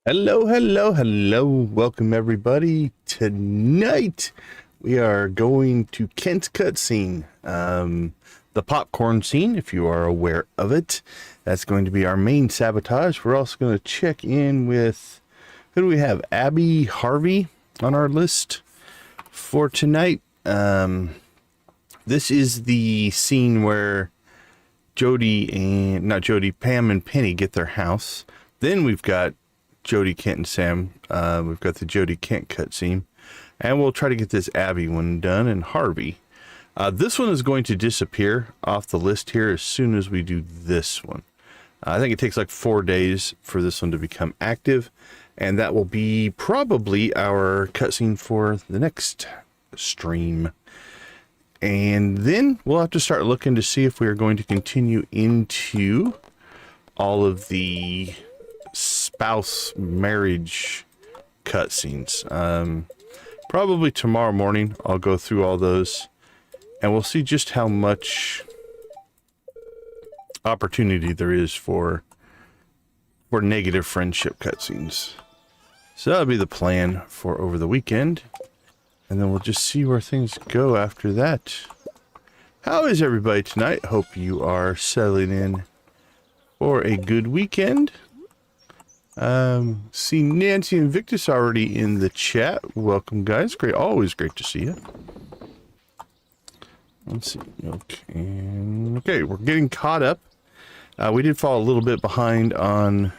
Hello, hello, hello. Welcome everybody. Tonight we are going to Kent's cutscene. The popcorn scene, if you are aware of it. That's going to be our main sabotage. We're also going to check in with, who do we have? Abby Harvey on our list for tonight. This is the scene where Pam and Penny get their house. Then we've got Jodi, Kent, and Sam. We've got the Jodi Kent cutscene, and we'll try to get this Abby one done, and Harvey. This one is going to disappear off the list here as soon as we do this one. I think it takes like 4 days for this one to become active, and that will be probably our cutscene for the next stream. And then we'll have to start looking to see if we are going to continue into all of the spouse marriage cutscenes. Probably tomorrow morning I'll go through all those, and we'll see just how much opportunity there is for negative friendship cutscenes. So that'll be the plan for over the weekend, and then we'll just see where things go after that. How is everybody tonight? Hope you are settling in for a good weekend. See Nancy and Victus already in the chat. Welcome, guys. Great, always great to see you. Let's see. Okay, we're getting caught up. We did fall a little bit behind on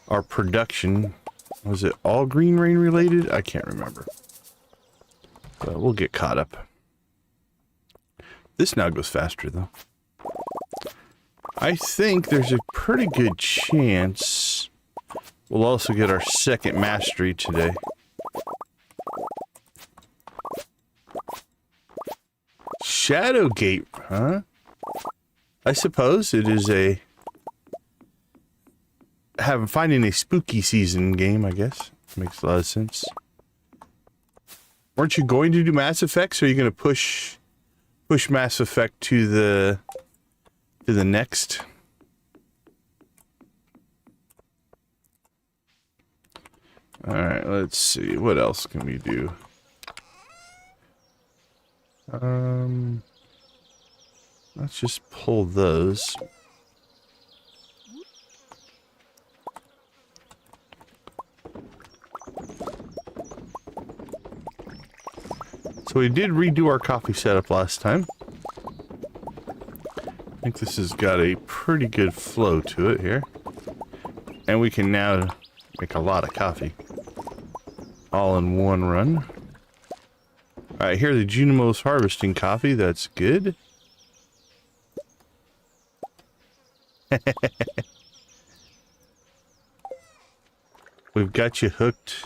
our production. Was it all Green Rain related? I can't remember. But we'll get caught up. This now goes faster, though. I think there's a pretty good chance we'll also get our second mastery today. Shadowgate, huh? I suppose it is finding a spooky season game, I guess. Makes a lot of sense. Weren't you going to do Mass Effect? So are you going to push Mass Effect to the next? All right, let's see. What else can we do? Let's just pull those. So we did redo our coffee setup last time. I think this has got a pretty good flow to it here. And we can now make a lot of coffee. All in one run. Alright, here the Junimo's harvesting coffee. That's good. We've got you hooked.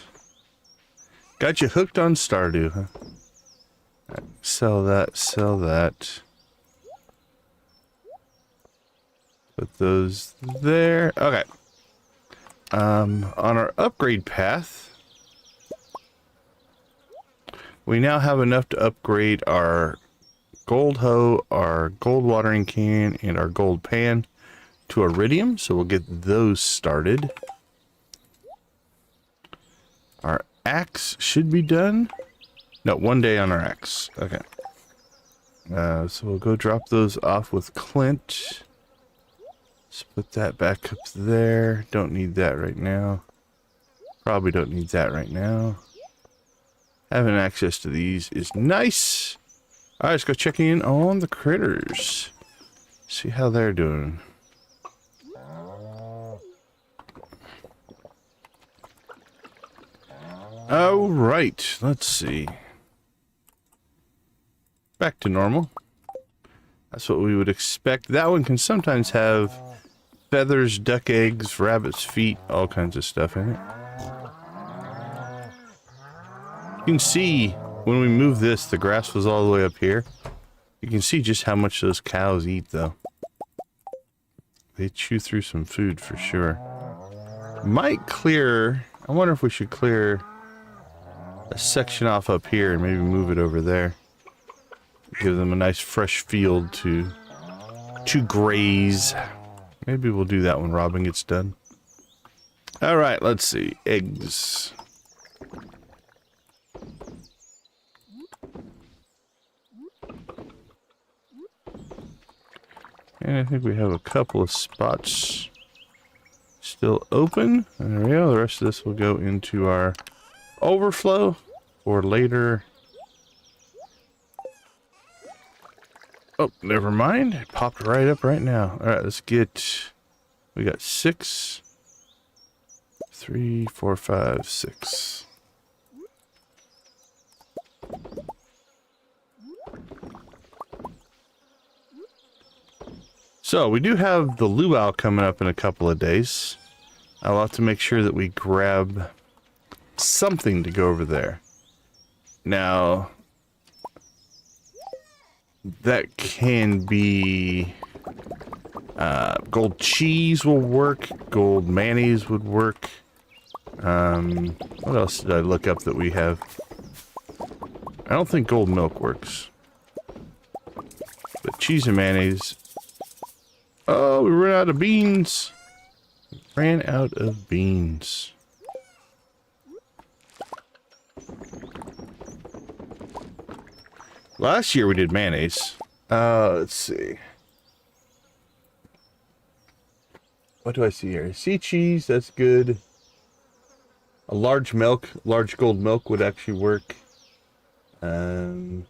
Got you hooked on Stardew, huh? Right, sell that, sell that. Put those there. Okay. On our upgrade path, we now have enough to upgrade our gold hoe, our gold watering can, and our gold pan to iridium, so we'll get those started. Our axe should be done. No, 1 day on our axe. Okay. So we'll go drop those off with Clint. Let's put that back up there. Don't need that right now. Probably don't need that right now. Having access to these is nice. Alright, let's go check in on the critters. See how they're doing. Alright, let's see. Back to normal. That's what we would expect. That one can sometimes have feathers, duck eggs, rabbit's feet, all kinds of stuff in it. You can see when we move this, the grass was all the way up here. You can see just how much those cows eat, though. They chew through some food for sure. Might clear... I wonder if we should clear a section off up here and maybe move it over there. Give them a nice fresh field to graze. Maybe we'll do that when Robin gets done. All right, let's see. Eggs. And I think we have a couple of spots still open. There we go. The rest of this will go into our overflow for later. Oh, never mind. It popped right up right now. All right, let's get... We got 6. 3, 4, 5, 6. So, we do have the luau coming up in a couple of days. I'll have to make sure that we grab something to go over there. Now, that can be... gold cheese will work. Gold mayonnaise would work. What else did I look up that we have? I don't think gold milk works. But cheese and mayonnaise. Oh, we ran out of beans. Ran out of beans. Last year we did mayonnaise. Let's see. What do I see here? I see cheese, that's good. A large gold milk would actually work. I'm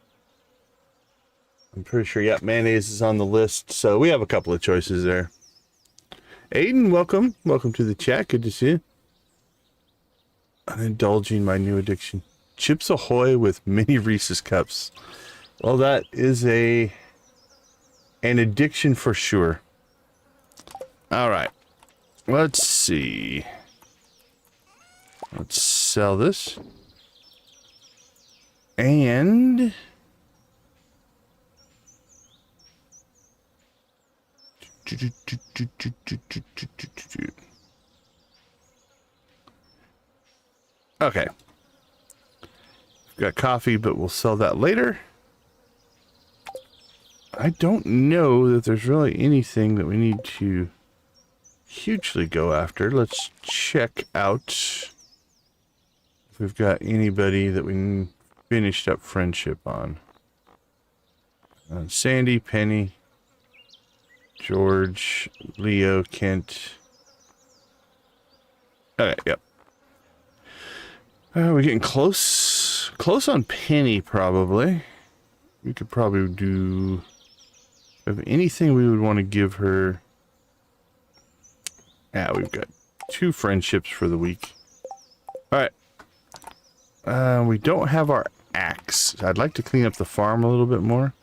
pretty sure, yeah, mayonnaise is on the list, so we have a couple of choices there. Aiden, welcome. Welcome to the chat, good to see you. I'm indulging my new addiction. Chips Ahoy with mini Reese's cups. Well, that is an addiction for sure. All right. Let's see. Let's sell this. And... Okay. We've got coffee, but we'll sell that later. I don't know that there's really anything that we need to hugely go after. Let's check out if we've got anybody that we finished up friendship on. Sandy, Penny, George, Leo, Kent. Okay, yep. We're getting close. Close on Penny, probably. We could probably do... If anything we would want to give her... Yeah, we've got 2 friendships for the week. Alright. We don't have our axe. I'd like to clean up the farm a little bit more,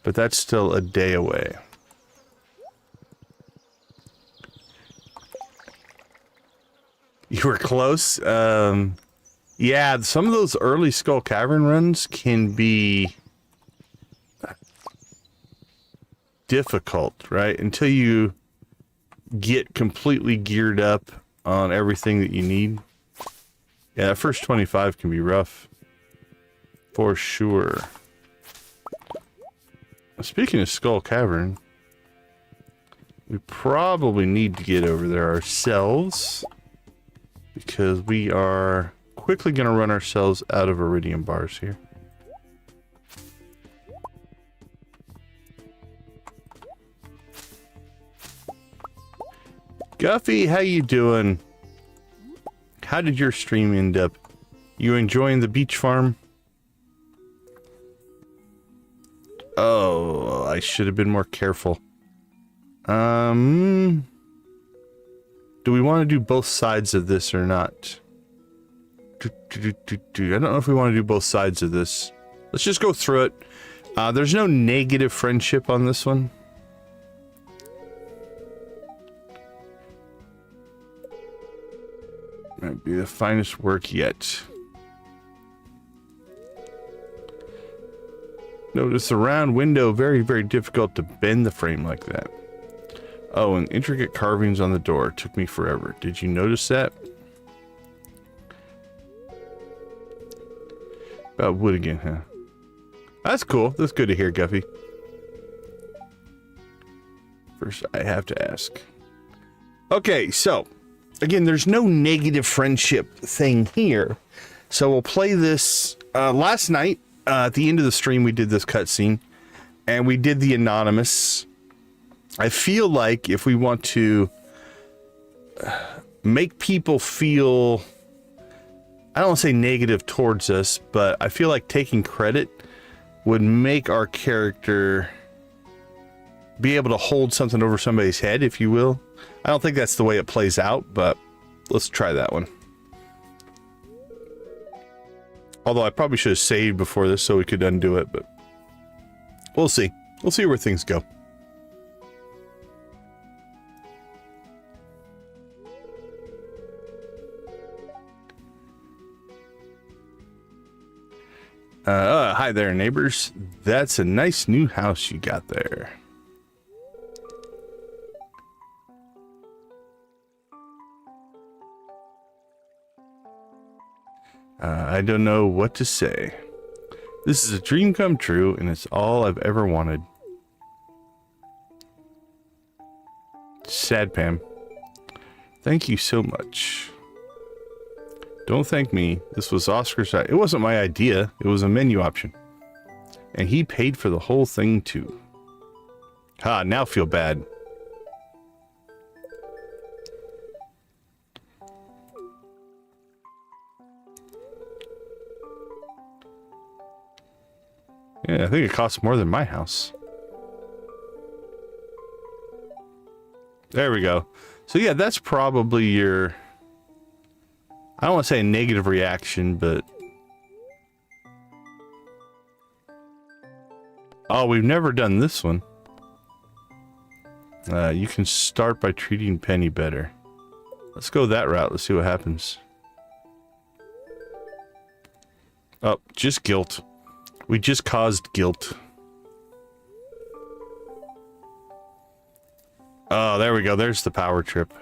but that's still a day away. You were close. Yeah, some of those early Skull Cavern runs can be difficult, right? Until you get completely geared up on everything that you need. Yeah, that first 25 can be rough. For sure. Speaking of Skull Cavern, we probably need to get over there ourselves, because we are quickly going to run ourselves out of iridium bars here. Guffy, how you doing? How did your stream end up? You enjoying the beach farm? Oh, I should have been more careful. Do we want to do both sides of this or not? I don't know if we want to do both sides of this. Let's just go through it. There's no negative friendship on this one. Might be the finest work yet. Notice the round window, very, very difficult to bend the frame like that. Oh, and intricate carvings on the door. Took me forever. Did you notice that? About wood again, huh? That's cool. That's good to hear, Guffy. First, I have to ask. Okay, so again, there's no negative friendship thing here. So we'll play this. Last night, at the end of the stream, we did this cutscene. And we did the anonymous. I feel like if we want to make people feel, I don't want to say negative towards us, but I feel like taking credit would make our character be able to hold something over somebody's head, if you will. I don't think that's the way it plays out, but let's try that one. Although I probably should have saved before this so we could undo it, but we'll see. We'll see where things go. Hi there, neighbors. That's a nice new house you got there. I don't know what to say. This is a dream come true, and it's all I've ever wanted. Sad Pam. Thank you so much. Don't thank me. This was Oscar's idea. It wasn't my idea. It was a menu option. And he paid for the whole thing too. Ha, now feel bad. Yeah, I think it costs more than my house. There we go. So yeah, that's probably your, I don't want to say a negative reaction, but oh, we've never done this one. You can start by treating Penny better. Let's go that route. Let's see what happens. Oh, just guilt. We just caused guilt. Oh, there we go. There's the power trip.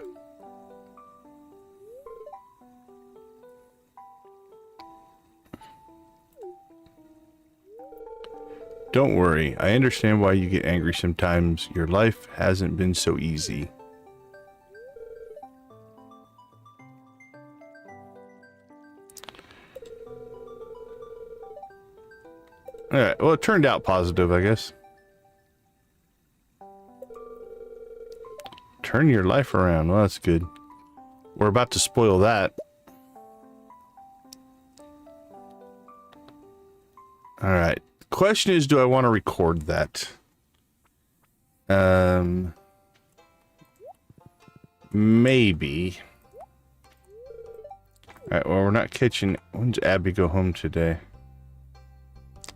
Don't worry. I understand why you get angry sometimes. Your life hasn't been so easy. Alright, well, it turned out positive, I guess. Turn your life around. Well, that's good. We're about to spoil that. Alright. Question is, do I want to record that? Maybe. Alright, well, we're not catching... When's Abby go home today?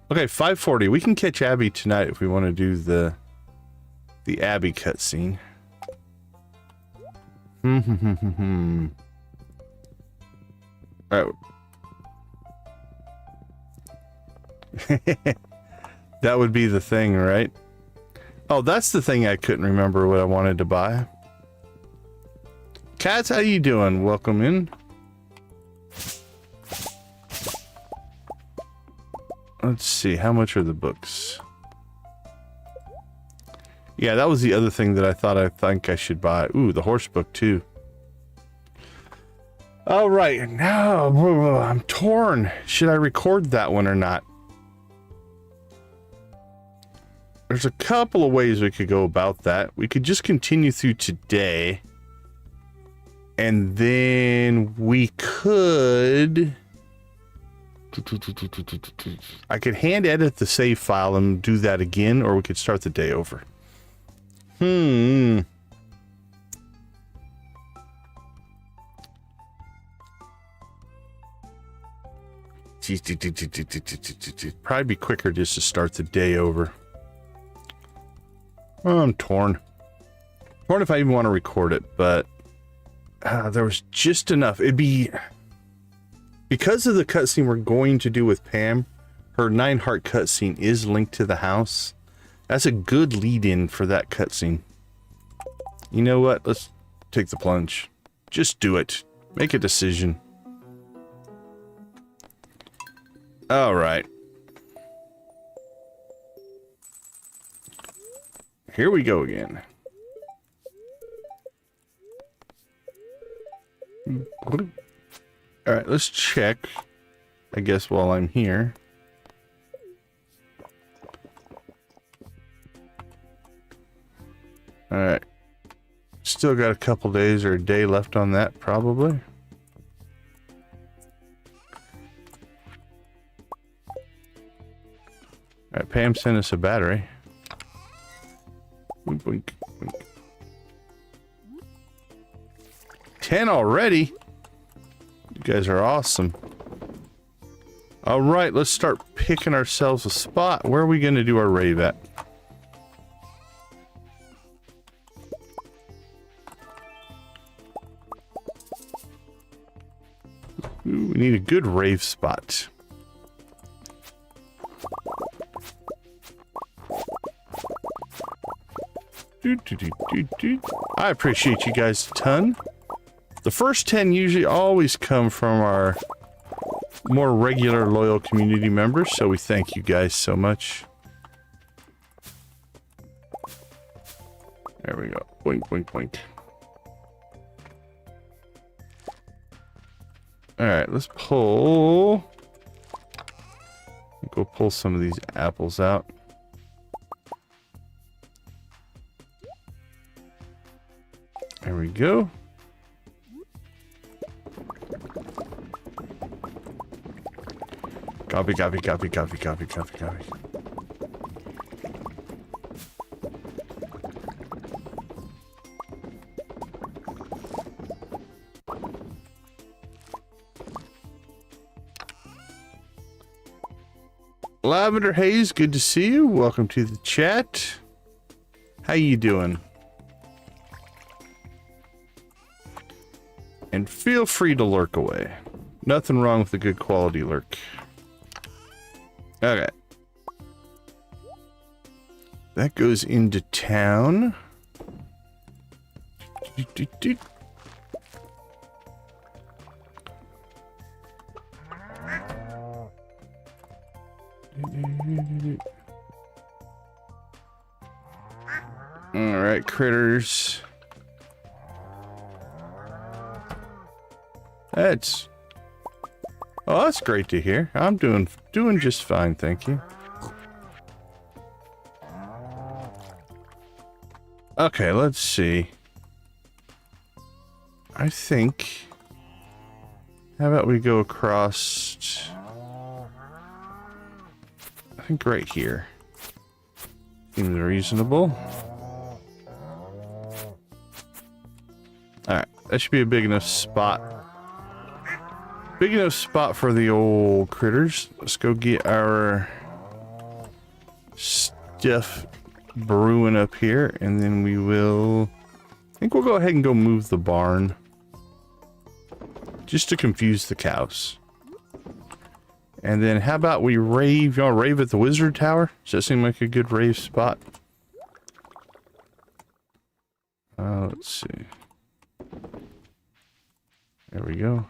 Okay, 5:40. We can catch Abby tonight if we want to do the Abby cutscene. Alright. That would be the thing, right? Oh, that's the thing I couldn't remember what I wanted to buy. Cats, how you doing? Welcome in. Let's see, how much are the books? Yeah, that was the other thing that I think I should buy. Ooh, the horse book too. All right, now I'm torn. Should I record that one or not? There's a couple of ways we could go about that. We could just continue through today. And then we could... I could hand edit the save file and do that again, or we could start the day over. Probably be quicker just to start the day over. Oh, I'm torn. Torn if I even want to record it, but there was just enough. It'd be... Because of the cutscene we're going to do with Pam, her 9-heart cutscene is linked to the house. That's a good lead-in for that cutscene. You know what? Let's take the plunge. Just do it. Make a decision. All right. Here we go again. All right, let's check. I guess while I'm here. All right. Still got a couple days or a day left on that, probably. All right, Pam sent us a battery. Boink, boink, boink. 10 already? You guys are awesome. All right, let's start picking ourselves a spot. Where are we going to do our rave at? Ooh, we need a good rave spot. I appreciate you guys a ton. The first 10 usually always come from our more regular loyal community members, so we thank you guys so much. There we go. Boink, boink, boink. Alright, let's pull... Go pull some of these apples out. There we go. Copy, copy, copy, copy, copy, copy, copy. Lavender Haze, good to see you. Welcome to the chat. How you doing? And feel free to lurk away. Nothing wrong with a good quality lurk. Okay. That goes into town. All right, critters. That's great to hear. I'm doing just fine, thank you. Okay, let's see. I think... How about we go across... I think right here. Seems reasonable. Alright, that should be a big enough spot. Big enough spot for the old critters. Let's go get our stuff brewing up here, and then we will... I think we'll go ahead and go move the barn. Just to confuse the cows. And then how about we rave? You want to rave at the wizard tower? Does that seem like a good rave spot? Let's see. There we go.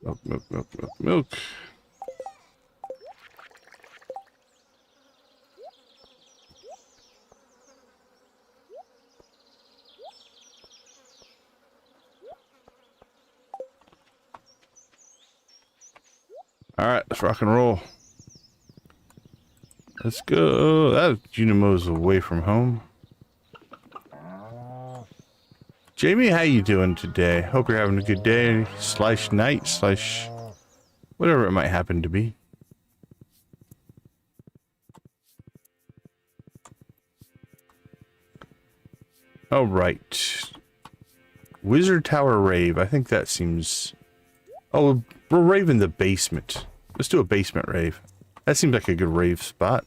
Milk, milk, milk, milk, milk. All right, let's rock and roll. Let's go. That Junimo's away from home. Jamie, how you doing today? Hope you're having a good day / night / whatever it might happen to be. All right. Wizard Tower rave. I think that seems... Oh, we're raving the basement. Let's do a basement rave. That seems like a good rave spot.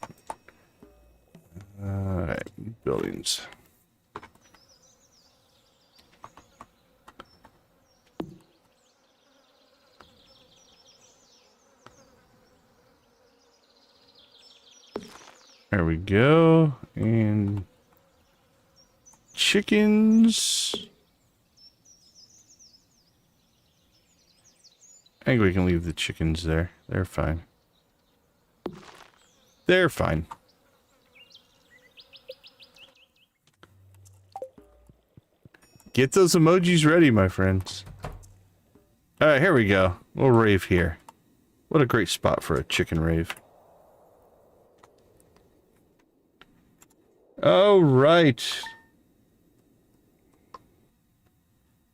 Alright, buildings. There we go. And chickens. I think we can leave the chickens there. They're fine. They're fine. Get those emojis ready, my friends. All right, here we go. We'll rave here. What a great spot for a chicken rave. All right.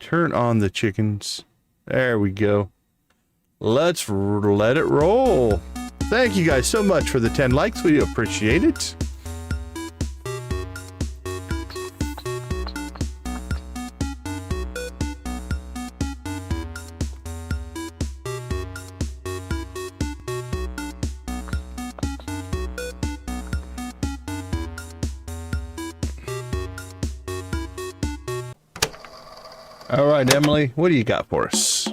Turn on the chickens. There we go. Let's let it roll. Thank you guys so much for the 10 likes. We appreciate it. All right, Emily, what do you got for us?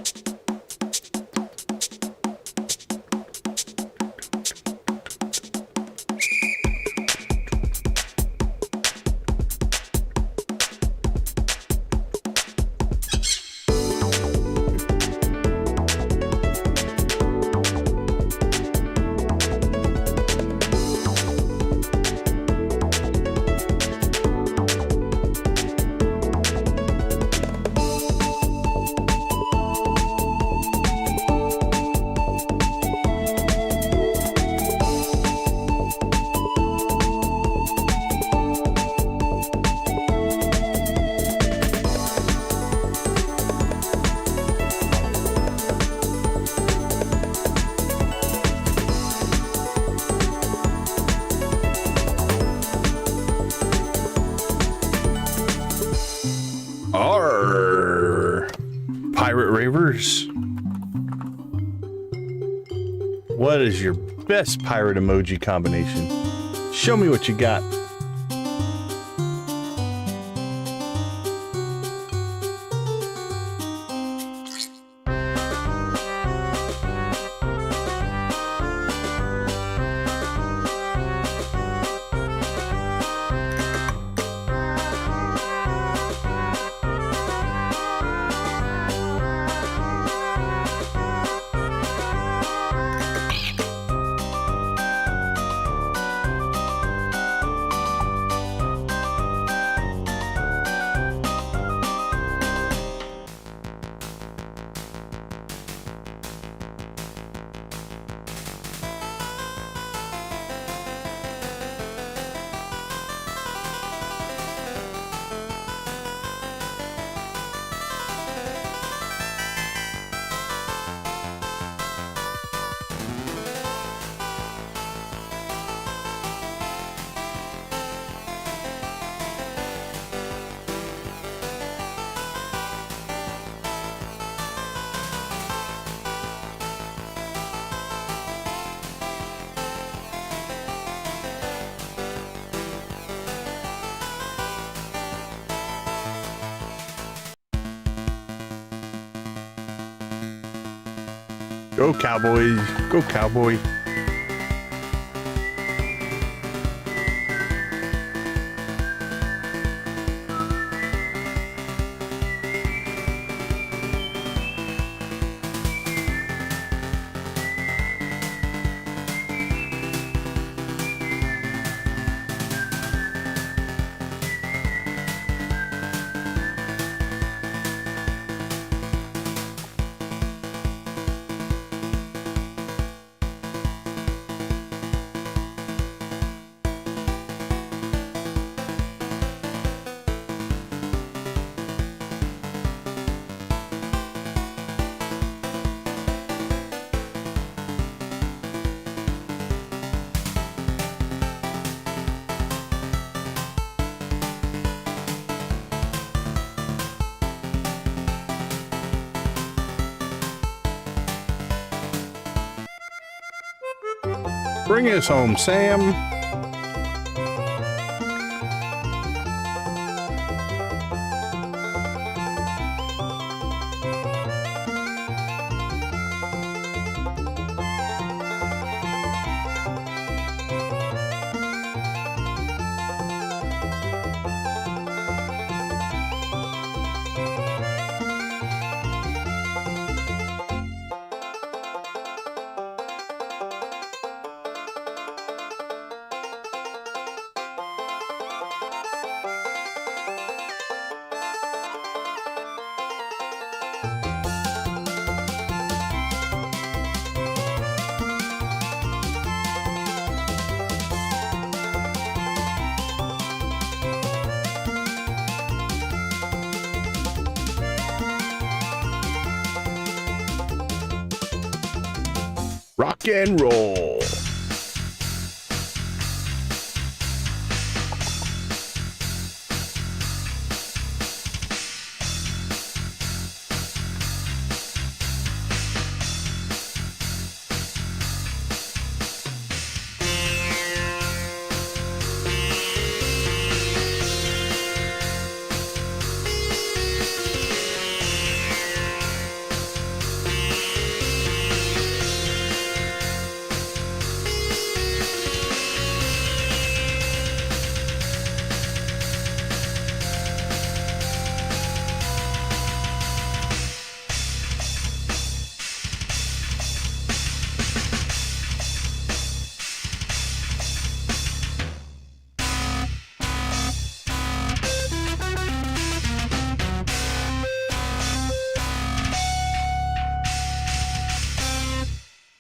Pirate Ravers. What is your best pirate emoji combination? Show me what you got. Go Cowboys, go Cowboy. Bring us home, Sam. Rock and roll.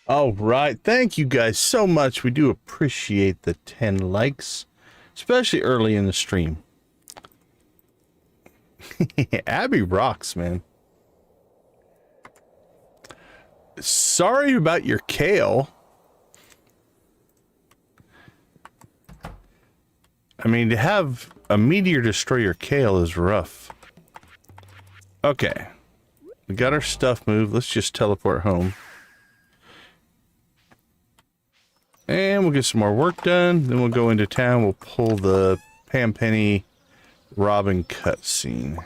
All right. Thank you guys so much. We do appreciate the 10 likes, especially early in the stream. Abby rocks, man. Sorry about your kale. I mean, to have a meteor destroy your kale is rough. Okay. We got our stuff moved. Let's just teleport home. And we'll get some more work done. Then we'll go into town. We'll pull the Pam Penny Robin cutscene.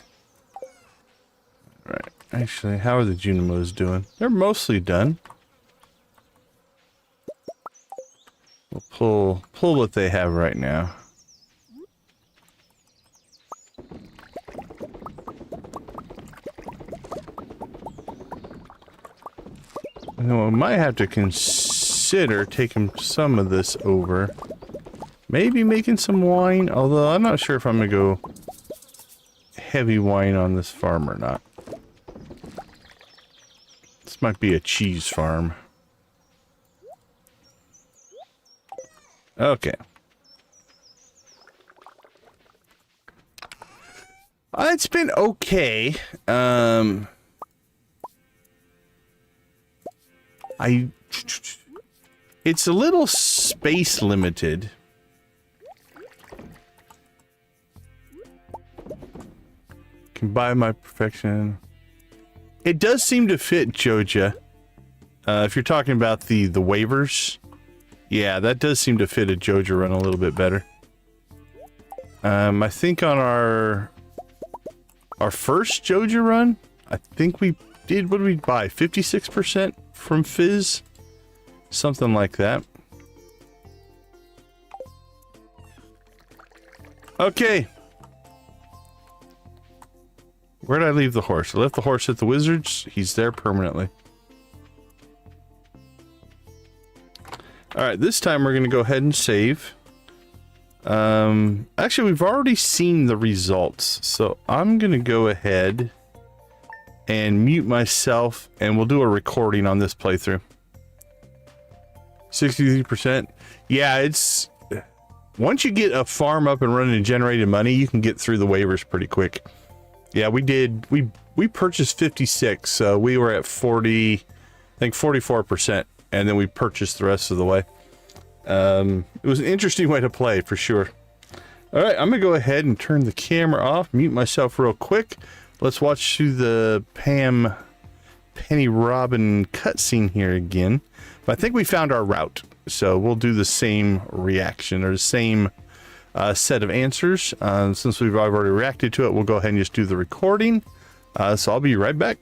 Right. Actually, how are the Junimos doing? They're mostly done. We'll pull what they have right now. And then we might have to consider taking some of this over. Maybe making some wine, although I'm not sure if I'm gonna go heavy wine on this farm or not. This might be a cheese farm. Okay. It's been okay. It's a little space limited. Can buy my perfection. It does seem to fit Joja. If you're talking about the waivers, yeah, that does seem to fit a Joja run a little bit better. I think on our first Joja run, I think we did, what did we buy? 56% from Fizz? Something like that. Okay. Where did I leave the horse? I left the horse at the Wizards. He's there permanently. Alright, this time we're going to go ahead and save. Actually, we've already seen the results. So I'm going to go ahead and mute myself, and we'll do a recording on this playthrough. 63%. Yeah, it's... Once you get a farm up and running and generating money, you can get through the waivers pretty quick. Yeah, we did. We purchased 56, so we were at 40, I think 44%, and then we purchased the rest of the way. It was an interesting way to play, for sure. All right, I'm going to go ahead and turn the camera off, mute myself real quick. Let's watch through the Pam Penny Robin cutscene here again. But I think we found our route, so we'll do the same reaction, or the same set of answers. Since we've already reacted to it, we'll go ahead and just do the recording. So I'll be right back.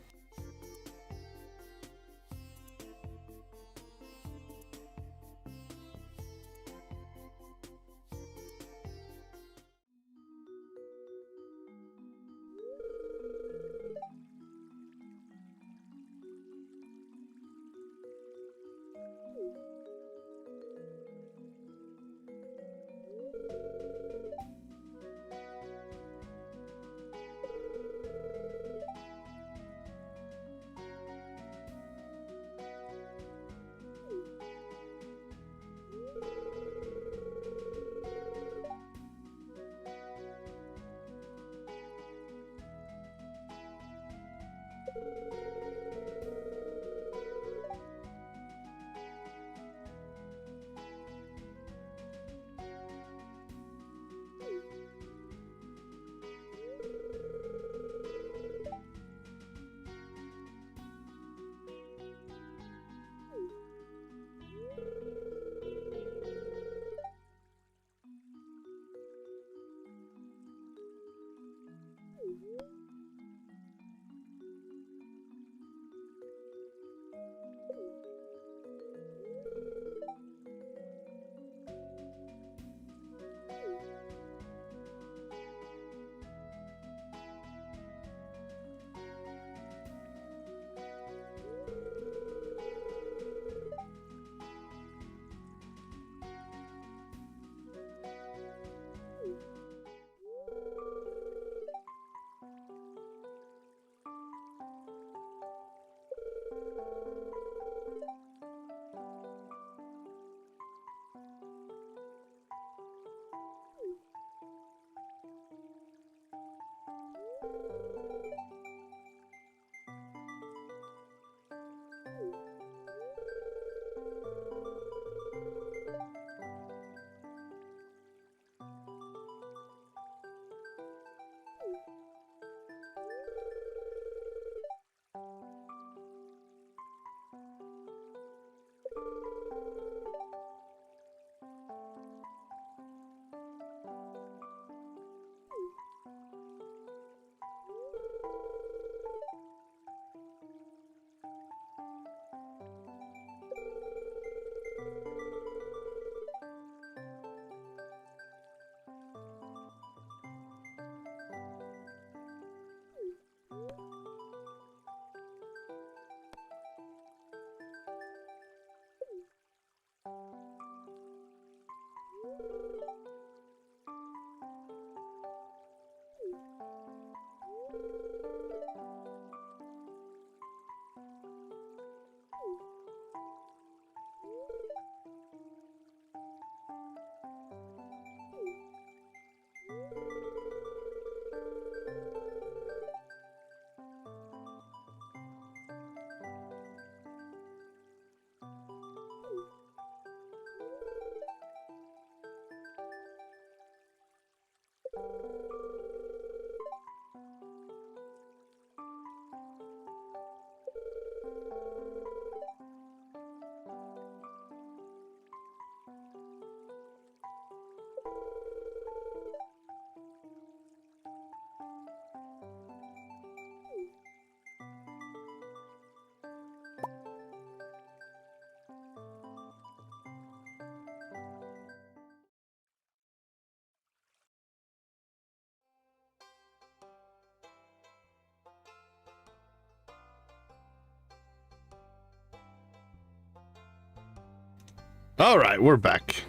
All right, we're back.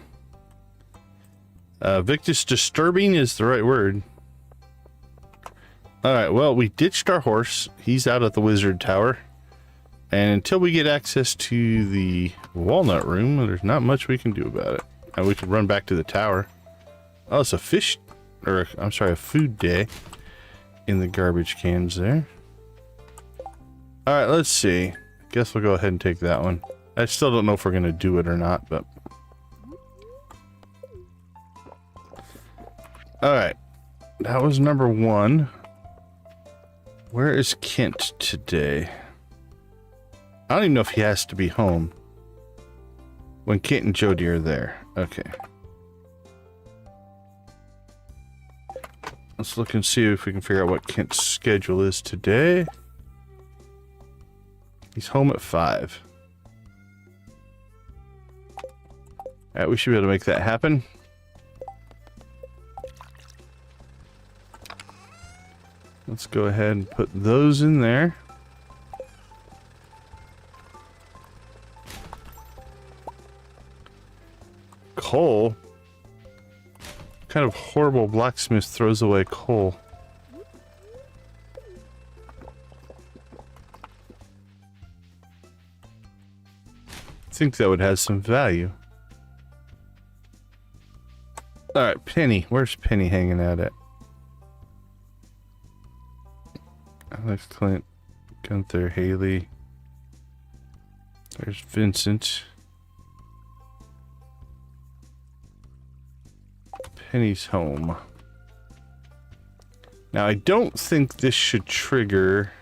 Victus disturbing is the right word. All right, well, we ditched our horse. He's out at the wizard tower. And until we get access to the walnut room, there's not much we can do about it. And we can run back to the tower. Oh, it's a fish, or I'm sorry, a food day in the garbage cans there. All right, let's see. Guess we'll go ahead and take that one. I still don't know if we're going to do it or not, but... All right, that was number 1. Where is Kent today? I don't even know if he has to be home when Kent and Jodi are there. Okay. Let's look and see if we can figure out what Kent's schedule is today. He's home at 5. Alright, we should be able to make that happen. Let's go ahead and put those in there. Coal? What kind of horrible blacksmith throws away coal? I think that would have some value. Alright, Penny. Where's Penny hanging out at? Alex, Clint, Gunther, Haley. There's Vincent. Penny's home. Now, I don't think this should trigger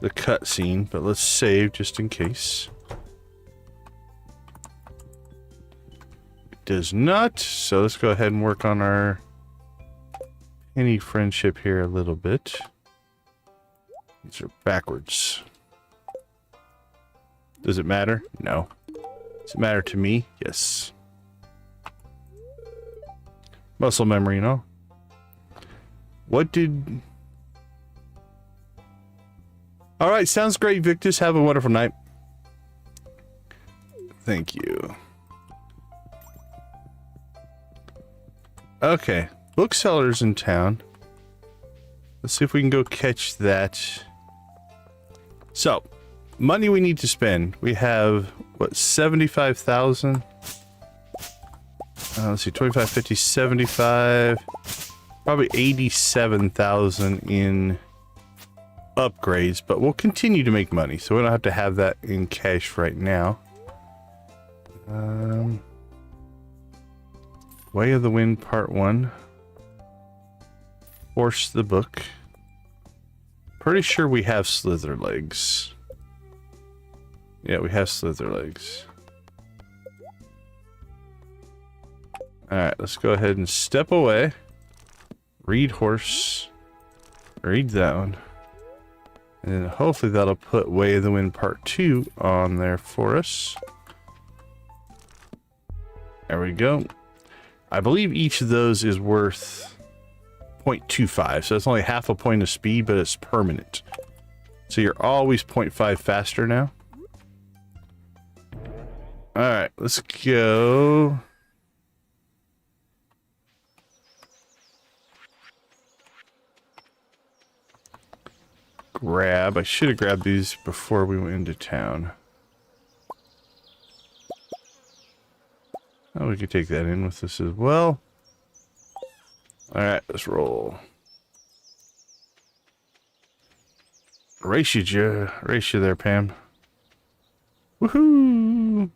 the cutscene, but let's save just in case. It does not, so let's go ahead and work on our Penny friendship here a little bit. These are backwards. Does it matter? No. Does it matter to me? Yes. Muscle memory, you know? What did... Alright, sounds great, Victus. Have a wonderful night. Thank you. Okay. Bookseller's in town. Let's see if we can go catch that. So, money we need to spend. We have, what, 75,000? Let's see, 25, 50, 75. Probably 87,000 in upgrades, but we'll continue to make money, so we don't have to have that in cash right now. Way of the Wind Part 1. Force the book. Pretty sure we have slither legs. Yeah, we have slither legs. Alright, let's go ahead and step away. Read horse. Read that one. And then hopefully that'll put Way of the Wind Part 2 on there for us. There we go. I believe each of those is worth 0.25, so it's only half a point of speed, but it's permanent. So you're always 0.5 faster now. Alright, let's go. Grab. I should have grabbed these before we went into town. Oh, we could take that in with us as well. Alright, let's roll. Race you there, Pam. Woohoo!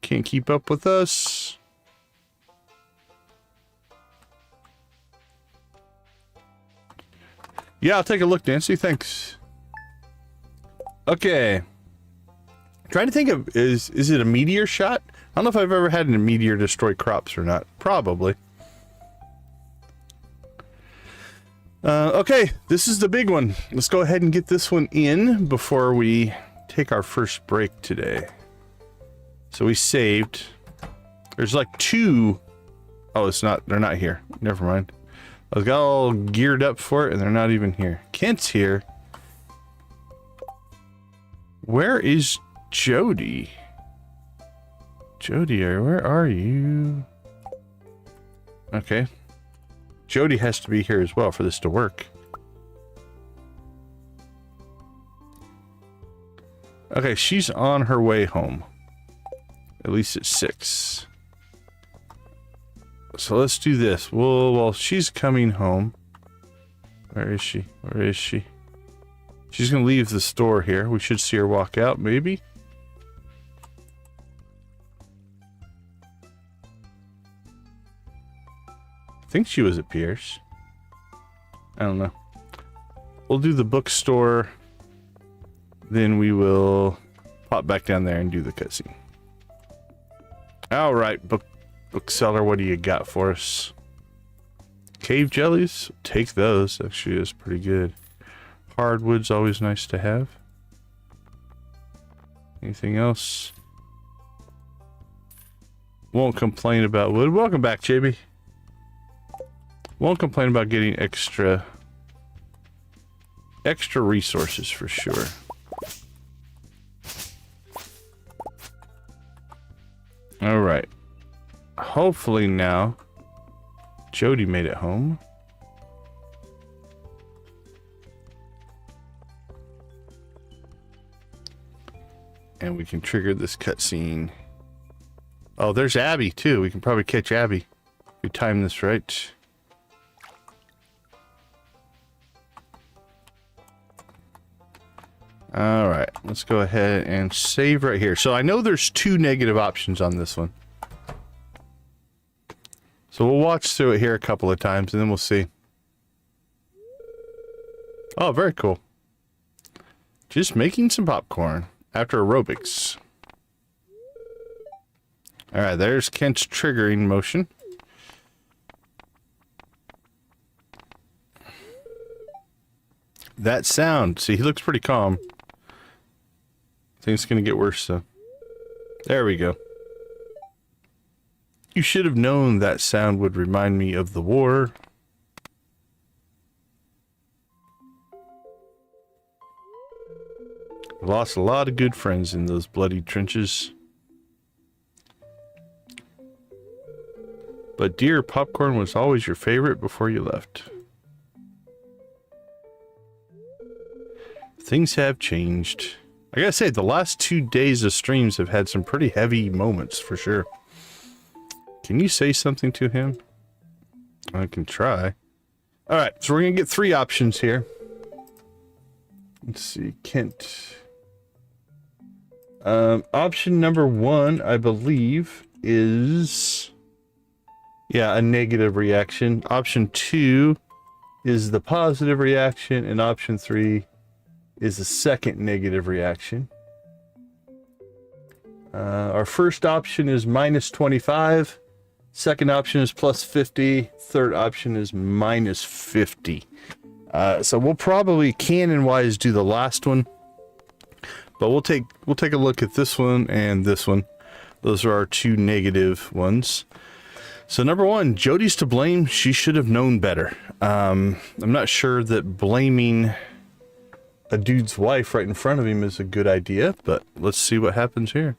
Can't keep up with us. Yeah, I'll take a look, Nancy. Thanks. Okay. Trying to think of, is it a meteor shot? I don't know if I've ever had a meteor destroy crops or not. Probably. Okay, this is the big one. Let's go ahead and get this one in before we take our first break today. So we saved. There's like 2. Oh, it's not. They're not here. Never mind. I got all geared up for it, and they're not even here. Kent's here. Where is Jodi? Jodi, where are you? Okay. Jodi has to be here as well for this to work. Okay, she's on her way home. At least at 6. So let's do this. Well, she's coming home. Where is she? Where is she? She's gonna leave the store here. We should see her walk out, maybe. I think she was at Pierce. I don't know. We'll do the bookstore. Then we will pop back down there and do the cutscene. All right, bookseller, what do you got for us? Cave jellies? Take those. Actually, is pretty good. Hardwood's always nice to have. Anything else? Won't complain about wood. Welcome back, JB. Won't complain about getting extra resources for sure. All right. Hopefully now Jodi made it home. And we can trigger this cutscene. Oh, there's Abby too. We can probably catch Abby. If we time this right. All right, let's go ahead and save right here. So I know there's 2 negative options on this one. So we'll watch through it here a couple of times and then we'll see. Oh, very cool. Just making some popcorn after aerobics. All right, there's Kent's triggering motion. That sound, see, he looks pretty calm. I think it's going to get worse, though. There we go. You should have known that sound would remind me of the war. I lost a lot of good friends in those bloody trenches. But dear, popcorn was always your favorite before you left. Things have changed. I gotta say, the last 2 days of streams have had some pretty heavy moments for sure. Can you say something to him? I can try. Alright, so we're gonna get 3 options here. Let's see, Kent. Option number 1, I believe, is... yeah, a negative reaction. Option 2 is the positive reaction, and option 3 is the second negative reaction. Our first option is minus 25. Second option is plus 50. Third option is minus 50. So we'll probably canon-wise do the last one, but we'll take a look at this one and this one. Those are our 2 negative ones. So number 1, Jodi's to blame. She should have known better. I'm not sure that blaming a dude's wife right in front of him is a good idea, but let's see what happens here.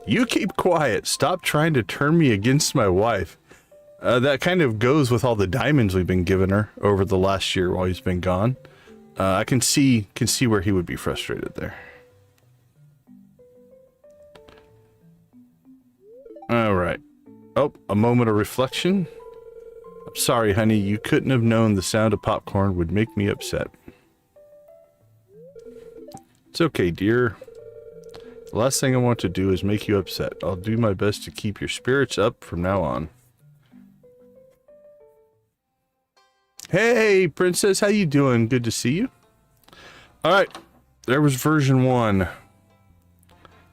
You keep quiet. Stop trying to turn me against my wife. That kind of goes with all the diamonds we've been giving her over the last year while he's been gone. I can see where he would be frustrated there. All right. Oh, a moment of reflection. I'm sorry, honey. You couldn't have known the sound of popcorn would make me upset. It's okay, dear. The last thing I want to do is make you upset. I'll do my best to keep your spirits up from now on. Hey, princess. How you doing? Good to see you. All right. There was version 1.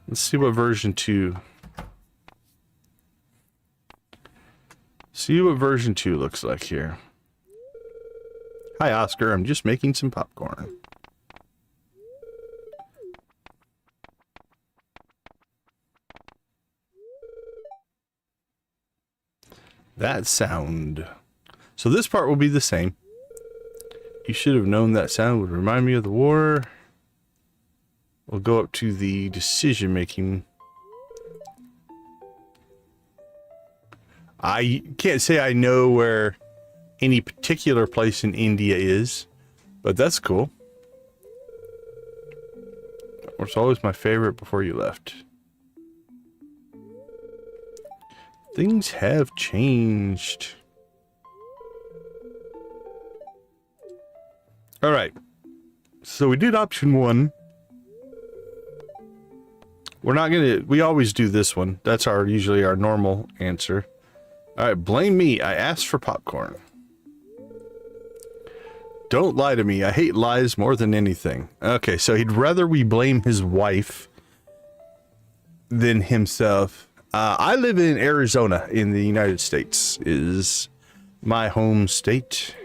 Let's see what version 2... see what version 2 looks like here. Hi, Oscar. I'm just making some popcorn. That sound. So this part will be the same. You should have known that sound would remind me of the war. We'll go up to the decision-making I can't say I know where any particular place in India is, but that's cool. It was always my favorite before you left. Things have changed. All right. So we did option 1. We're not gonna, we always do this one. That's usually our normal answer. All right, blame me. I asked for popcorn. Don't lie to me. I hate lies more than anything. Okay, so he'd rather we blame his wife than himself. I live in Arizona in the United States, is my home state.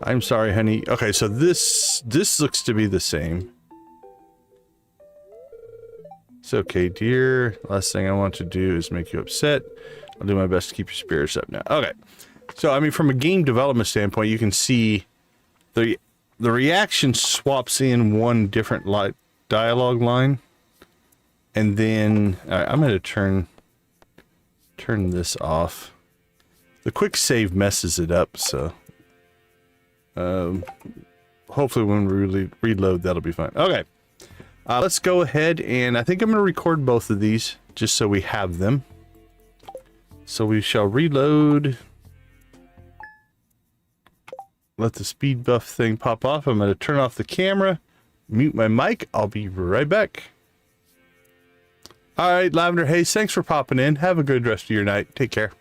I'm sorry, honey. Okay, so this looks to be the same. It's okay, dear. Last thing I want to do is make you upset. I'll do my best to keep your spirits up now. Okay. So, I mean, from a game development standpoint, you can see the reaction swaps in one different dialogue line. And then, all right, I'm going to turn this off. The quick save messes it up, so hopefully when we reload, that'll be fine. Okay. Let's go ahead, and I think I'm going to record both of these just so we have them. So we shall reload. Let the speed buff thing pop off. I'm going to turn off the camera, mute my mic. I'll be right back. All right, Lavender Haze, thanks for popping in. Have a good rest of your night. Take care.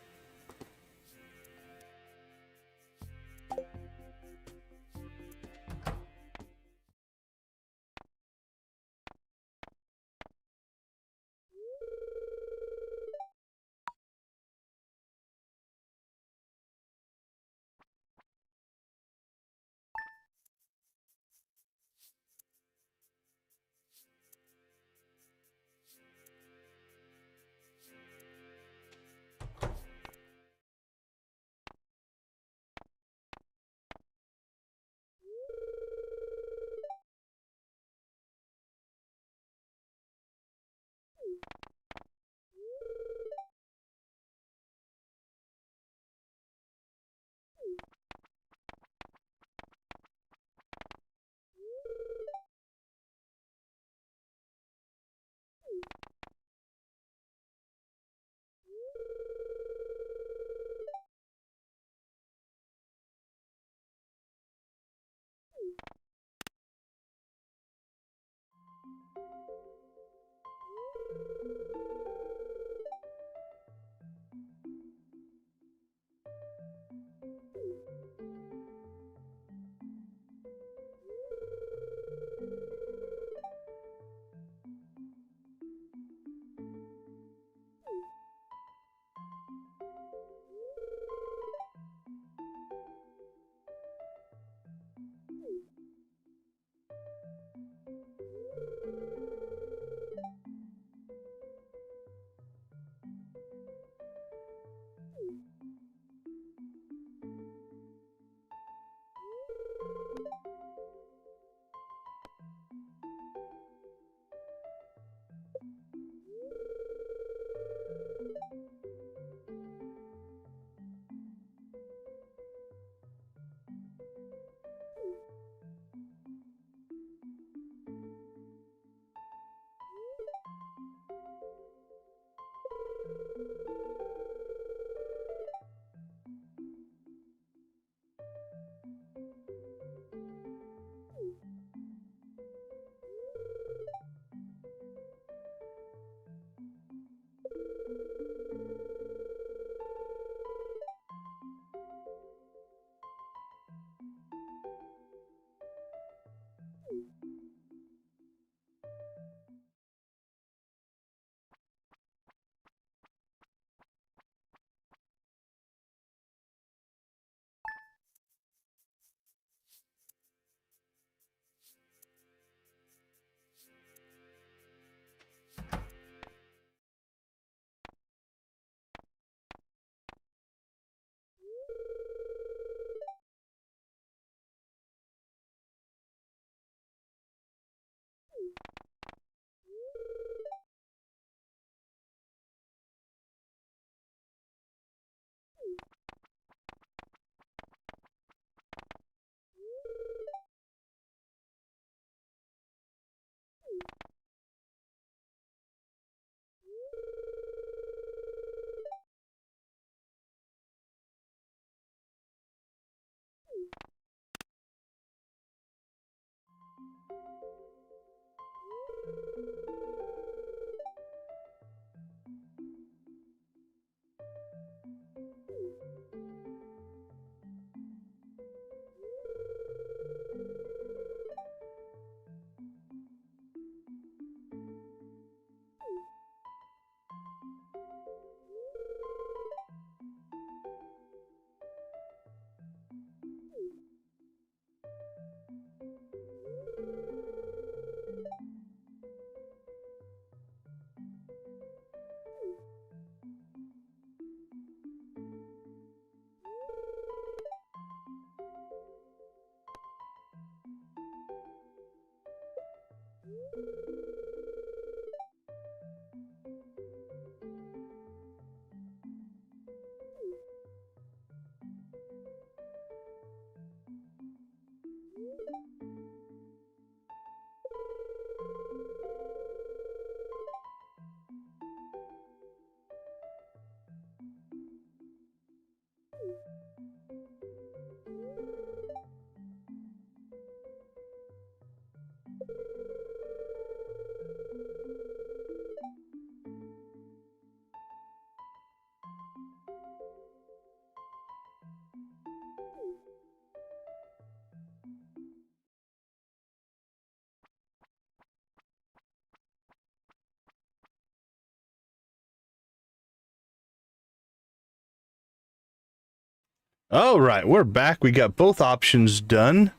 All right, we're back. We got both options done.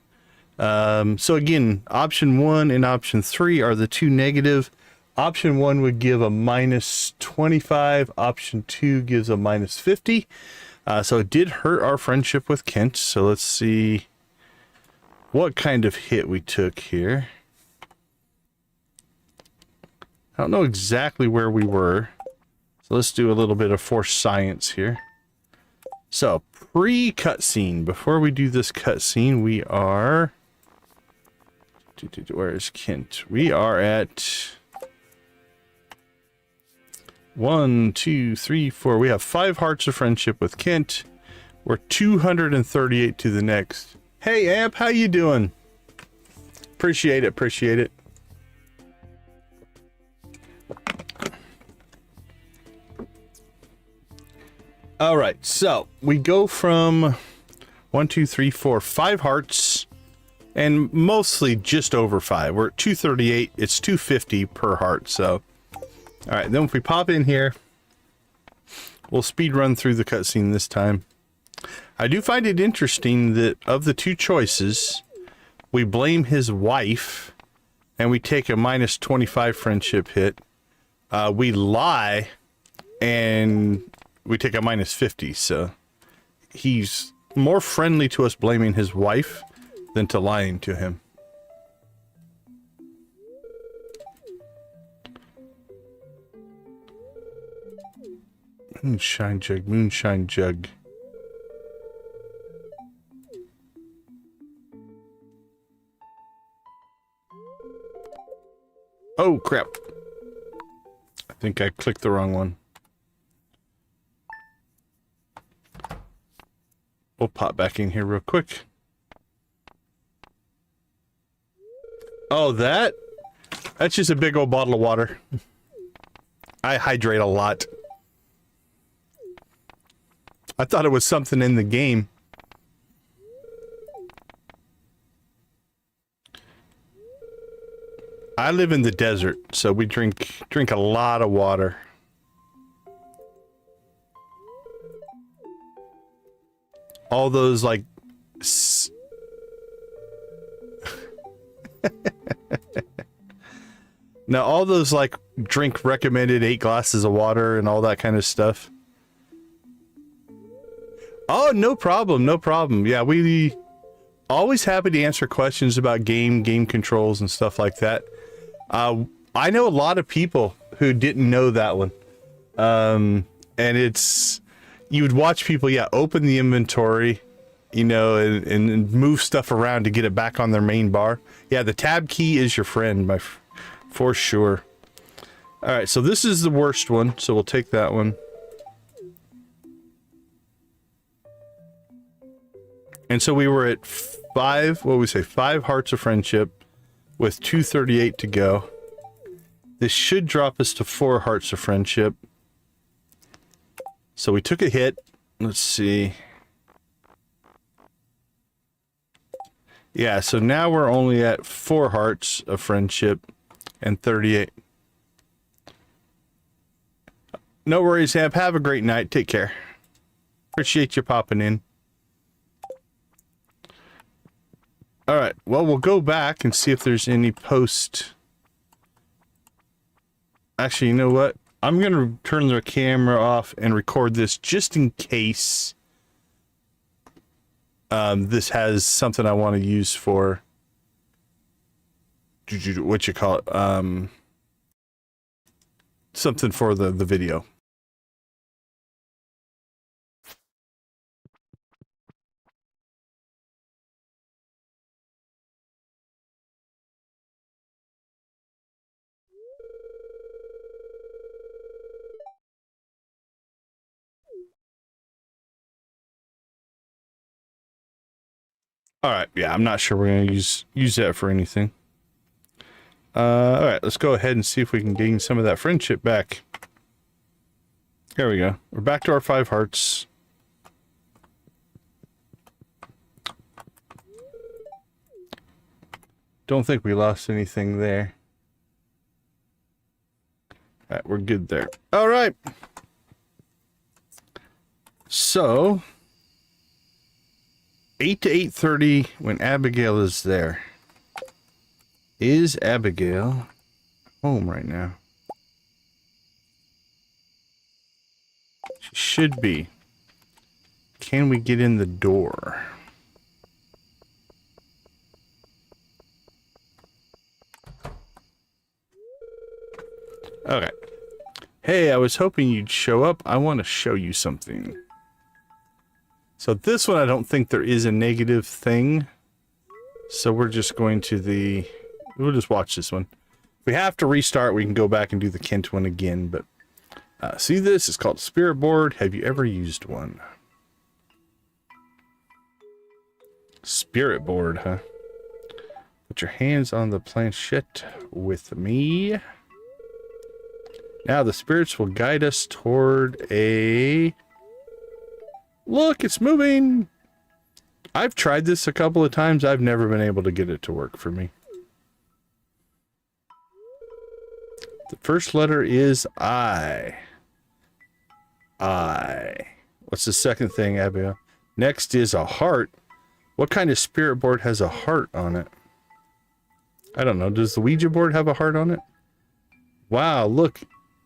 So again, option 1 and option 3 are the two negative. Option 1 would give a minus 25. Option 2 gives a minus 50. So it did hurt our friendship with Kent. So let's see what kind of hit we took here. I don't know exactly where we were. So let's do a little bit of forced science here. So pre-cutscene. Before we do this cutscene, we are... Where is Kent? We are at 1, 2, 3, 4. We have 5 hearts of friendship with Kent. We're 238 to the next. Hey, Amp, how you doing? Appreciate it, appreciate it. All right, so we go from 1, 2, 3, 4, 5 hearts, and mostly just over 5. We're at 238. It's 250 per heart. So, all right. Then if we pop in here, we'll speed run through the cutscene this time. I do find it interesting that of the two choices, we blame his wife, and we take a minus 25 friendship hit. We lie, and we take a minus 50. So he's more friendly to us blaming his wife than to lying to him. Moonshine jug, moonshine jug. Oh crap. I think I clicked the wrong one. We'll pop back in here real quick. Oh, that's just a big old bottle of water. I hydrate a lot. I thought it was something in the game. I live in the desert, so we drink a lot of water. All those like now all those like drink recommended 8 glasses of water and all that kind of stuff. Oh, no problem, no problem. Yeah, we always happy to answer questions about game controls and stuff like that. I know a lot of people who didn't know that one. And it's, you would watch people, yeah, open the inventory, you know, and move stuff around to get it back on their main bar. Yeah, the tab key is your friend, for sure. All right, so this is the worst one, so we'll take that one. And so we were at 5 hearts of friendship with 238 to go. This should drop us to 4 hearts of friendship. So we took a hit. Let's see. Yeah, so now we're only at 4 hearts of friendship and 38. No worries, Amp. Have a great night. Take care. Appreciate you popping in. All right, well, we'll go back and see if there's any post. Actually, you know what? I'm going to turn the camera off and record this just in case this has something I want to use for, what you call it, something for the video. All right, yeah, I'm not sure we're gonna use that for anything. All right, let's go ahead and see if we can gain some of that friendship back. There we go. We're back to our 5 hearts. Don't think we lost anything there. All right, we're good there. All right. So 8 to 8:30 when Abigail is there. Is Abigail home right now? She should be. Can we get in the door? Okay. Hey, I was hoping you'd show up. I want to show you something. So this one, I don't think there is a negative thing. So we're just going to we'll just watch this one. If we have to restart, we can go back and do the Kent one again. But see this? It's called Spirit Board. Have you ever used one? Spirit Board, huh? Put your hands on the planchette with me. Now the spirits will guide us toward a... Look, it's moving! I've tried this a couple of times. I've never been able to get it to work for me. The first letter is I. I. What's the second thing, Abigail? Next is a heart. What kind of spirit board has a heart on it? I don't know. Does the Ouija board have a heart on it? Wow, look.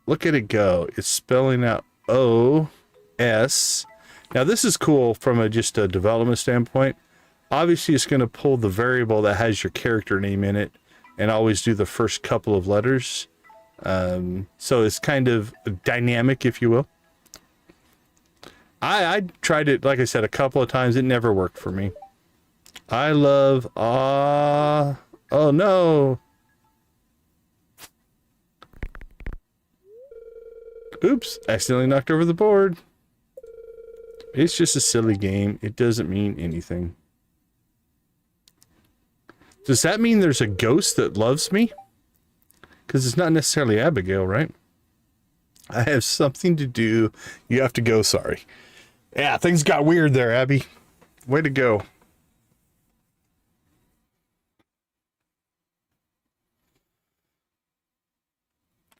Look at it go. It's spelling out O-S. Now this is cool from just a development standpoint. Obviously it's going to pull the variable that has your character name in it and always do the first couple of letters. So it's kind of dynamic, if you will. I tried it, like I said, a couple of times. It never worked for me. I love... oh no! Oops, accidentally knocked over the board. It's just a silly game. It doesn't mean anything. Does that mean there's a ghost that loves me? Because it's not necessarily Abigail, right? I have something to do. You have to go, sorry. Yeah, things got weird there, Abby. Way to go.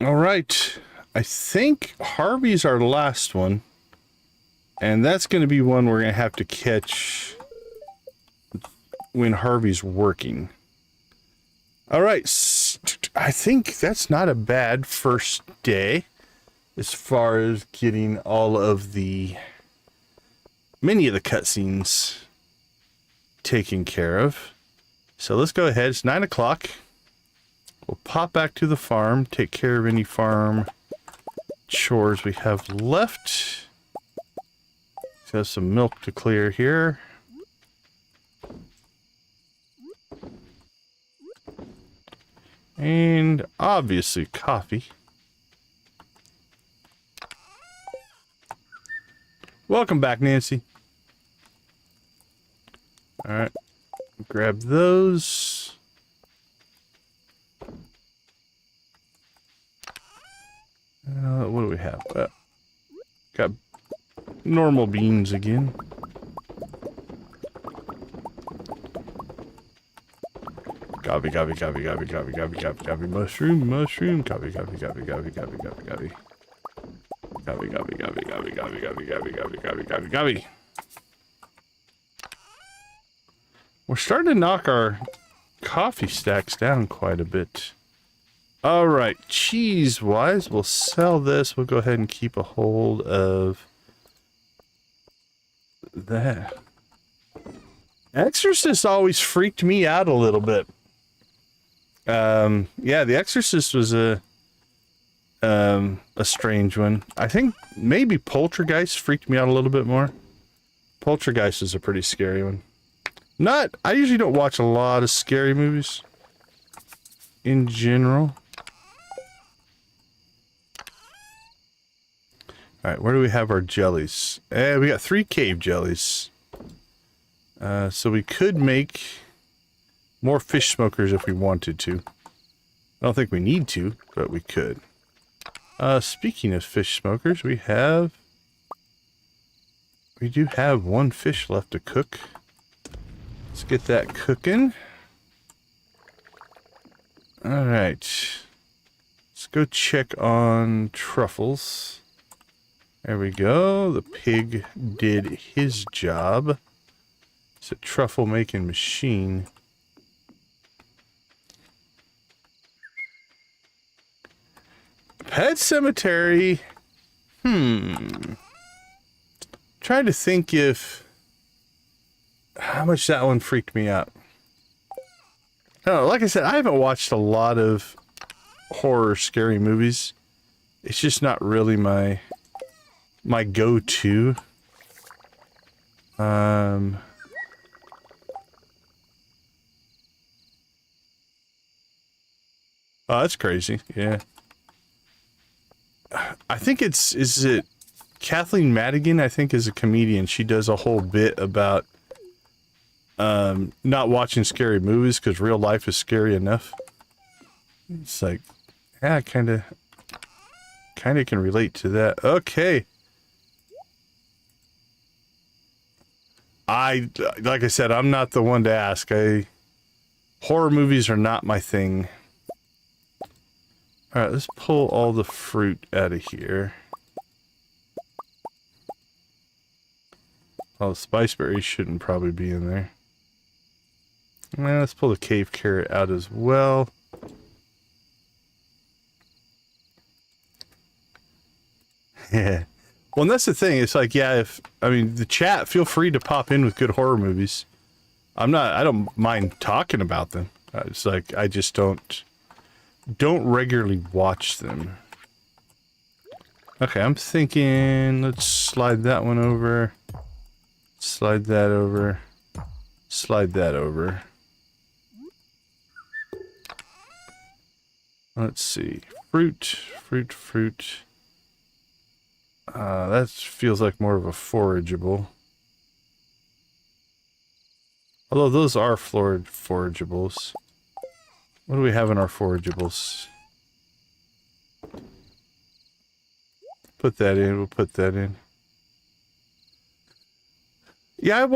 All right. I think Harvey's our last one. And that's going to be one we're going to have to catch when Harvey's working. All right. I think that's not a bad first day as far as getting all of many of the cutscenes taken care of. So let's go ahead. It's 9 o'clock. We'll pop back to the farm, take care of any farm chores we have left. Let's have some milk to clear here. And obviously coffee. Welcome back, Nancy. All right, grab those. What do we have? Got normal beans again. Copy, copy, copy, copy, copy, copy, copy, copy, mushroom, mushroom, copy, copy, copy, copy, copy, copy, copy. Copy, copy, copy, copy, copy, copy, copy, copy, copy, copy, copy. We're starting to knock our coffee stacks down quite a bit. All right, cheese-wise, we'll sell this. We'll go ahead and keep a hold of that. Exorcist always freaked me out a little bit. Yeah, the Exorcist was a strange one. I think maybe Poltergeist freaked me out a little bit more. Poltergeist is a pretty scary one. I usually don't watch a lot of scary movies in general. Alright, where do we have our jellies? We got 3 cave jellies. So we could make more fish smokers if we wanted to. I don't think we need to, but we could. Speaking of fish smokers, we do have 1 fish left to cook. Let's get that cooking. Alright. Let's go check on truffles. There we go. The pig did his job. It's a truffle making machine. Pet Cemetery. Trying to think how much that one freaked me out. No, like I said, I haven't watched a lot of horror scary movies. It's just not really my go-to. Oh, that's crazy. Yeah. I think is it Kathleen Madigan, I think, is a comedian. She does a whole bit about not watching scary movies because real life is scary enough. It's like, yeah, I kind of can relate to that. Okay. Like I said, I'm not the one to ask. Horror movies are not my thing. All right, let's pull all the fruit out of here. Well, the spice berries shouldn't probably be in there. Well, let's pull the cave carrot out as well. Yeah. Well, and that's the thing. It's like, yeah, the chat, feel free to pop in with good horror movies. I don't mind talking about them. It's like, I just don't regularly watch them. Okay, I'm thinking, let's slide that one over. Slide that over. Slide that over. Let's see. Fruit. That feels like more of a forageable. Although those are forageables. What do we have in our forageables? Put that in. We'll put that in. Yeah,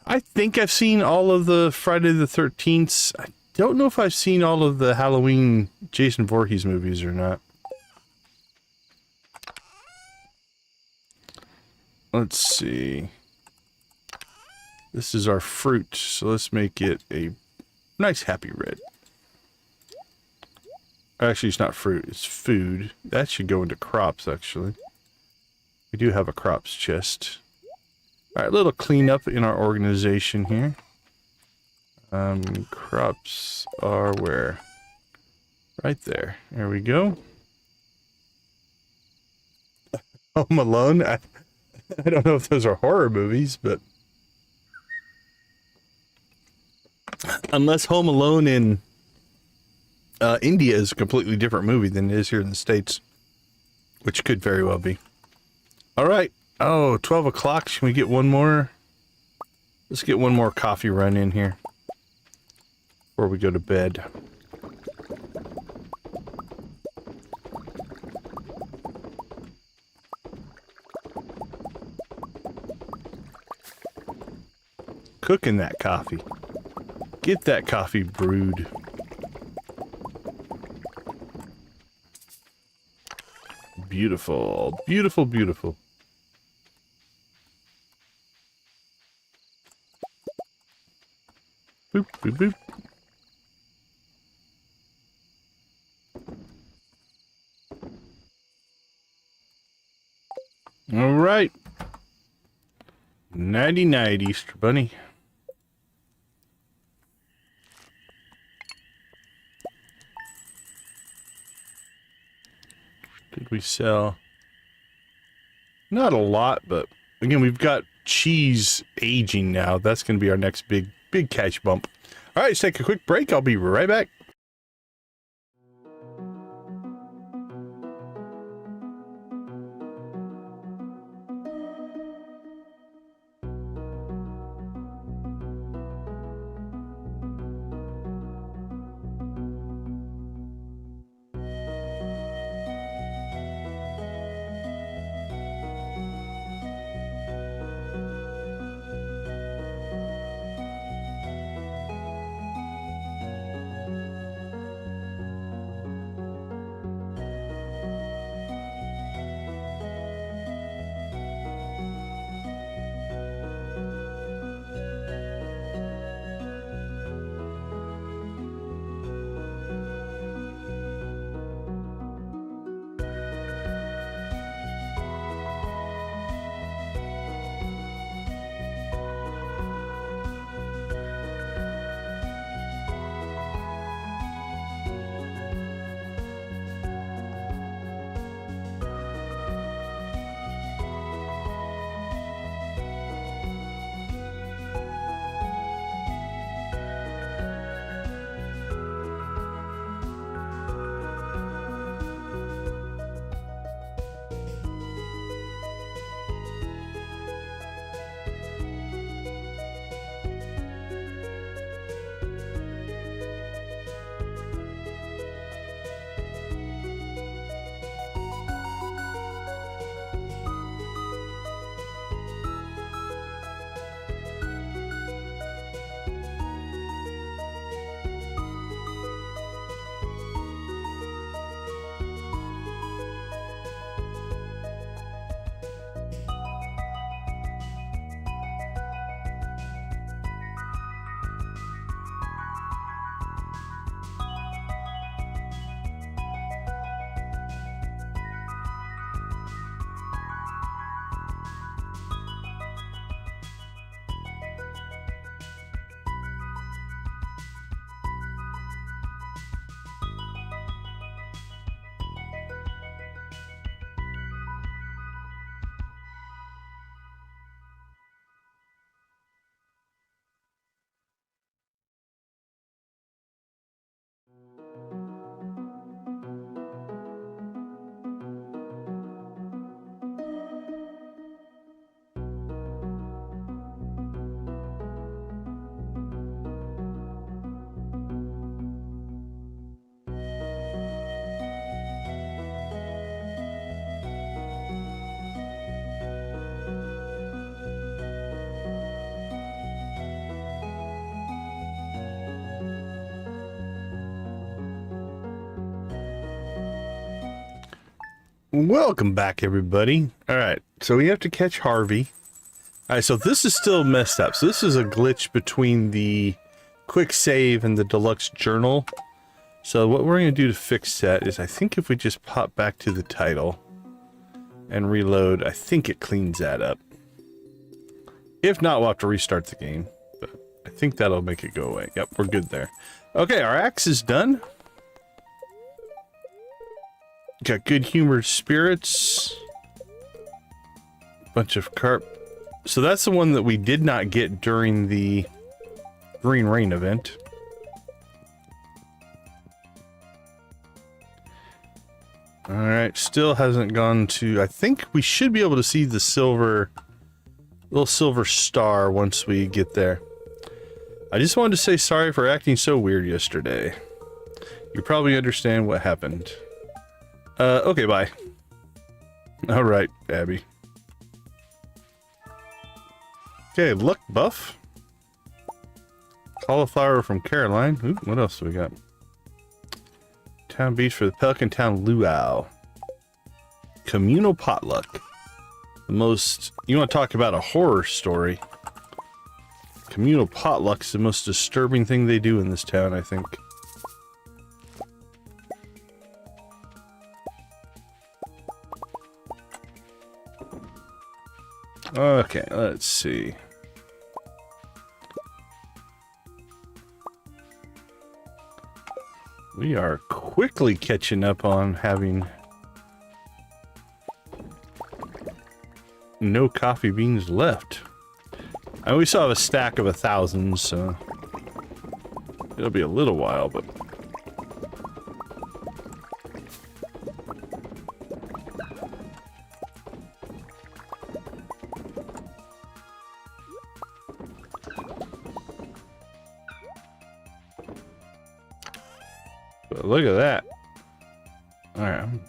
I think I've seen all of the Friday the 13th. I don't know if I've seen all of the Halloween Jason Voorhees movies or not. Let's see. This is our fruit, so let's make it a nice happy red. Actually, it's not fruit, it's food. That should go into crops, actually. We do have a crops chest. Alright, a little cleanup in our organization here. Crops are where? Right there. There we go. Home Alone? I don't know if those are horror movies, but... Unless Home Alone in India is a completely different movie than it is here in the States. Which could very well be. Alright. Oh, 12 o'clock. Should we get one more? Let's get one more coffee run in here. Before we go to bed. Cooking that coffee. Get that coffee brewed. Beautiful. Beautiful, beautiful. Boop, boop, boop. All right. Nighty-night, Easter Bunny. Did we sell? Not a lot, but again, we've got cheese aging now. That's going to be our next big cash bump. All right, let's take a quick break. I'll be right back. Welcome back, everybody. All right, so we have to catch Harvey. All right, so this is still messed up. So this is a glitch between the quick save and the deluxe journal. So what we're going to do to fix that is I think if we just pop back to the title and reload, I think it cleans that up. If not, we'll have to restart the game. But I think that'll make it go away. Yep, we're good there. Okay, our axe is done. Got good humored spirits. Bunch of carp. So that's the one that we did not get during the Green Rain event. Alright, still hasn't gone to... I think we should be able to see the silver... little silver star once we get there. I just wanted to say sorry for acting so weird yesterday. You probably understand what happened. Okay, bye. Alright, Abby. Okay, luck buff. Cauliflower from Caroline. Ooh, what else do we got? Town beach for the Pelican Town luau. Communal potluck. The most... You want to talk about a horror story. Communal potluck's the most disturbing thing they do in this town, I think. Okay, let's see. We are quickly catching up on having no coffee beans left. And we still have a stack of 1,000, so it'll be a little while, but... But look at that. Alright, I'm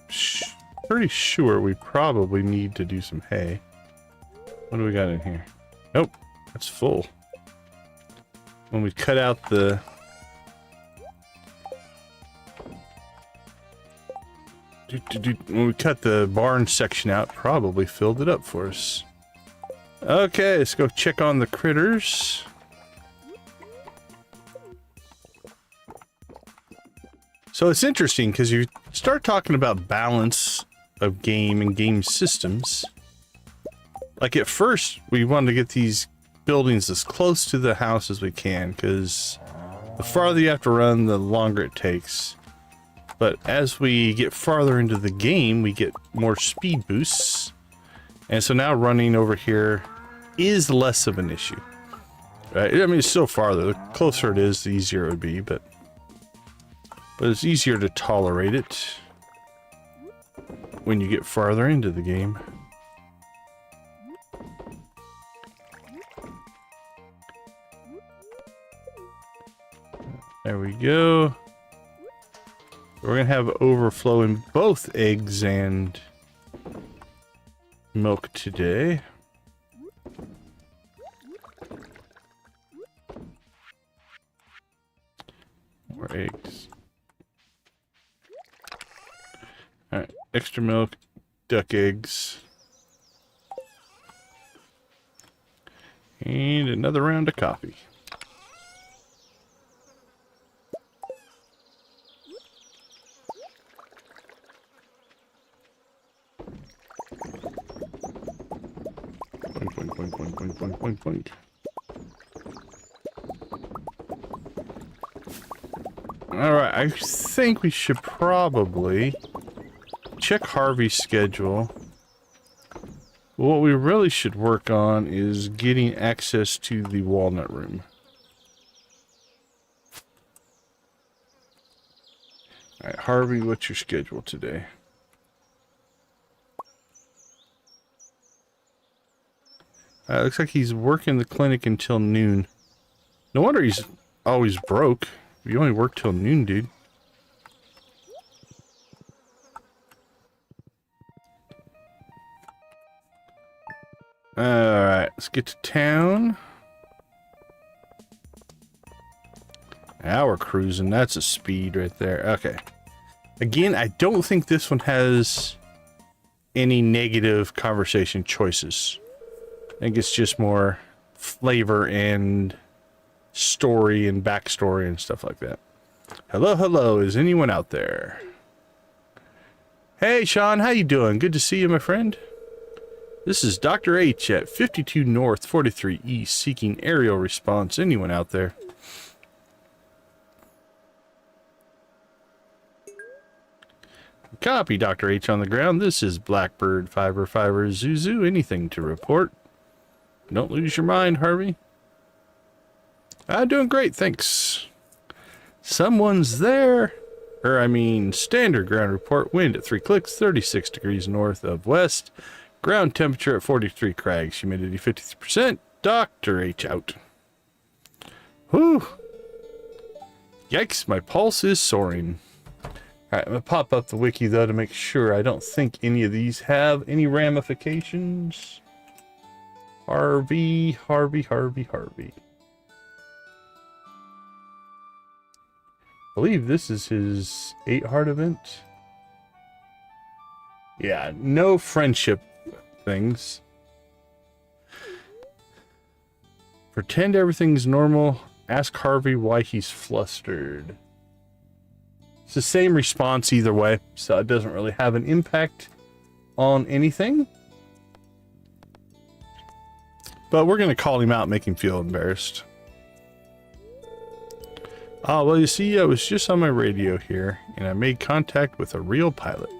pretty sure we probably need to do some hay. What do we got in here? Nope, that's full. When we cut out the... When we cut the barn section out, probably filled it up for us. Okay, let's go check on the critters. So it's interesting because you start talking about balance of game and game systems. Like at first, we wanted to get these buildings as close to the house as we can because the farther you have to run, the longer it takes. But as we get farther into the game, we get more speed boosts. And so now running over here is less of an issue. Right? I mean, it's still farther. The closer it is, the easier it would be, but it's easier to tolerate it when you get farther into the game. There we go. We're gonna have overflow in both eggs and milk today. More eggs. Alright, extra milk, duck eggs. And another round of coffee. Boink, boink, boink, boink, boink, boink, boink, boink. Alright, I think we should probably check Harvey's schedule. What we really should work on is getting access to the walnut room. Alright, Harvey, what's your schedule today? Looks like he's working the clinic until noon. No wonder he's always broke. You only work till noon, dude. Alright, let's get to town. Now we're cruising. That's a speed right there. Okay. Again, I don't think this one has any negative conversation choices. I think it's just more flavor and story and backstory and stuff like that. Hello, hello. Is anyone out there? Hey, Sean. How you doing? Good to see you, my friend. This is Dr. H at 52 North, 43 East, seeking aerial response. Anyone out there? Copy, Dr. H on the ground. This is Blackbird, Fiber, Zuzu. Anything to report? Don't lose your mind, Harvey. I'm doing great, thanks. Someone's there. Standard ground report. Wind at 3 clicks, 36 degrees north of west. Ground temperature at 43 crags. Humidity 53%. Dr. H out. Whew. Yikes, my pulse is soaring. Alright, I'm going to pop up the wiki, though, to make sure. I don't think any of these have any ramifications. Harvey. I believe this is his 8-heart event. Yeah, no friendship things. Pretend everything's normal. Ask Harvey why he's flustered. It's the same response either way, so it doesn't really have an impact on anything. But we're going to call him out and make him feel embarrassed. Well, you see, I was just on my radio here, and I made contact with a real pilot.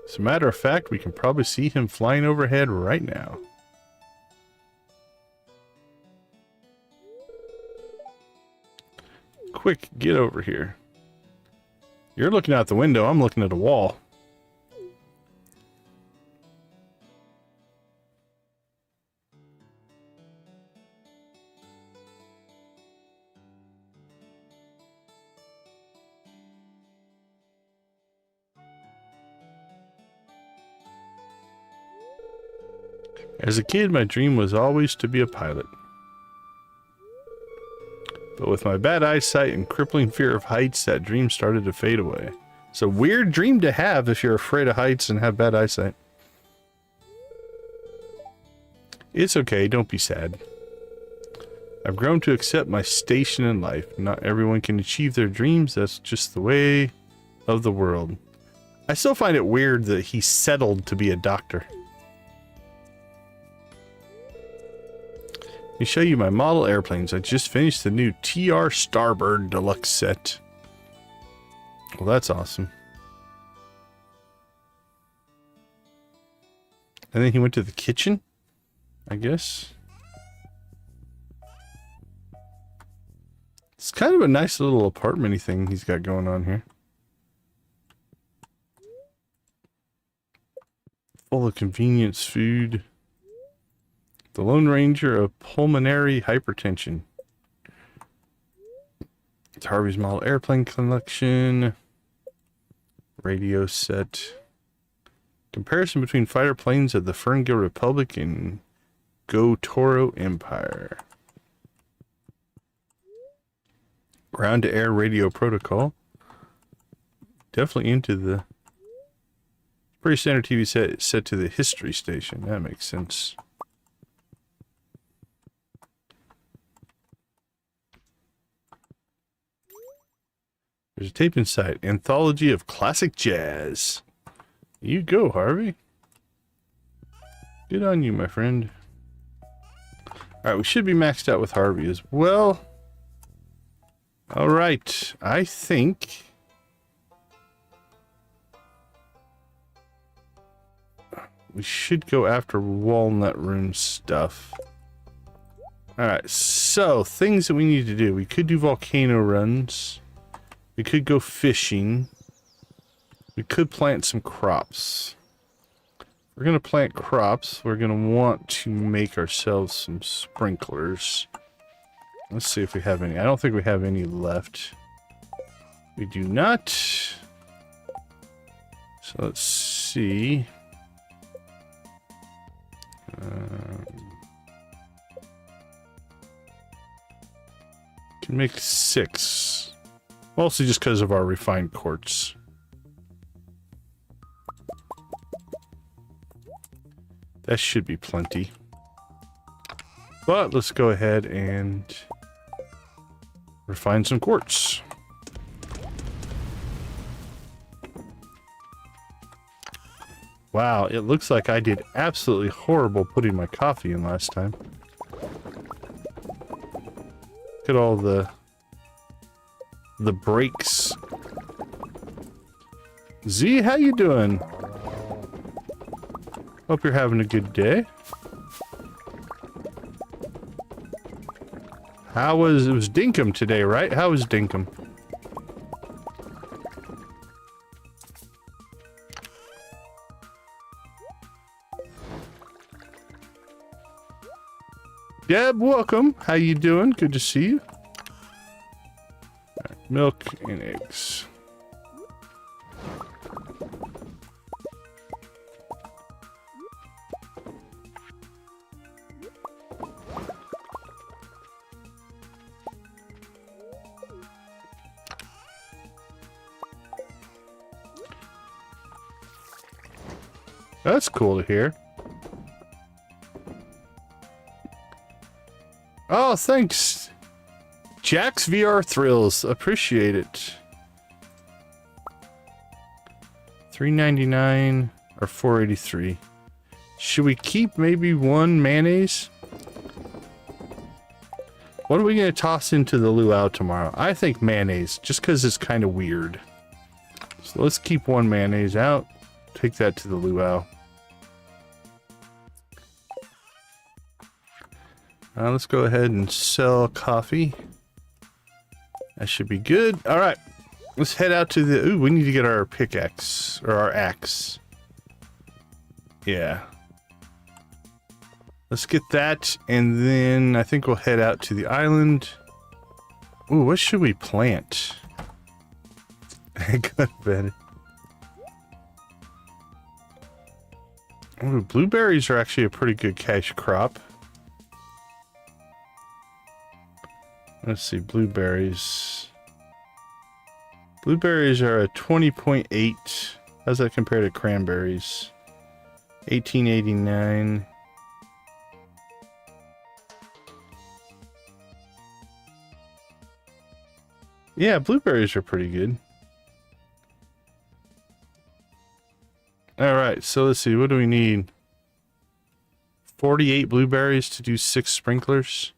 As a matter of fact, we can probably see him flying overhead right now. Quick, get over here. You're looking out the window, I'm looking at a wall. As a kid, my dream was always to be a pilot. But with my bad eyesight and crippling fear of heights, that dream started to fade away. It's a weird dream to have if you're afraid of heights and have bad eyesight. It's okay, don't be sad. I've grown to accept my station in life. Not everyone can achieve their dreams, that's just the way of the world. I still find it weird that he settled to be a doctor. Let me show you my model airplanes. I just finished the new TR Starbird Deluxe set. Well, that's awesome. And then he went to the kitchen, I guess. It's kind of a nice little apartment-y thing he's got going on here. Full of convenience food. The Lone Ranger of Pulmonary Hypertension. It's Harvey's model airplane collection. Radio set. Comparison between fighter planes of the Ferngul Republic and Go Toro Empire. Ground-to-air radio protocol. Definitely into the... Pretty standard TV set to the history station. That makes sense. There's a tape inside. Anthology of Classic Jazz. You go, Harvey. Good on you, my friend. Alright, we should be maxed out with Harvey as well. Alright, I think... we should go after Walnut Room stuff. Alright, so things that we need to do. We could do volcano runs. We could go fishing. We could plant some crops. We're going to plant crops. We're going to want to make ourselves some sprinklers. Let's see if we have any. I don't think we have any left. We do not. So let's see. Can make 6. Mostly just because of our refined quartz. That should be plenty. But let's go ahead and refine some quartz. Wow, it looks like I did absolutely horrible putting my coffee in last time. Look at all the breaks. Z, how you doing? Hope you're having a good day. It was Dinkum today, right? How was Dinkum? Deb, welcome. How you doing? Good to see you. Right, milk and eggs. That's cool to hear. Oh, thanks. Jack's VR Thrills. Appreciate it. $3.99 or $4.83. Should we keep maybe one mayonnaise? What are we going to toss into the luau tomorrow? I think mayonnaise, just because it's kind of weird. So let's keep one mayonnaise out. Take that to the luau. Let's go ahead and sell coffee. That should be good. All right. Let's head out to the... Ooh, we need to get our pickaxe. Or our axe. Yeah. Let's get that. And then I think we'll head out to the island. Ooh, what should we plant? Good bet. Ooh, blueberries are actually a pretty good cash crop. Let's see, blueberries. Blueberries are a 20.8. How's that compare to cranberries? 18.89. Yeah, blueberries are pretty good. Alright, so let's see, what do we need? 48 blueberries to do 6 sprinklers.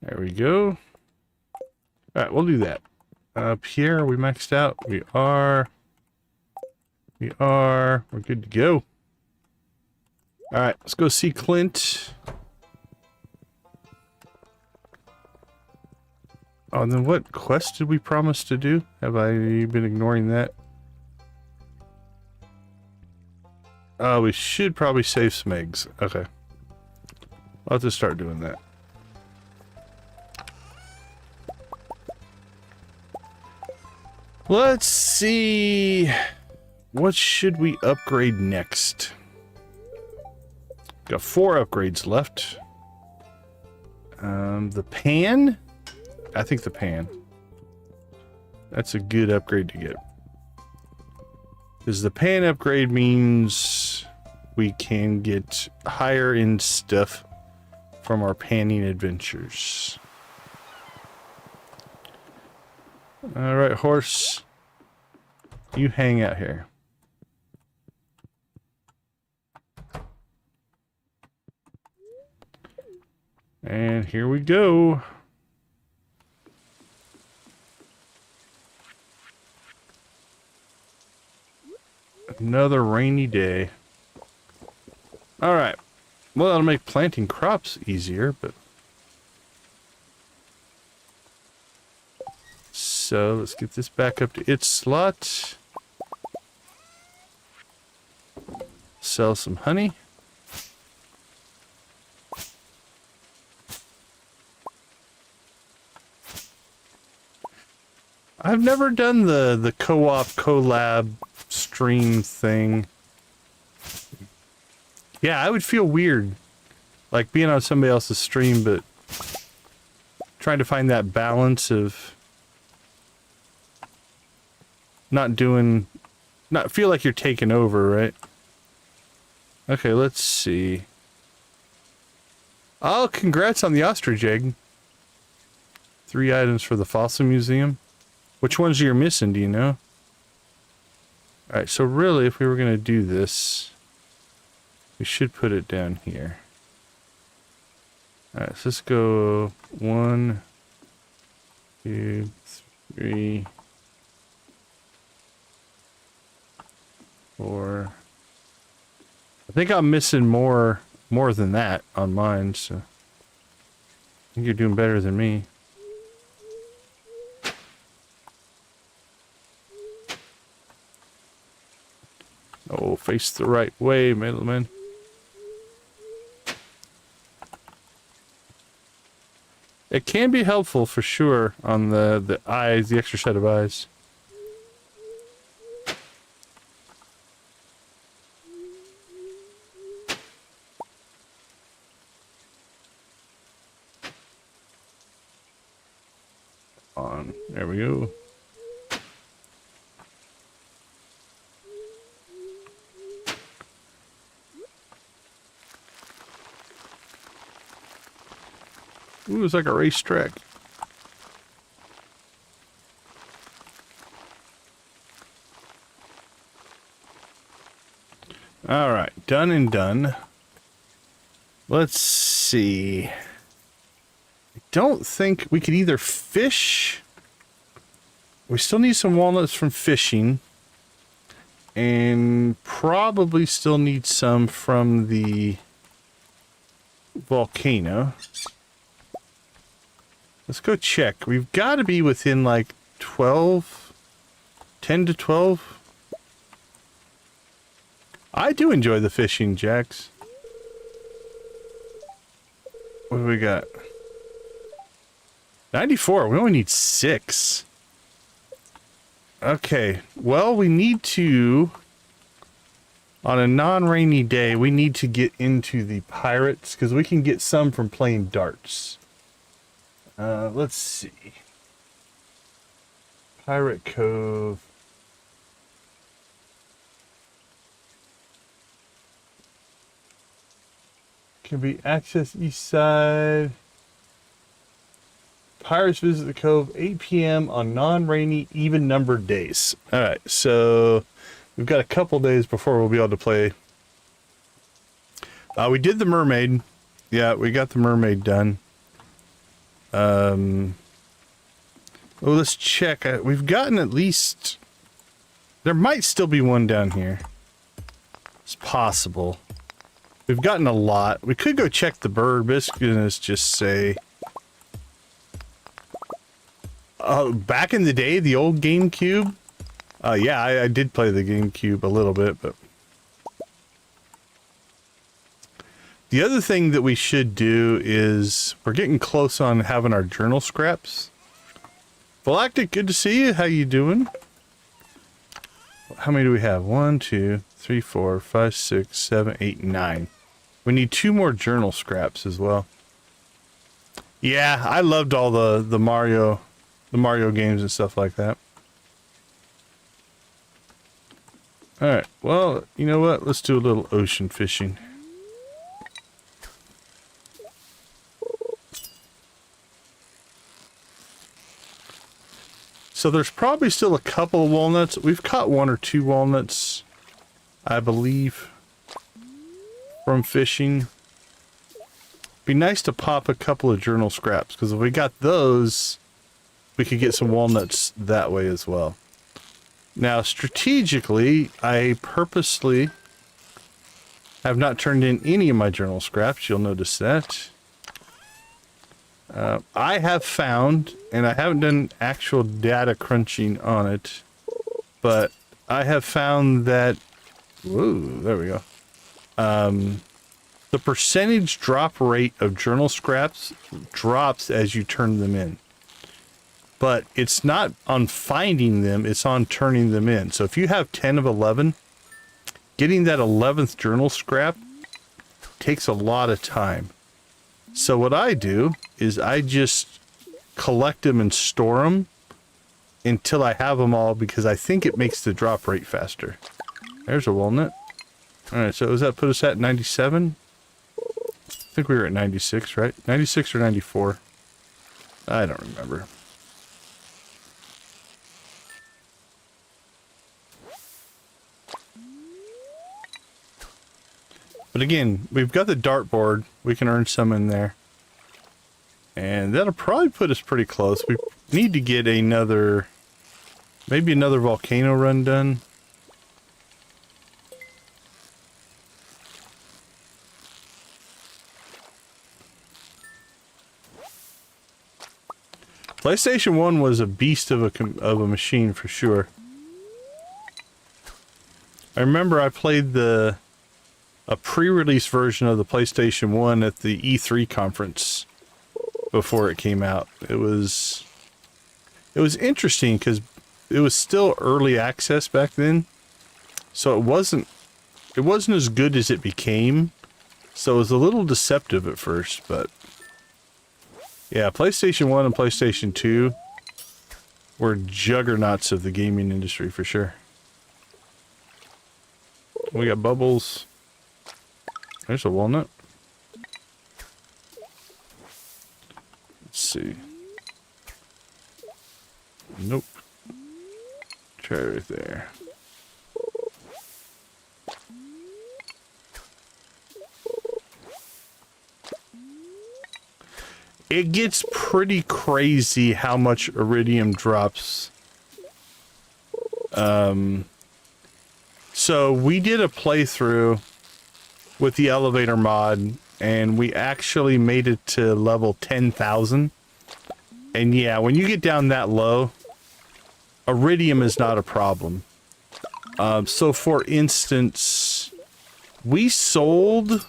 There we go. Alright, we'll do that. Up here, are we maxed out? We are. We're good to go. Alright, let's go see Clint. Oh, and then what quest did we promise to do? Have I been ignoring that? Oh, we should probably save some eggs. Okay. I'll have to start doing that. Let's see. What should we upgrade next? Got 4 upgrades left. The pan? I think the pan. That's a good upgrade to get. Because the pan upgrade means we can get higher end stuff from our panning adventures. Alright, horse. You hang out here. And here we go. Another rainy day. Alright. Well, that'll make planting crops easier, but... So, let's get this back up to its slot. Sell some honey. I've never done the co-op collab stream thing. Yeah, I would feel weird like being on somebody else's stream, but trying to find that balance of not feel like you're taking over, right? Okay, let's see. Oh, congrats on the ostrich egg. 3 items for the fossil museum. Which ones you're missing, do you know? Alright, so really, if we were going to do this, we should put it down here. Alright, so let's go 1, 2, 3, 4. I think I'm missing more than that on mine, so I think you're doing better than me. Oh, face the right way, middleman. It can be helpful for sure on the eyes, the extra set of eyes. On, there we go. Ooh, it's like a racetrack. All right, done and done. Let's see. I don't think we could either fish. We still need some walnuts from fishing. And probably still need some from the volcano. Let's go check. We've got to be within like 12, 10 to 12. I do enjoy the fishing, Jax. What do we got? 94. We only need 6. Okay. Well, we need to, on a non-rainy day, we need to get into the pirates because we can get some from playing darts. Let's see. Pirate Cove. Can be accessed east side. Pirates visit the cove 8 p.m. on non-rainy, even-numbered days. Alright, so we've got a couple days before we'll be able to play. We did the mermaid. Yeah, we got the mermaid done. Well, let's check. We've gotten at least... There might still be one down here. It's possible. We've gotten a lot. We could go check the bird, but it's gonna just say... back in the day, the old GameCube? Yeah, I did play the GameCube a little bit, but... The other thing that we should do is... We're getting close on having our journal scraps. Galactic, good to see you. How you doing? How many do we have? 1, 2, 3, 4, 5, 6, 7, 8, 9. We need 2 more journal scraps as well. Yeah, I loved all the Mario games and stuff like that. Alright, well, you know what? Let's do a little ocean fishing. So there's probably still a couple of walnuts. We've caught 1 or 2 walnuts, I believe, from fishing. Be nice to pop a couple of journal scraps, because if we got those, we could get some walnuts that way as well. Now, strategically, I purposely have not turned in any of my journal scraps. You'll notice that. I have found, and I haven't done actual data crunching on it, but I have found that, whoa, there we go. The percentage drop rate of journal scraps drops as you turn them in. But it's not on finding them, it's on turning them in. So if you have 10 of 11, getting that 11th journal scrap takes a lot of time. So what I do is I just collect them and store them until I have them all, because I think it makes the drop rate faster. There's a walnut. All right, so does that put us at 97? I think we were at 96, right? 96 or 94? I don't remember. But again, we've got the dartboard. We can earn some in there. And that'll probably put us pretty close. We need to get another, maybe another volcano run done. PlayStation 1 was a beast of a machine for sure. I remember I played a pre-release version of the PlayStation 1 at the E3 conference before it came out. It was interesting because it was still early access back then, so it wasn't as good as it became. So it was a little deceptive at first, but yeah, PlayStation 1 and PlayStation 2 were juggernauts of the gaming industry for sure. We got bubbles. There's a walnut. Let's see. Nope. Try right there. It gets pretty crazy how much iridium drops. So we did a playthrough with the elevator mod, and we actually made it to level 10,000. And yeah, when you get down that low, iridium is not a problem. So for instance, we sold,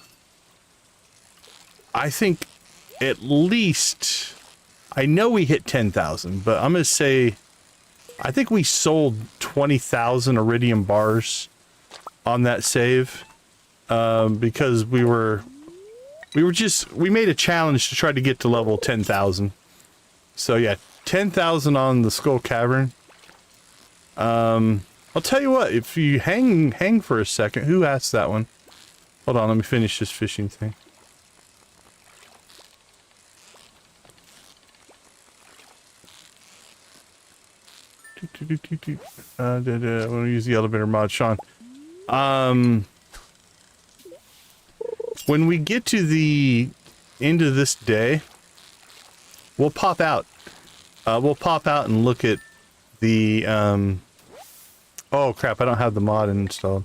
I think, at least, I know we hit 10,000, but I'm going to say, I think we sold 20,000 iridium bars on that save, because we made a challenge to try to get to level 10,000. So yeah, 10,000 on the Skull Cavern. I'll tell you what, if you hang for a second, who asked that one? Hold on, let me finish this fishing thing. I want to use the elevator mod, Sean. When we get to the end of this day, we'll pop out. We'll pop out and look at the, oh crap, I don't have the mod installed.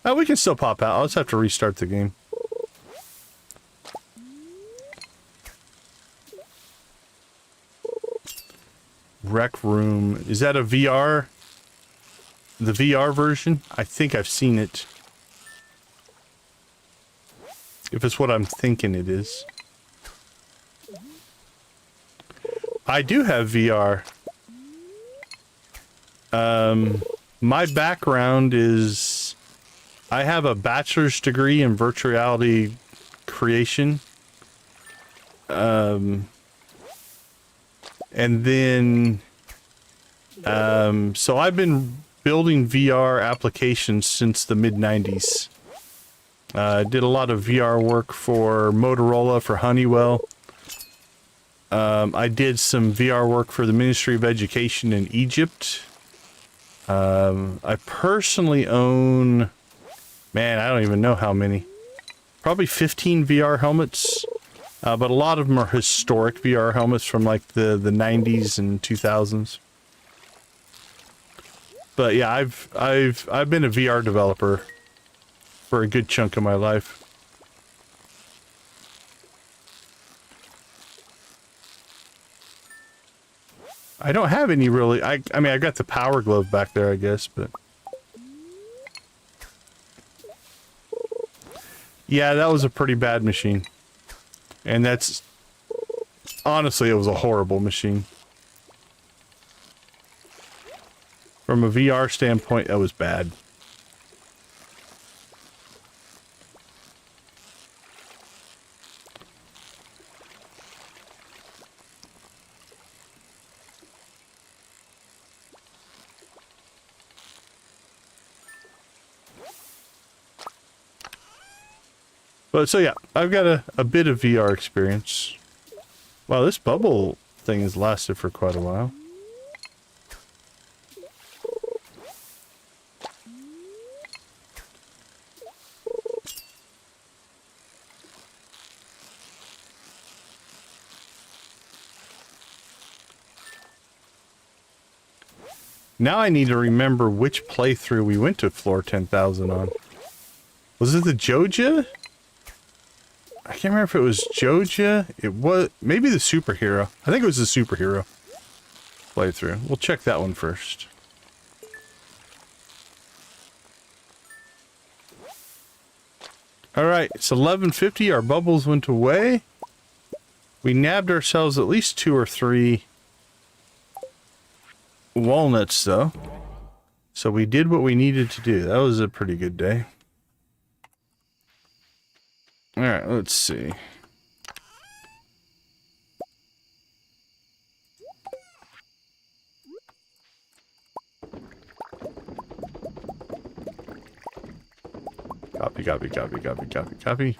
Oh, we can still pop out. I'll just have to restart the game. Rec room. Is that a VR? The VR version? I think I've seen it. If it's what I'm thinking it is. I do have VR. My background is, I have a bachelor's degree in virtual reality creation. And then, so I've been building VR applications since the mid-90s. I did a lot of VR work for Motorola, for Honeywell. I did some VR work for the Ministry of Education in Egypt. I personally own, man, I don't even know how many. Probably 15 VR helmets. But a lot of them are historic VR helmets from like the 90s and 2000s. But yeah, I've been a VR developer for a good chunk of my life. I don't have any really. I mean, I got the Power Glove back there, I guess, but yeah, that was a pretty bad machine. And that's, honestly, it was a horrible machine. From a VR standpoint, that was bad. But so yeah, I've got a bit of VR experience. Wow, this bubble thing has lasted for quite a while. Now I need to remember which playthrough we went to floor 10,000 on. Was it the Joja? I can't remember if it was Joja. It was maybe the superhero. I think it was the superhero playthrough. We'll check that one first. Alright, it's 11:50. Our bubbles went away. We nabbed ourselves at least 2 or 3 walnuts, though. So we did what we needed to do. That was a pretty good day. Alright, let's see. Copy, copy, copy, copy, copy, copy.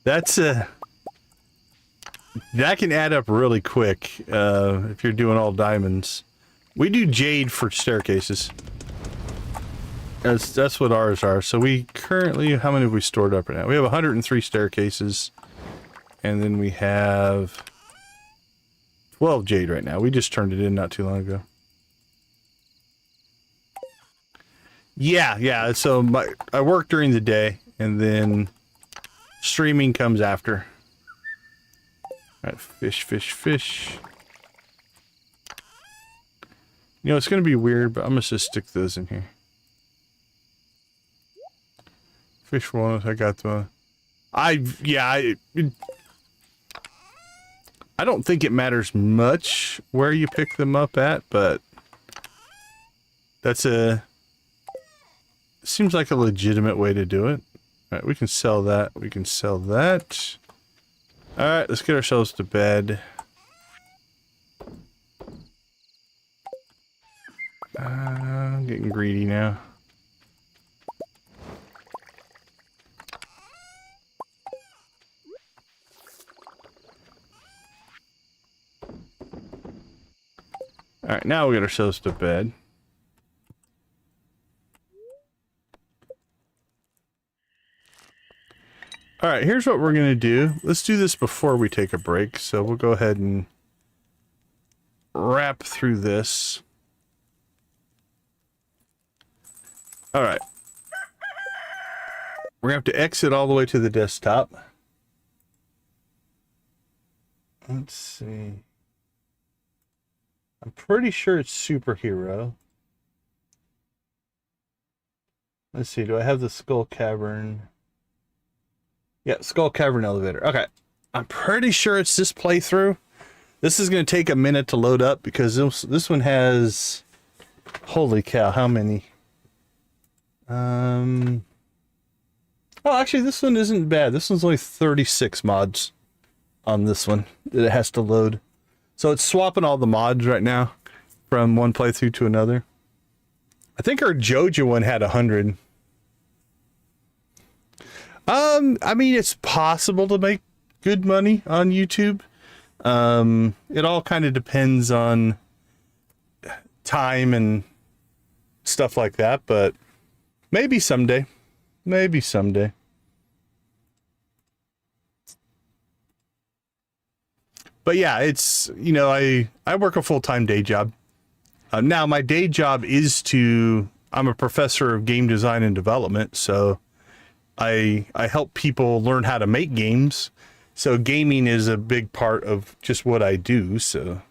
That's that can add up really quick if you're doing all diamonds. We do jade for staircases. That's what ours are. So we currently, how many have we stored up right now? We have 103 staircases, and then we have 12 jade right now. We just turned it in not too long ago. Yeah. So I work during the day, and then streaming comes after. All right, fish, fish, fish. You know, it's going to be weird, but I'm going to just stick those in here. Fish walnuts, I got the... I don't think it matters much where you pick them up at, but... That's a... Seems like a legitimate way to do it. Alright, we can sell that. We can sell that. Alright, let's get ourselves to bed. I'm getting greedy now. Alright, now we get ourselves to bed. Alright, here's what we're gonna do. Let's do this before we take a break, so we'll go ahead and wrap through this. Alright. We're gonna have to exit all the way to the desktop. Let's see. I'm pretty sure it's superhero. Let's see, do I have the Skull Cavern? Yeah, Skull Cavern elevator. Okay. I'm pretty sure it's this playthrough. This is going to take a minute to load up because this one has... Holy cow, how many? Oh, actually, this one isn't bad. This one's only 36 mods on this one that it has to load. So it's swapping all the mods right now from one playthrough to another. I think our Joja one had 100. I mean, it's possible to make good money on YouTube. It all kind of depends on time and stuff like that, but maybe someday. Maybe someday. But yeah, it's, you know, I work a full-time day job. Now, my day job is I'm a professor of game design and development, so I help people learn how to make games. So gaming is a big part of just what I do, so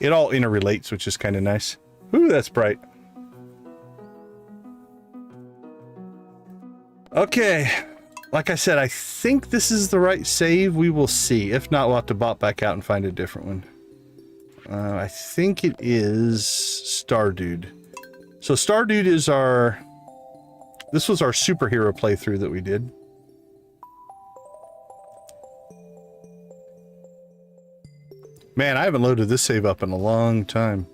it all interrelates, which is kind of nice. Ooh, that's bright. Okay, like I said, I think this is the right save. We will see. If not, we'll have to bop back out and find a different one. I think it is Stardew. So Stardew is this was our superhero playthrough that we did. Man, I haven't loaded this save up in a long time.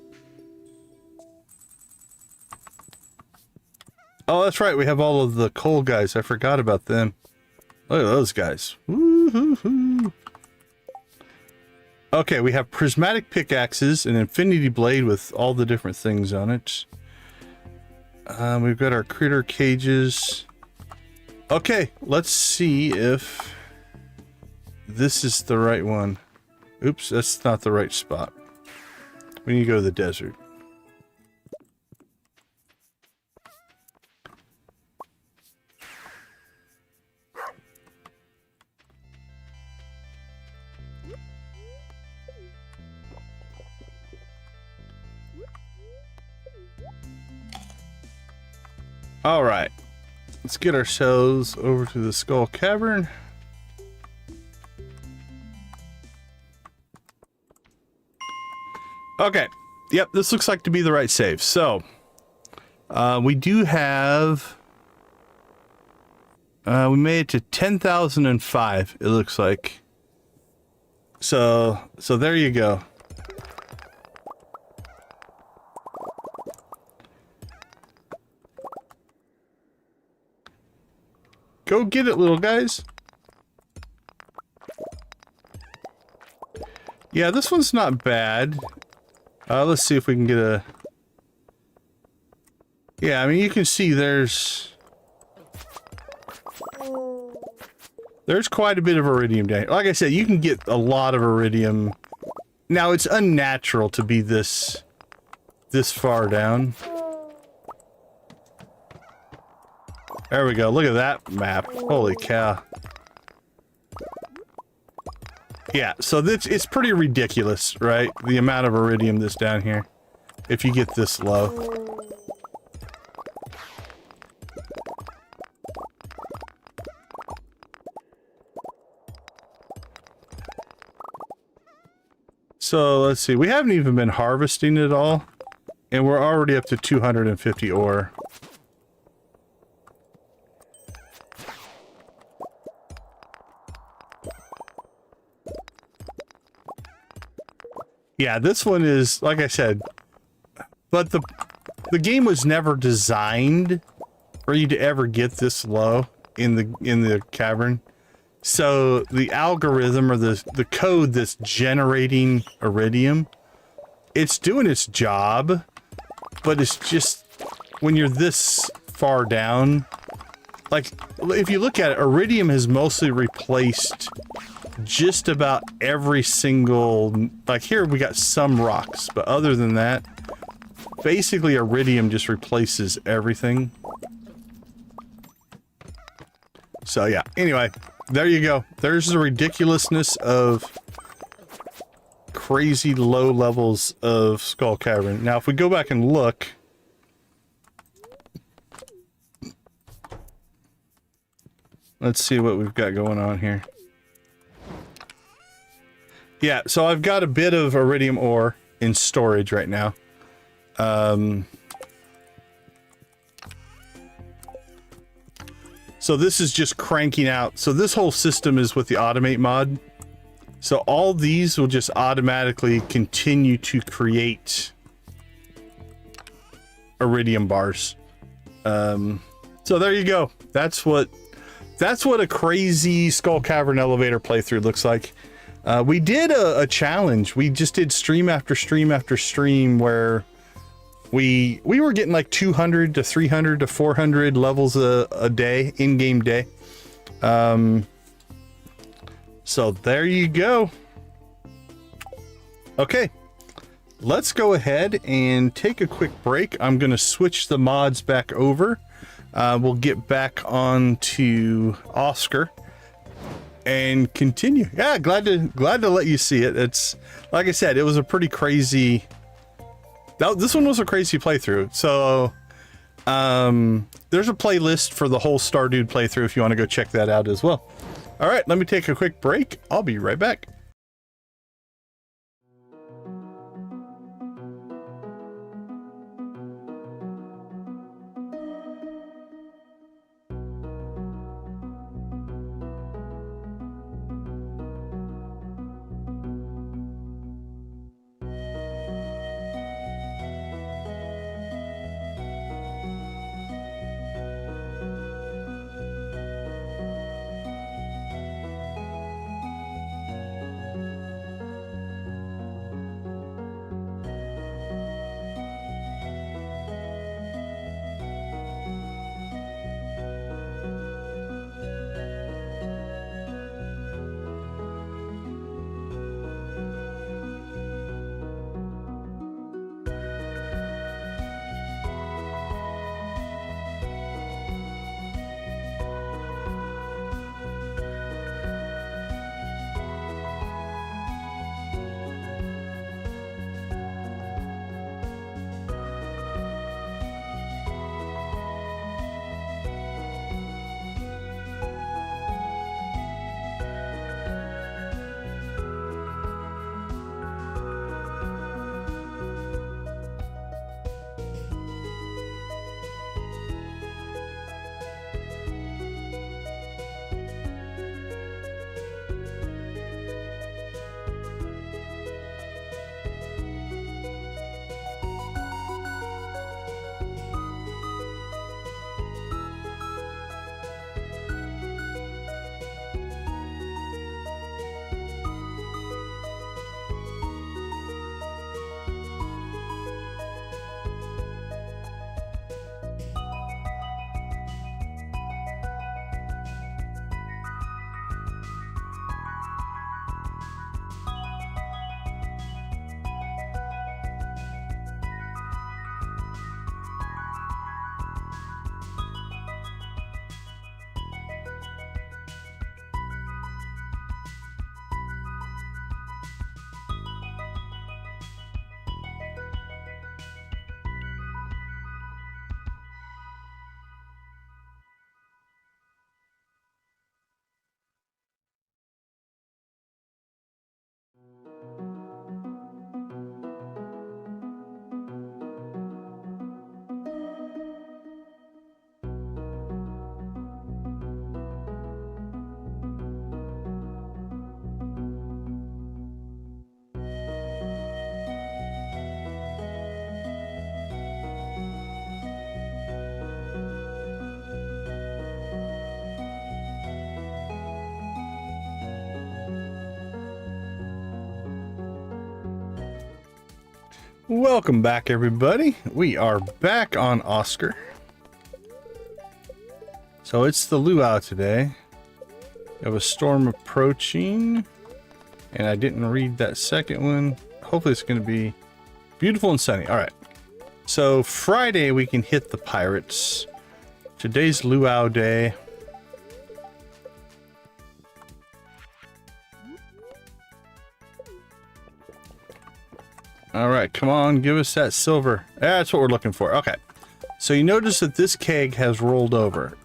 Oh, that's right. We have all of the coal guys. I forgot about them. Look at those guys. Woo-hoo-hoo. Okay, we have prismatic pickaxes, an infinity blade with all the different things on it. We've got our critter cages. Okay, let's see if this is the right one. Oops, that's not the right spot. We need to go to the desert. All right, let's get ourselves over to the Skull Cavern. Okay, yep, this looks like to be the right save. So, we do have, we made it to 10,005, it looks like. So there you go. Go get it, little guys. Yeah, this one's not bad. Let's see if we can get a... Yeah, I mean, you can see there's quite a bit of iridium down here. Like I said, you can get a lot of iridium. Now, it's unnatural to be this far down. There we go. Look at that map. Holy cow. Yeah, so it's pretty ridiculous, right? The amount of iridium that's down here. If you get this low. So, let's see. We haven't even been harvesting it all. And we're already up to 250 ore. Yeah, this one is, like I said, but the game was never designed for you to ever get this low in the cavern. So the algorithm or the code that's generating iridium, it's doing its job, but it's just when you're this far down, like if you look at it, iridium has mostly replaced just about every single, like here we got some rocks, but other than that, basically iridium just replaces everything. So yeah, anyway, there you go. There's the ridiculousness of crazy low levels of Skull Cavern. Now if we go back and look, let's see what we've got going on here. Yeah, so I've got a bit of iridium ore in storage right now. So this is just cranking out. So this whole system is with the automate mod. So all these will just automatically continue to create iridium bars. So there you go. That's what a crazy Skull Cavern elevator playthrough looks like. We did a challenge. We just did stream after stream after stream where we were getting like 200 to 300 to 400 levels a day, in-game day. So there you go. Okay, let's go ahead and take a quick break. I'm going to switch the mods back over. We'll get back on to Oscar and continue. Yeah, glad to let you see it. It's like I said, it was a pretty crazy. This one was a crazy playthrough. So there's a playlist for the whole Stardew playthrough if you want to go check that out as well. All right, let me take a quick break. I'll be right back. Welcome back, everybody. We are back on Oscar. So it's the luau today. We have a storm approaching, and I didn't read that second one. Hopefully it's going to be beautiful and sunny. All right. So Friday we can hit the pirates. Today's luau day. All right, come on, give us that silver. That's what we're looking for. Okay. So you notice that this keg has rolled over.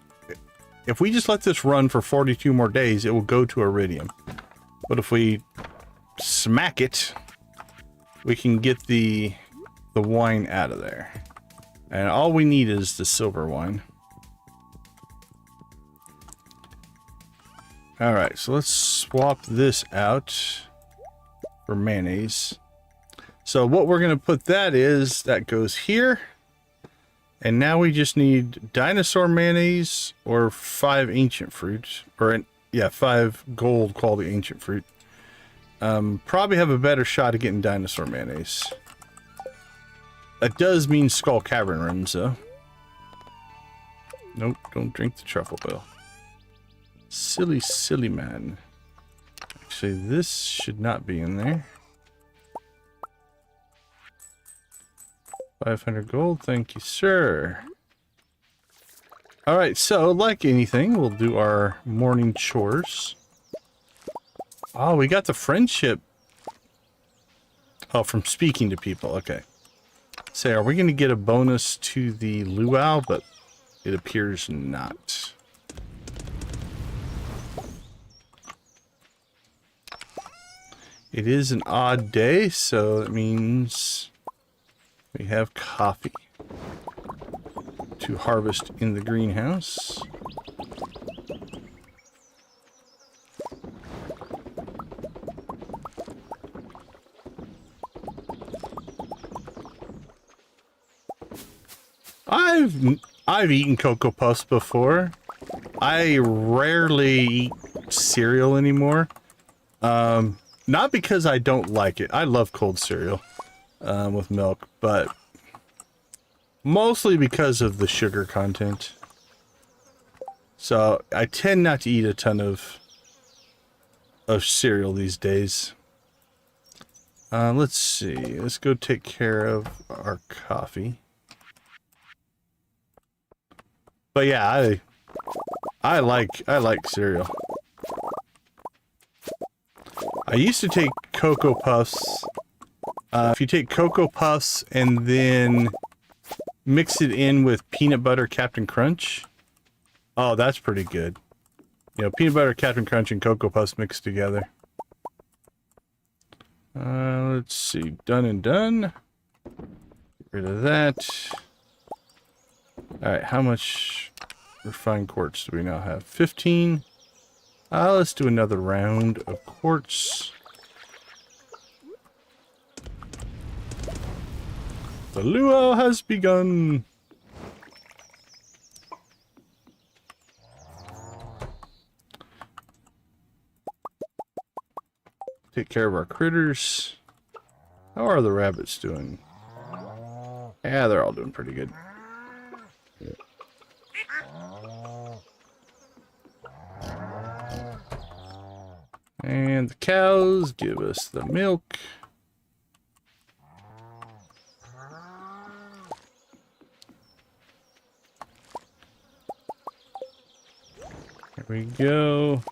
If we just let this run for 42 more days, it will go to iridium. But if we smack it, we can get the wine out of there. And all we need is the silver wine. All right, so let's swap this out for mayonnaise. So what we're going to put that goes here. And now we just need dinosaur mayonnaise or 5 ancient fruit. Or, 5 gold quality ancient fruit. Probably have a better shot at getting dinosaur mayonnaise. That does mean Skull Cavern runs, though. Nope, don't drink the truffle oil. Silly, silly man. Actually, this should not be in there. 500 gold, thank you, sir. Alright, so like anything, we'll do our morning chores. Oh, we got the friendship. Oh, from speaking to people, okay. Say, are we going to get a bonus to the luau? But it appears not. It is an odd day, so it means we have coffee to harvest in the greenhouse. I've eaten Cocoa Puffs before. I rarely eat cereal anymore. Not because I don't like it. I love cold cereal with milk, but mostly because of the sugar content. So I tend not to eat a ton of cereal these days. Let's see. Let's go take care of our coffee. But yeah, I like cereal. I used to take Cocoa Puffs. If you take Cocoa Puffs and then mix it in with peanut butter Captain Crunch, oh, that's pretty good. You know, peanut butter Captain Crunch and Cocoa Puffs mixed together. Let's see, done and done. Get rid of that. Alright, how much refined quartz do we now have? 15. Let's do another round of quartz. The luau has begun. Take care of our critters. How are the rabbits doing? Yeah, they're all doing pretty good. And the cows give us the milk. Here we go.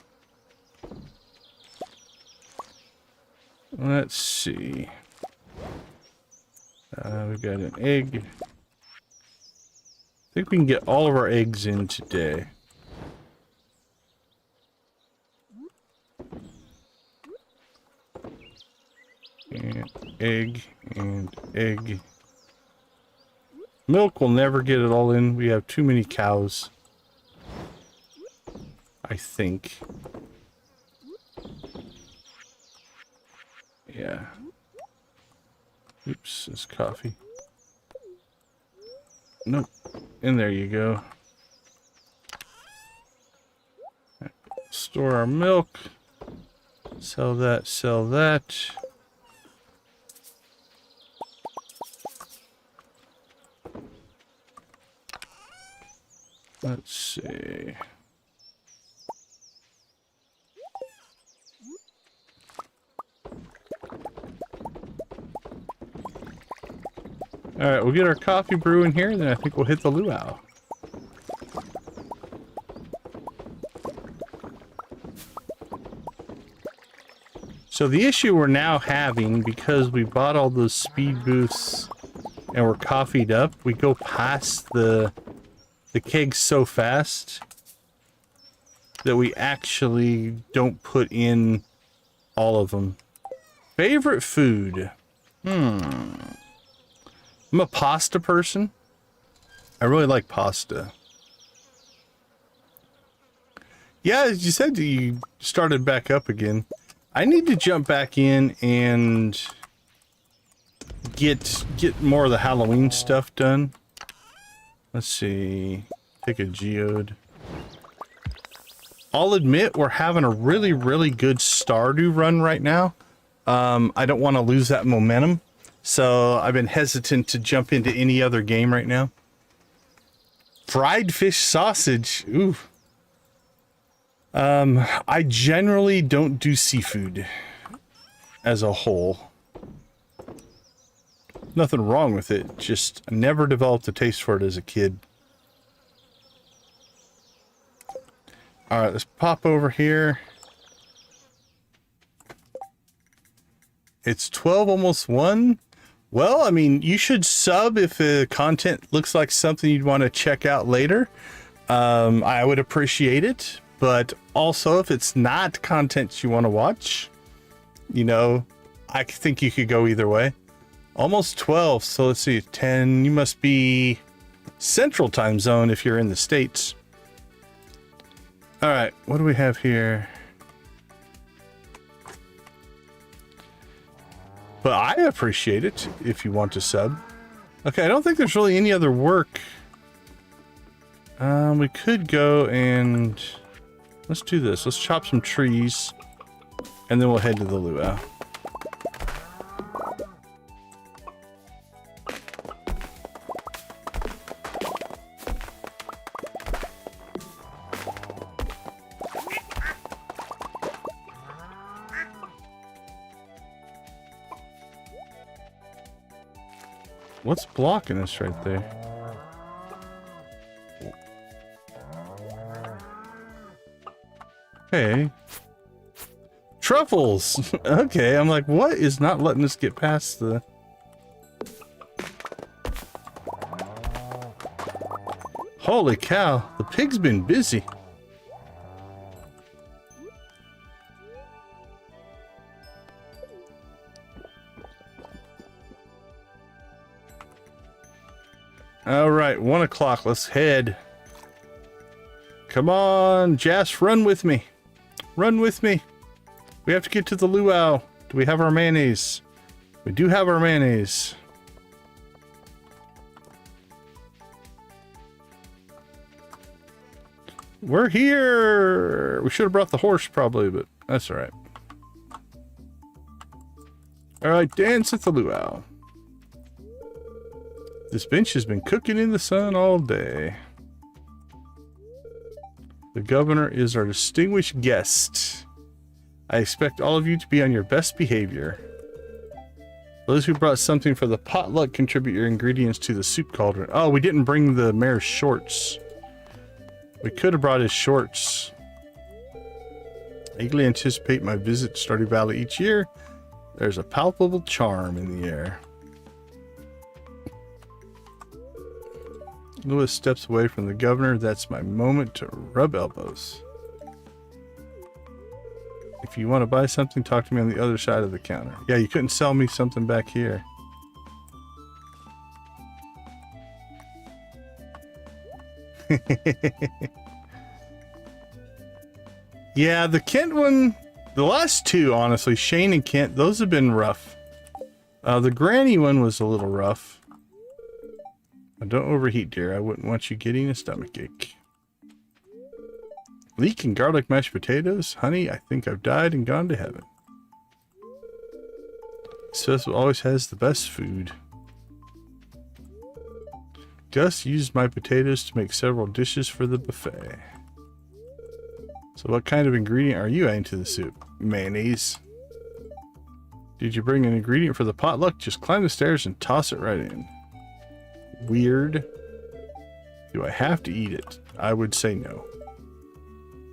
Let's see. We got an egg. I think we can get all of our eggs in today. And egg and egg. Milk will never get it all in. We have too many cows. I think. Yeah. Oops, it's coffee. Nope. And there you go. Store our milk. Sell that, sell that. Let's see. All right, we'll get our coffee brewing here, and then I think we'll hit the luau. So the issue we're now having, because we bought all those speed boosts and we're coffeeed up, we go past the kegs so fast that we actually don't put in all of them. Favorite food? I'm a pasta person. I really like pasta. Yeah, as you said, you started back up again. I need to jump back in and get more of the Halloween stuff done. Let's see. Take a geode. I'll admit we're having a really, really good Stardew run right now. I don't want to lose that momentum, so I've been hesitant to jump into any other game right now. Fried fish sausage. Ooh. I generally don't do seafood as a whole. Nothing wrong with it, just I never developed a taste for it as a kid. Alright, let's pop over here. It's 12, almost 1. Well, I mean, you should sub if the content looks like something you'd want to check out later. I would appreciate it. But also, if it's not content you want to watch, you know, I think you could go either way. Almost 12, so let's see, 10. You must be Central Time Zone if you're in the States. All right, what do we have here? But I appreciate it if you want to sub. Okay, I don't think there's really any other work. We could go and... Let's do this. Let's chop some trees, and then we'll head to the luau. What's blocking us right there? Okay. Truffles! Okay, I'm like, what is not letting us get past the... Holy cow, the pig's been busy. Alright, 1 o'clock, let's head. Come on, Jas, run with me. Run with me. We have to get to the luau. Do we have our mayonnaise? We do have our mayonnaise. We're here. We should have brought the horse probably, but that's all right. All right, dance at the luau. This bench has been cooking in the sun all day. The governor is our distinguished guest. I expect all of you to be on your best behavior. Those who brought something for the potluck, contribute your ingredients to the soup cauldron. Oh, we didn't bring the mayor's shorts. We could have brought his shorts. I eagerly anticipate my visit to Stardew Valley each year. There's a palpable charm in the air. Lewis steps away from the governor. That's my moment to rub elbows. If you want to buy something, talk to me on the other side of the counter. Yeah, you couldn't sell me something back here. Yeah, the Kent one, the last two, honestly, Shane and Kent, those have been rough. The Granny one was a little rough. Don't overheat, dear. I wouldn't want you getting a stomachache. Leek and garlic mashed potatoes? Honey, I think I've died and gone to heaven. This festival always has the best food. Gus used my potatoes to make several dishes for the buffet. So what kind of ingredient are you adding to the soup? Mayonnaise. Did you bring an ingredient for the potluck? Just climb the stairs and toss it right in. Weird. Do I have to eat it? I would say no.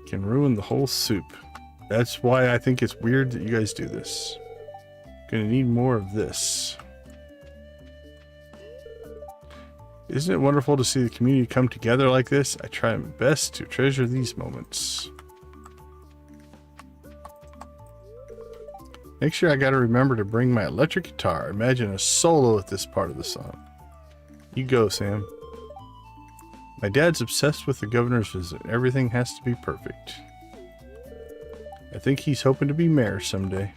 Can ruin the whole soup. That's why I think it's weird that you guys do this. Gonna need more of this. Isn't it wonderful to see the community come together like this? I try my best to treasure these moments. Make sure I gotta remember to bring my electric guitar. Imagine a solo at this part of the song. You go, Sam. My dad's obsessed with the governor's visit. Everything has to be perfect. I think he's hoping to be mayor someday.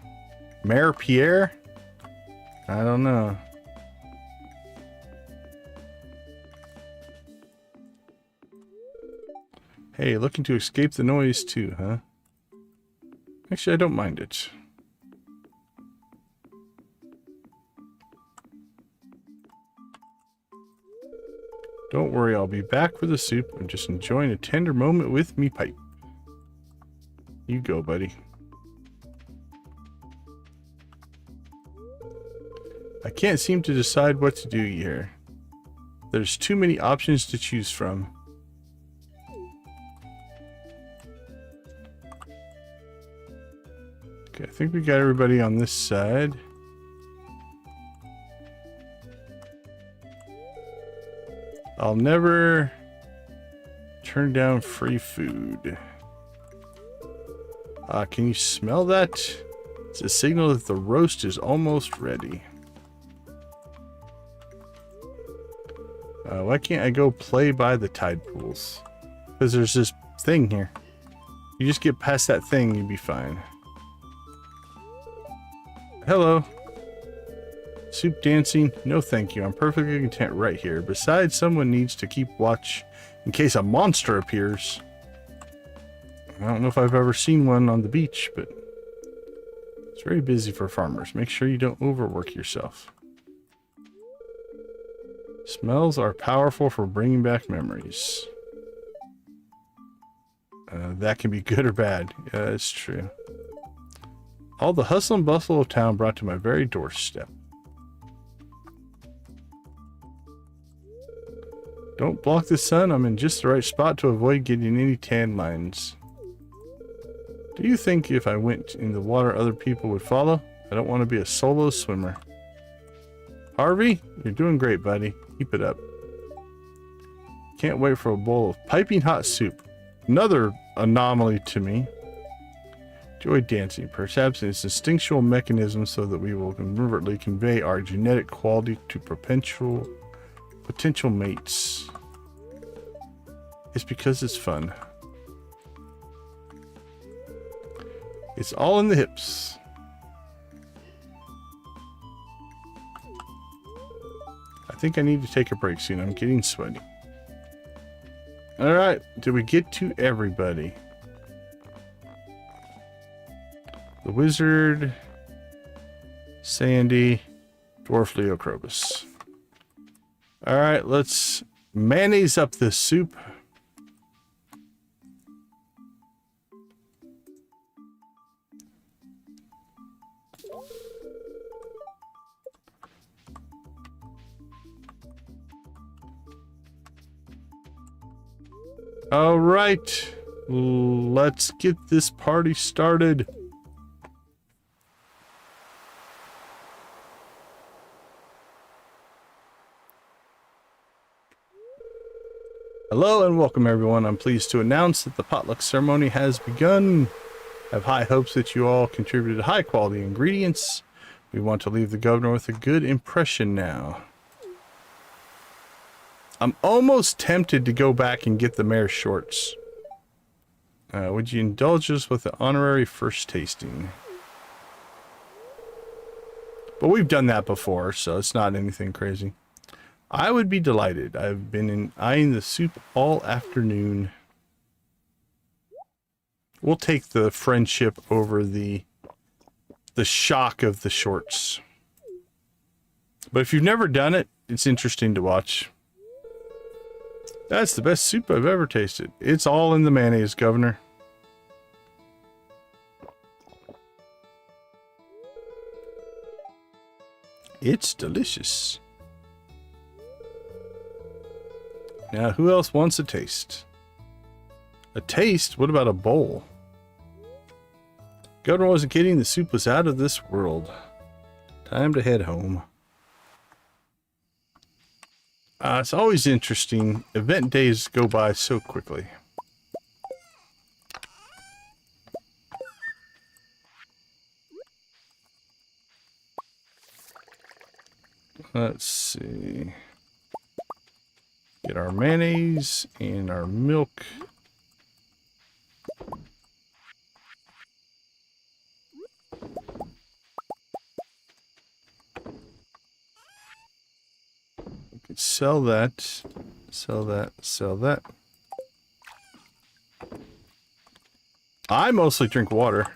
Mayor Pierre? I don't know. Hey, looking to escape the noise too, huh? Actually, I don't mind it. Don't worry, I'll be back for the soup. I'm just enjoying a tender moment with me pipe. You go, buddy. I can't seem to decide what to do here. There's too many options to choose from. Okay, I think we got everybody on this side. I'll never turn down free food. Can you smell that? It's a signal that the roast is almost ready. Why can't I go play by the tide pools? Because there's this thing here. You just get past that thing, you'll be fine. Hello. Soup dancing? No thank you. I'm perfectly content right here. Besides, someone needs to keep watch in case a monster appears. I don't know if I've ever seen one on the beach, but it's very busy for farmers. Make sure you don't overwork yourself. Smells are powerful for bringing back memories. That can be good or bad. Yeah, that's true. All the hustle and bustle of town brought to my very doorstep. Don't block the sun. I'm in just the right spot to avoid getting any tan lines. Do you think if I went in the water other people would follow? I don't want to be a solo swimmer. Harvey, you're doing great, buddy. Keep it up. Can't wait for a bowl of piping hot soup. Another anomaly to me. Enjoy dancing. Perhaps it's instinctual mechanism so that we will covertly convey our genetic quality to potential mates. It's because it's fun. It's all in the hips. I think I need to take a break soon. I'm getting sweaty. Alright, did we get to everybody? The wizard, Sandy, dwarf Leocrobus. Alright, let's mayonnaise up this soup. All right, let's get this party started. Hello and welcome everyone. I'm pleased to announce that the potluck ceremony has begun. I have high hopes that you all contributed high quality ingredients. We want to leave the governor with a good impression now. I'm almost tempted to go back and get the mayor's shorts. Would you indulge us with the honorary first tasting? But we've done that before, so it's not anything crazy. I would be delighted. I've been eyeing the soup all afternoon. We'll take the friendship over the shock of the shorts. But if you've never done it, it's interesting to watch. That's the best soup I've ever tasted. It's all in the mayonnaise, Governor. It's delicious. Now, who else wants a taste? A taste? What about a bowl? Governor wasn't kidding. The soup was out of this world. Time to head home. It's always interesting. Event days go by so quickly. Let's see. Get our mayonnaise and our milk. We could sell that. Sell that. Sell that. I mostly drink water.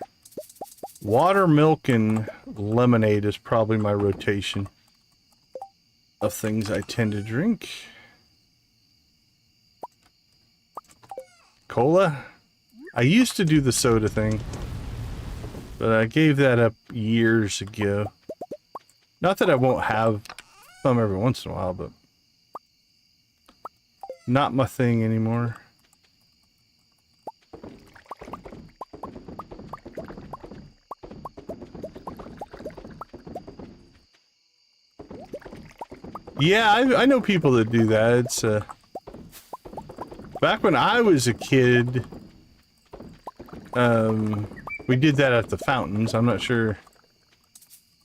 Water, milk, and lemonade is probably my rotation of things I tend to drink. Cola? I used to do the soda thing, but I gave that up years ago. Not that I won't have some every once in a while, but not my thing anymore. Yeah, I know people that do that. It's back when I was a kid, we did that at the fountains. I'm not sure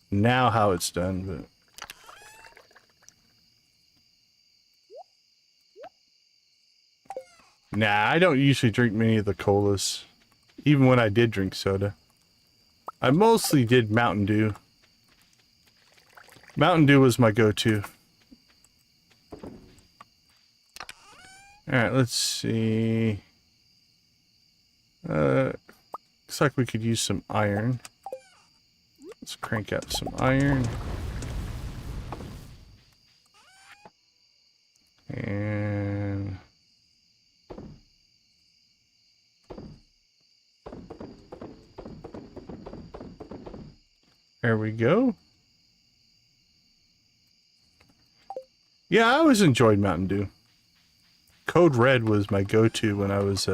now how it's done, but nah, I don't usually drink many of the colas, even when I did drink soda. I mostly did Mountain Dew. Mountain Dew was my go-to. Alright, let's see. Looks like we could use some iron. Let's crank out some iron. And there we go. Yeah, I always enjoyed Mountain Dew. Code Red was my go-to when I was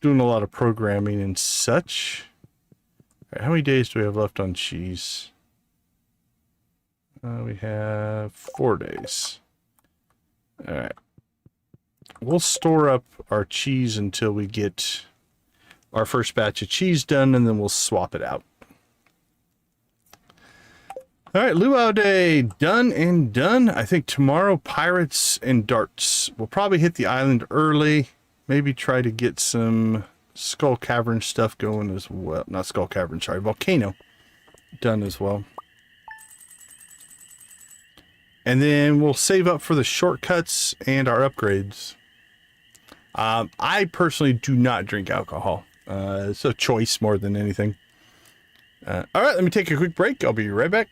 doing a lot of programming and such. All right, how many days do we have left on cheese? We have 4 days. All right. We'll store up our cheese until we get our first batch of cheese done, and then we'll swap it out. All right, luau day done and done. I think tomorrow, pirates and darts. We'll probably hit the island early. Maybe try to get some Skull Cavern stuff going as well. Not Skull Cavern, sorry, Volcano done as well. And then we'll save up for the shortcuts and our upgrades. I personally do not drink alcohol. It's a choice more than anything. All right, let me take a quick break. I'll be right back.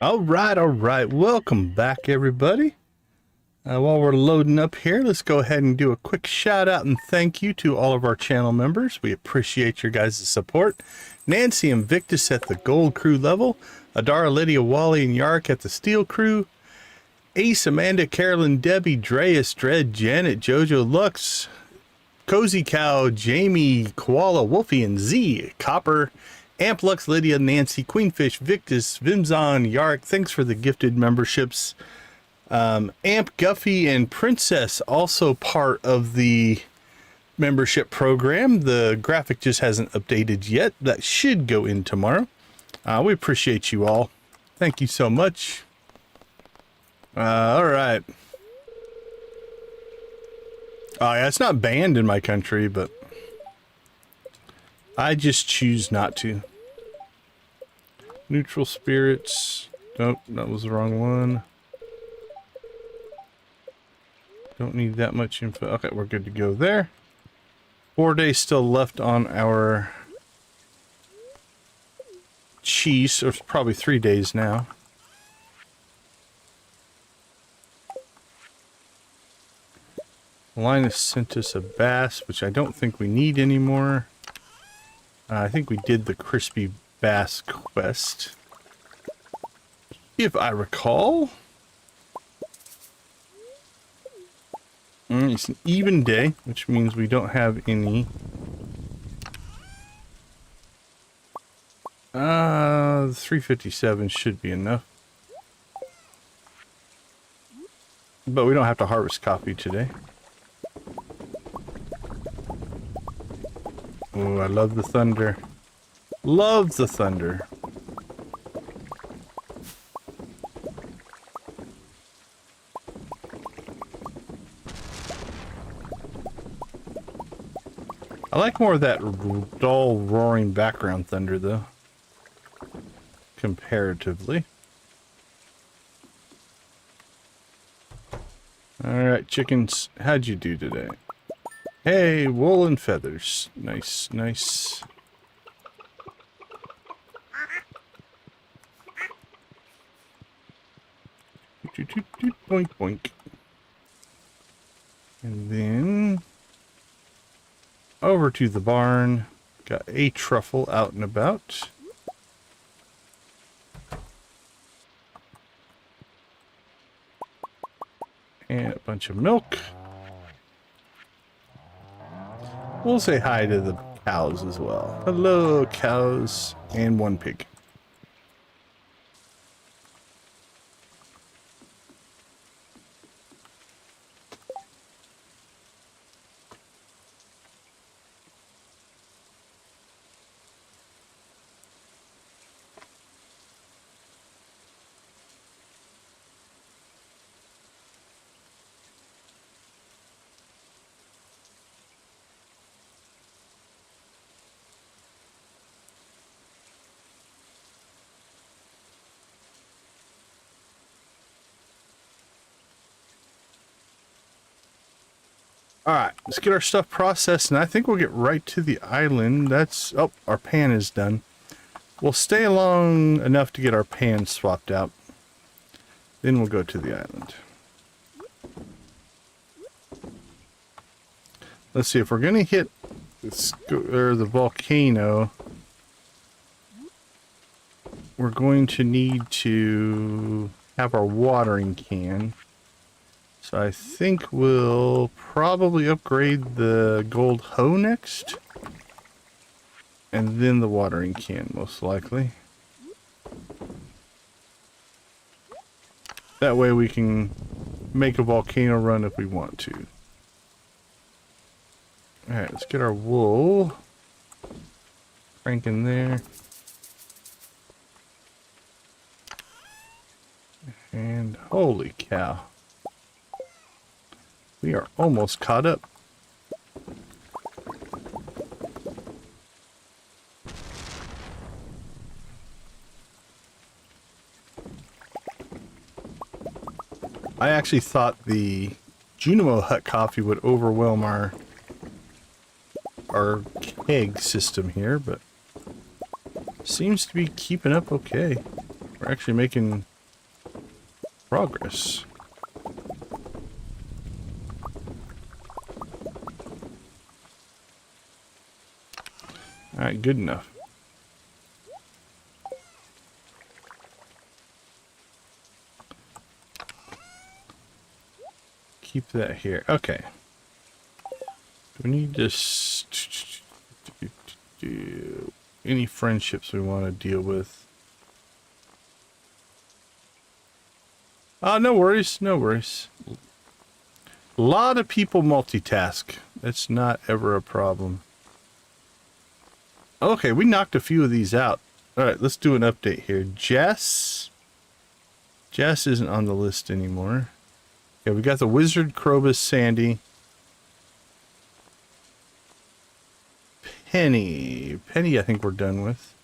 All right. Welcome back, everybody. While we're loading up here, let's go ahead and do a quick shout out and thank you to all of our channel members. We appreciate your guys' support. Nancy and Victus at the Gold Crew level, Adara, Lydia, Wally, and Yark at the Steel Crew, Ace, Amanda, Carolyn, Debbie, Dreas, Dredd, Janet, Jojo, Lux, Cozy Cow, Jamie, Koala, Wolfie, and Z, Copper, Amplux, Lydia, Nancy, Queenfish, Victus, Vimzon, Yark, thanks for the gifted memberships. Amp, Guffy, and Princess also part of the membership program. The graphic just hasn't updated yet. That should go in tomorrow. We appreciate you all. Thank you so much. All right. Oh, yeah, it's not banned in my country, but I just choose not to. Neutral spirits. Nope, that was the wrong one. Don't need that much info. Okay, we're good to go there. 4 days still left on our cheese, so it's probably 3 days now. Linus sent us a bass, which I don't think we need anymore. I think we did the crispy bass quest, if I recall. It's an even day, which means we don't have any. 357 should be enough. But we don't have to harvest coffee today. Oh, I love the thunder. Love the thunder. I like more of that dull, roaring background thunder, though. Comparatively. Alright, chickens. How'd you do today? Hey, wool and feathers. Nice, nice. Boink, boink. And then over to the barn. Got a truffle out and about. And a bunch of milk. We'll say hi to the cows as well. Hello, cows, and one pig. Alright, let's get our stuff processed, and I think we'll get right to the island. That's... oh, our pan is done. We'll stay along enough to get our pan swapped out. Then we'll go to the island. Let's see, if we're going to hit the volcano, we're going to need to have our watering can. So I think we'll probably upgrade the gold hoe next. And then the watering can, most likely. That way we can make a volcano run if we want to. Alright, let's get our wool. Crank in there. And holy cow. We are almost caught up. I actually thought the Junimo Hut coffee would overwhelm our keg system here, but seems to be keeping up okay. We're actually making Progress. Alright, good enough. Keep that here. Okay. Do we need to do any friendships we want to deal with? No worries, no worries. A lot of people multitask. That's not ever a problem. Okay, we knocked a few of these out. Alright, let's do an update here. Jess isn't on the list anymore. Okay, we got the Wizard, Krobus, Sandy. Penny, I think we're done with.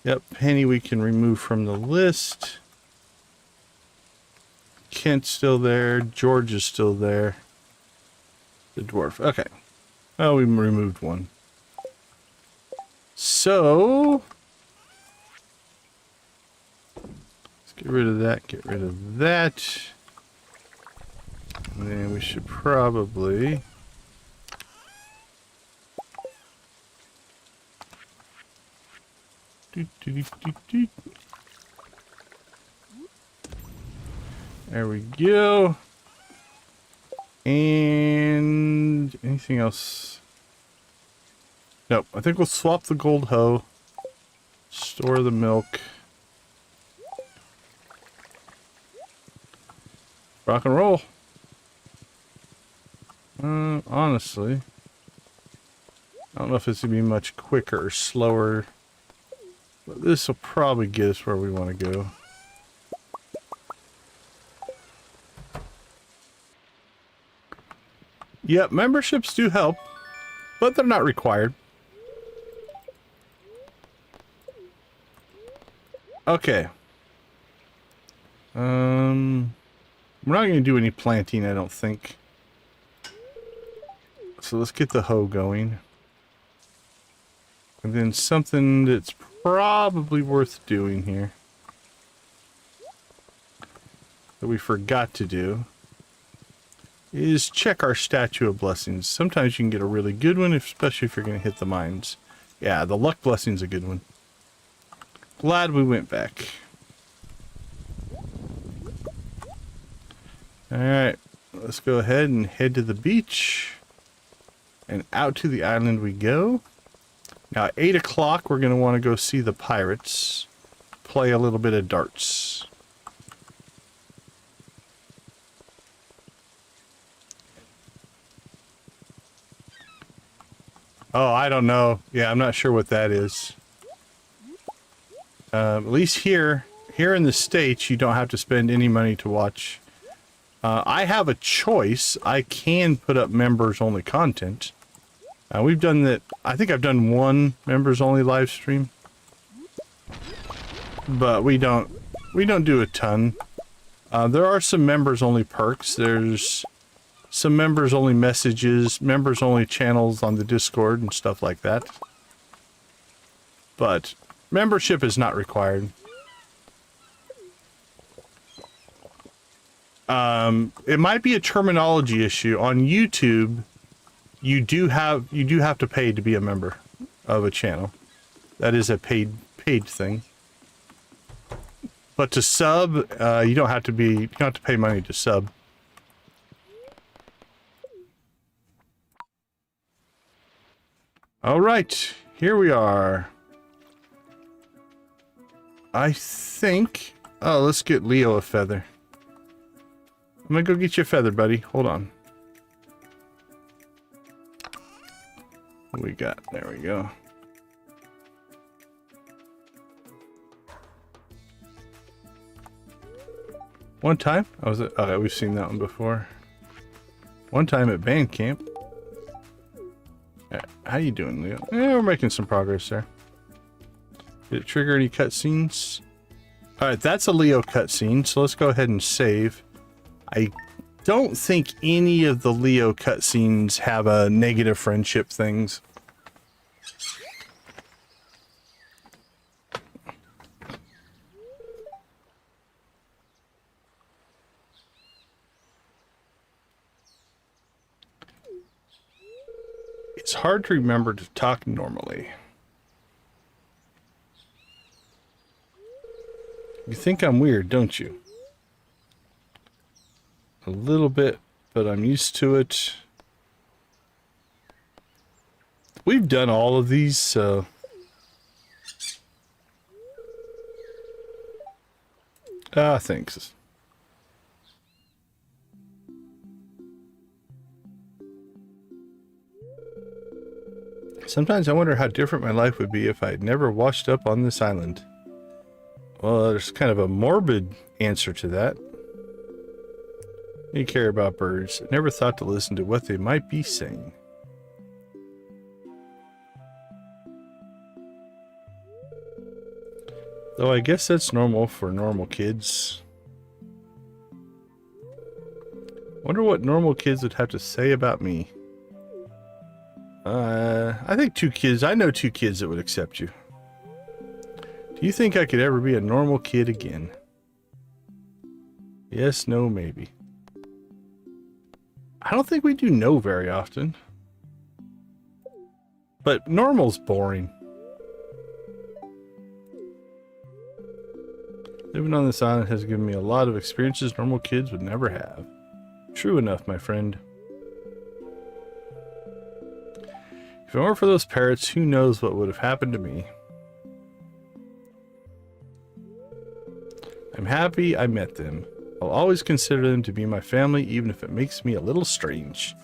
Yep, Penny we can remove from the list. Kent's still there. George is still there. The dwarf. Okay. Oh, we removed one. So, let's get rid of that. Get rid of that. And then we should probably... There we go. And anything else? Nope. I think we'll swap the gold hoe. Store the milk. Rock and roll. Honestly, I don't know if it's gonna be much quicker or slower, but this will probably get us where we want to go. Yep, memberships do help, but they're not required. Okay. We're not going to do any planting, I don't think. So let's get the hoe going. And then something that's probably worth doing here that we forgot to do is check our Statue of Blessings. Sometimes you can get a really good one, especially if you're going to hit the mines. Yeah, the luck blessing's a good one. Glad we went back. Alright, let's go ahead and head to the beach. And out to the island we go. Now at 8 o'clock we're going to want to go see the pirates. Play a little bit of darts. Oh, I don't know. Yeah, I'm not sure what that is. At least here in the States, you don't have to spend any money to watch. I have a choice. I can put up members only content. We've done that. I think I've done one members only live stream, but we don't do a ton. There are some members only perks. There's some members only messages, members only channels on the Discord and stuff like that. But membership is not required. It might be a terminology issue. On YouTube, you do have to pay to be a member of a channel. That is a paid thing. But to sub, you don't have to pay money to sub. All right, here we are. I think, oh, let's get Leo a feather. I'm gonna go get you a feather, buddy. Hold on. What we got? There we go. One time, I was at, okay, we've seen that one before. One time at band camp. How you doing, Leo? Yeah, we're making some progress there. Did it trigger any cutscenes? Alright, that's a Leo cutscene, so let's go ahead and save. I don't think any of the Leo cutscenes have a negative friendship things. It's hard to remember to talk normally. You think I'm weird, don't you? A little bit, but I'm used to it. We've done all of these, so... thanks. Sometimes I wonder how different my life would be if I had never washed up on this island. Well, there's kind of a morbid answer to that. You care about birds. I never thought to listen to what they might be saying. Though I guess that's normal for normal kids. Wonder what normal kids would have to say about me. I think I know two kids that would accept you. Do you think I could ever be a normal kid again? Yes, no, maybe. I don't think we do no very often. But normal's boring. Living on this island has given me a lot of experiences normal kids would never have. True enough, my friend. If it weren't for those parrots, who knows what would have happened to me. I'm happy I met them. I'll always consider them to be my family, even if it makes me a little strange.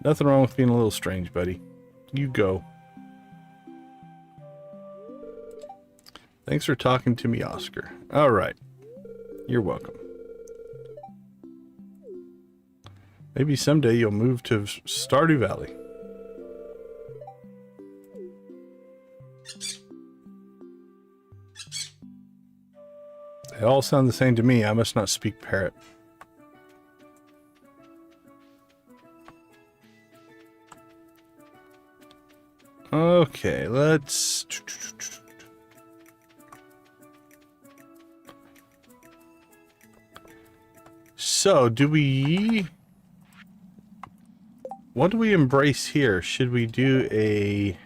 Nothing wrong with being a little strange, buddy. You go. Thanks for talking to me, Oscar. All right. You're welcome. Maybe someday you'll move to Stardew Valley. They all sound the same to me. I must not speak parrot. Okay, let's... So, do we... What do we embrace here? Should we do a...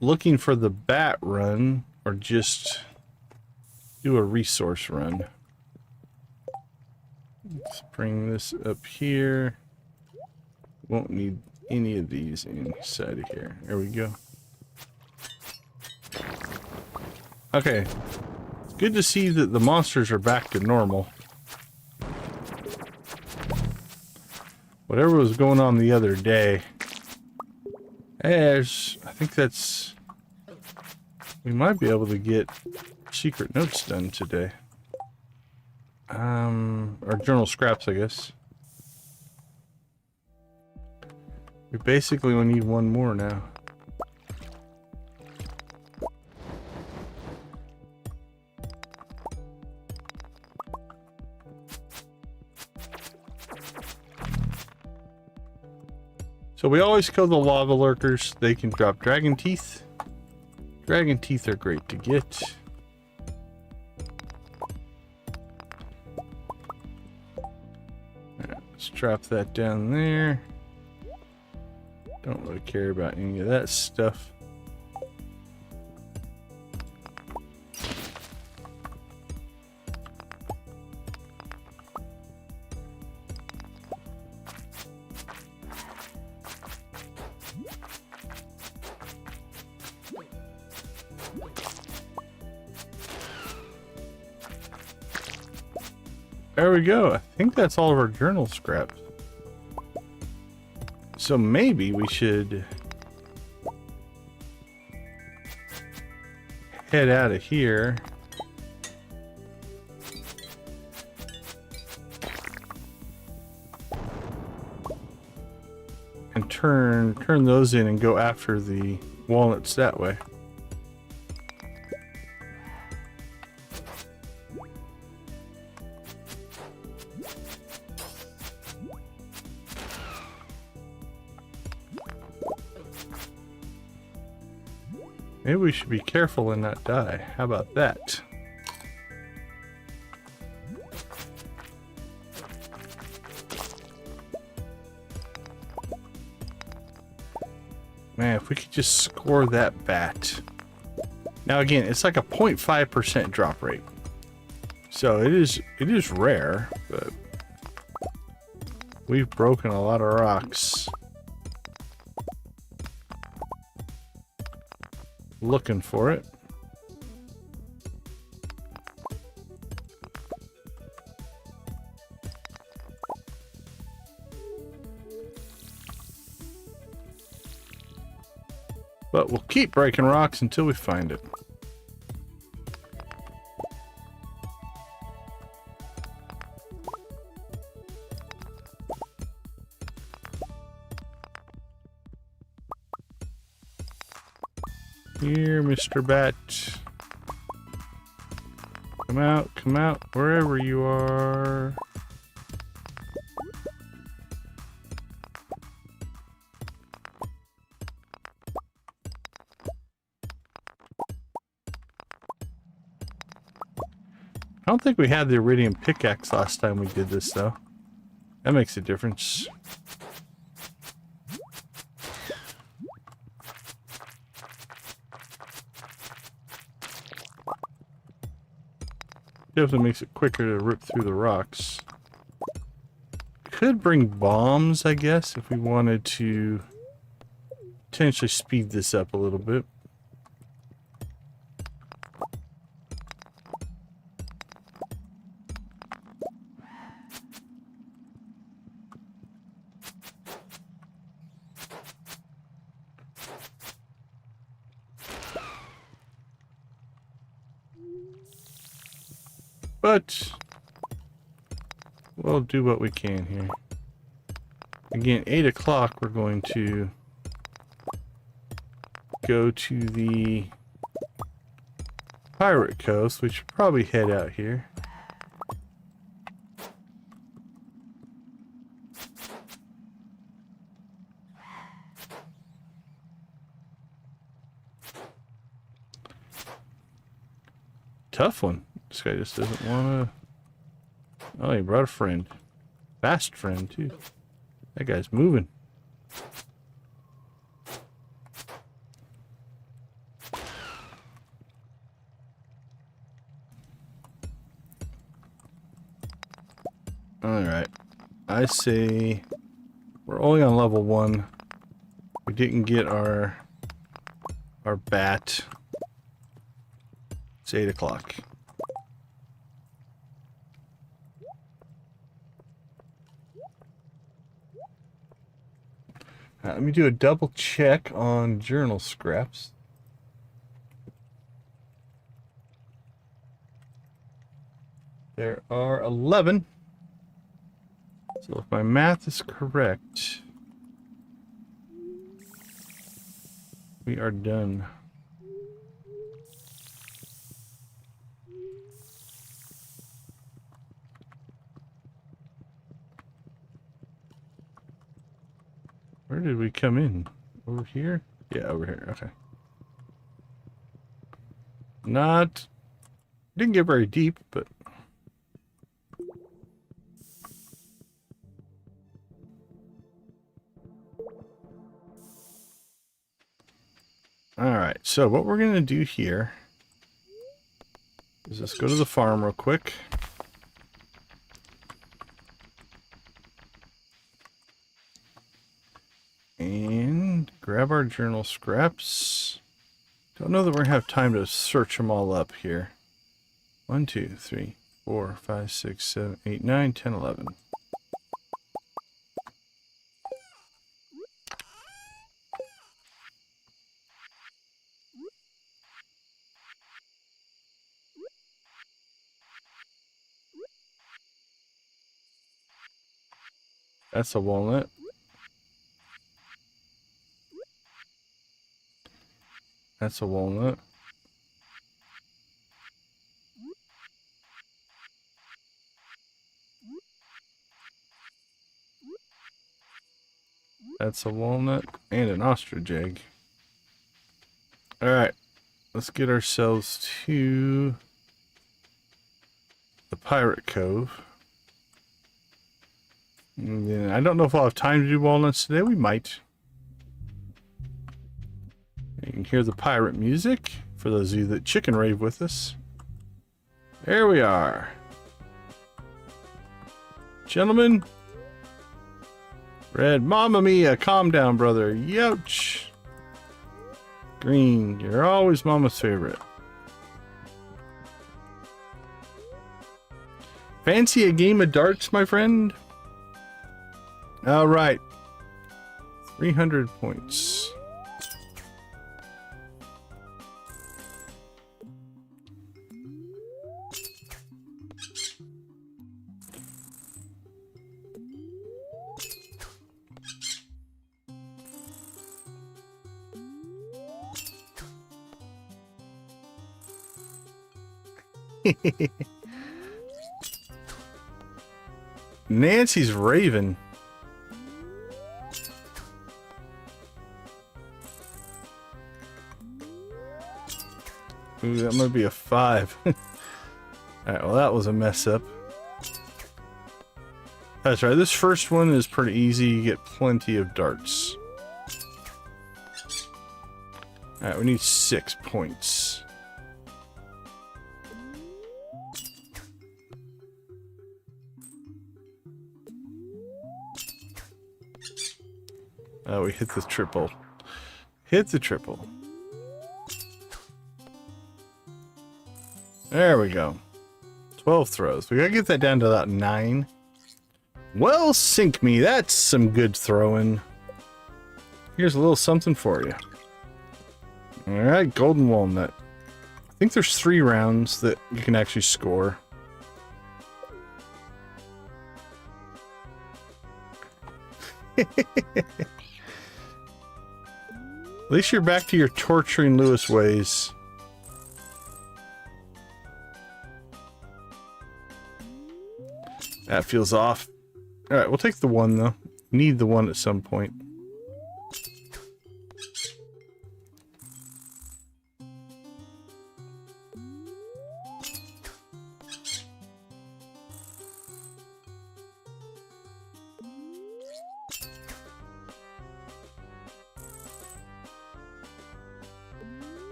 looking for the bat run, or just... do a resource run? Let's bring this up here. Won't need any of these inside of here. There we go. Okay. It's good to see that the monsters are back to normal. Whatever was going on the other day. Hey, I think that's... we might be able to get secret notes done today. Or journal scraps, I guess. We basically only need one more now. So we always kill the lava lurkers. They can drop dragon teeth. Dragon teeth are great to get. Alright, let's drop that down there. Don't really care about any of that stuff. There we go. I think that's all of our journal scraps. So maybe we should head out of here. And turn those in and go after the walnuts that way. Maybe we should be careful and not die. How about that? Man, if we could just score that bat. Now again, it's like a 0.5% drop rate. So it is rare, but we've broken a lot of rocks. Looking for it. But we'll keep breaking rocks until we find it. Here, Mr. Bat. Come out, wherever you are. I don't think we had the iridium pickaxe last time we did this, though. That makes a difference. Definitely makes it quicker to rip through the rocks. Could bring bombs, I guess, if we wanted to potentially speed this up a little bit. But we'll do what we can here. Again, 8 o'clock, we're going to go to the Pirate Coast. We should probably head out here. Tough one. This guy just doesn't want to... Oh, he brought a friend. Fast friend, too. That guy's moving. Alright. I say we're only on level 1. We didn't get our bat. It's 8 o'clock. Let me do a double check on journal scraps. There are 11. So if my math is correct, we are done. Where did we come in? Over here? Yeah, over here. Okay. Didn't get very deep, but... Alright, so what we're going to do here is just go to the farm real quick. And grab our journal scraps. Don't know that we're going to have time to search them all up here. 1, 2, 3, 4, 5, 6, 7, 8, 9, 10, 11. That's a walnut. That's a walnut. That's a walnut and an ostrich egg. Alright, let's get ourselves to the Pirate Cove. And then I don't know if I'll have time to do walnuts today. We might. hear the pirate music for those of you that chicken rave with us. There we are. Gentlemen. Red, Mamma Mia, calm down, brother. Youch. Green, you're always Mama's favorite. Fancy a game of darts, my friend? All right. 300 points. Nancy's raving. Ooh, that might be a 5. Alright, well that was a mess up. That's right, this first one is pretty easy. You get plenty of darts. Alright, we need 6 points. Oh, we hit the triple. Hit the triple. There we go. 12 throws. We gotta get that down to about 9. Well, sink me. That's some good throwing. Here's a little something for you. Alright, golden walnut. I think there's 3 rounds that you can actually score. At least you're back to your torturing Lewis ways. That feels off. Alright, we'll take the 1 though. Need the 1 at some point.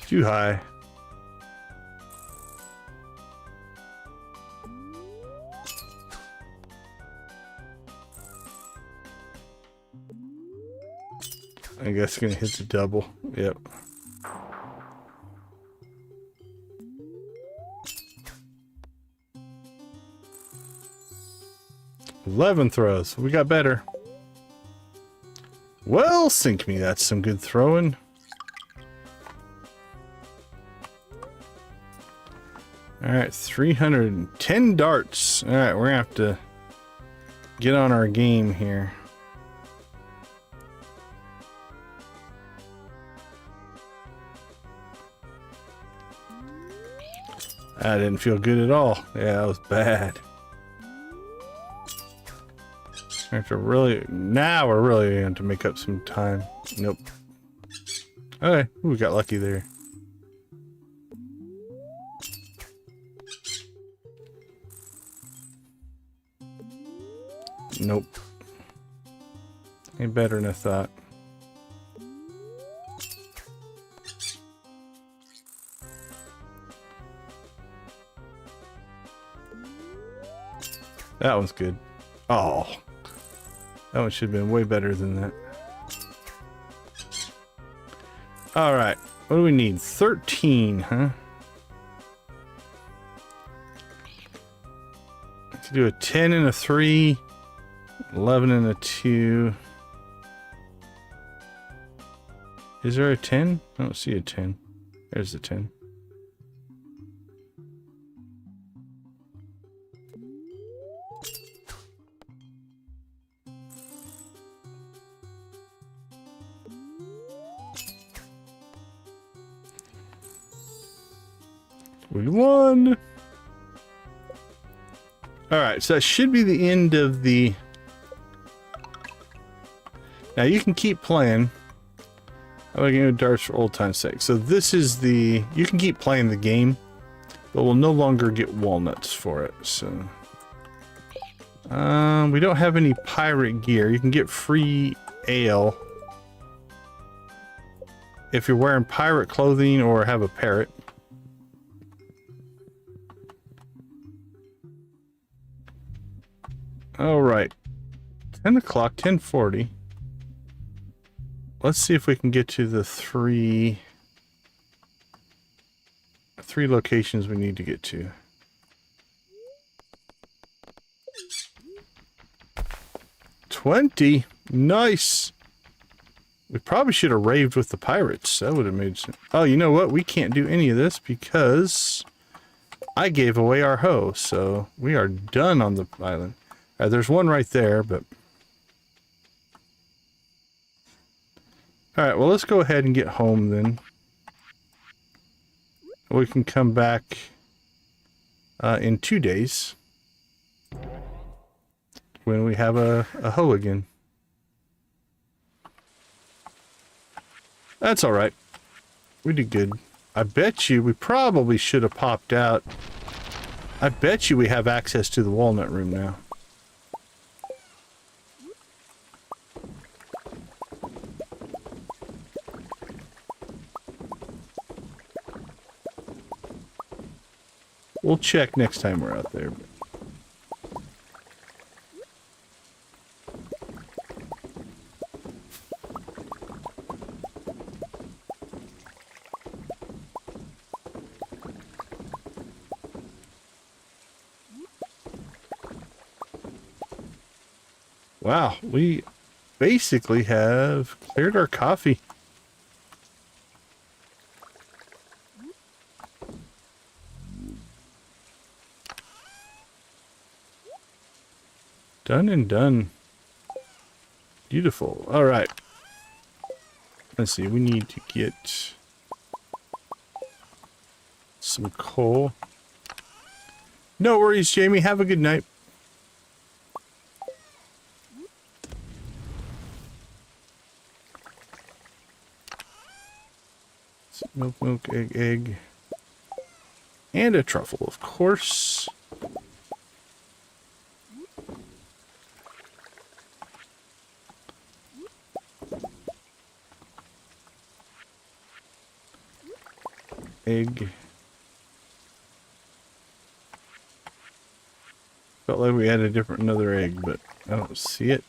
Too high. I guess gonna hit the double. Yep. $11 throws. We got better. Well, sink me. That's some good throwing. Alright, 310 darts. Alright, we're gonna have to get on our game here. That didn't feel good at all. Yeah, that was bad. I have to really... Now we're really going to make up some time. Nope. Okay, we got lucky there. Nope. Ain't better than I thought. That one's good. Oh. That one should have been way better than that. Alright. What do we need? 13, huh? To do a 10 and a 3. 11 and a 2. Is there a 10? I don't see a 10. There's a 10. We won! Alright, so that should be the end of the... Now you can keep playing. How about game of darts for old time's sake? So this is the... You can keep playing the game, but we'll no longer get walnuts for it, so... we don't have any pirate gear. You can get free ale if you're wearing pirate clothing or have a parrot. All right, 10 o'clock, 10:40. Let's see if we can get to the three locations we need to get to. $20, nice. We probably should have raved with the pirates. That would have made sense. Oh, you know what? We can't do any of this because I gave away our hoe, so we are done on the island. There's one right there, but... Alright, well, let's go ahead and get home then. We can come back in 2 days when we have a hoe again. That's alright. We did good. I bet you we probably should have popped out. I bet you we have access to the walnut room now. We'll check next time we're out there. Wow, we basically have cleared our coffee. Done and done. Beautiful. All right. Let's see. We need to get some coal. No worries, Jamie. Have a good night. Milk, milk, egg, egg. And a truffle, of course. Egg. Felt like we had another egg, but I don't see it.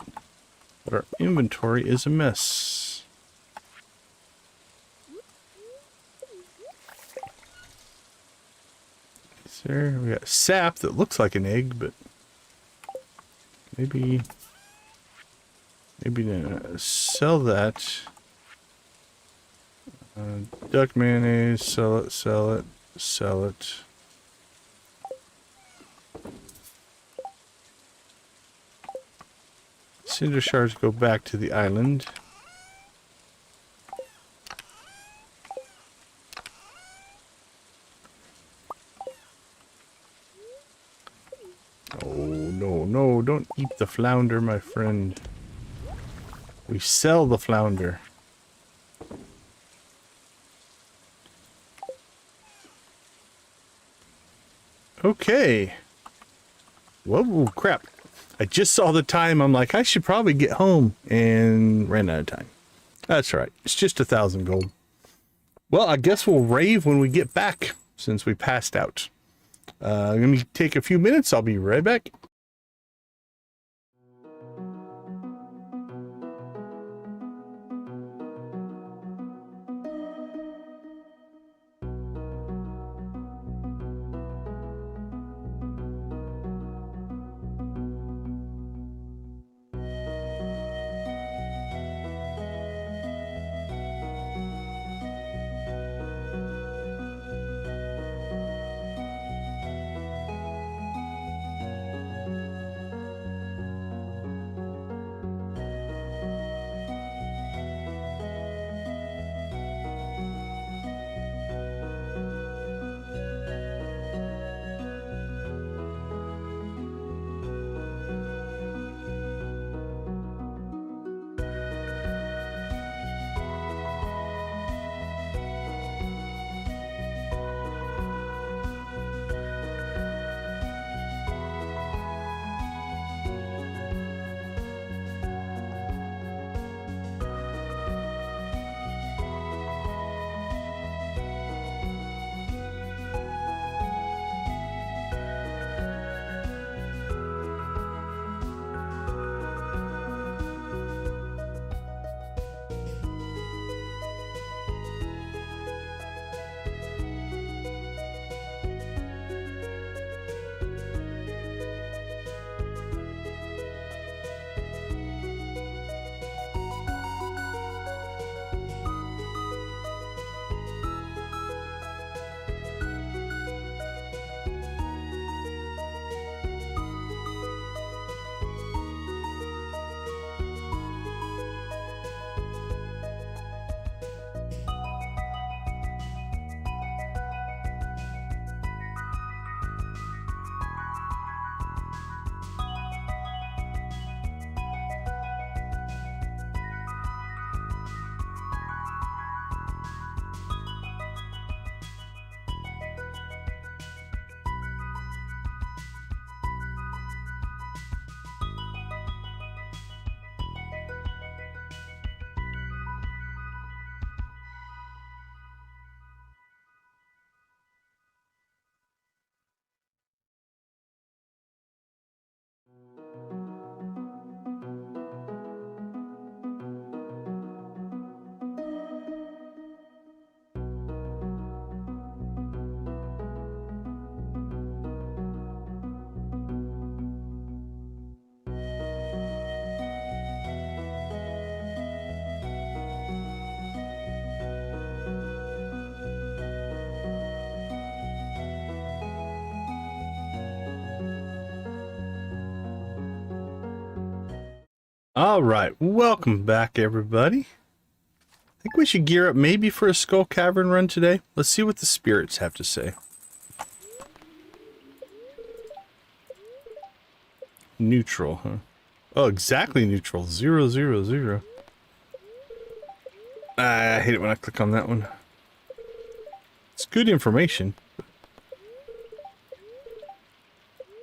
But our inventory is a mess. There, we got sap that looks like an egg, but maybe sell that. Duck mayonnaise, sell it, sell it, sell it. Cinder shards go back to the island. Oh, no, no, don't eat the flounder, my friend. We sell the flounder. Okay. Whoa, crap. I just saw the time. I'm like, I should probably get home, and ran out of time. That's right. It's just 1,000 gold. Well, I guess we'll rave when we get back, since we passed out. Let me take a few minutes. I'll be right back. All right, welcome back, everybody. I think we should gear up maybe for a Skull Cavern run today. Let's see what the spirits have to say. Neutral, huh? Oh, exactly neutral. 0, 0, 0. I hate it when I click on that one. It's good information.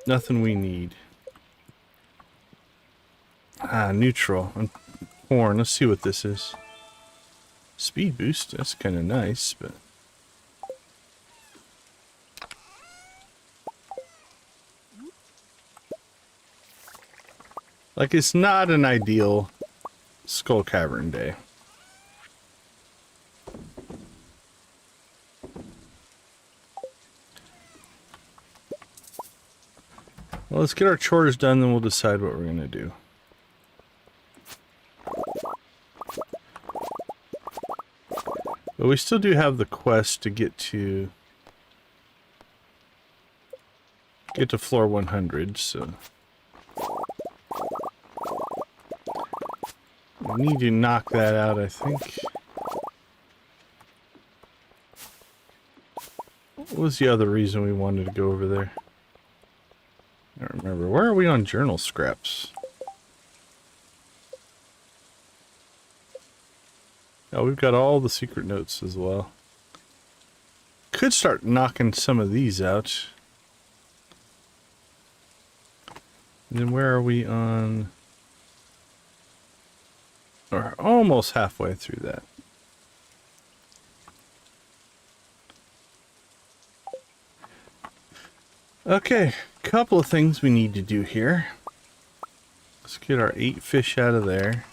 Nothing we need. Neutral. And corn. Let's see what this is. Speed boost. That's kind of nice, but... like, it's not an ideal Skull Cavern day. Well, let's get our chores done, then we'll decide what we're going to do. But we still do have the quest to get to floor 100, so we need to knock that out, I think. What was the other reason we wanted to go over there? I don't remember. Where are we on journal scraps? Oh, we've got all the secret notes as well. Could start knocking some of these out. And then where are we on? Or almost halfway through that. Okay, couple of things we need to do here. Let's get our 8 fish out of there.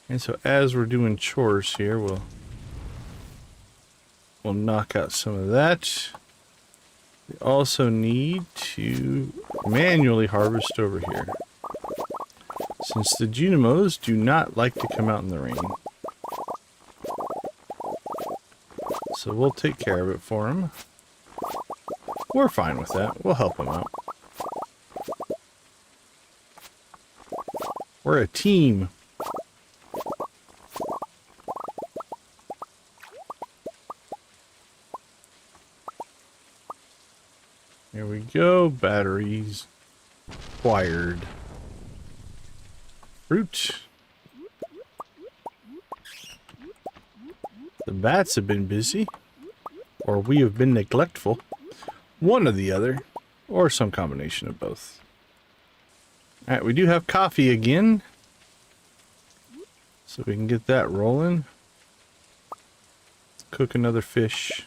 And so as we're doing chores here, we'll knock out some of that. We also need to manually harvest over here, since the Junimos do not like to come out in the rain. So we'll take care of it for them. We're fine with that. We'll help them out. We're a team. Here we go. Batteries acquired. Fruit. The bats have been busy, or we have been neglectful. One or the other, or some combination of both. Alright, we do have coffee again, so we can get that rolling. Cook another fish.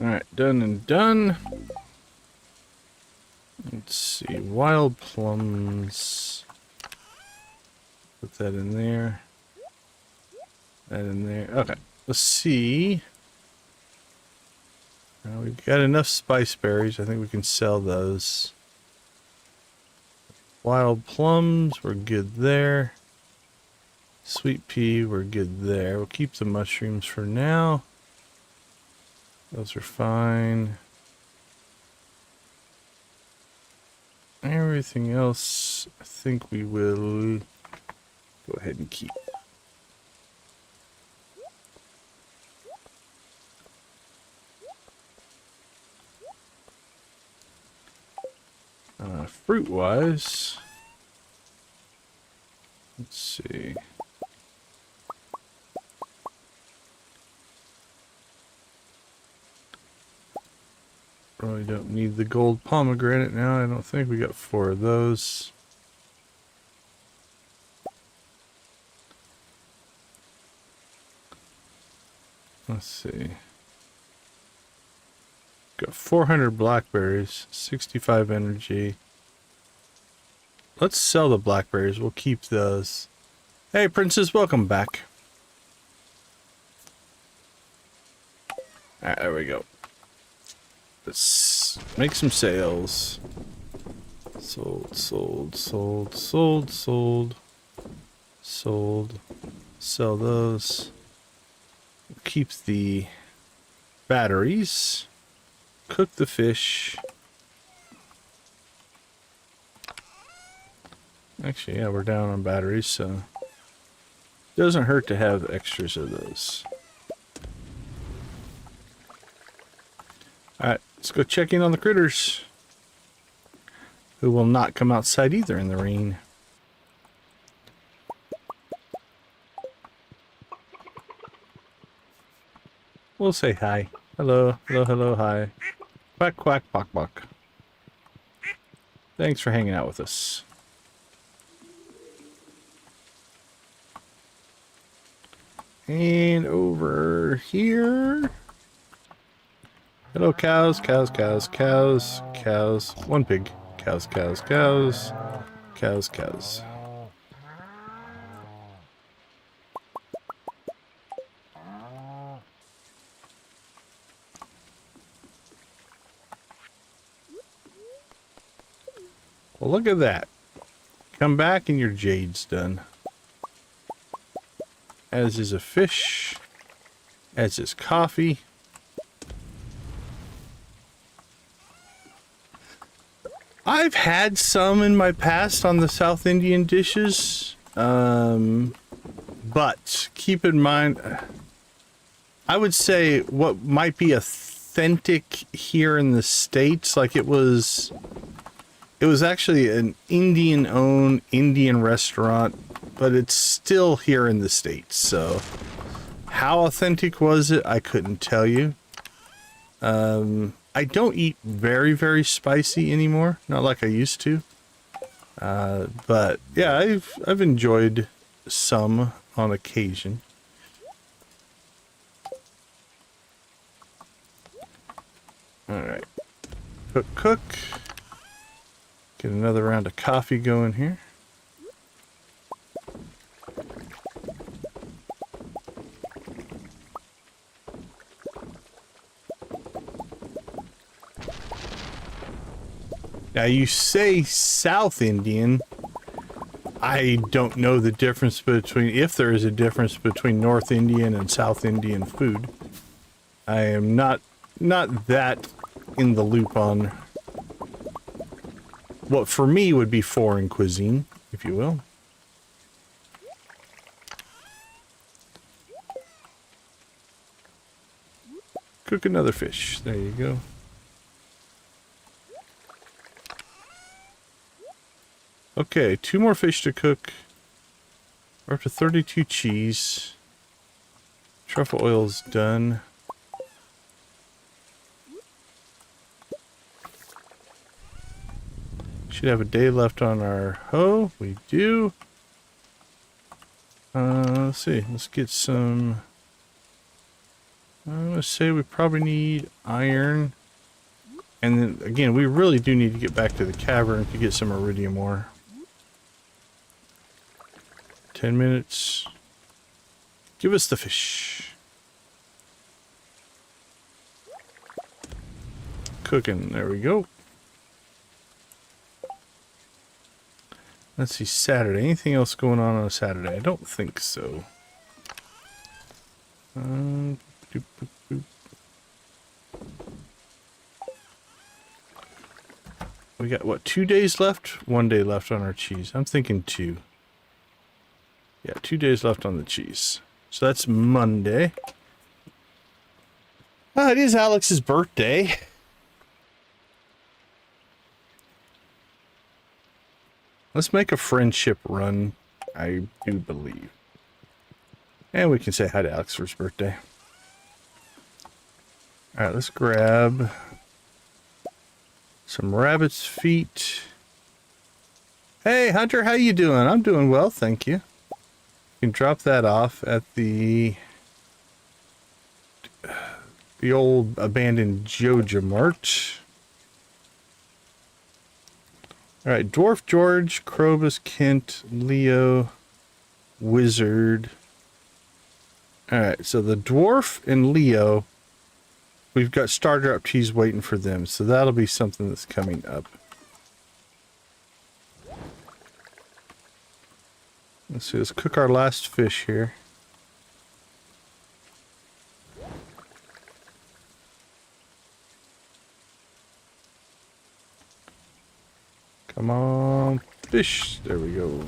Alright, done and done. Let's see, wild plums. Put that in there. That in there. Okay, let's see. We've got enough spice berries. I think we can sell those. Wild plums, we're good there. Sweet pea, we're good there. We'll keep the mushrooms for now. Those are fine. Everything else, I think we will go ahead and keep. Fruit-wise, let's see. Probably don't need the gold pomegranate now. I don't think we got 4 of those. Let's see. Got 400 blackberries, 65 energy. let's sell the blackberries. We'll keep those. Hey, Princess, welcome back. Alright, there we go. Let's make some sales. Sold, sold, sold, sold, sold. Sold. Sell those. Keep the batteries. Cook the fish. Actually, yeah, we're down on batteries, so doesn't hurt to have extras of those. Alright, let's go check in on the critters, who will not come outside either in the rain. We'll say hi. Hello, hello, hello, hi. Quack, quack, bok, bok. Thanks for hanging out with us. And over here. Hello, cows, cows, cows, cows, cows. One pig. Cows, cows, cows. Cows, cows. Well, look at that. Come back and your jade's done. As is a fish. As is coffee. I've had some in my past on the South Indian dishes. But keep in mind, I would say what might be authentic here in the States, like it was actually an Indian-owned Indian restaurant, but it's still here in the States. So how authentic was it? I couldn't tell you. I don't eat very, very spicy anymore. Not like I used to. But yeah, I've enjoyed some on occasion. Alright. Cook, cook. Get another round of coffee going here. Now you say South Indian. I don't know the difference between, if there is a difference between North Indian and South Indian food. I am not that in the loop on what for me would be foreign cuisine, if you will. Cook another fish. There you go. Okay, 2 more fish to cook. We're up to 32 cheese. Truffle oil's done. Should have a day left on our hoe. We do. Let's see. Let's get some. I'm gonna say we probably need iron. And then again, we really do need to get back to the cavern to get some iridium ore. 10 minutes. Give us the fish. Cooking. There we go. Let's see, Saturday. Anything else going on a Saturday? I don't think so. Doop, doop, doop. We got, what, 2 days left? 1 day left on our cheese. I'm thinking 2. Yeah, 2 days left on the cheese. So that's Monday. It is Alex's birthday. Let's make a friendship run, I do believe. And we can say hi to Alex for his birthday. Alright, let's grab some rabbit's feet. Hey, Hunter, how you doing? I'm doing well, thank you. You can drop that off at the old abandoned Joja Mart. All right, Dwarf George, Krobus, Kent, Leo, Wizard. All right, so the Dwarf and Leo, we've got starter up cheese waiting for them, so that'll be something that's coming up. Let's see, let's cook our last fish here. Come on, fish. There we go.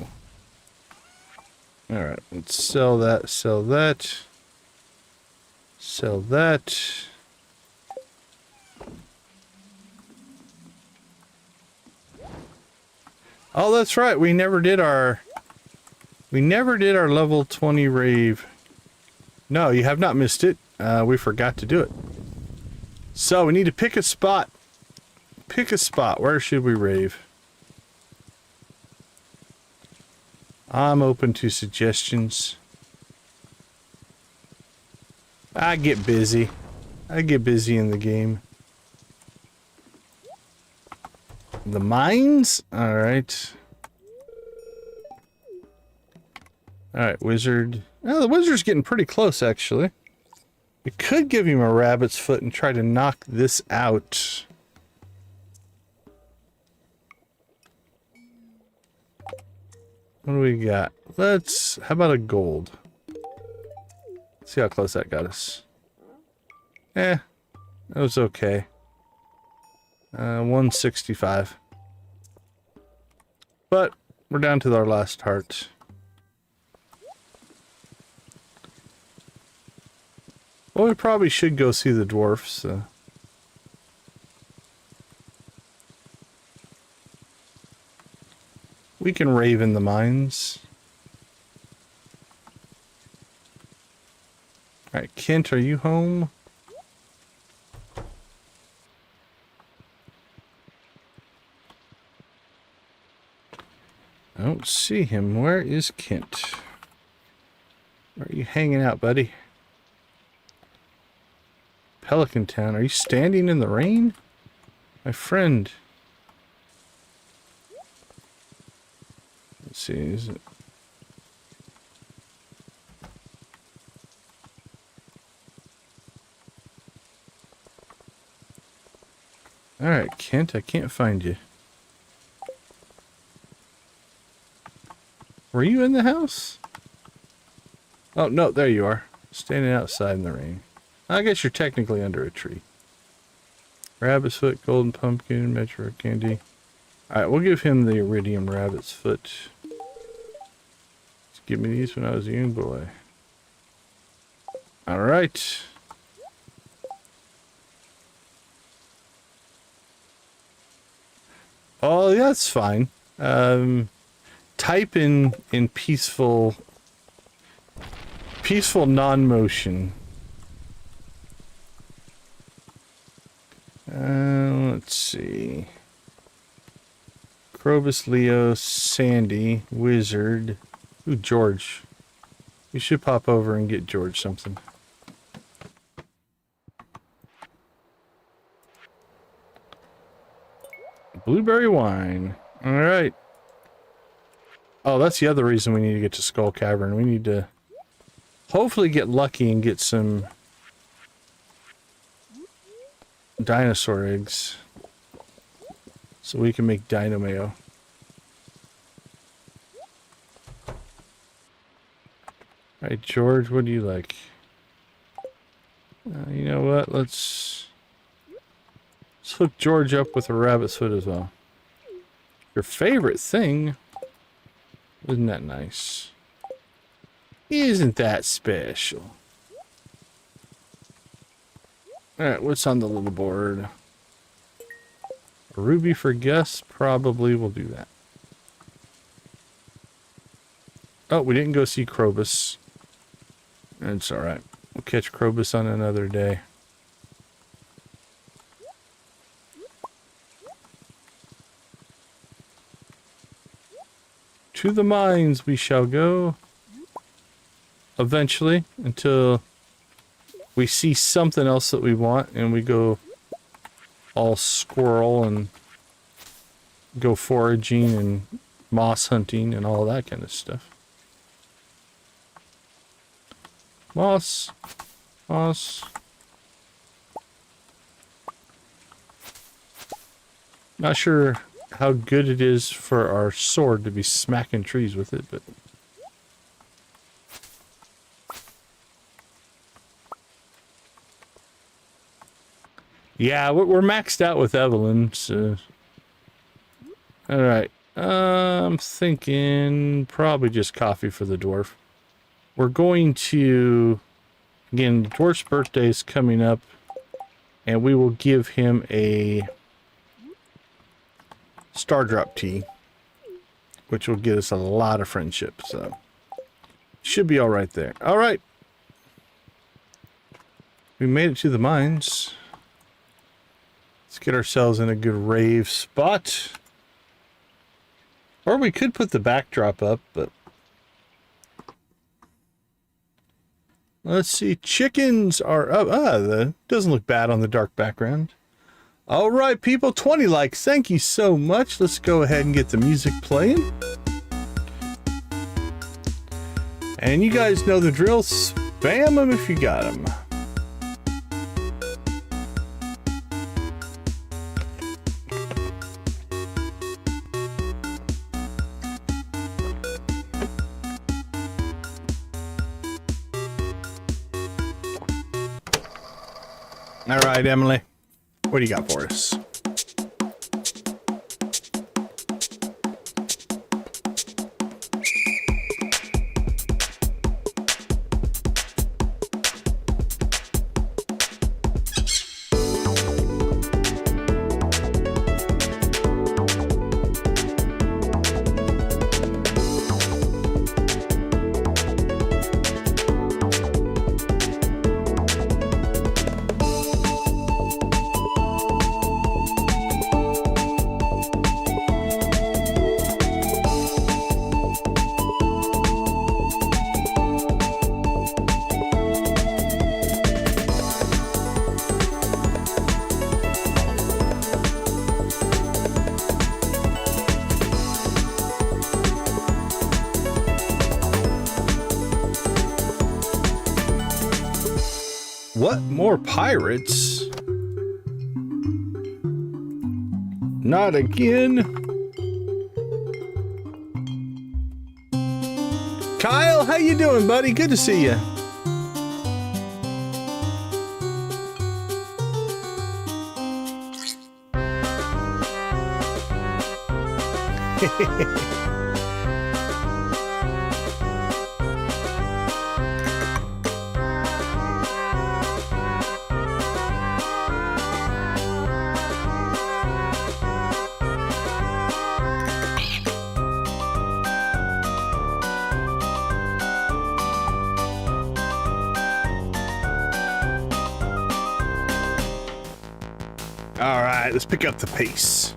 All right, let's sell that, sell that, sell that. Oh, that's right. We never did our level 20 rave. No, you have not missed it. We forgot to do it. So we need to pick a spot. Pick a spot. Where should we rave? I'm open to suggestions. I get busy. I get busy in the game. The mines? Alright. Alright, wizard. Oh, the wizard's getting pretty close, actually. We could give him a rabbit's foot and try to knock this out. What do we got? Let's... How about a gold? Let's see how close that got us. That was okay. 165. But we're down to our last heart. Well, we probably should go see the dwarfs. We can rave in the mines. Alright, Kent, are you home? I don't see him. Where is Kent? Where are you hanging out, buddy? Pelican Town. Are you standing in the rain? My friend. Let's see, is it... Alright, Kent, I can't find you. Were you in the house? Oh, no, there you are. Standing outside in the rain. I guess you're technically under a tree. Rabbit's foot, golden pumpkin, metro candy. Alright, we'll give him the iridium rabbit's foot. Just give me these when I was a young boy. Alright. Oh, yeah, that's fine. Type in peaceful non-motion. Let's see. Krobus, Leo, Sandy, Wizard. Ooh, George. We should pop over and get George something. Blueberry wine. Alright. Oh, that's the other reason we need to get to Skull Cavern. We need to hopefully get lucky and get some dinosaur eggs so we can make dino mayo. Alright, George, what do you like? You know what? Let's hook George up with a rabbit's foot as well. Your favorite thing? Isn't that nice? Isn't that special? Alright, what's on the little board? A ruby for guests? Probably will do that. Oh, we didn't go see Krobus. It's alright. We'll catch Krobus on another day. To the mines we shall go. Eventually, until we see something else that we want and we go all squirrel and go foraging and moss hunting and all that kind of stuff. Moss. Moss. Not sure how good it is for our sword to be smacking trees with it, but... Yeah, we're maxed out with Evelyn, so... Alright, I'm thinking probably just coffee for the dwarf. We're going to... Again, the dwarf's birthday is coming up, and we will give him a Star Drop tea, which will get us a lot of friendship, so... Should be alright there. Alright! We made it to the mines. Let's get ourselves in a good rave spot. Or we could put the backdrop up, but... Let's see. Chickens are up. That doesn't look bad on the dark background. All right, people. 20 likes. Thank you so much. Let's go ahead and get the music playing. And you guys know the drill. Spam them if you got them. All right, Emily, what do you got for us? What? More pirates? Not again. Kyle, how you doing, buddy? Good to see you. All right, let's pick up the pace.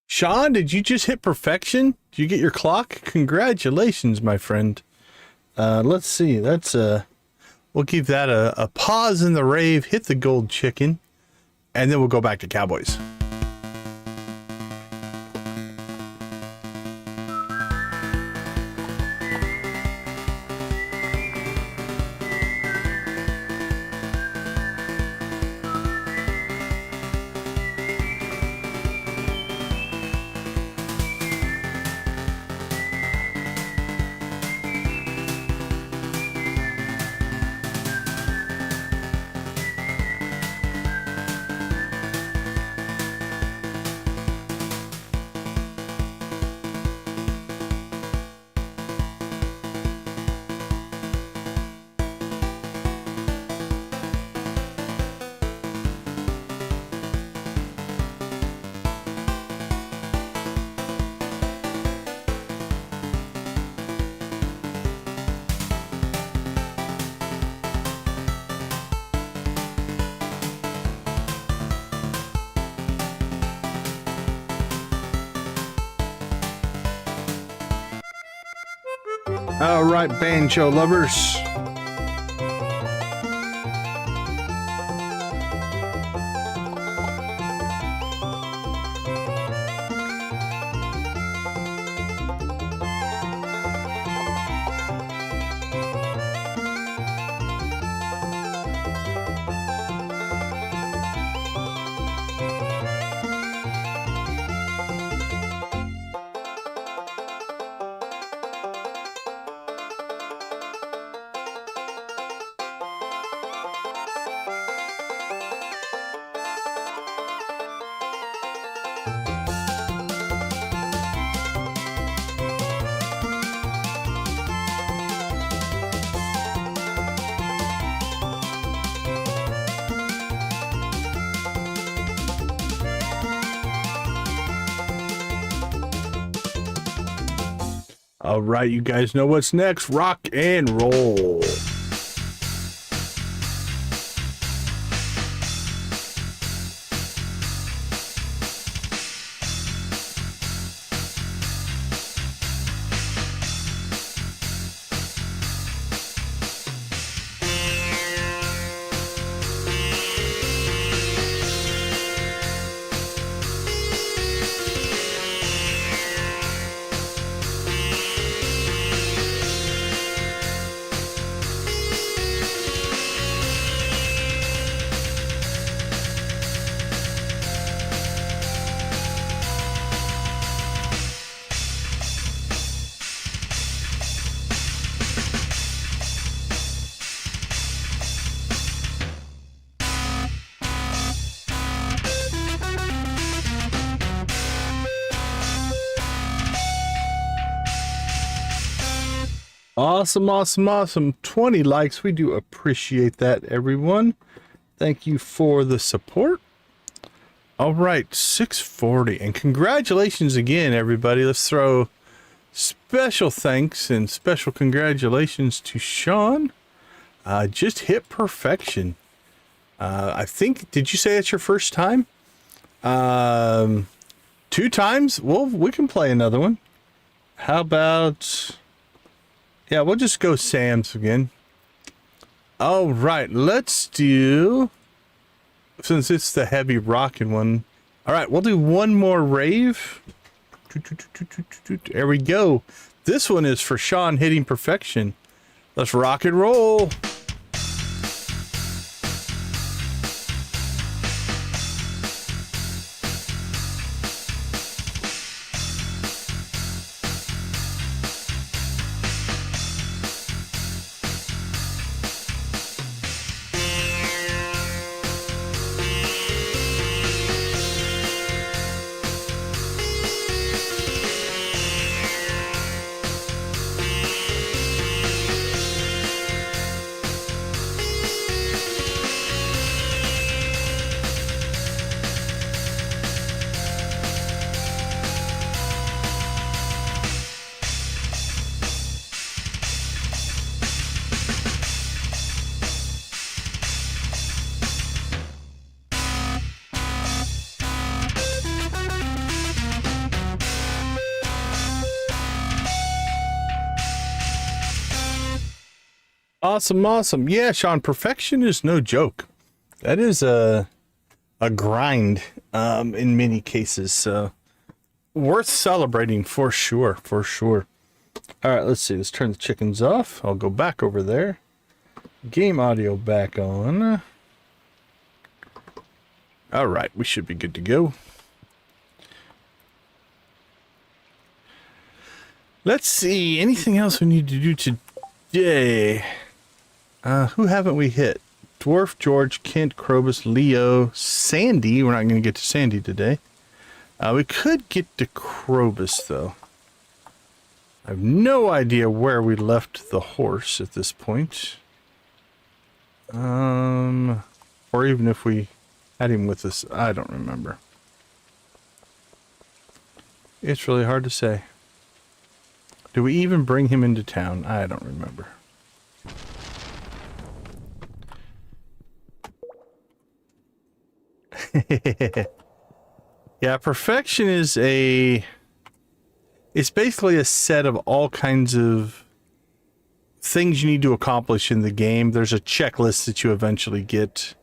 Sean, did you just hit perfection? Did you get your clock? Congratulations, my friend. Let's see. That's we'll give that a pause in the rave, hit the gold chicken, and then we'll go back to Cowboys. All right, banjo lovers. All right, you guys know what's next. Rock and roll. Awesome, awesome, awesome. 20 likes. We do appreciate that, everyone. Thank you for the support. All right, 640. And congratulations again, everybody. Let's throw special thanks and special congratulations to Sean. Just hit perfection. I think, did you say it's your first time? 2 times? Well, we can play another one. How about... yeah, we'll just go Sam's again. All right, let's do... since it's the heavy rocking one. All right, we'll do one more rave. There we go. This one is for Sean hitting perfection. Let's rock and roll. Awesome, awesome. Yeah, Sean, perfection is no joke. That is a grind in many cases. So worth celebrating for sure, for sure. All right, let's see. Let's turn the chickens off. I'll go back over there. Game audio back on. All right, we should be good to go. Let's see. Anything else we need to do today? Who haven't we hit? Dwarf, George, Kent, Krobus, Leo, Sandy. We're not going to get to Sandy today. We could get to Krobus, though. I have no idea where we left the horse at this point. Or even if we had him with us, I don't remember. It's really hard to say. Do we even bring him into town? I don't remember. Yeah, perfection is it's basically a set of all kinds of things you need to accomplish in the game. There's a checklist that you eventually get.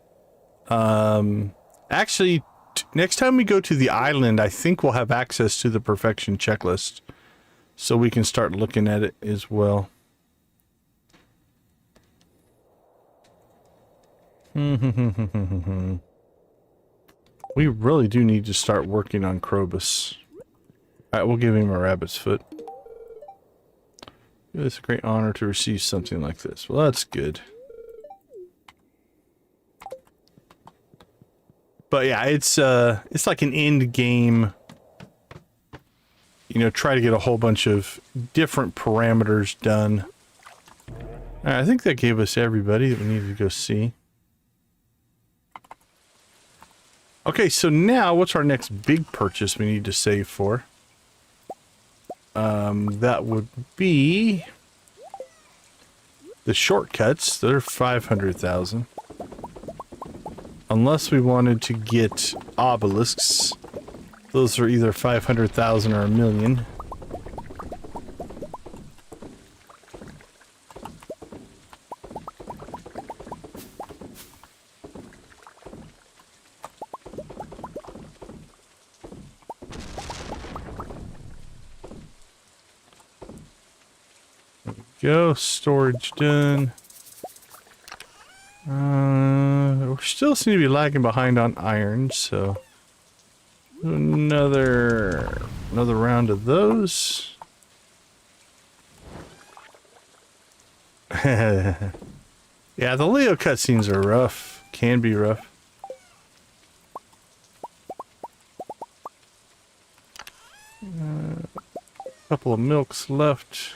Actually, next time we go to the island, I think we'll have access to the perfection checklist, so we can start looking at it as well. We really do need to start working on Krobus. Alright, we'll give him a rabbit's foot. It's a great honor to receive something like this. Well, that's good. But yeah, it's like an end game. You know, try to get a whole bunch of different parameters done. Alright, I think that gave us everybody that we needed to go see. Okay, so now what's our next big purchase we need to save for? That would be the shortcuts. They're 500,000. Unless we wanted to get obelisks. Those are either 500,000 or 1,000,000. Go, storage done. We still seem to be lagging behind on iron, so another round of those. Yeah, the Leo cutscenes are rough. Can be rough. Couple of milks left.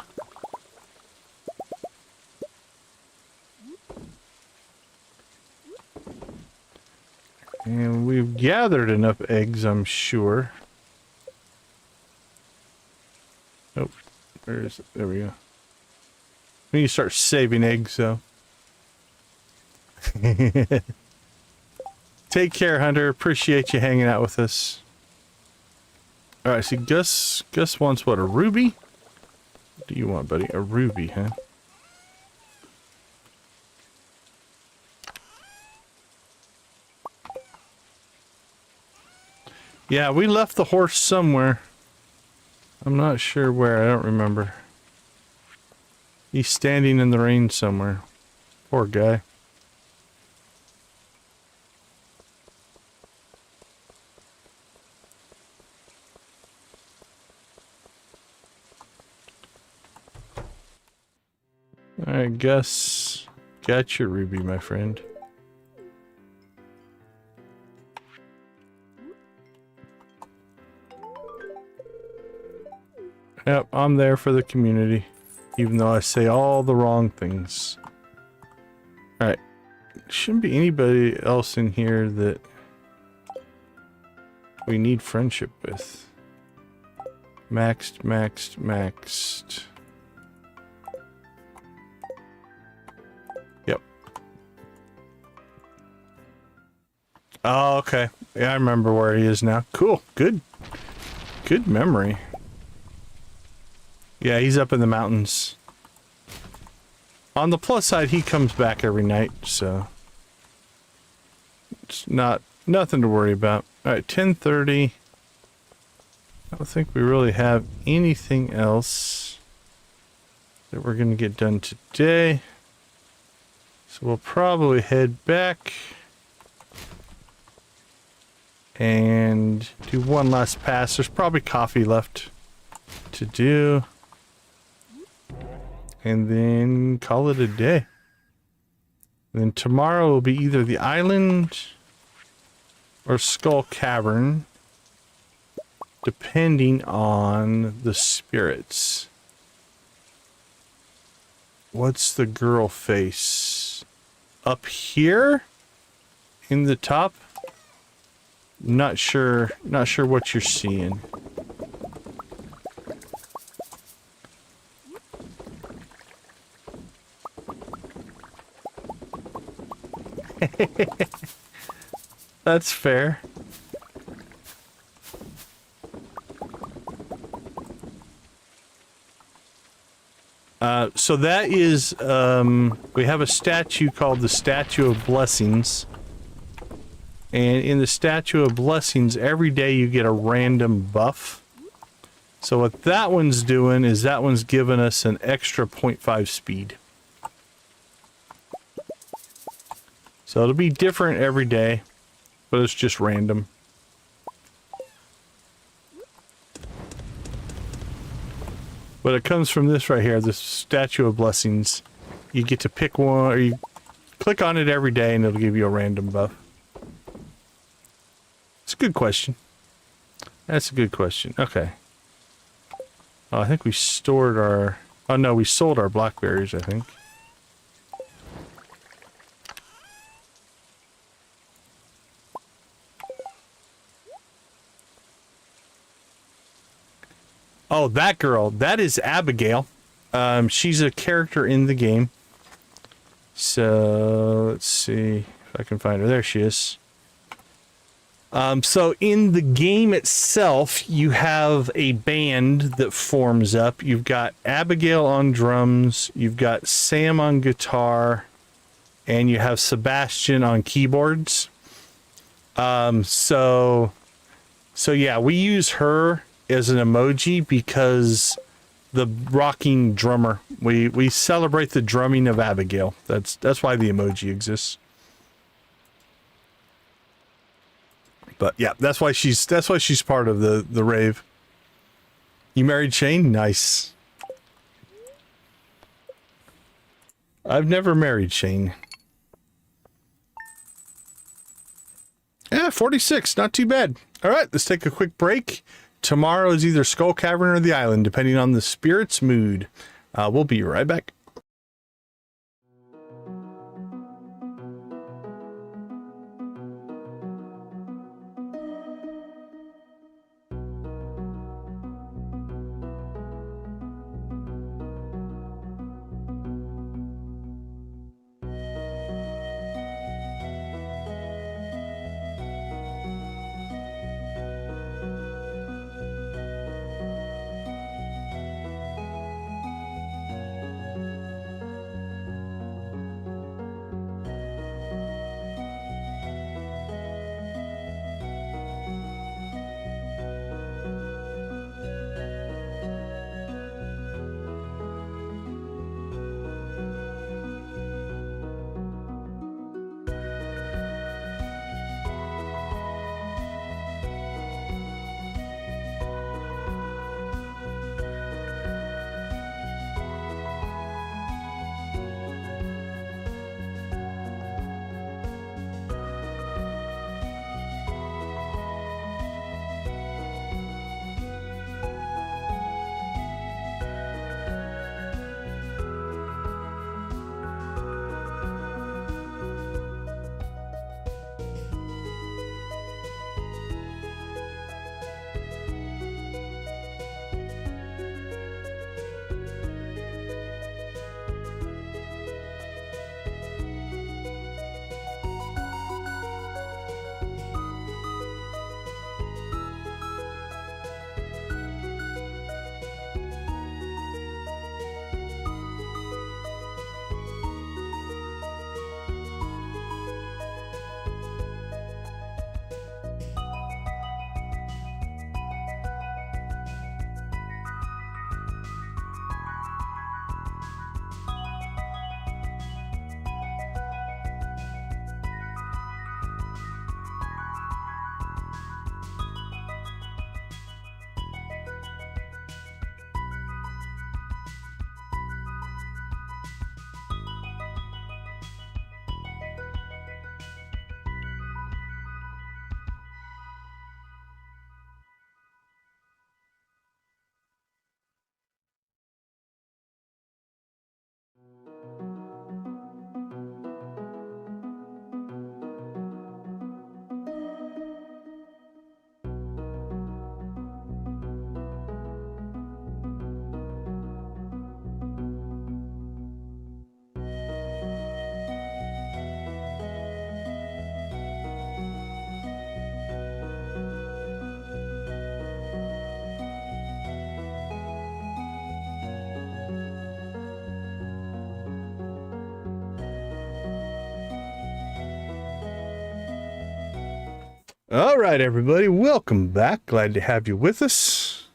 And we've gathered enough eggs, I'm sure. Oh, where is it? There we go. We need to start saving eggs, though. Take care, Hunter. Appreciate you hanging out with us. Alright, so Gus wants what, a ruby? What do you want, buddy? A ruby, huh? Yeah, we left the horse somewhere. I'm not sure where. I don't remember. He's standing in the rain somewhere. Poor guy. Alright, Gus. Got your ruby, my friend. Yep, I'm there for the community, even though I say all the wrong things. Alright, shouldn't be anybody else in here that we need friendship with. Maxed, maxed, maxed. Yep. Oh, okay. Yeah, I remember where he is now. Cool. Good. Good memory. Yeah, he's up in the mountains. On the plus side, he comes back every night, so it's nothing to worry about. All right, 10:30. I don't think we really have anything else that we're going to get done today. So we'll probably head back and do one last pass. There's probably coffee left to do. And then call it a day. And then tomorrow will be either the island or Skull Cavern, depending on the spirits. What's the girl face? Up here? In the top? Not sure what you're seeing. That's fair. So that is, we have a statue called the Statue of Blessings. And in the Statue of Blessings, every day you get a random buff. So what that one's doing is that one's giving us an extra 0.5 speed. So it'll be different every day, but it's just random. But it comes from this right here, this Statue of Blessings. You get to pick one, or you click on it every day and it'll give you a random buff. It's a good question. That's a good question. Okay. Oh, I think we stored our... Oh no, we sold our blackberries, I think. Oh, that girl. That is Abigail. She's a character in the game. So, let's see if I can find her. There she is. So in the game itself, you have a band that forms up. You've got Abigail on drums, you've got Sam on guitar, and you have Sebastian on keyboards. So yeah, we use her as an emoji because the rocking drummer. We celebrate the drumming of Abigail. That's why the emoji exists. But yeah, that's why she's part of the rave. You married Shane? Nice. I've never married Shane. Yeah, 46, not too bad. All right, let's take a quick break. Tomorrow is either Skull Cavern or the island, depending on the spirit's mood. We'll be right back. All right, everybody, welcome back. Glad to have you with us.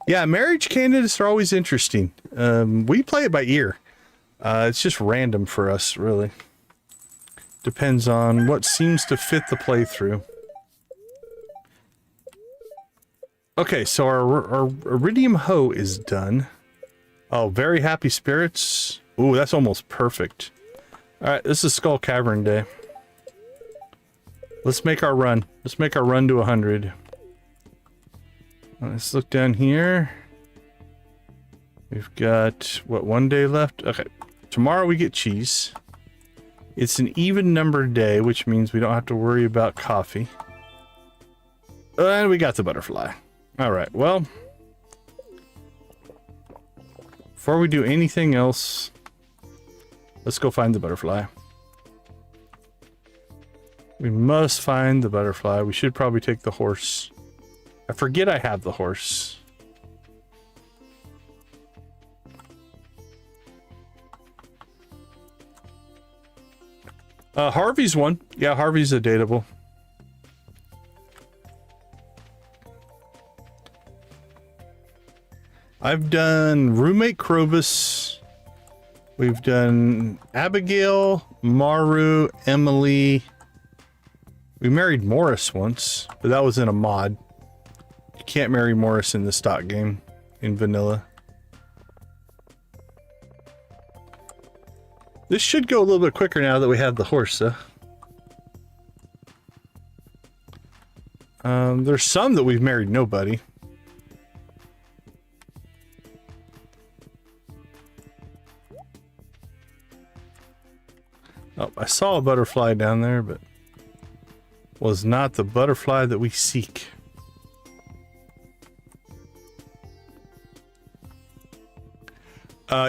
Yeah, marriage candidates are always interesting. We play it by ear. It's just random for us, really. Depends on what seems to fit the playthrough. Okay, so our iridium hoe is done. Oh, very happy spirits. Ooh, that's almost perfect. All right, this is Skull Cavern Day. Let's make our run. Let's make our run to 100. Let's look down here. We've got, what, 1 day left? Okay, tomorrow we get cheese. It's an even numbered day, which means we don't have to worry about coffee. And we got the butterfly. All right, well, before we do anything else, let's go find the butterfly. We must find the butterfly. We should probably take the horse. I forget I have the horse. Harvey's one. Yeah, Harvey's a dateable. I've done roommate Krobus. We've done Abigail, Maru, Emily. We married Morris once, but that was in a mod. You can't marry Morris in the stock game in vanilla. This should go a little bit quicker now that we have the horse, though. There's some that we've married nobody. Oh, I saw a butterfly down there, but was not the butterfly that we seek.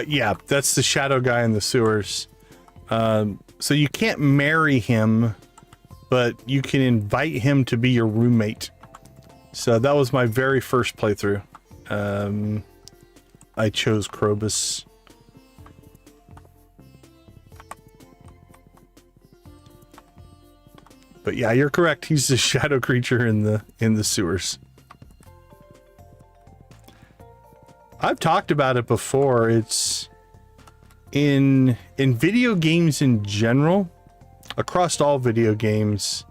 Yeah, that's the shadow guy in the sewers. So you can't marry him, but you can invite him to be your roommate. So that was my very first playthrough. I chose Krobus. But yeah, you're correct. He's the shadow creature in the sewers. I've talked about it before. It's in video games in general, across all video games,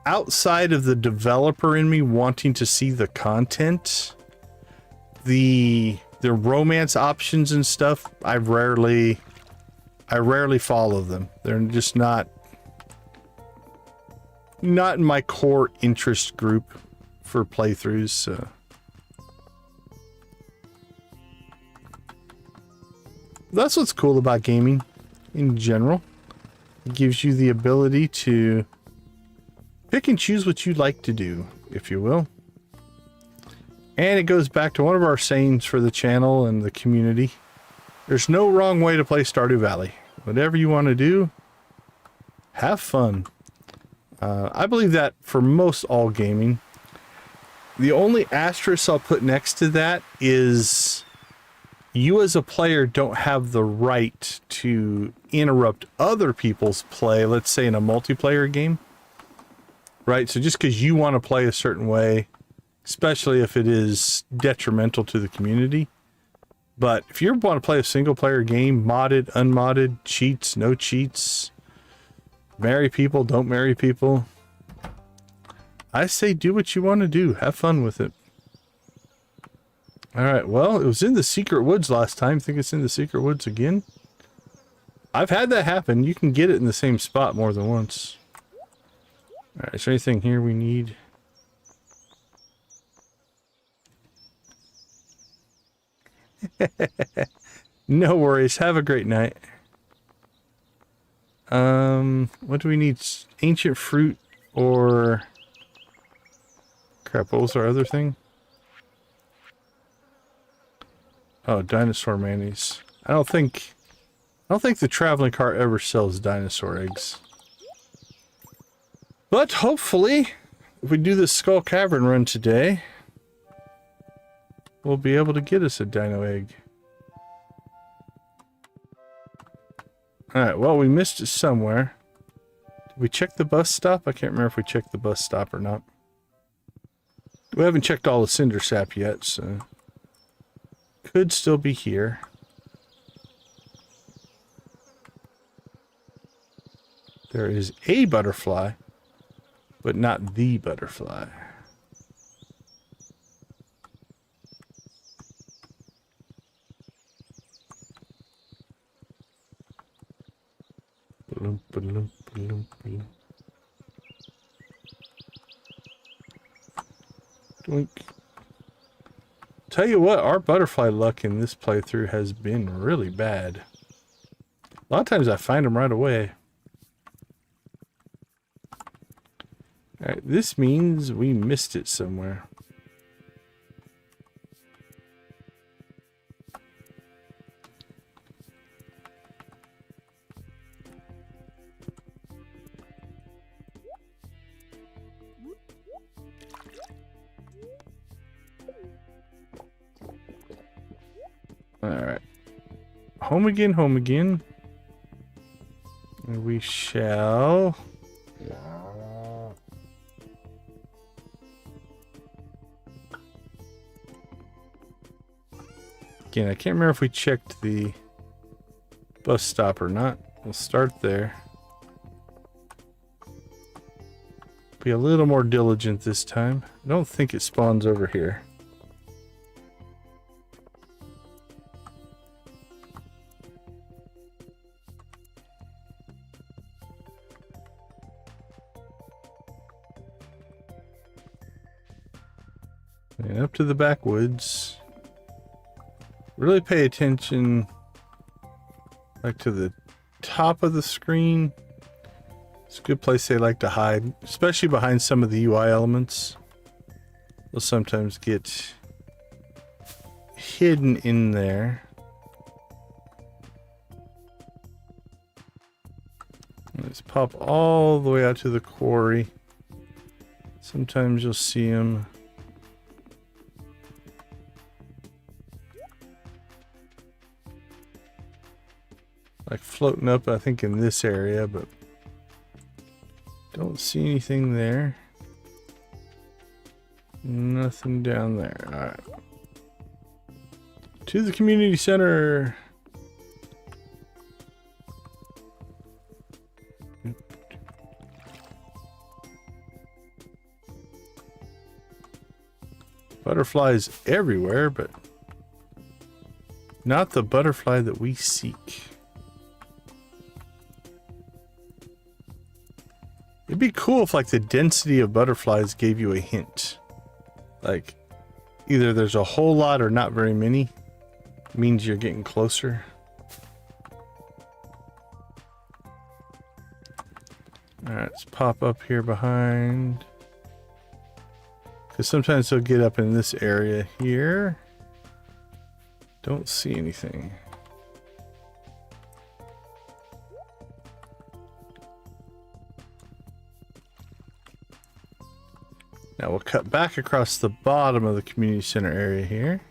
outside of the developer in me wanting to see the content, the romance options and stuff, I rarely follow them. They're just not in my core interest group for playthroughs. So. That's what's cool about gaming in general. It gives you the ability to pick and choose what you like to do, if you will. And it goes back to one of our sayings for the channel and the community. There's no wrong way to play Stardew Valley. Whatever you want to do, have fun. I believe that for most all gaming. The only asterisk I'll put next to that is you as a player don't have the right to interrupt other people's play, let's say in a multiplayer game. Right? So just because you want to play a certain way, especially if it is detrimental to the community. But if you want to play a single player game, modded, unmodded, cheats, no cheats, marry people, don't marry people, I say do what you want to do. Have fun with it. Alright, well, it was in the secret woods last time. Think it's in the secret woods again? I've had that happen. You can get it in the same spot more than once. Alright, is there anything here we need? No worries. Have a great night. What do we need? Ancient fruit or... Crap, what was our other thing? Oh, dinosaur mayonnaise. I don't think the traveling cart ever sells dinosaur eggs. But hopefully, if we do this Skull Cavern run today, we'll be able to get us a dino egg. Alright, well, we missed it somewhere. We checked the bus stop? I can't remember if we checked the bus stop or not. We haven't checked all the cinder sap yet, so... Could still be here. There is a butterfly, but not the butterfly. Doink. Tell you what, our butterfly luck in this playthrough has been really bad. A lot of times I find them right away. Alright, this means we missed it somewhere. Alright. Home again, home again. And we shall... Again, I can't remember if we checked the bus stop or not. We'll start there. Be a little more diligent this time. I don't think it spawns over here. And up to the backwoods. Really pay attention like to the top of the screen. It's a good place they like to hide, especially behind some of the UI elements. They'll sometimes get hidden in there. Let's pop all the way out to the quarry. Sometimes you'll see them. Like floating up, I think, in this area, but don't see anything there. Nothing down there. Alright. To the community center. Butterflies everywhere, but not the butterfly that we seek. It'd be cool if, like, the density of butterflies gave you a hint. Like, either there's a whole lot or not very many. Means you're getting closer. Alright, let's pop up here behind. Because sometimes they'll get up in this area here. Don't see anything. Now we'll cut back across the bottom of the community center area here.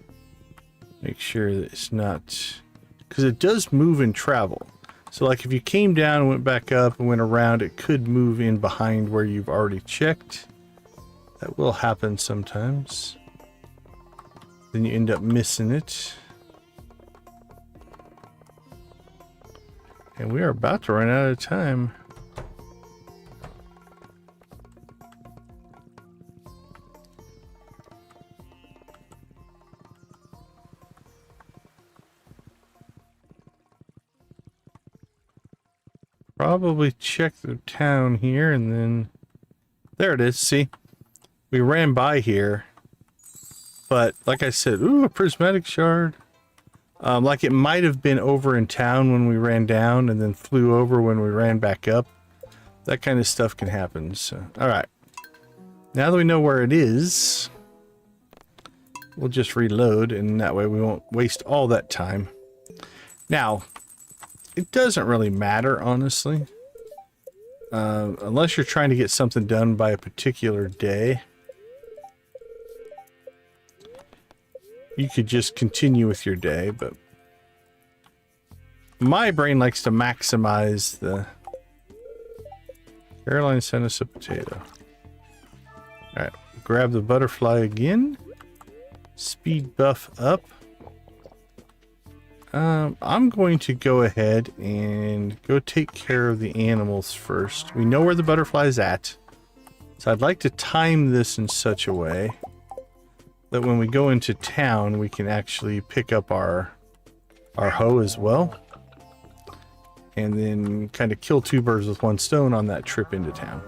Make sure that it's not... Because it does move and travel. So like if you came down and went back up and went around, it could move in behind where you've already checked. That will happen sometimes. Then you end up missing it. And we are about to run out of time. Probably check the town here and then... There it is, see? We ran by here. But, like I said, ooh, a prismatic shard. Like it might have been over in town when we ran down and then flew over when we ran back up. That kind of stuff can happen, so... Alright. Now that we know where it is, we'll just reload, and that way we won't waste all that time. Now... It doesn't really matter, honestly. Unless you're trying to get something done by a particular day. You could just continue with your day, but... My brain likes to maximize the... Caroline sent us a potato. Alright, grab the butterfly again. Speed buff up. I'm going to go ahead and go take care of the animals first. We know where the butterfly is at. So I'd like to time this in such a way that when we go into town, we can actually pick up our hoe as well. And then kind of kill two birds with one stone on that trip into town.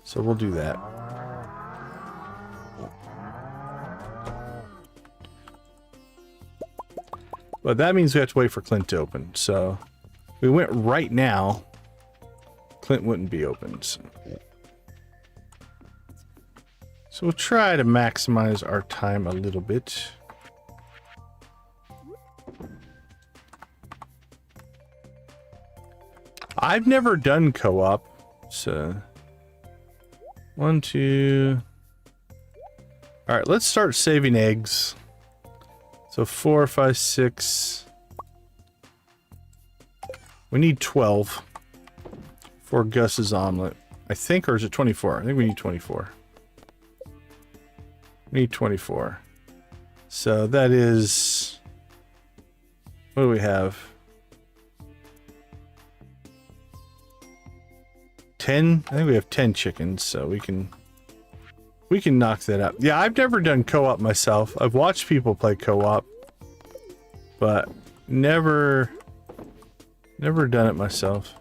So we'll do that. But that means we have to wait for Clint to open. So if we went right now, Clint wouldn't be open. So we'll try to maximize our time a little bit. I've never done co-op, so 1, 2. All right, let's start saving eggs. So 4, 5, 6. We need 12 for Gus's omelet, I think, or is it 24? I think we need 24. We need 24. So that is, what do we have? 10? I think we have 10 chickens, so we can knock that out. Yeah, I've never done co-op myself. I've watched people play co-op, but never done it myself.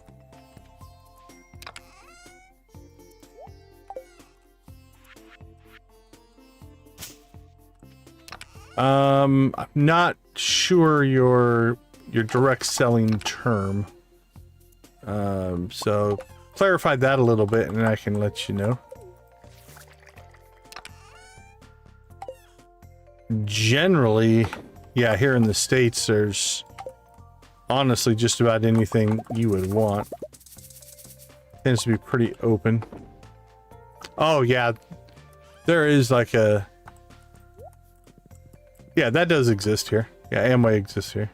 I'm not sure your direct selling term. So clarify that a little bit and I can let you know. Generally, yeah, here in the States, there's honestly just about anything you would want. Tends to be pretty open. Oh, yeah. There is like a... Yeah, that does exist here. Yeah, Amway exists here.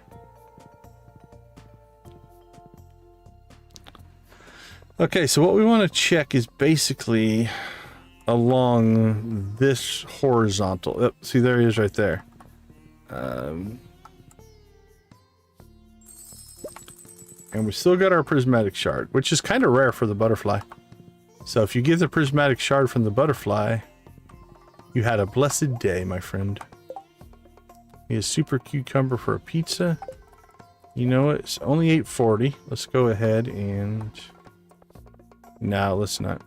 Okay, so what we want to check is basically along this horizontal. Oh, see, there he is right there. And we still got our prismatic shard, which is kind of rare for the butterfly. So if you get the prismatic shard from the butterfly, you had a blessed day, my friend. He has super cucumber for a pizza. You know what? It's only 8:40. Let's go ahead and... No, let's not.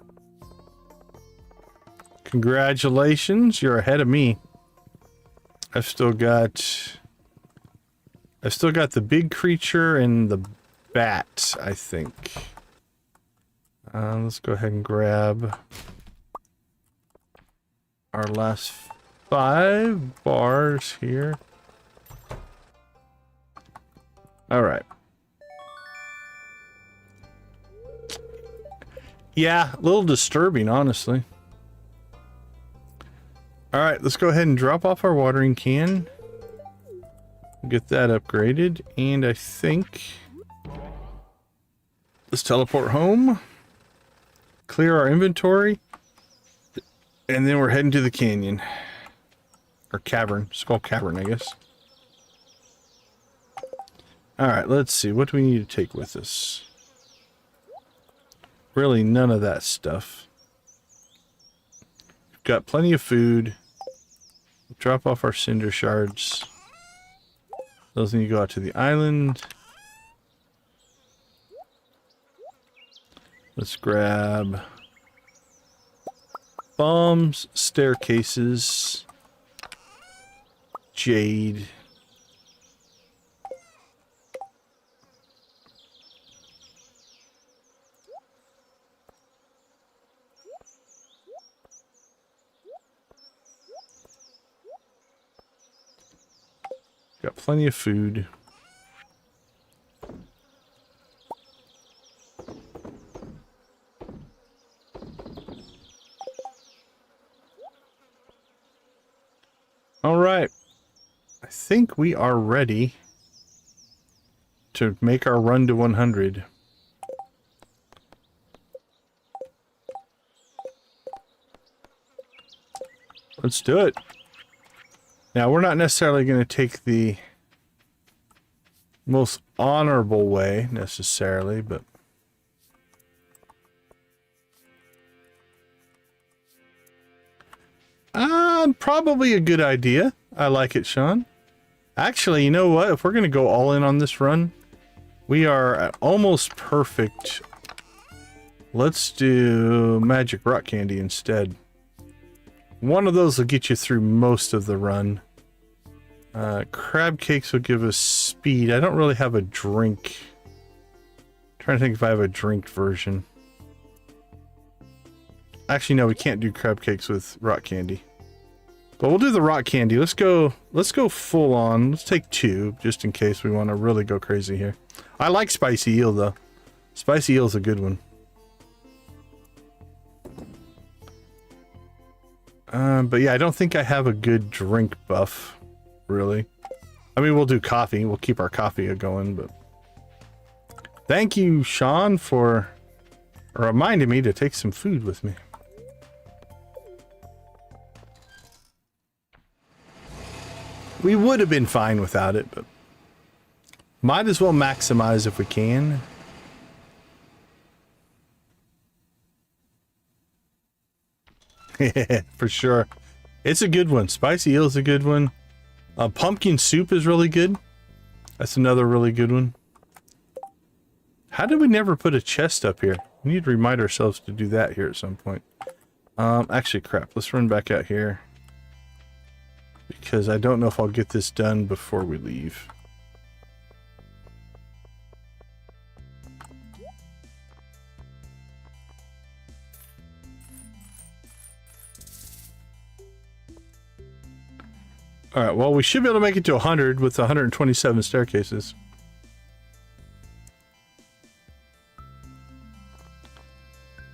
Congratulations, you're ahead of me. I've still got the big creature and the bat, I think. Let's go ahead and grab our last 5 bars here. All right. Yeah, a little disturbing, honestly. All right, let's go ahead and drop off our watering can. Get that upgraded, and I think let's teleport home, clear our inventory, and then we're heading to the canyon. Or cavern. Skull Cavern, I guess. Alright, let's see. What do we need to take with us? Really, none of that stuff. We've got plenty of food. Drop off our cinder shards. Those need to go out to the island. Let's grab bombs, staircases, jade. Got plenty of food. All right. I think we are ready to make our run to 100. Let's do it. Now, we're not necessarily going to take the most honorable way, necessarily, but... probably a good idea. I like it, Sean. Actually, you know what? If we're going to go all in on this run, we are at almost perfect. Let's do magic rock candy instead. One of those will get you through most of the run. Crab cakes will give us speed. I don't really have a drink. I'm trying to think if I have a drink version. Actually, no, we can't do crab cakes with rock candy. But we'll do the rock candy. Let's go full on. Let's take 2, just in case we want to really go crazy here. I like spicy eel, though. Spicy eel's a good one. But yeah, I don't think I have a good drink buff, really. I mean, we'll do coffee. We'll keep our coffee going, but... Thank you, Sean, for reminding me to take some food with me. We would have been fine without it, but might as well maximize if we can. Yeah, for sure. It's a good one. Spicy eel is a good one. Pumpkin soup is really good. That's another really good one. How did we never put a chest up here? We need to remind ourselves to do that here at some point. Actually, crap. Let's run back out here. Because I don't know if I'll get this done before we leave. Alright, well, we should be able to make it to 100 with 127 staircases.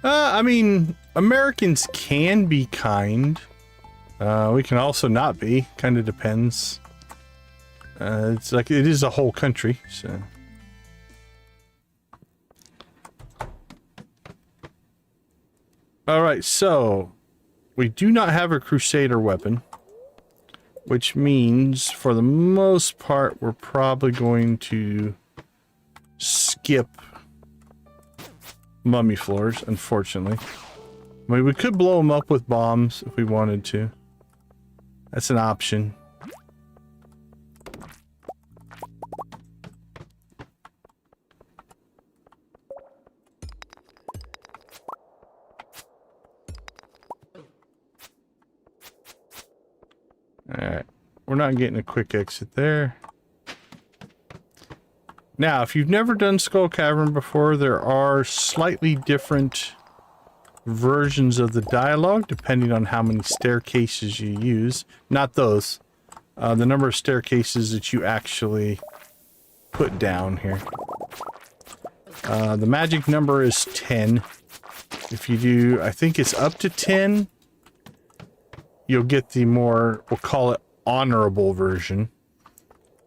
I mean, Americans can be kind. We can also not be. Kind of depends. It's like, it is a whole country, so... Alright, so... We do not have a Crusader weapon. Which means, for the most part, we're probably going to skip mummy floors, unfortunately. I mean, we could blow them up with bombs if we wanted to. That's an option. Alright. We're not getting a quick exit there. Now, if you've never done Skull Cavern before, there are slightly different versions of the dialogue depending on how many staircases you use. Not those. The number of staircases that you actually put down here. The magic number is 10. If you do, I think it's up to 10, you'll get the more, we'll call it honorable version.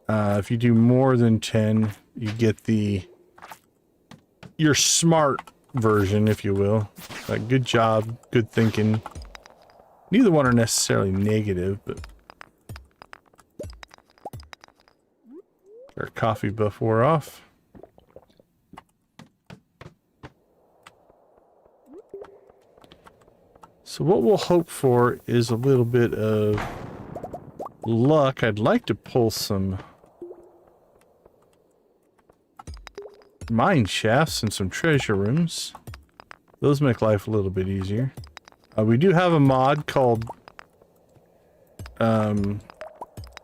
If you do more than 10, you get your smart version, if you will. Like, good job, good thinking. Neither one are necessarily negative, but our coffee buff wore off. So what we'll hope for is a little bit of luck. I'd like to pull some mine shafts and some treasure rooms. Those make life a little bit easier. We do have a mod called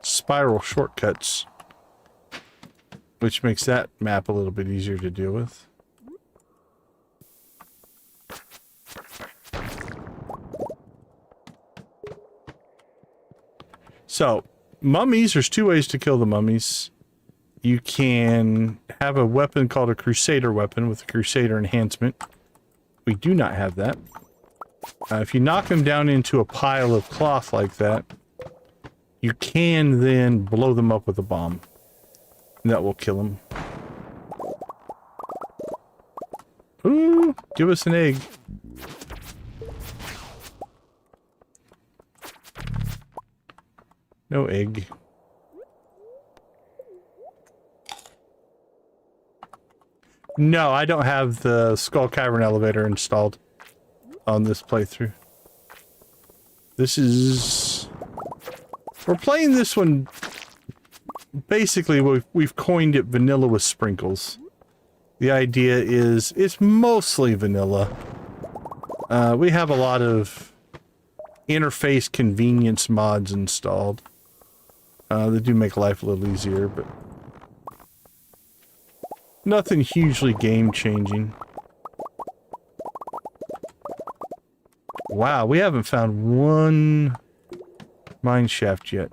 Spiral Shortcuts, which makes that map a little bit easier to deal with. So, mummies, there's two ways to kill the mummies. You can have a weapon called a Crusader weapon with a Crusader enhancement. We do not have that. If you knock them down into a pile of cloth like that, you can then blow them up with a bomb. And that will kill them. Ooh, give us an egg. egg. No, I don't have the Skull Cavern elevator installed on this playthrough. This is... We're playing this one... Basically, we've coined it vanilla with sprinkles. The idea is it's mostly vanilla. We have a lot of interface convenience mods installed. They do make life a little easier, but nothing hugely game-changing. Wow, we haven't found one mine shaft yet.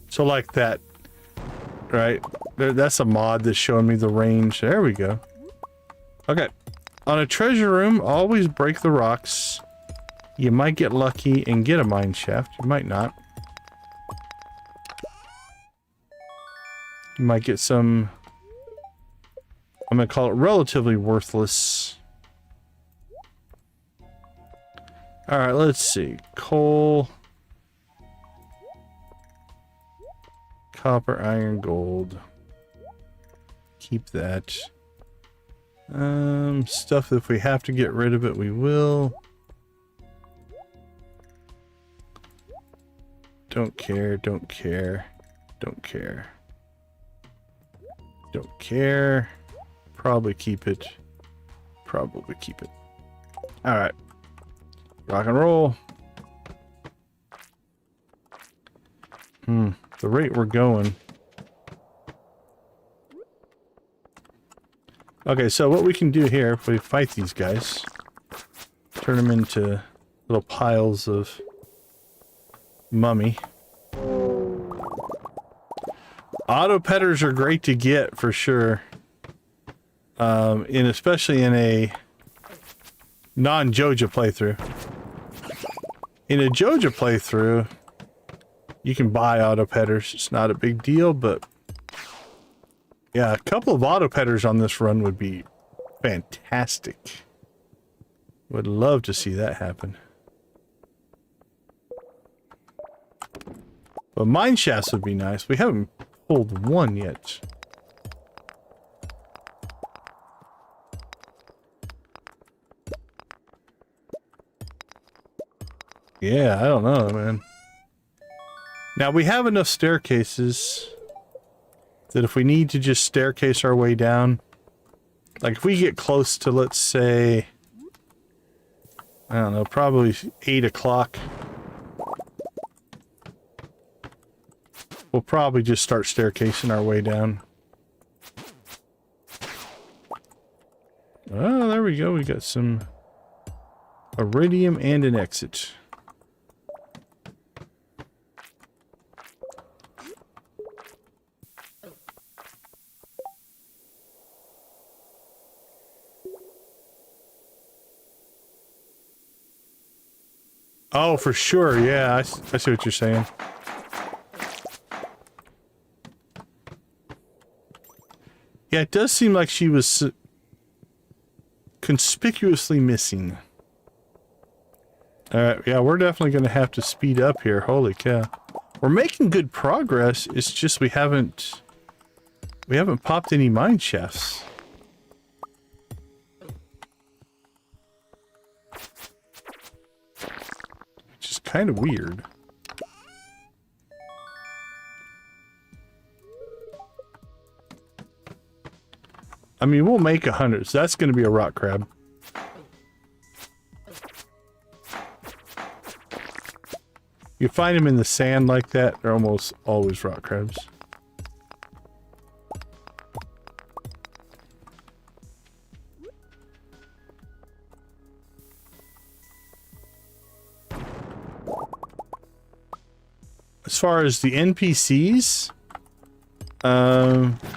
So like that, right? That's a mod that's showing me the range. There we go. Okay. On a treasure room, always break the rocks. You might get lucky and get a mine shaft. You might not. You might get some... I'm going to call it relatively worthless. Alright, let's see. Coal... Copper, iron, gold. Keep that. Stuff, if we have to get rid of it, we will. Don't care, don't care, don't care. Don't care. Probably keep it. Probably keep it. Alright. Rock and roll. The rate we're going. Okay, so what we can do here, if we fight these guys, turn them into little piles of mummy. Auto petters are great to get for sure. Especially in a non-Joja playthrough. In a Joja playthrough, you can buy auto petters. It's not a big deal, but yeah, a couple of auto petters on this run would be fantastic. Would love to see that happen. But mine shafts would be nice. We haven't pulled one yet. Yeah, I don't know, man. Now, we have enough staircases that if we need to just staircase our way down, like if we get close to, let's say, I don't know, probably 8 o'clock, we'll probably just start staircasing our way down. Oh, there we go. We got some iridium and an exit. Oh, for sure. Yeah, I see what you're saying. Yeah, it does seem like she was conspicuously missing. Alright, yeah, we're definitely going to have to speed up here. Holy cow. We're making good progress. It's just we haven't popped any mine shafts. Which is kind of weird. I mean, we'll make 100, so that's going to be a rock crab. You find them in the sand like that, they're almost always rock crabs. As far as the NPCs,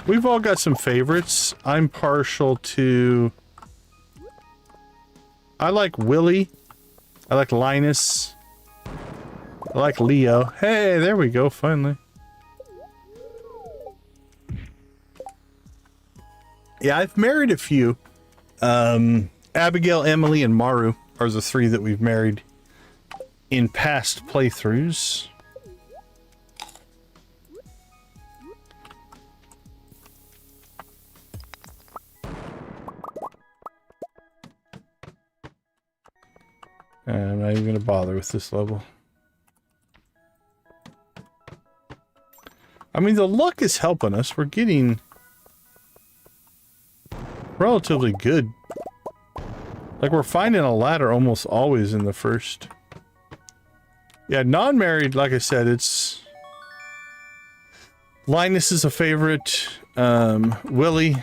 we've all got some favorites. I'm partial to... I like Willie. I like Linus. I like Leo. Hey, there we go, finally. Yeah, I've married a few. Abigail, Emily, and Maru are the three that we've married in past playthroughs. I'm not even going to bother with this level. I mean, the luck is helping us. We're getting relatively good. Like, we're finding a ladder almost always in the first. Yeah, non-married, like I said, it's... Linus is a favorite. Willie.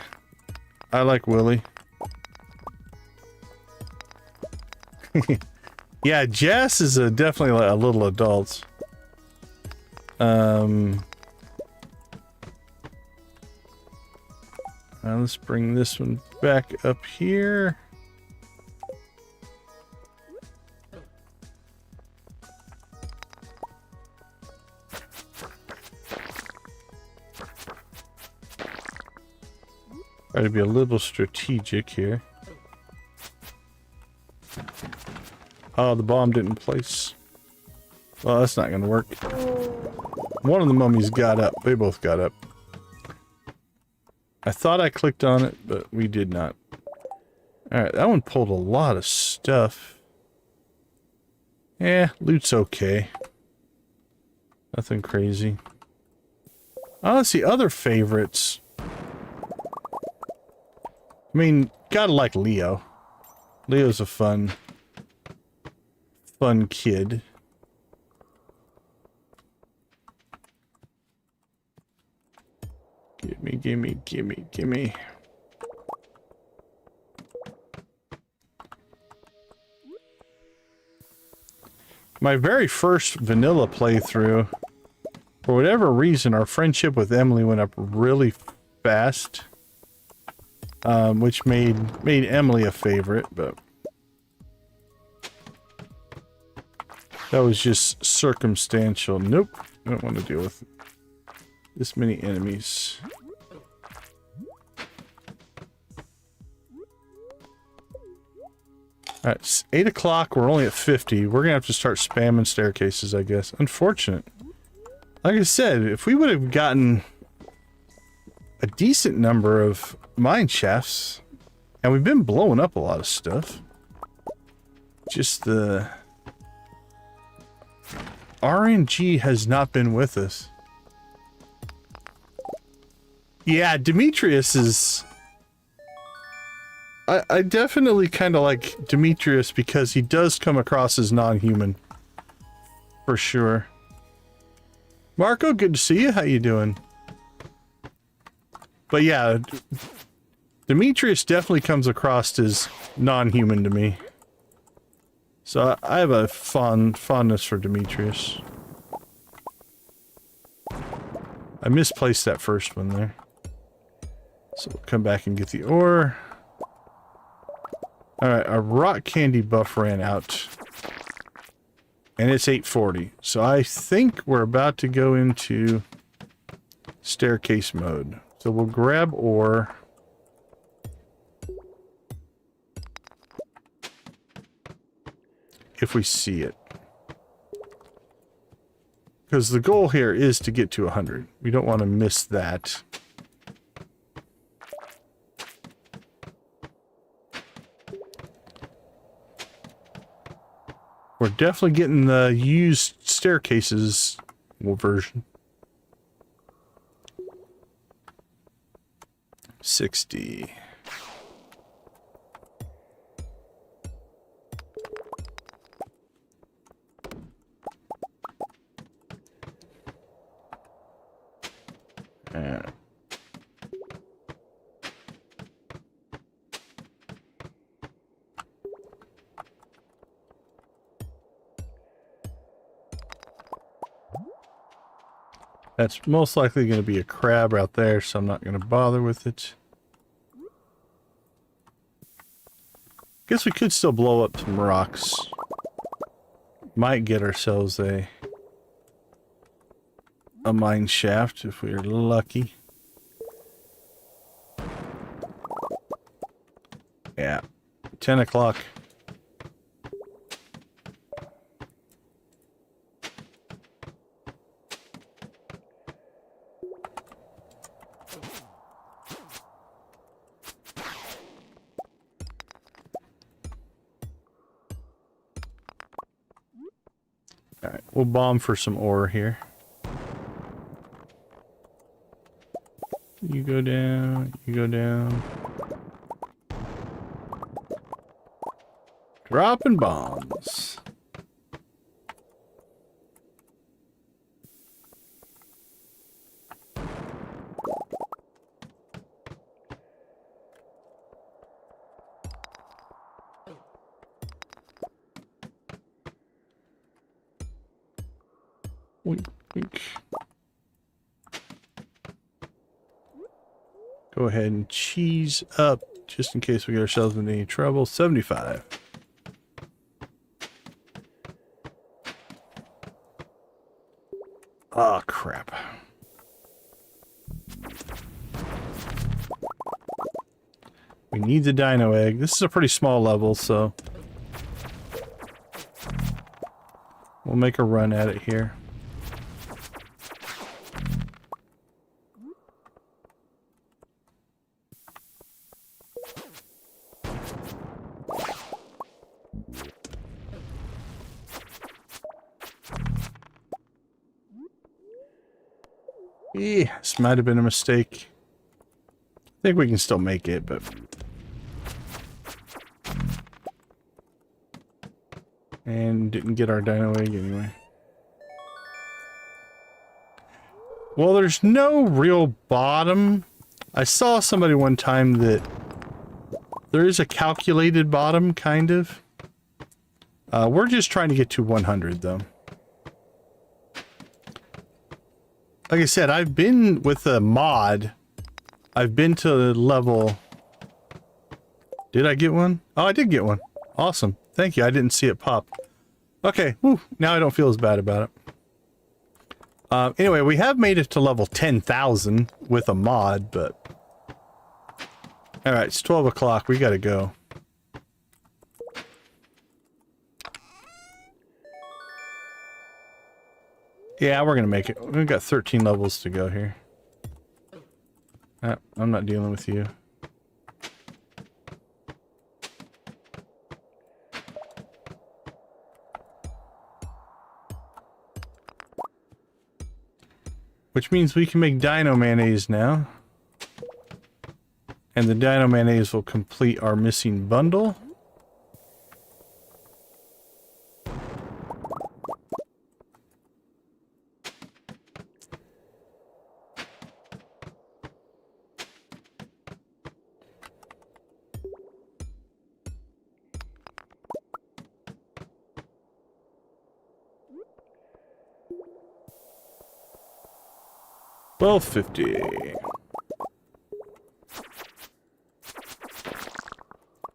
I like Willie. Yeah, Jess is definitely a little adult. Let's bring this one back up here. Try to be a little strategic here. Oh, the bomb didn't place. Well, that's not gonna work. One of the mummies got up. They both got up. I thought I clicked on it, but we did not. Alright, that one pulled a lot of stuff. Yeah, loot's okay. Nothing crazy. Oh, let's see, other favorites. I mean, gotta like Leo. Leo's a fun kid. Gimme, gimme, gimme, gimme. My very first vanilla playthrough, for whatever reason, our friendship with Emily went up really fast. Which made Emily a favorite, but that was just circumstantial. Nope, I don't want to deal with this many enemies. Alright, it's 8 o'clock, we're only at 50. We're gonna have to start spamming staircases, I guess. Unfortunate. Like I said, if we would have gotten a decent number of mine shafts, and we've been blowing up a lot of stuff. Just the RNG has not been with us. Yeah, Demetrius is... I definitely kind of like Demetrius because he does come across as non-human. For sure. Marco, good to see you. How you doing? But yeah, Demetrius definitely comes across as non-human to me. So I have a fondness for Demetrius. I misplaced that first one there. So we'll come back and get the ore. Alright, our rock candy buff ran out. And it's 8:40. So I think we're about to go into staircase mode. So we'll grab ore. If we see it. Because the goal here is to get to 100. We don't want to miss that. We're definitely getting the used staircases version. 60. That's most likely going to be a crab out there, so I'm not going to bother with it. Guess we could still blow up some rocks. Might get ourselves a mine shaft if we're lucky. 10 o'clock. Alright, we'll bomb for some ore here. You go down, you go down. Dropping bombs. Wink, wink. Go ahead and cheese up just in case we get ourselves into any trouble. 75. Oh, crap. We need the dino egg. This is a pretty small level, so we'll make a run at it here. This might have been a mistake. I think we can still make it, but... And didn't get our dino egg anyway. Well, there's no real bottom. I saw somebody one time that there is a calculated bottom, kind of. We're just trying to get to 100, though. Like I said, I've been with a mod. I've been to level... Did I get one? Oh, I did get one. Awesome. Thank you. I didn't see it pop. Okay. Whew. Now I don't feel as bad about it. Anyway, we have made it to level 10,000 with a mod, but... Alright, it's 12 o'clock. We gotta go. Yeah, we're gonna make it. We've got 13 levels to go here. I'm not dealing with you. Which means we can make dino mayonnaise now. And the dino mayonnaise will complete our missing bundle. $12.50.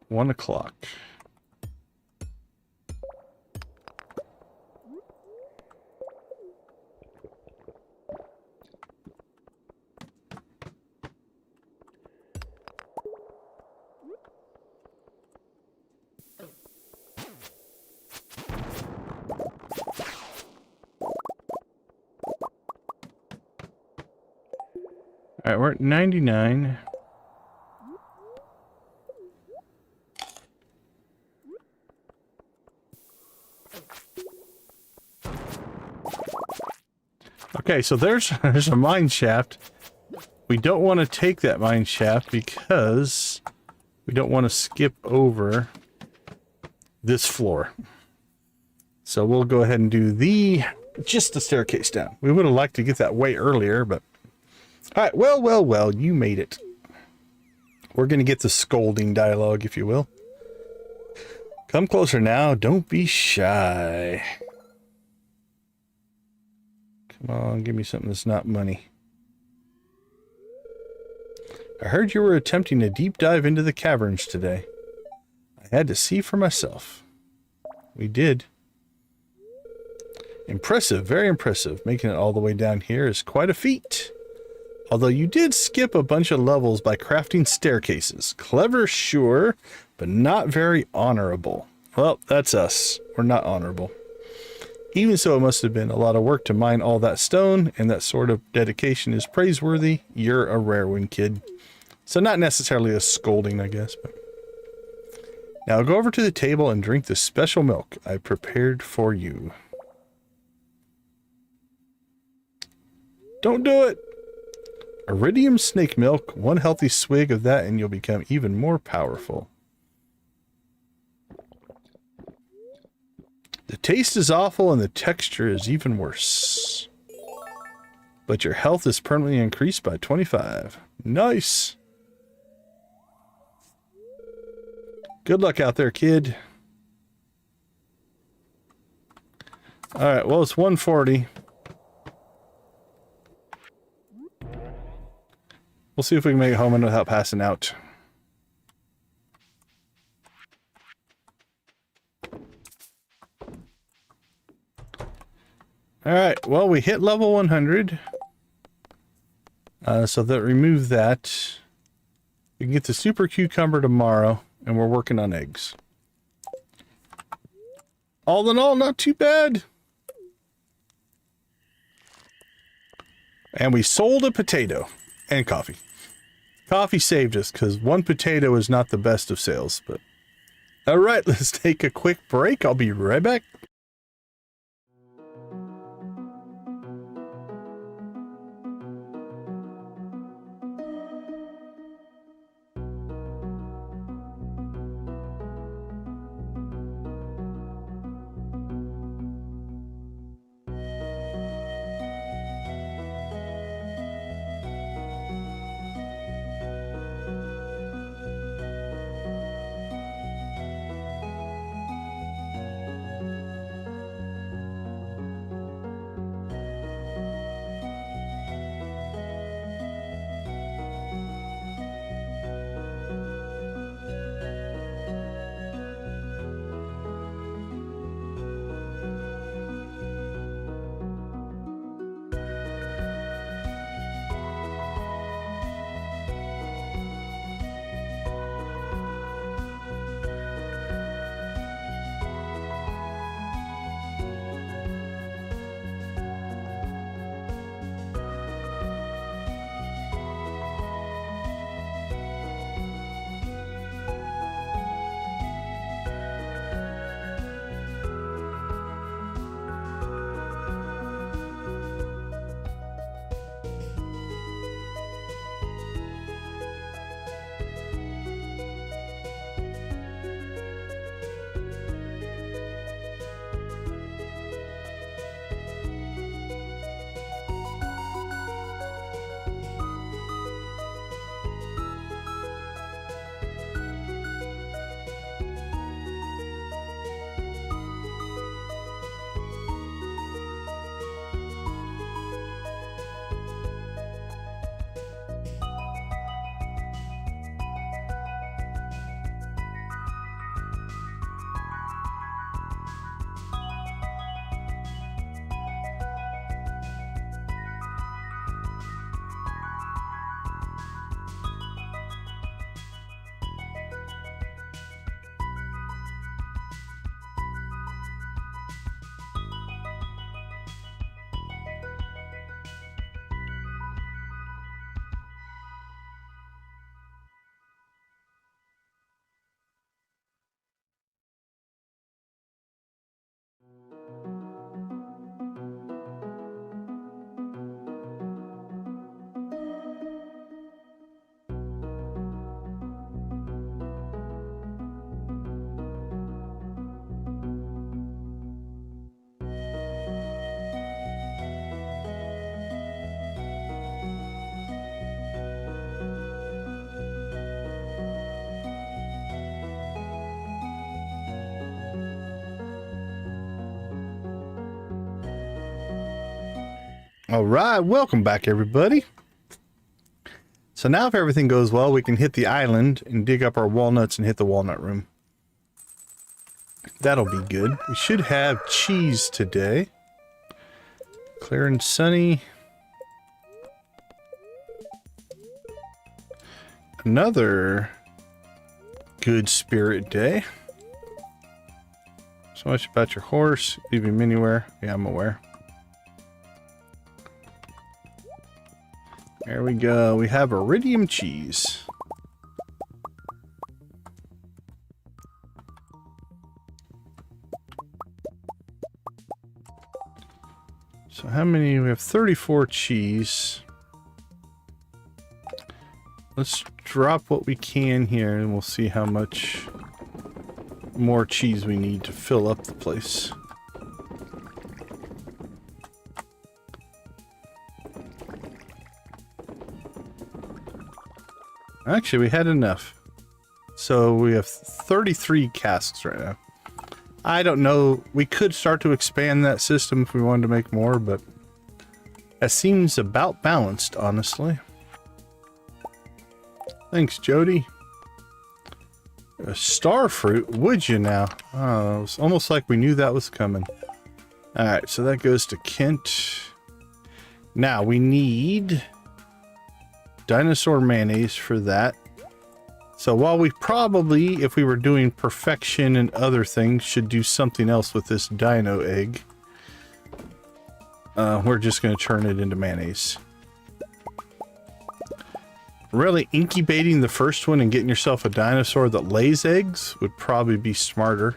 1 o'clock. All right, we're at 99. Okay, so there's a mine shaft. We don't want to take that mine shaft because we don't want to skip over this floor. So we'll go ahead and do just the staircase down. We would have liked to get that way earlier, but all right, well, you made it. We're going to get the scolding dialogue, if you will. Come closer now. Don't be shy. Come on, give me something that's not money. I heard you were attempting a deep dive into the caverns today. I had to see for myself. We did. Impressive, very impressive. Making it all the way down here is quite a feat. Although you did skip a bunch of levels by crafting staircases. Clever, sure, but not very honorable. Well, that's us. We're not honorable. Even so, it must have been a lot of work to mine all that stone, and that sort of dedication is praiseworthy. You're a rare one, kid. So not necessarily a scolding, I guess. But now go over to the table and drink the special milk I prepared for you. Don't do it! Iridium snake milk. One healthy swig of that and you'll become even more powerful. The taste is awful and the texture is even worse. But your health is permanently increased by 25. Nice! Good luck out there, kid. Alright, well, it's 140. We'll see if we can make it home without passing out. Alright, well, we hit level 100. So that remove that. We can get the super cucumber tomorrow, and we're working on eggs. All in all, not too bad. And we sold a potato and coffee. Coffee saved us because one potato is not the best of sales. But all right, let's take a quick break. I'll be right back. All right, welcome back, everybody. So now if everything goes well, we can hit the island and dig up our walnuts and hit the walnut room. That'll be good. We should have cheese today. Clear and sunny. Another good spirit day. So much about your horse. Leave him anywhere. Yeah, I'm aware. There we go. We have iridium cheese. So how many? We have 34 cheese. Let's drop what we can here and we'll see how much more cheese we need to fill up the place. Actually, we had enough. So we have 33 casks right now. I don't know. We could start to expand that system if we wanted to make more, but that seems about balanced, honestly. Thanks, Jodi. A star fruit, would you now? Oh, it was almost like we knew that was coming. Alright, so that goes to Kent. Now, we need dinosaur mayonnaise for that. So while we probably, if we were doing perfection and other things, should do something else with this dino egg, we're just going to turn it into mayonnaise. Really, incubating the first one and getting yourself a dinosaur that lays eggs would probably be smarter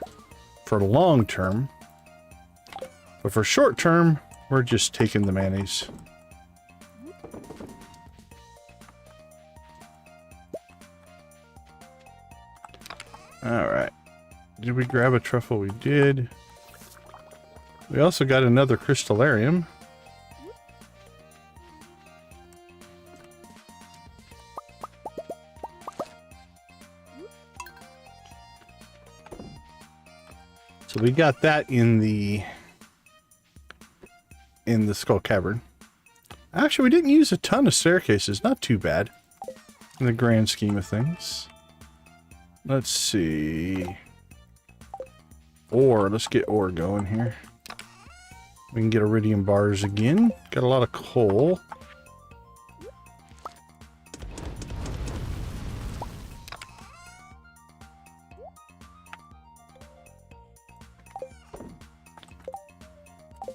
for long term. But for short term, we're just taking the mayonnaise. Alright. Did we grab a truffle? We did. We also got another crystallarium. So we got that in the Skull Cavern. Actually, we didn't use a ton of staircases. Not too bad in the grand scheme of things. Let's see. Ore. Let's get ore going here. We can get iridium bars again. Got a lot of coal.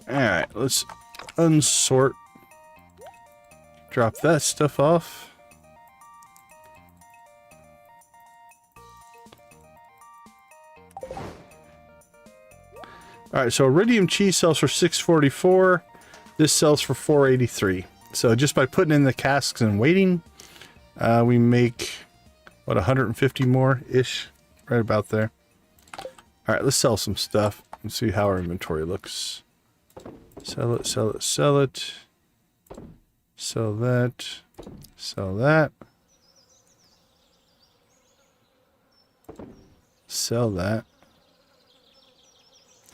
Alright, let's unsort. Drop that stuff off. Alright, so iridium cheese sells for $6.44. This sells for $4.83. So just by putting in the casks and waiting, we make, what, 150 more-ish? Right about there. Alright, let's sell some stuff and see how our inventory looks. Sell it, sell it, sell it. Sell that. Sell that. Sell that.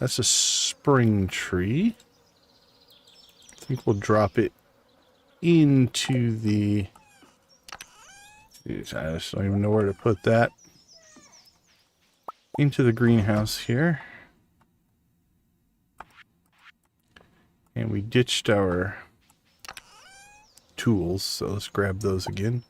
That's a spring tree. I think we'll drop it into the... Jeez, I just don't even know where to put that. Into the greenhouse here. And we ditched our tools, so let's grab those again.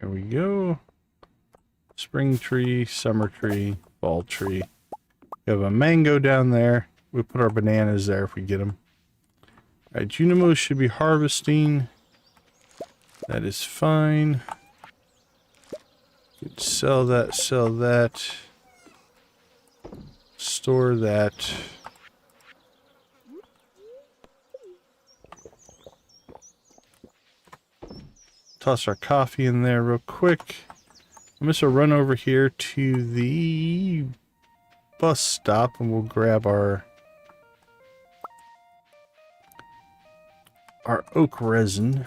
There we go. Spring tree, summer tree, fall tree. We have a mango down there. We put our bananas there if we get them. Alright, Junimo should be harvesting. That is fine. Sell that, sell that. Store that. Toss our coffee in there real quick. I'm just gonna run over here to the bus stop and we'll grab our oak resin.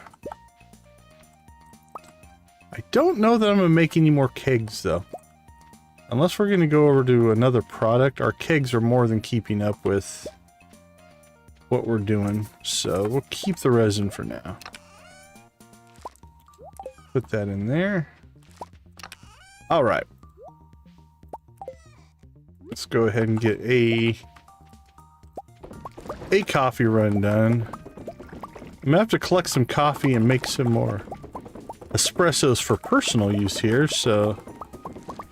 I don't know that I'm gonna make any more kegs though. Unless we're going to go over to another product, our kegs are more than keeping up with what we're doing. So we'll keep the resin for now. Put that in there. All right. Let's go ahead and get a coffee run done. I'm gonna have to collect some coffee and make some more espressos for personal use here, so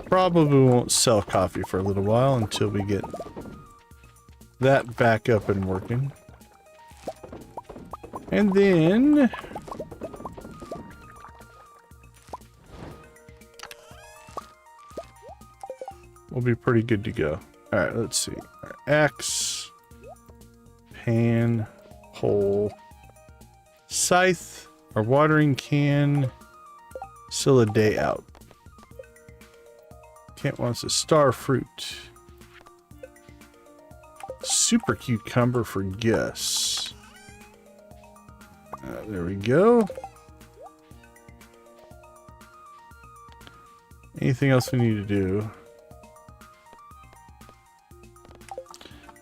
probably won't sell coffee for a little while until we get that back up and working. And then we'll be pretty good to go. All right, let's see. Our axe, pan, pole, scythe, our watering can, still a day out. Kent wants a star fruit. Super cucumber for Gus. There we go. Anything else we need to do?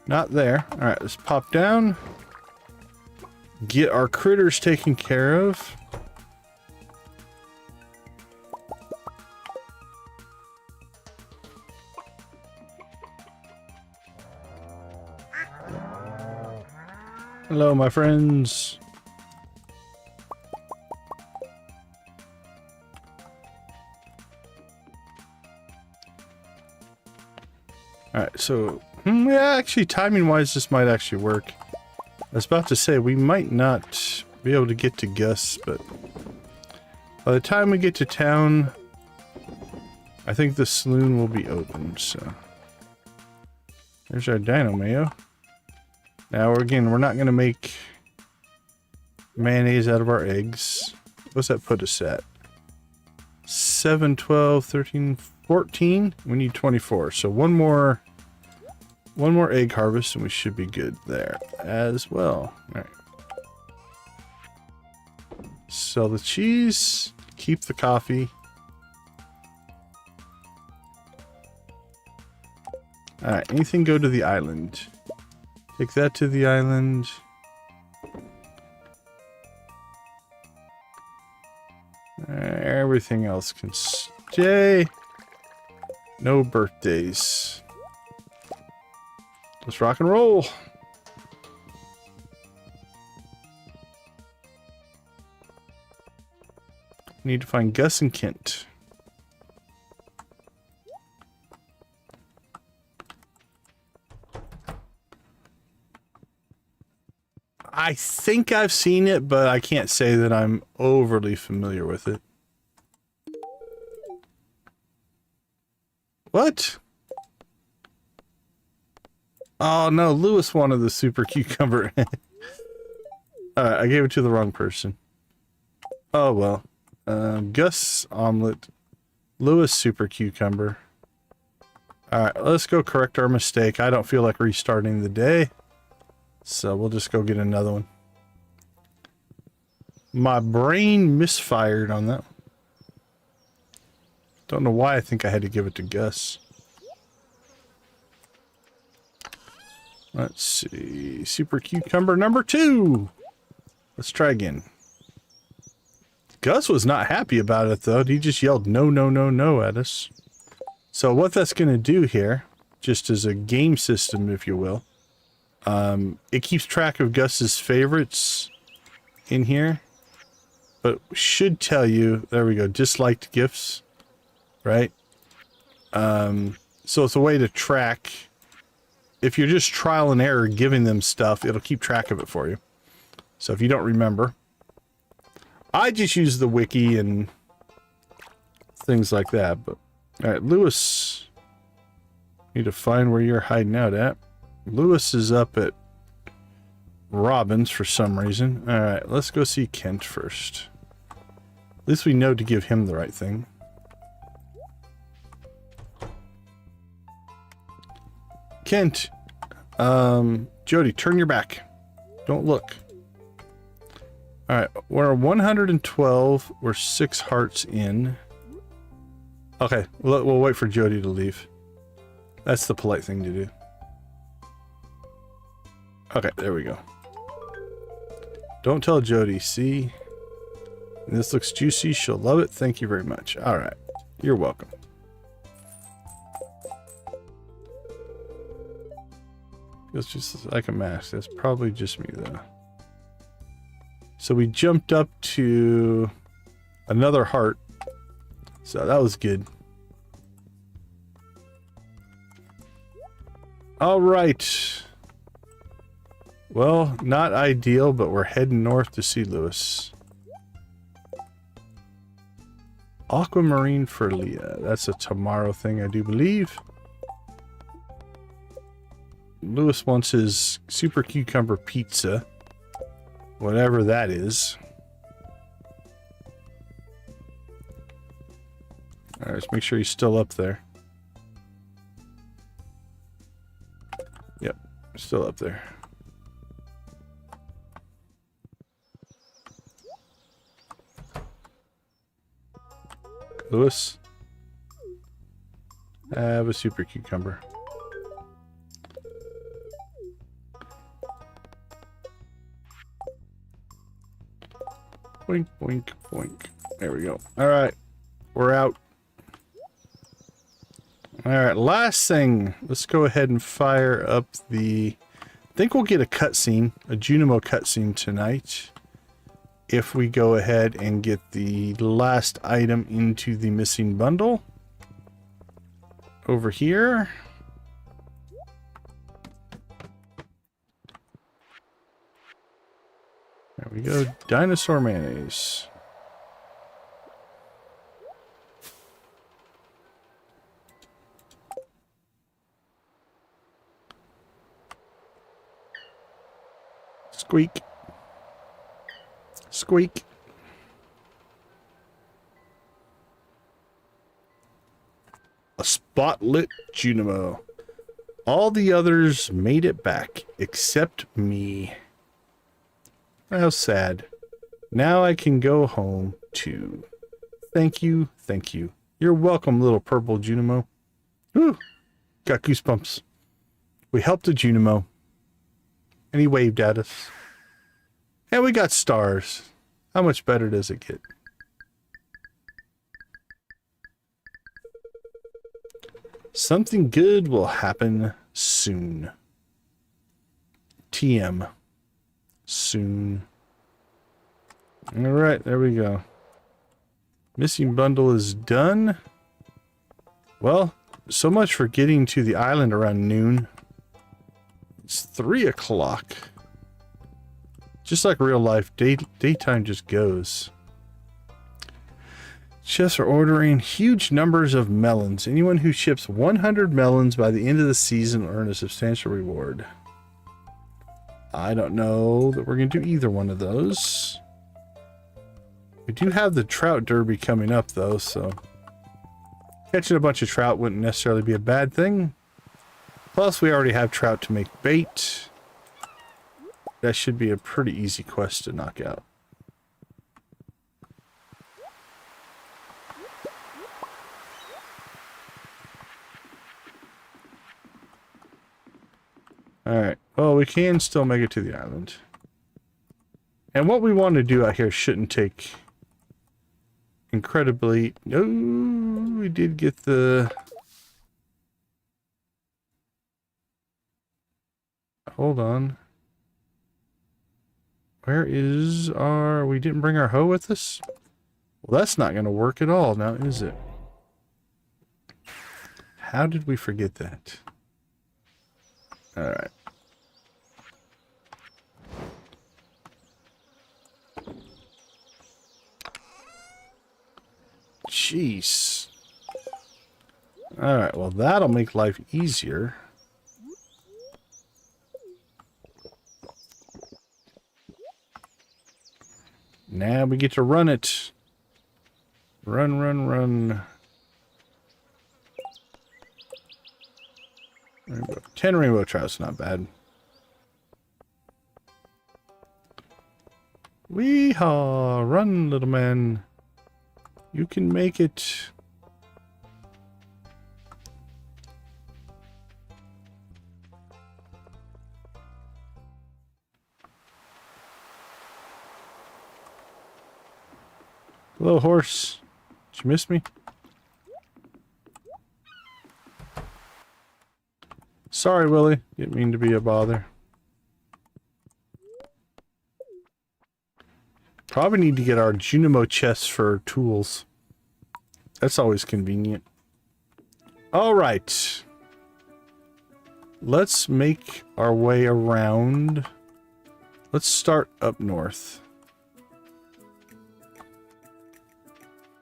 Not there. All right, let's pop down. Get our critters taken care of. Hello, my friends. All right, so yeah, actually, timing-wise, this might actually work. I was about to say we might not be able to get to Gus, but by the time we get to town, I think the saloon will be open. So there's our dino mayo. Now, again, we're not going to make mayonnaise out of our eggs. What's that put us at? 7, 12, 13, 14. We need 24. So one more egg harvest and we should be good there as well. All right. Sell the cheese. Keep the coffee. All right. Anything go to the island? Take that to the island. Everything else can stay. No birthdays. Let's rock and roll. Need to find Gus and Kent. I think I've seen it, but I can't say that I'm overly familiar with it. What? Oh no, Lewis wanted the super cucumber. Alright, I gave it to the wrong person. Oh well. Gus omelet. Lewis super cucumber. Alright, let's go correct our mistake. I don't feel like restarting the day. So we'll just go get another one. My brain misfired on that. Don't know why I think I had to give it to Gus. Let's see. Super cucumber number 2. Let's try again. Gus was not happy about it though. He just yelled no, no, no, no at us. So what that's going to do here, just as a game system, if you will, it keeps track of Gus's favorites in here, but should tell you, there we go, disliked gifts, right? So it's a way to track. If you're just trial and error giving them stuff, it'll keep track of it for you. So if you don't remember, I just use the wiki and things like that. But all right, Lewis, need to find where you're hiding out at. Lewis is up at Robbins for some reason. All right, let's go see Kent first. At least we know to give him the right thing. Kent, Jodi, turn your back. Don't look. All right, we're 112. We're 6 hearts in. Okay, we'll wait for Jodi to leave. That's the polite thing to do. Okay, there we go. Don't tell Jodi, see? This looks juicy. She'll love it. Thank you very much. All right. You're welcome. Feels just like a mask. That's probably just me, though. So we jumped up to another heart. So that was good. All right. Well, not ideal, but we're heading north to see Lewis. Aquamarine for Leah. That's a tomorrow thing, I do believe. Lewis wants his super cucumber pizza. Whatever that is. Alright, let's make sure he's still up there. Yep, still up there. Lewis, have a super cucumber. Boink, boink, boink. There we go. All right, we're out. All right, last thing. Let's go ahead and fire up the... I think we'll get a cutscene, a Junimo cutscene tonight. If we go ahead and get the last item into the missing bundle. Over here. There we go. Dinosaur mayonnaise. Squeak. Squeak. A spotlit Junimo. All the others made it back, except me. How sad. Now I can go home, too. Thank you, thank you. You're welcome, little purple Junimo. Whew. Got goosebumps. We helped a Junimo. And he waved at us. And we got stars. How much better does it get? Something good will happen soon. TM. Soon. Alright, there we go. Missing bundle is done. Well, so much for getting to the island around noon. It's 3 o'clock. Just like real life, daytime just goes. Chefs are ordering huge numbers of melons. Anyone who ships 100 melons by the end of the season will earn a substantial reward. I don't know that we're going to do either one of those. We do have the trout derby coming up, though, so catching a bunch of trout wouldn't necessarily be a bad thing. Plus, we already have trout to make bait. That should be a pretty easy quest to knock out. Alright, well, we can still make it to the island. And what we want to do out here shouldn't take incredibly... No, we did get the... Hold on. Where is our... We didn't bring our hoe with us? Well, that's not going to work at all now, is it? How did we forget that? Alright. Jeez. Alright, well that'll make life easier. Now we get to run it. Run, run, run. 10 rainbow trouts, not bad. Wee-haw! Run, little man. You can make it. Hello, horse. Did you miss me? Sorry, Willie. Didn't mean to be a bother. Probably need to get our Junimo chests for tools. That's always convenient. All right. Let's make our way around. Let's start up north.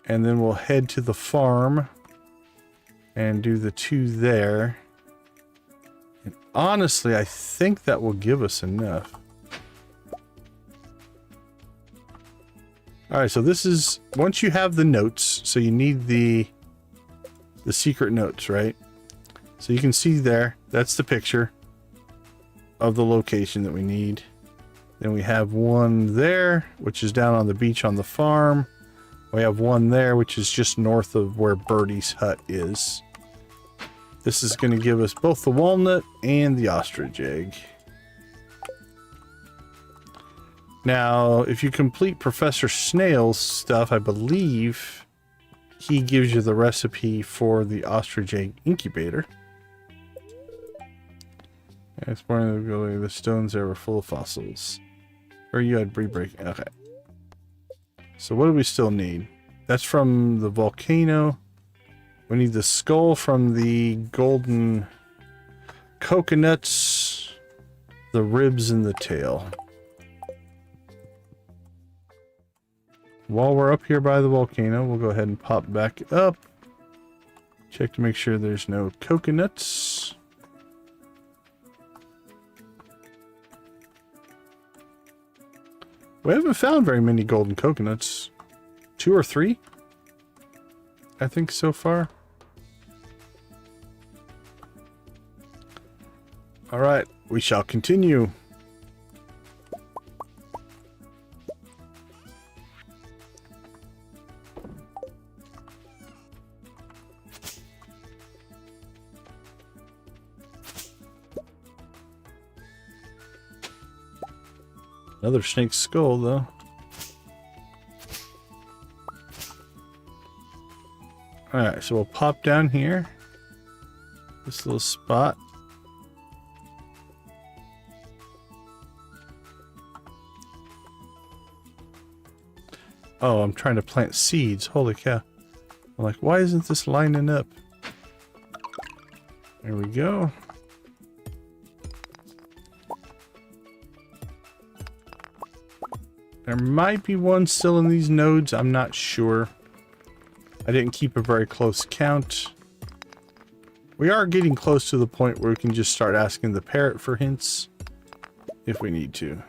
And then we'll head to the farm and do the 2 there. And honestly, I think that will give us enough. All right, so this is once you have the notes, so you need the secret notes, right? So you can see there, that's the picture of the location that we need. Then we have one there, which is down on the beach on the farm. We have one there, which is just north of where Birdie's hut is. This is going to give us both the walnut and the ostrich egg. Now, if you complete Professor Snail's stuff, I believe he gives you the recipe for the ostrich egg incubator. It's one of the stones there were full of fossils. Or you had break. Okay. So what do we still need? That's from the volcano. We need the skull from the golden coconuts, the ribs, and the tail. While we're up here by the volcano, we'll go ahead and pop back up. Check to make sure there's no coconuts. We haven't found very many golden coconuts. 2 or 3, I think, so far. All right, we shall continue. Another snake skull, though. Alright, so we'll pop down here. This little spot. Oh, I'm trying to plant seeds. Holy cow. I'm like, why isn't this lining up? There we go. There might be one still in these nodes. I'm not sure. I didn't keep a very close count. We are getting close to the point where we can just start asking the parrot for hints if we need to.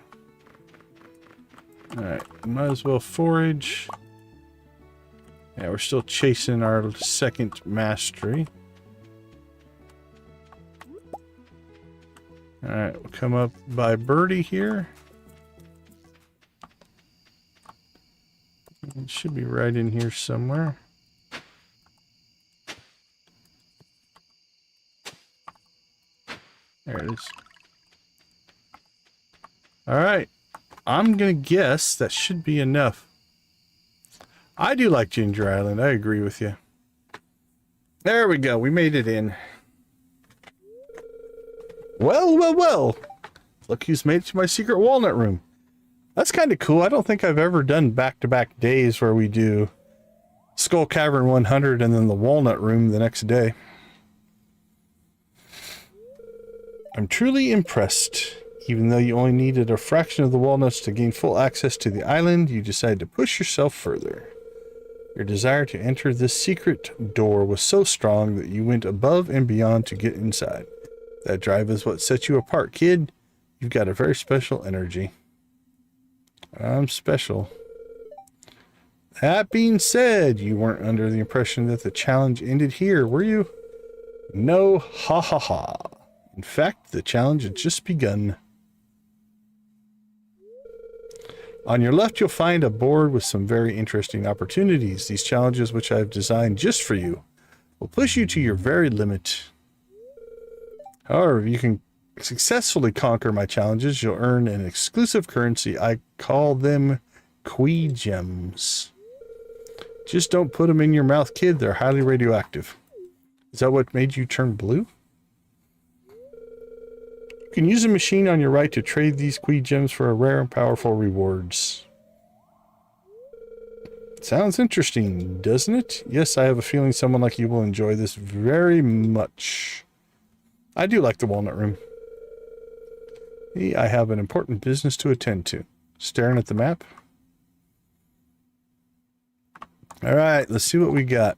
Alright, might as well forage. Yeah, we're still chasing our second mastery. Alright, we'll come up by Birdie here. It should be right in here somewhere. There it is. Alright. I'm gonna guess that should be enough. I do like Ginger Island. I agree with you. There we go. We made it in. Well, well, well. Look who's made it to my secret walnut room. That's kind of cool. I don't think I've ever done back-to-back days where we do Skull Cavern 100 and then the walnut room the next day. I'm truly impressed. Even though you only needed a fraction of the walnuts to gain full access to the island, you decided to push yourself further. Your desire to enter this secret door was so strong that you went above and beyond to get inside. That drive is what sets you apart, kid. You've got a very special energy. I'm special. That being said, you weren't under the impression that the challenge ended here, were you? No, ha ha ha. In fact, the challenge had just begun. On your left, you'll find a board with some very interesting opportunities. These challenges, which I've designed just for you, will push you to your very limit. However, if you can successfully conquer my challenges, you'll earn an exclusive currency. I call them Qui Gems. Just don't put them in your mouth, kid. They're highly radioactive. Is that what made you turn blue? You can use a machine on your right to trade these Quee gems for rare and powerful rewards. Sounds interesting, doesn't it? Yes, I have a feeling someone like you will enjoy this very much. I do like the Walnut Room. I have an important business to attend to. Staring at the map. Alright, let's see what we got.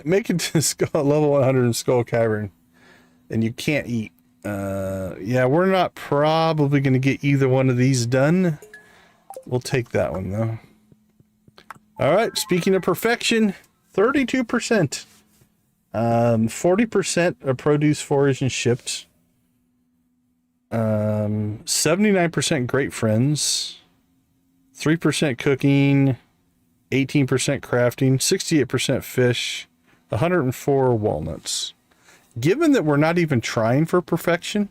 Make it to level 100 in Skull Cavern. And you can't eat. Yeah, we're not probably going to get either one of these done. We'll take that one, though. Alright, speaking of perfection, 32%. 40% of produce foraged and shipped. 79% great friends. 3% cooking. 18% crafting. 68% fish. 104 walnuts. Given that we're not even trying for perfection,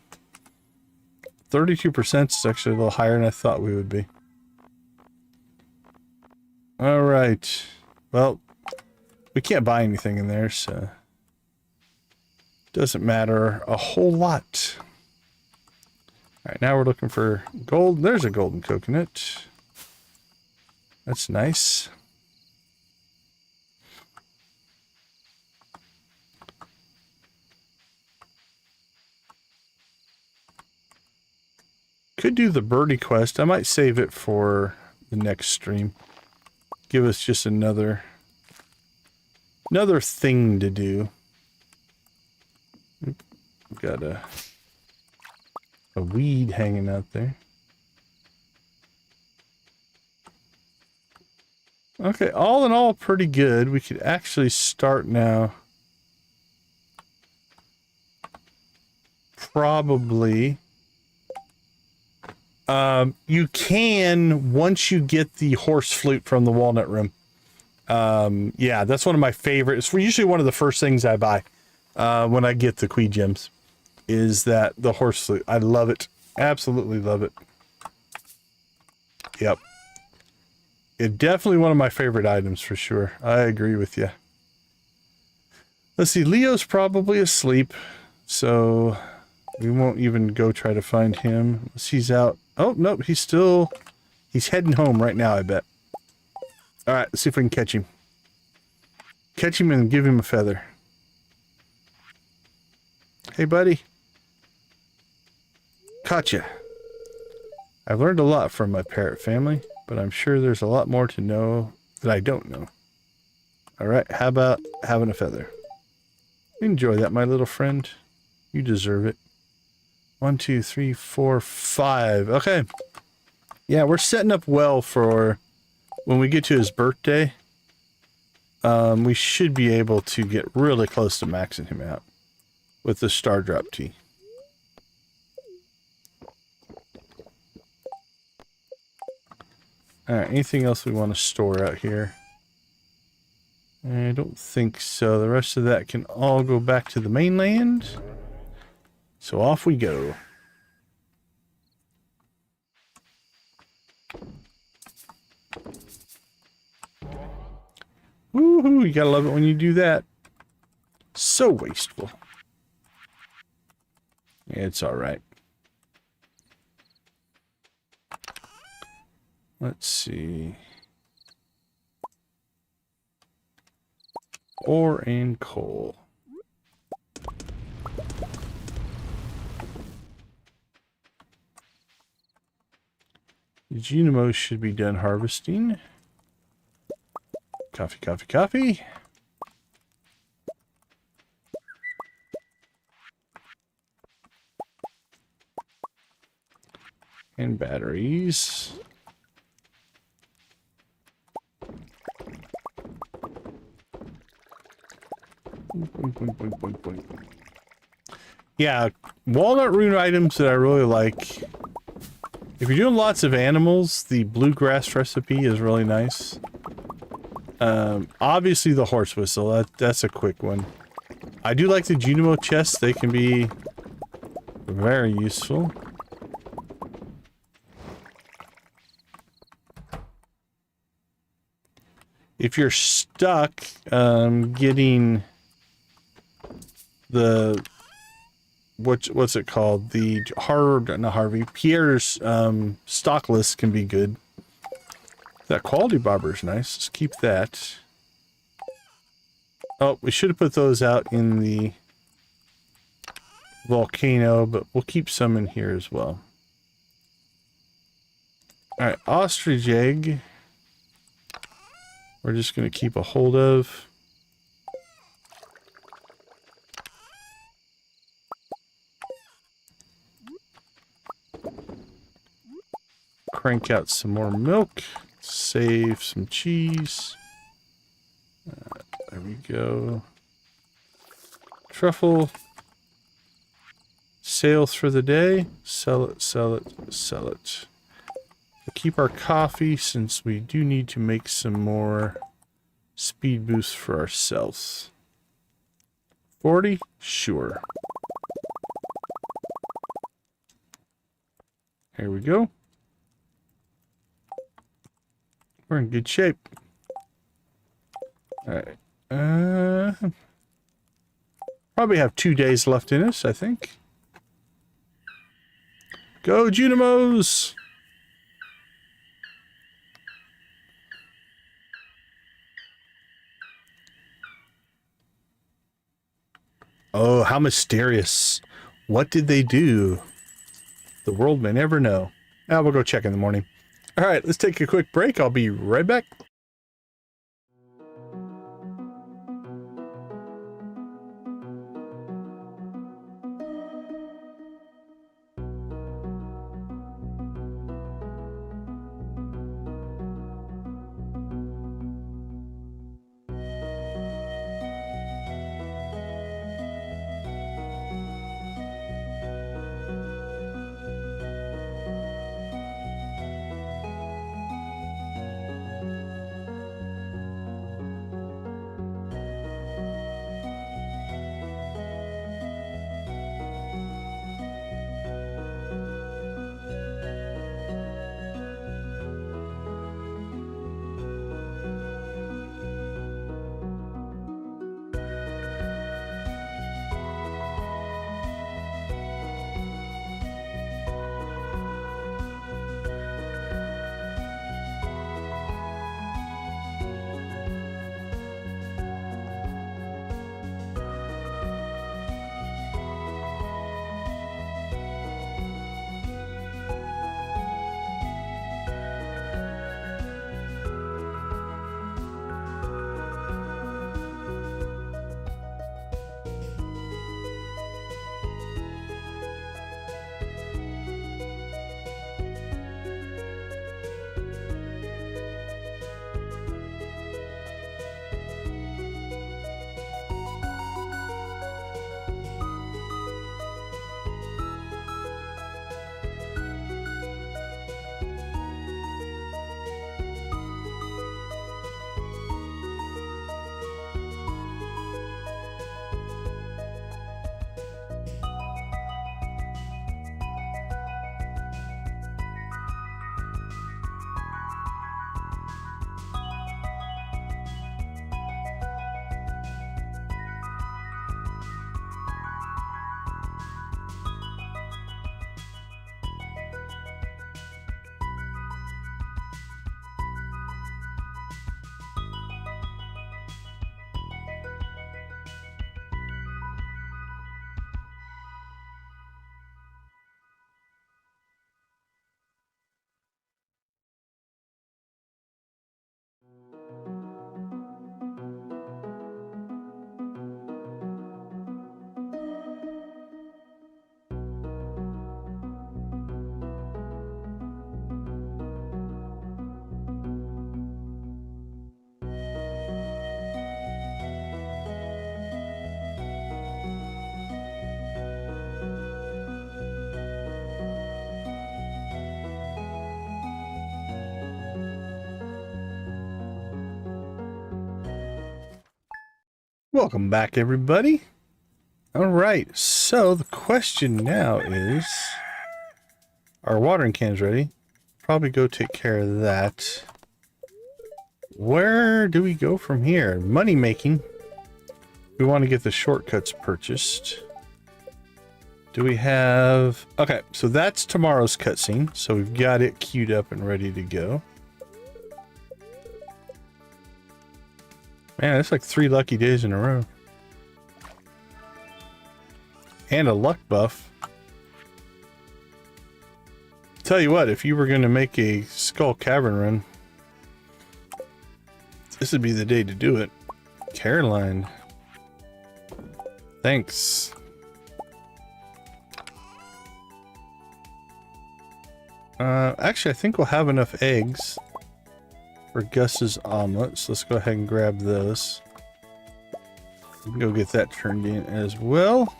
32% is actually a little higher than I thought we would be. Alright. Well, we can't buy anything in there, so doesn't matter a whole lot. Alright, now we're looking for gold. There's a golden coconut. That's nice. Could do the birdie quest. I might save it for the next stream. Give us just another thing to do. Got a weed hanging out there. Okay, all in all, pretty good. We could actually start now. Probably. You can, once you get the horse flute from the Walnut Room. Yeah, that's one of my favorites. It's usually one of the first things I buy when I get the Quee gems. Is that the horse flute. I love it. Absolutely love it. Yep. It's definitely one of my favorite items for sure. I agree with you. Let's see. Leo's probably asleep. So we won't even go try to find him. Unless he's out. Oh, nope. He's heading home right now, I bet. Alright, let's see if we can catch him. Catch him and give him a feather. Hey, buddy. Caught ya. I've learned a lot from my parrot family, but I'm sure there's a lot more to know that I don't know. Alright, how about having a feather? Enjoy that, my little friend. You deserve it. 1, 2, 3, 4, 5. Okay. Yeah, we're setting up well for when we get to his birthday. We should be able to get really close to maxing him out with the Star Drop Tea. Alright, anything else we want to store out here? I don't think so. The rest of that can all go back to the mainland. So off we go. Woohoo! You gotta love it when you do that. So wasteful. It's alright. Let's see. Ore and coal. The Genemos should be done harvesting. Coffee, coffee, coffee. And batteries. Yeah, walnut root items that I really like. If you're doing lots of animals, the bluegrass recipe is really nice. Obviously the horse whistle, that's a quick one. I do like the Junimo chests, they can be very useful. if you're stuck getting the what's it called? The Pierre's stock list can be good. That quality barber is nice. Let's keep that. Oh, we should have put those out in the volcano, but we'll keep some in here as well. Alright, ostrich egg. We're just going to keep a hold of. Crank out some more milk. Save some cheese. There we go. Truffle. Sales for the day. Sell it, sell it, sell it. We'll keep our coffee since we do need to make some more speed boosts for ourselves. 40? Sure. Here we go. We're in good shape. Alright. Probably have 2 days left in us, I think. Go, Junimos! Oh, how mysterious. What did they do? The world may never know. Now we'll go check in the morning. All right, let's take a quick break. I'll be right back. Welcome back, everybody. All right, so the question now is, our watering can's ready. Probably go take care of that. Where do we go from here? Money making. We want to get the shortcuts purchased. Do we have... Okay, so that's tomorrow's cutscene. So we've got it queued up and ready to go. Man, it's like 3 lucky days in a row. And a luck buff. Tell you what, if you were going to make a Skull Cavern run, this would be the day to do it. Caroline. Thanks. Actually, I think we'll have enough eggs for Gus's omelets. Let's go ahead and grab those. Go get that turned in as well.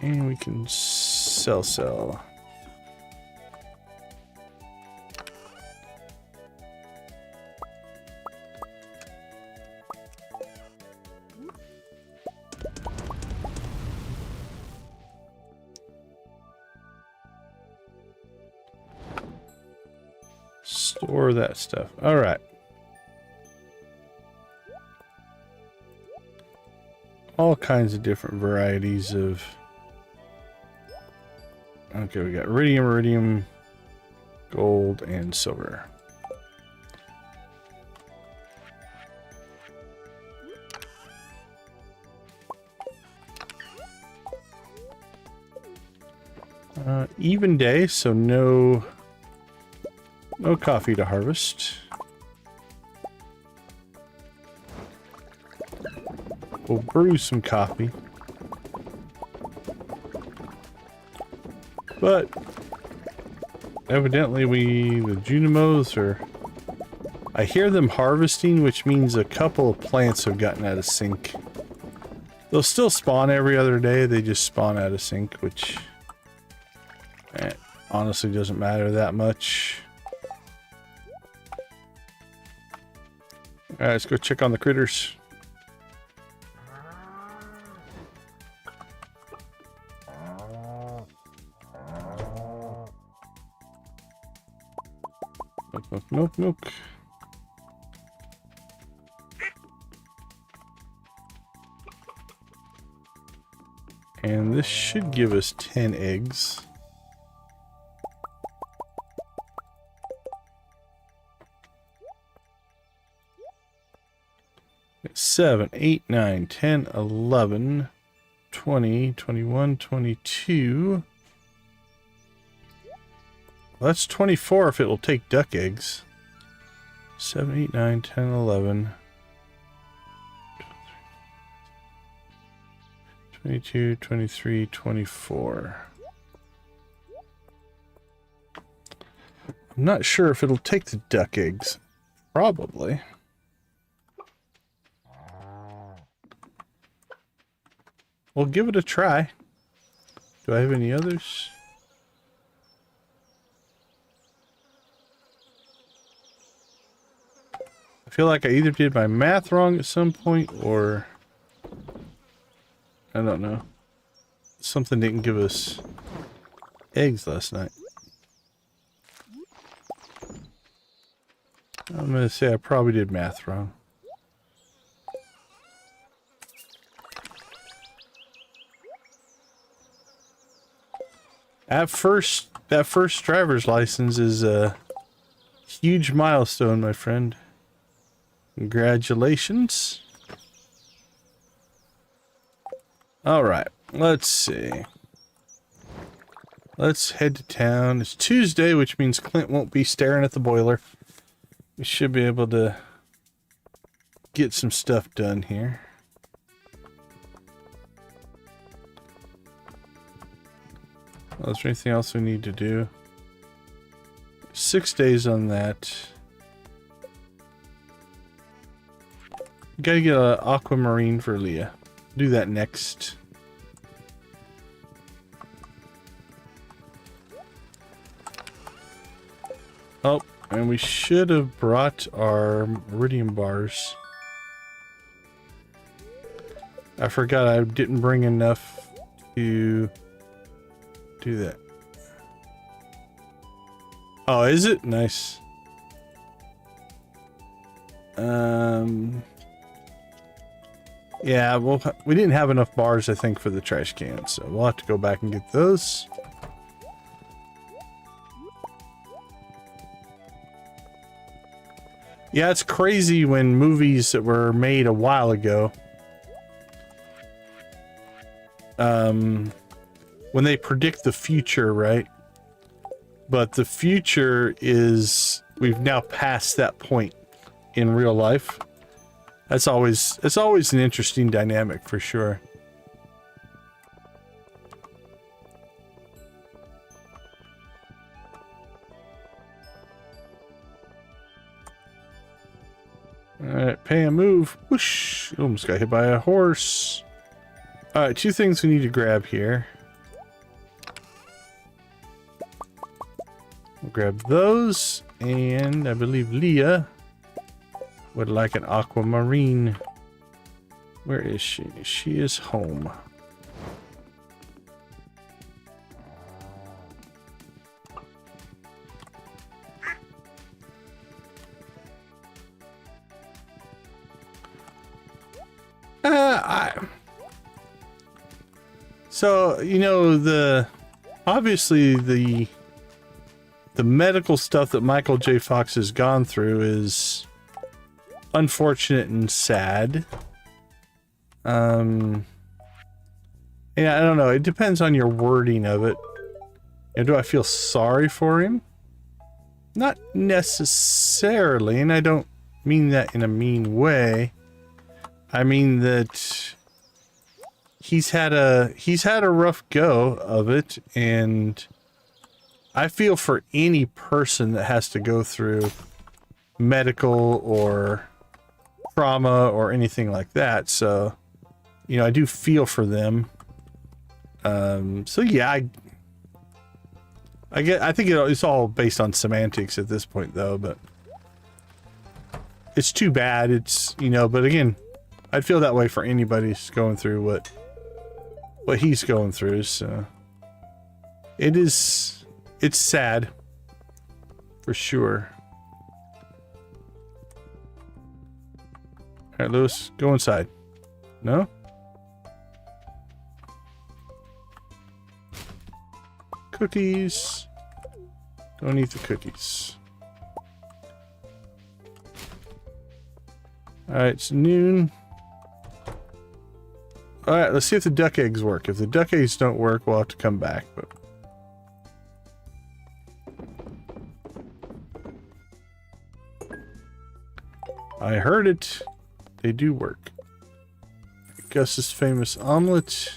And we can sell. Store that stuff. All right. All kinds of different varieties of... Okay, we got iridium, gold, and silver. Even day, so no coffee to harvest. We'll brew some coffee. But evidently the Junimos are... I hear them harvesting, which means a couple of plants have gotten out of sync. They'll still spawn every other day, they just spawn out of sync, which honestly doesn't matter that much. Alright, let's go check on the critters. Milk. And this should give us 10 eggs. It's 7, 8, 9, 10, 11, 20, 21, 22. Well, that's 24 if it will take duck eggs. 7, 8, 9, 10, 11. 22, 23, 24. I'm not sure if it'll take the duck eggs. Probably. We'll give it a try. Do I have any others? I feel like I either did my math wrong at some point or... I don't know. Something didn't give us eggs last night. I'm going to say I probably did math wrong. That first driver's license is a huge milestone, my friend. Congratulations. All right, let's see. Let's head to town. It's Tuesday, which means Clint won't be staring at the boiler. We should be able to get some stuff done here. Well, is there anything else we need to do? 6 days on that. Gotta get an aquamarine for Leah. Do that next. Oh, and we should have brought our iridium bars. I forgot I didn't bring enough to do that. Oh, is it? Nice. Yeah, well, we didn't have enough bars, I think, for the trash cans, so we'll have to go back and get those. Yeah, it's crazy when movies that were made a while ago, when they predict the future, right? But the future is, we've now passed that point in real life. It's always an interesting dynamic for sure. Alright, pay a move. Whoosh! Almost got hit by a horse. Alright, two things we need to grab here. We'll grab those, and I believe Leah would like an aquamarine. Where is she? She is home. So, you know, obviously the medical stuff that Michael J. Fox has gone through is unfortunate and sad. Yeah, I don't know. It depends on your wording of it. And do I feel sorry for him? Not necessarily, and I don't mean that in a mean way. I mean that he's had a rough go of it, and I feel for any person that has to go through medical or trauma or anything like that. So, you know, I do feel for them. So yeah, I think it's all based on semantics at this point, though. But it's too bad. It's, you know, but again, I'd feel that way for anybody who's going through what he's going through. So it's sad for sure. All right, Lewis, go inside. No? Cookies. Don't eat the cookies. All right, it's noon. All right, let's see if the duck eggs work. If the duck eggs don't work, we'll have to come back. But I heard it. They do work. Gus's famous omelet.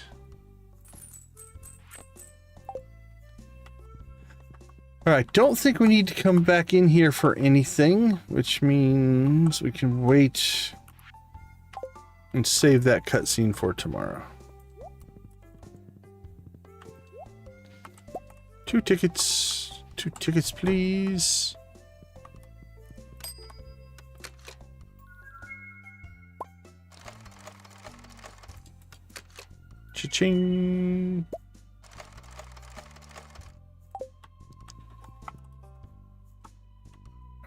Alright, don't think we need to come back in here for anything, which means we can wait and save that cutscene for tomorrow. 2 tickets. 2 tickets, please. Cha-ching.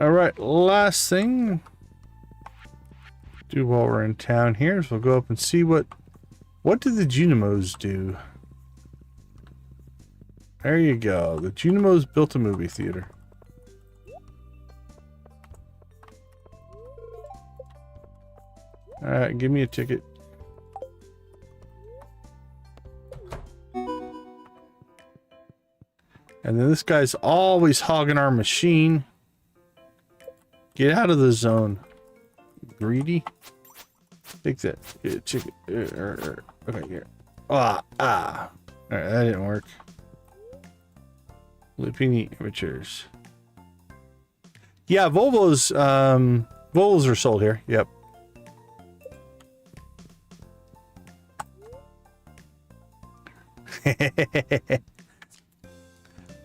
All right, last thing do while we're in town here is we'll go up and see what did the Junimos do. There you go. The Junimos built a movie theater. All right, give me a ticket. And then this guy's always hogging our machine. Get out of the zone. Greedy. Take that. Get a ticket. Okay, here. Alright, that didn't work. Lupini amateurs. Yeah, Volvos are sold here. Yep.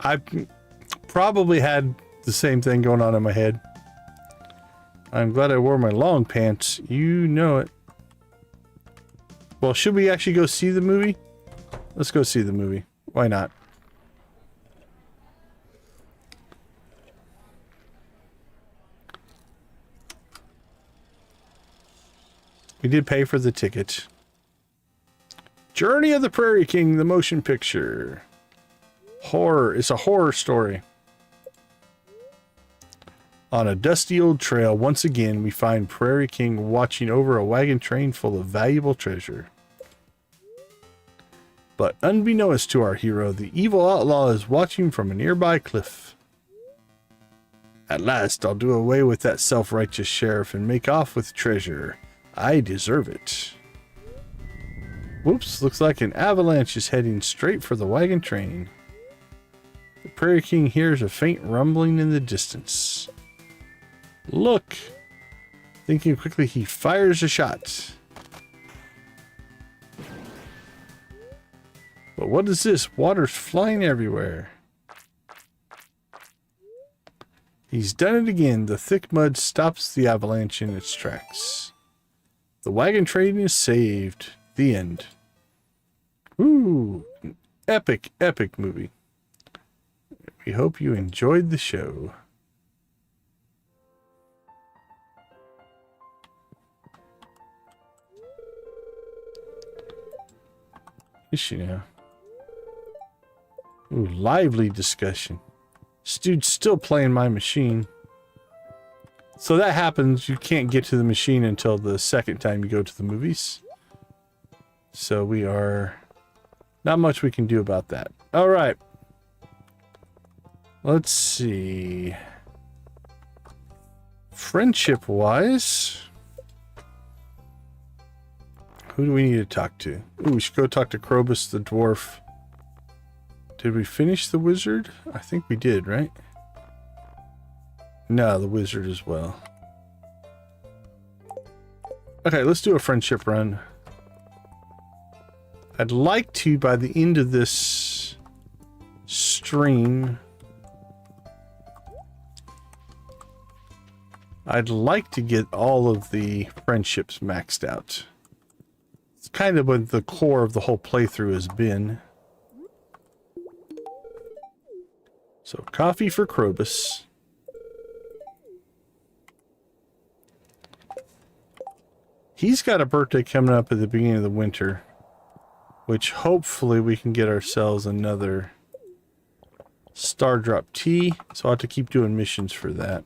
I probably had the same thing going on in my head. I'm glad I wore my long pants. You know it. Well, should we actually go see the movie? Let's go see the movie. Why not? We did pay for the ticket. Journey of the Prairie King, the motion picture. Horror. It's a horror story. On a dusty old trail, once again, we find Prairie King watching over a wagon train full of valuable treasure. But unbeknownst to our hero, the evil outlaw is watching from a nearby cliff. At last, I'll do away with that self-righteous sheriff and make off with treasure. I deserve it. Whoops, looks like an avalanche is heading straight for the wagon train. The Prairie King hears a faint rumbling in the distance. Look! Thinking quickly, he fires a shot. But what is this? Water's flying everywhere. He's done it again. The thick mud stops the avalanche in its tracks. The wagon train is saved. The end. Ooh, an epic, epic movie. We hope you enjoyed the show. Is she now? Ooh, lively discussion. This dude's still playing my machine. So that happens. You can't get to the machine until the second time you go to the movies. So we are... Not much we can do about that. All right. Let's see. Friendship-wise... Who do we need to talk to? Ooh, we should go talk to Krobus the dwarf. Did we finish the wizard? I think we did, right? No, the wizard as well. Okay, let's do a friendship run. I'd like to, by the end of this stream, I'd like to get all of the friendships maxed out. It's kind of what the core of the whole playthrough has been. So, coffee for Krobus. He's got a birthday coming up at the beginning of the winter, which hopefully we can get ourselves another Star Drop tea. So I'll have to keep doing missions for that.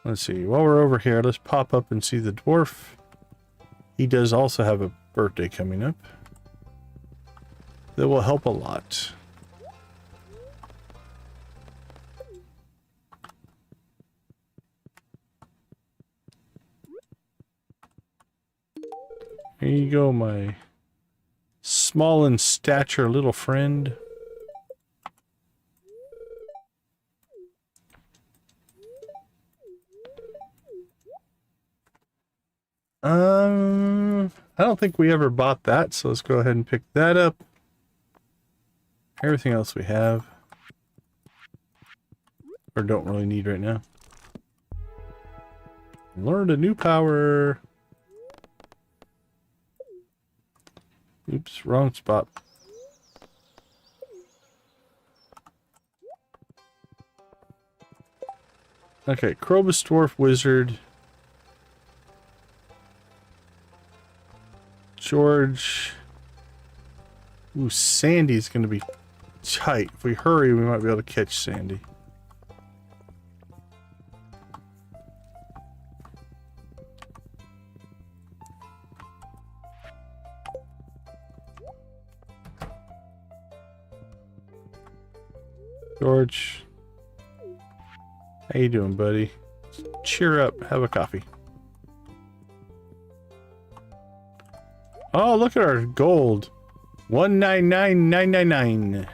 Let's see. While we're over here, let's pop up and see the dwarf. He does also have a birthday coming up. That will help a lot. Here you go, my small in stature little friend. I don't think we ever bought that, so let's go ahead and pick that up. Everything else we have. Or don't really need right now. Learned a new power. Oops, wrong spot. Okay, Krobus Dwarf Wizard. George. Ooh, Sandy's going to be tight. If we hurry, we might be able to catch Sandy. George. How you doing, buddy? Cheer up. Have a coffee. Oh, look at our gold. 199999.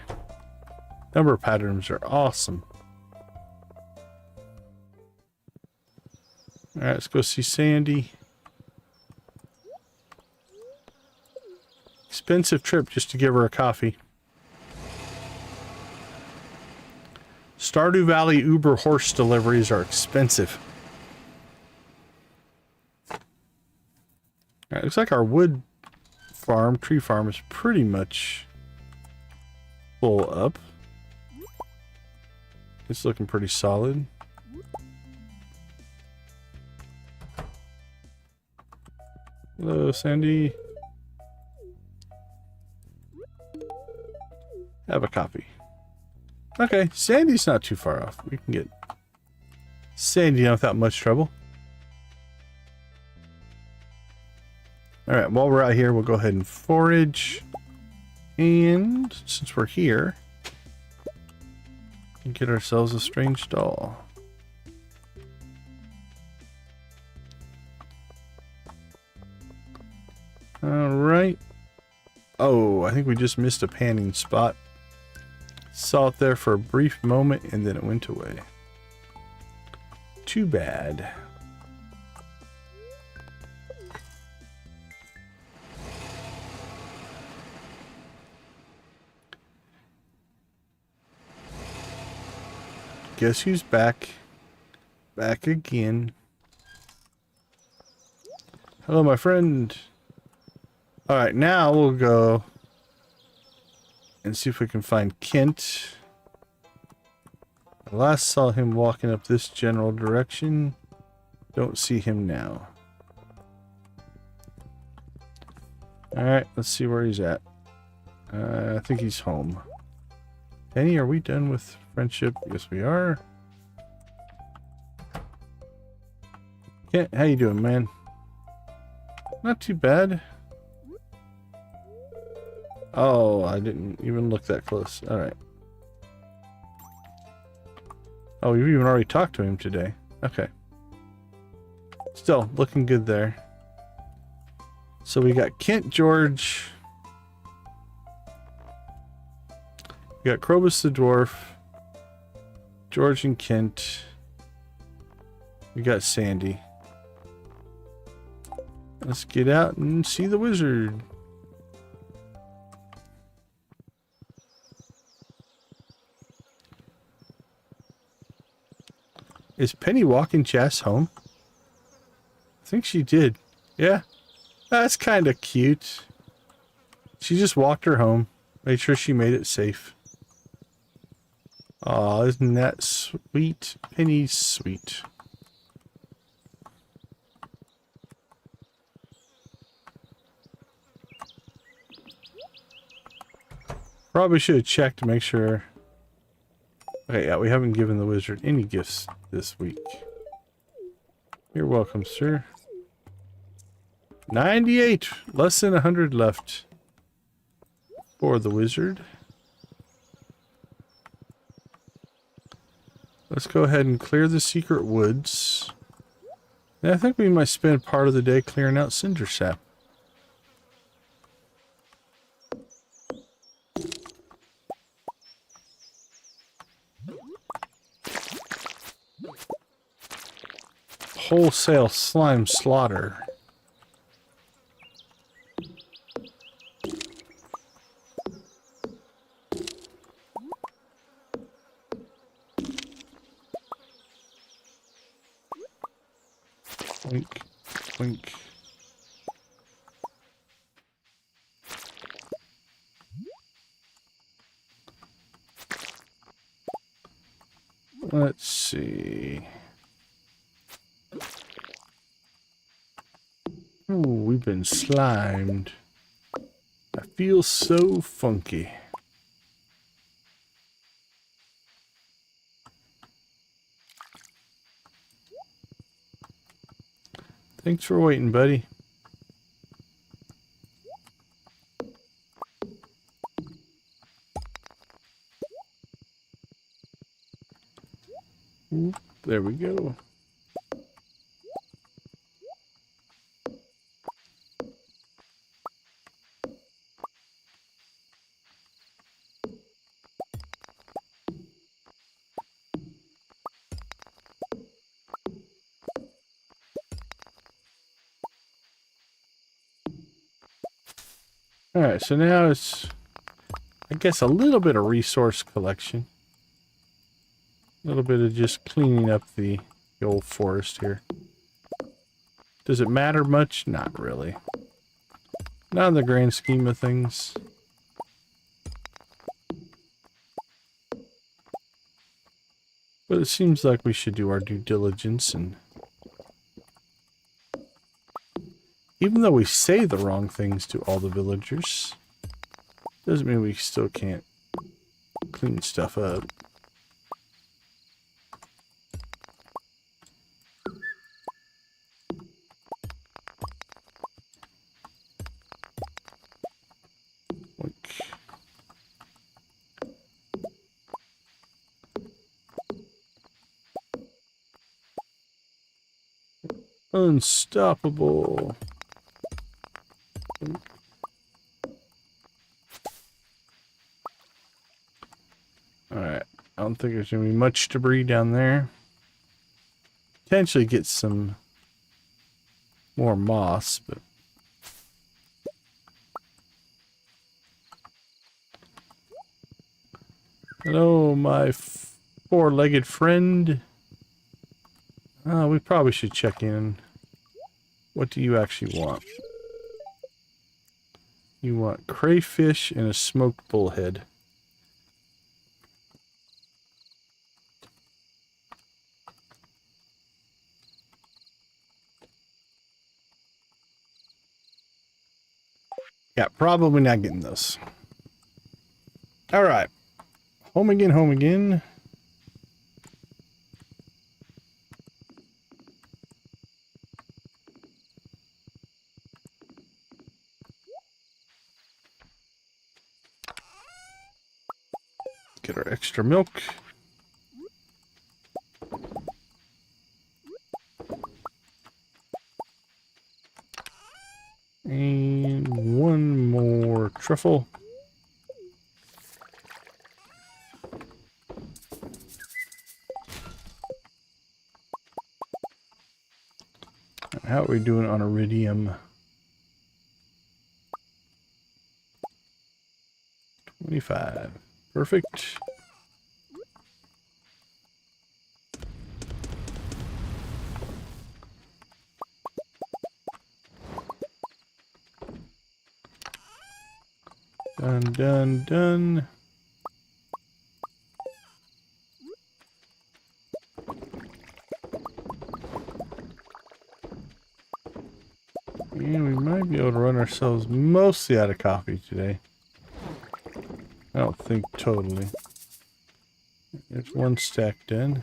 Number patterns are awesome. Alright, let's go see Sandy. Expensive trip just to give her a coffee. Stardew Valley Uber horse deliveries are expensive. Alright, looks like our wood farm, tree farm, is pretty much full up. It's looking pretty solid. Hello, Sandy. Have a coffee. Okay, Sandy's not too far off. We can get Sandy done without much trouble. Alright, while we're out here, we'll go ahead and forage. And since we're here, we can get ourselves a strange doll. Alright. Oh, I think we just missed a panning spot. Saw it there for a brief moment and then it went away. Too bad. Guess who's back? Back again. Hello, my friend. Alright, now we'll go and see if we can find Kent. I last saw him walking up this general direction. Don't see him now. Alright, let's see where he's at. I think he's home. Penny, are we done with friendship? Yes, we are. Kent, how you doing, man? Not too bad. Oh, I didn't even look that close. Alright. Oh, you've even already talked to him today. Okay. Still, looking good there. So we got Kent, George. We got Krobus the Dwarf. George and Kent. We got Sandy. Let's get out and see the wizard. Is Penny walking Jess home? I think she did. Yeah. That's kind of cute. She just walked her home. Made sure she made it safe. Aw, isn't that sweet? Penny's sweet. Probably should have checked to make sure. Okay, yeah, we haven't given the wizard any gifts this week. You're welcome, sir. 98! Less than 100 left for the wizard. Let's go ahead and clear the secret woods. And I think we might spend part of the day clearing out cinder sap. Wholesale slime slaughter. Wink, wink. Let's see. Ooh, we've been slimed. I feel so funky. Thanks for waiting, buddy. Ooh, there we go. Alright, so now it's, I guess, a little bit of resource collection. A little bit of just cleaning up the old forest here. Does it matter much? Not really. Not in the grand scheme of things. But it seems like we should do our due diligence and Even though we say the wrong things to all the villagers, doesn't mean we still can't clean stuff up. Unstoppable. Alright. I don't think there's going to be much debris down there. Potentially get some more moss, but... Hello, my four-legged friend. We probably should check in. What do you actually want? You want crayfish and a smoked bullhead. Yeah, probably not getting those. Alright. Home again, home again. Get our extra milk. And one more truffle. How are we doing on iridium? 25. Perfect. Done, done, done. And we might be able to run ourselves mostly out of coffee today. I don't think totally. There's one stack done.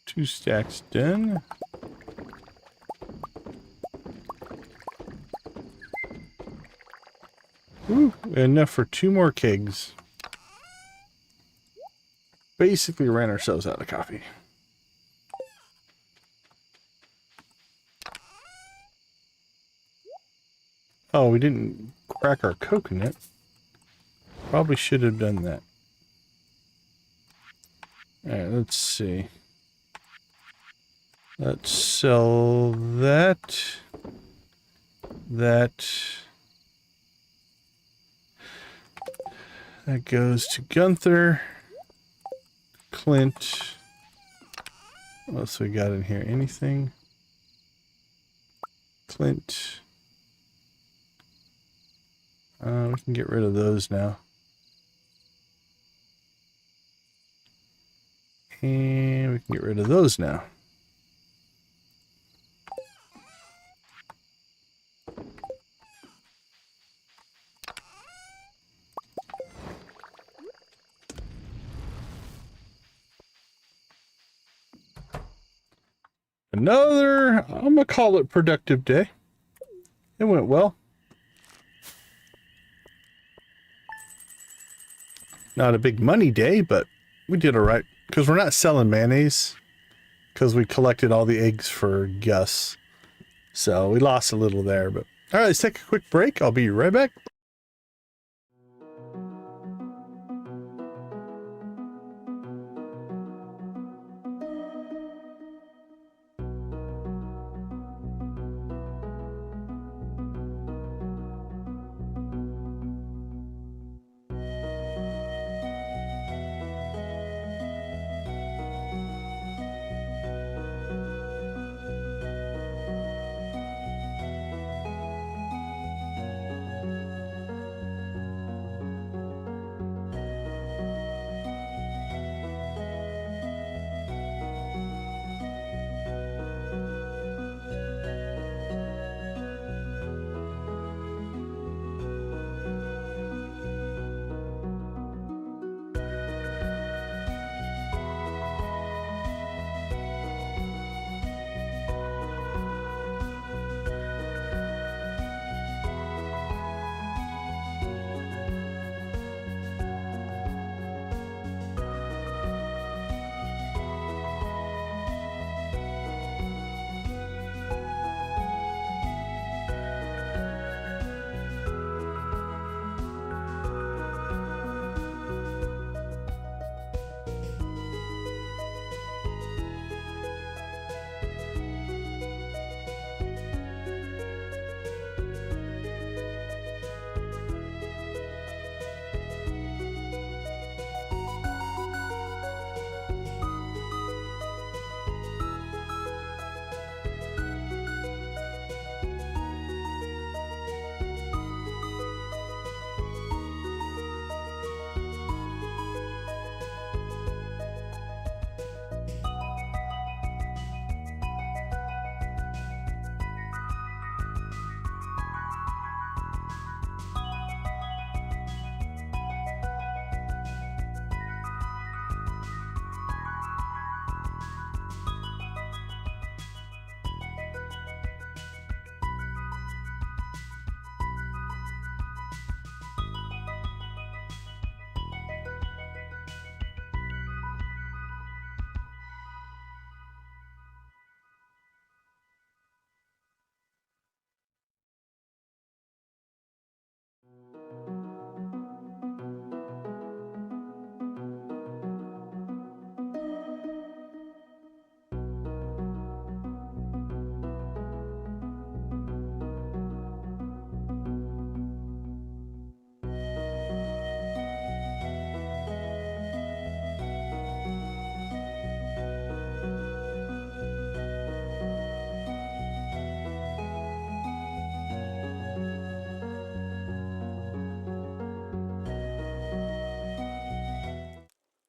Two stacks done. Woo, enough for 2 more kegs. Basically ran ourselves out of coffee. Oh, we didn't crack our coconut. Probably should have done that. Alright, let's see. Let's sell that. That goes to Gunther. Clint. What else we got in here? Anything? Clint. We can get rid of those now. And we can get rid of those now. Another, I'm gonna call it productive day. It went well. Not a big money day, but we did all right. Because we're not selling mayonnaise. Because we collected all the eggs for Gus. So we lost a little there, but... Alright, let's take a quick break. I'll be right back.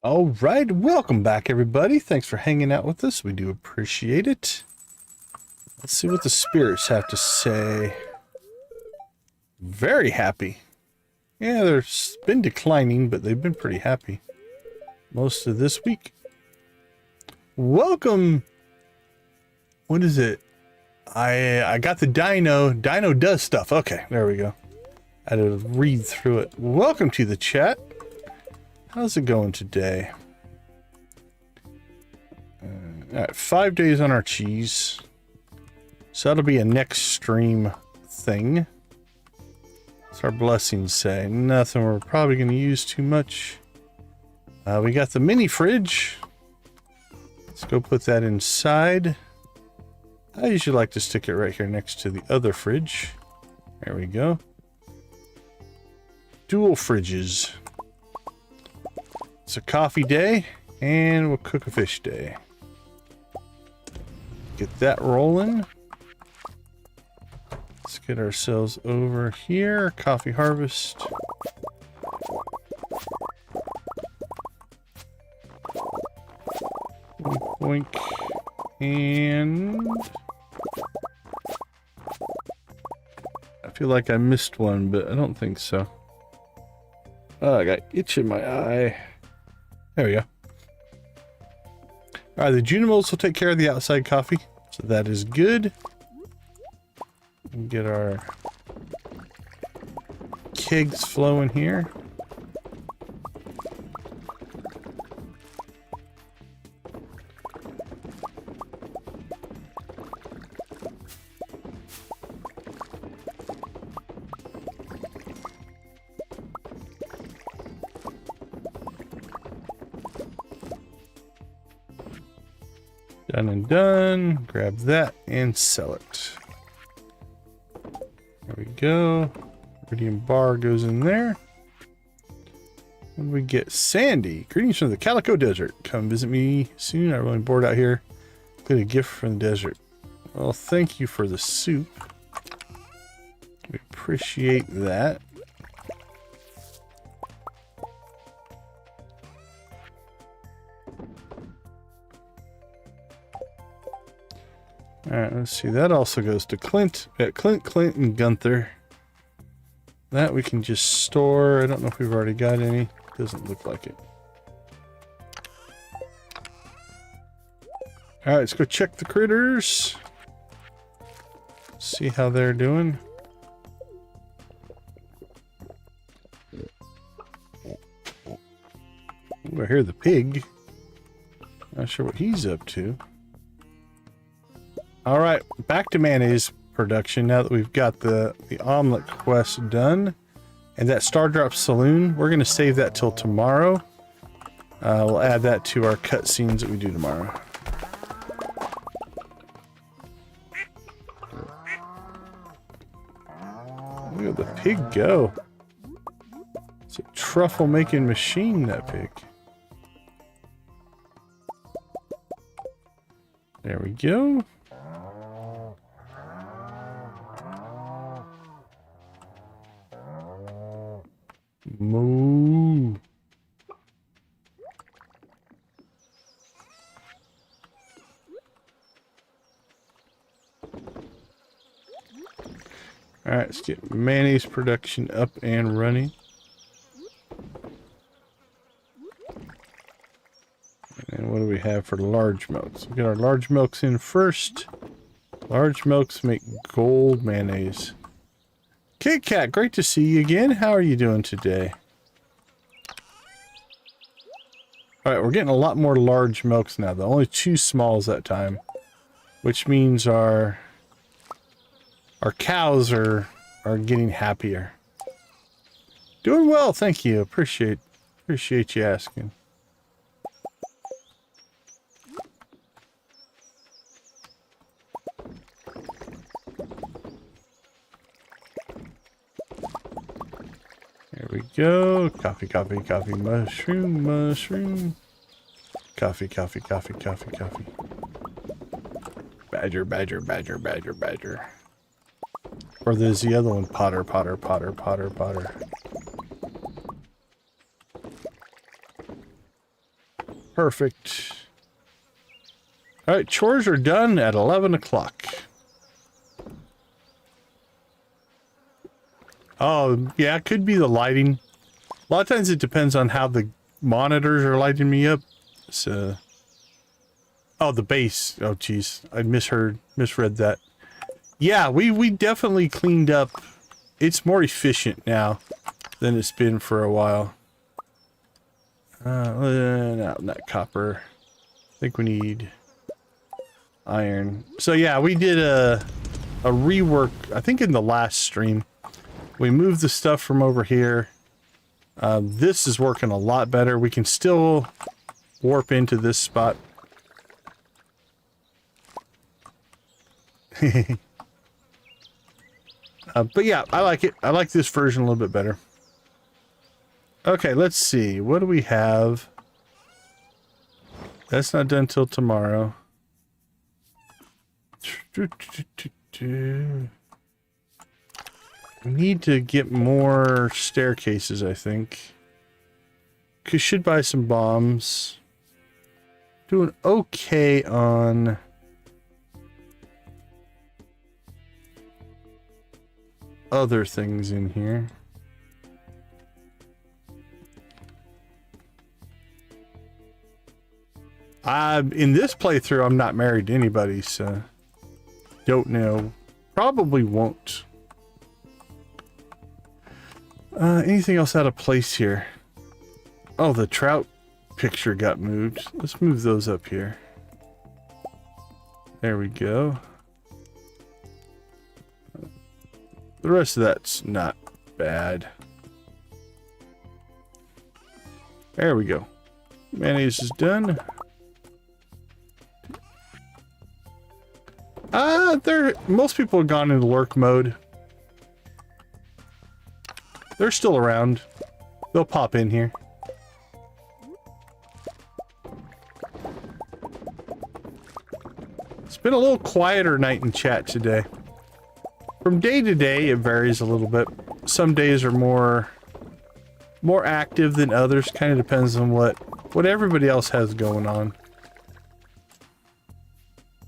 All right, welcome back, everybody. Thanks for hanging out with us. We do appreciate it. Let's see what the spirits have to say. Very happy. Yeah, they've been declining, but they've been pretty happy most of this week. Welcome. What is it? I got the dino. Dino does stuff. Okay, there we go. I had to read through it. Welcome to the chat. How's it going today? All right, 5 days on our cheese. So that'll be a next stream thing. What's our blessings say? Nothing we're probably going to use too much. We got the mini fridge. Let's go put that inside. I usually like to stick it right here next to the other fridge. There we go. Dual fridges. It's a coffee day, and we'll cook a fish day. Get that rolling. Let's get ourselves over here. Coffee harvest. Boink, boink. And I feel like I missed one, but I don't think so. Oh, I got itch in my eye. There we go. All right, the Junimals will take care of the outside coffee, so that is good. Get our kegs flowing here. Done and done. Grab that and sell it. There we go. Iridium bar goes in there. And we get Sandy. Greetings from the Calico Desert. Come visit me soon. I'm really bored out here. Get a gift from the desert. Well, thank you for the soup. We appreciate that. Alright, let's see. That also goes to Clint. We got Clint, and Gunther. That we can just store. I don't know if we've already got any. Doesn't look like it. Alright, let's go check the critters. See how they're doing. Ooh, I hear the pig. Not sure what he's up to. All right, back to mayonnaise production now that we've got the omelet quest done. And that Star Drop Saloon, we're going to save that till tomorrow. We'll add that to our cutscenes that we do tomorrow. Look at the pig go. It's a truffle making machine, that pig. There we go. Moo. All right, let's get mayonnaise production up and running. And what do we have for large milks? We get our large milks in first. Large milks make gold mayonnaise. Kit Kat, great to see you again. How are you doing today? Alright, we're getting a lot more large milks now, though. Only 2 smalls that time. Which means our cows are getting happier. Doing well, thank you. Appreciate you asking. There we go. Coffee, coffee, coffee, mushroom, mushroom. Coffee, coffee, coffee, coffee, coffee. Badger, badger, badger, badger, badger. Or there's the other one. Potter, potter, potter, potter, potter. Perfect. All right, chores are done at 11 o'clock. Oh, yeah, it could be the lighting. A lot of times it depends on how the monitors are lighting me up. So, oh, the base. Oh, geez. I misread that. Yeah, we definitely cleaned up. It's more efficient now than it's been for a while. No, not copper. I think we need iron. So yeah, we did a rework, I think in the last stream. We moved the stuff from over here. This is working a lot better. We can still warp into this spot. But yeah, I like it. I like this version a little bit better. Okay, let's see. What do we have? That's not done till tomorrow. We need to get more staircases, I think. Should buy some bombs. Doing okay on... other things in here. In this playthrough, I'm not married to anybody, so don't know. Probably won't. Anything else out of place here? Oh, the trout picture got moved. Let's move those up here. There we go. The rest of that's not bad. There we go. Mayonnaise is done. Most people have gone into lurk mode. They're still around. They'll pop in here. It's been a little quieter night in chat today. From day to day, it varies a little bit. Some days are more active than others. Kind of depends on what everybody else has going on.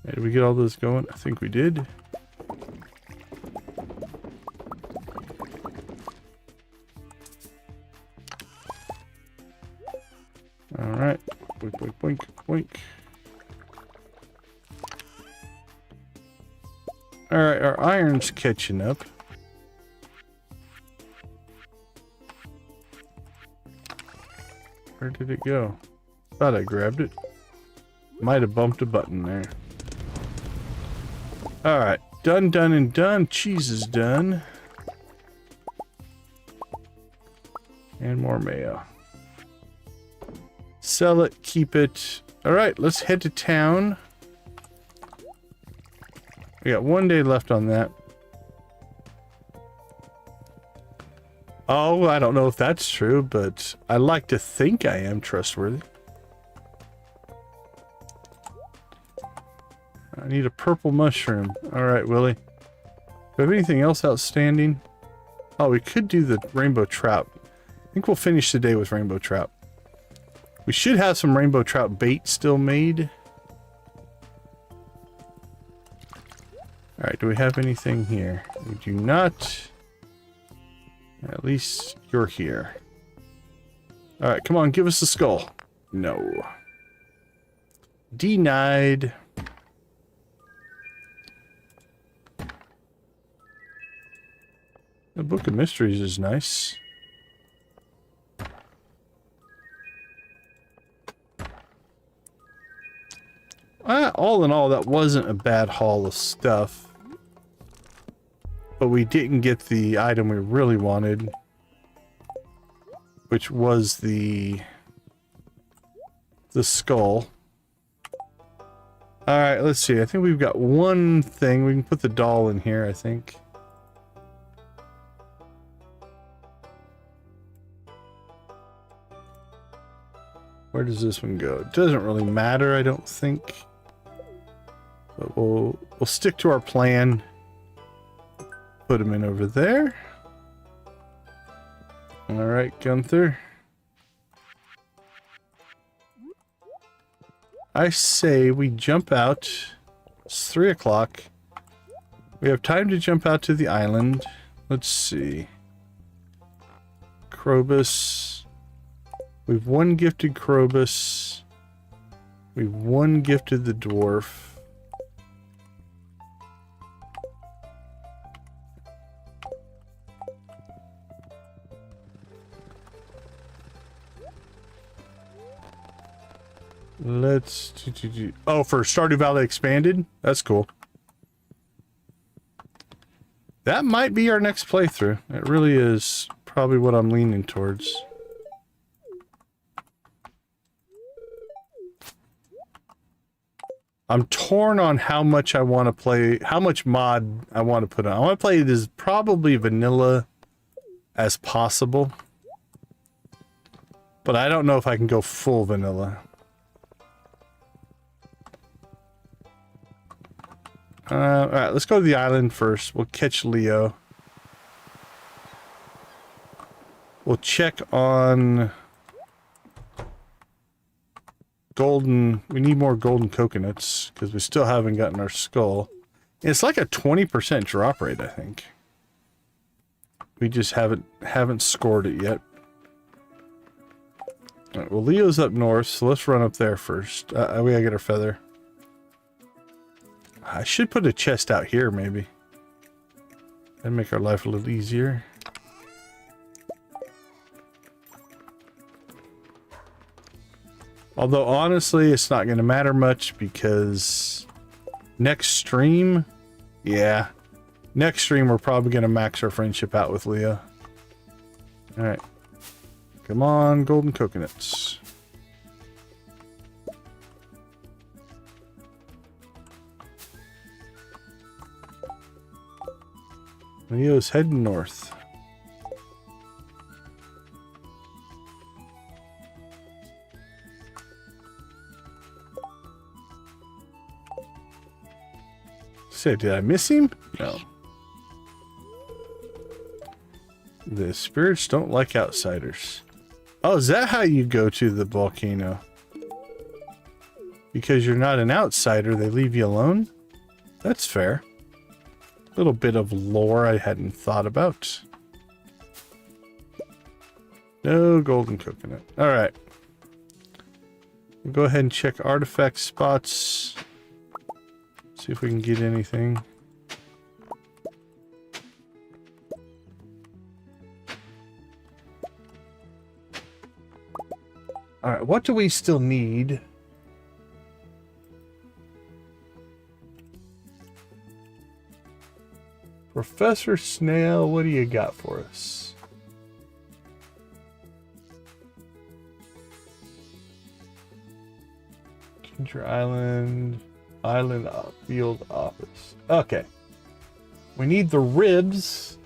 Hey, did we get all those going? I think we did. All right. Boink, boink, boink, boink. All right, our iron's catching up. Where did it go? Thought I grabbed it. Might have bumped a button there. All right, done, done, and done. Cheese is done. And more mayo. Sell it, keep it. All right, let's head to town. We got 1 day left on that. Oh, I don't know if that's true, but I like to think I am trustworthy. I need a purple mushroom. All right, Willie. Do we have anything else outstanding? Oh, we could do the rainbow trout. I think we'll finish the day with rainbow trout. We should have some rainbow trout bait still made. All right, do we have anything here? We do not. At least you're here. All right, come on, give us the skull. No. Denied. The Book of Mysteries is nice. All in all, that wasn't a bad haul of stuff. But we didn't get the item we really wanted, which was the skull. All right, let's see. I think we've got one thing. We can put the doll in here, I think. Where does this one go? It doesn't really matter, I don't think. But we'll stick to our plan. Put him in over there. All right, Gunther. I say we jump out. It's 3 o'clock. We have time to jump out to the island. Let's see. Krobus. We've one gifted Krobus. We've one gifted the dwarf. Let's... Oh, for Stardew Valley Expanded? That's cool. That might be our next playthrough. It really is probably what I'm leaning towards. I'm torn on how much I want to play, how much mod I want to put on. I want to play it as probably vanilla as possible. But I don't know if I can go full vanilla. Alright, let's go to the island first. We'll catch Leo. We'll check on golden. We need more golden coconuts because we still haven't gotten our skull. It's like a 20% drop rate, I think. We just haven't scored it yet. All right, well, Leo's up north, so let's run up there first. We gotta get our feather. I should put a chest out here, maybe. That'd make our life a little easier. Although, honestly, it's not going to matter much because next stream, yeah. Next stream, we're probably going to max our friendship out with Leo. Alright. Come on, golden coconuts. Leo's heading north. So, did I miss him? No. The spirits don't like outsiders. Oh, is that how you go to the volcano? Because you're not an outsider, they leave you alone? That's fair. Little bit of lore I hadn't thought about. No golden coconut. Alright. We'll go ahead and check artifact spots. See if we can get anything. Alright, what do we still need? Professor Snail, what do you got for us? Ginger Island Field Office. Okay. We need the ribs.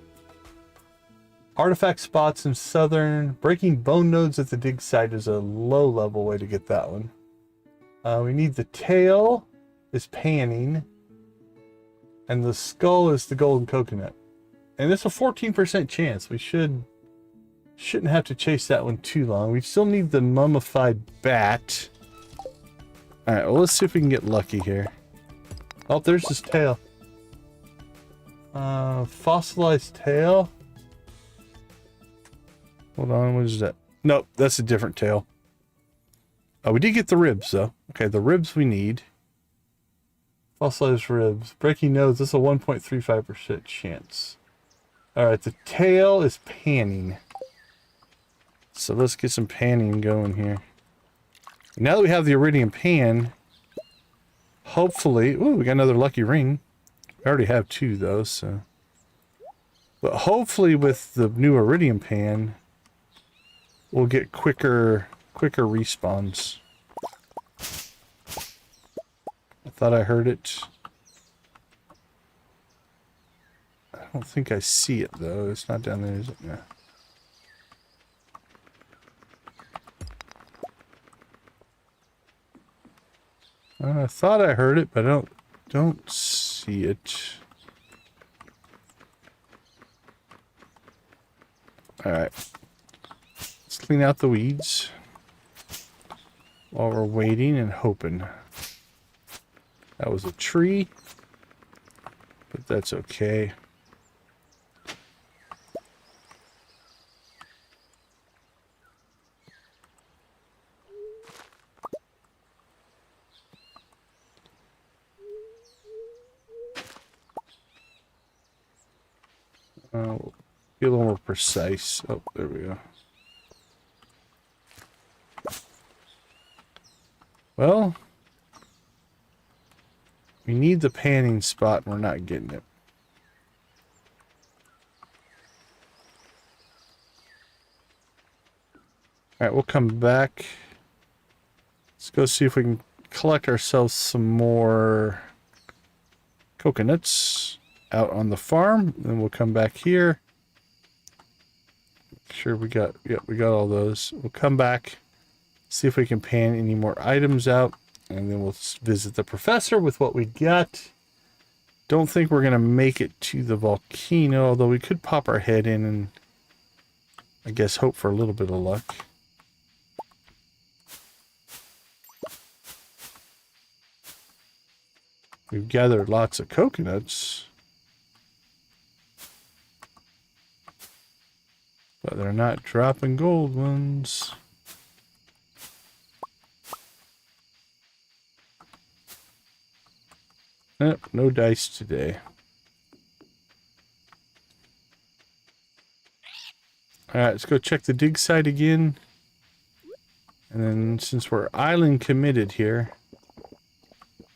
Artifact spots in southern. Breaking bone nodes at the dig site is a low level way to get that one. We need the tail is panning. And the skull is the golden coconut. And it's a 14% chance. We shouldn't have to chase that one too long. We still need the mummified bat. Alright, well, let's see if we can get lucky here. Oh, there's his tail. Fossilized tail. Hold on, what is that? Nope, that's a different tail. Oh, we did get the ribs, though. Okay, the ribs we need. Fossilized ribs. Breaking nodes, that's a 1.35% chance. Alright, the tail is panning. So let's get some panning going here. Now that we have the iridium pan, hopefully... Ooh, we got another lucky ring. I already have 2, though, so... But hopefully with the new iridium pan, we'll get quicker respawns. I thought I heard it. I don't think I see it, though. It's not down there, is it? Yeah. I thought I heard it, but I don't see it. Alright. Let's clean out the weeds. while we're waiting and hoping. That was a tree, but that's okay. Be a little more precise. Oh, there we go. Well, we need the panning spot and we're not getting it. Alright, we'll come back. Let's go see if we can collect ourselves some more coconuts out on the farm. Then we'll come back here. Make sure we got, yep, we got all those. We'll come back, see if we can pan any more items out, and then we'll visit the professor with what we got. Don't think we're gonna make it to the volcano, although we could pop our head in and I guess hope for a little bit of luck. We've gathered lots of coconuts, but they're not dropping gold ones. Nope, no dice today. Alright, let's go check the dig site again. And then since we're island committed here,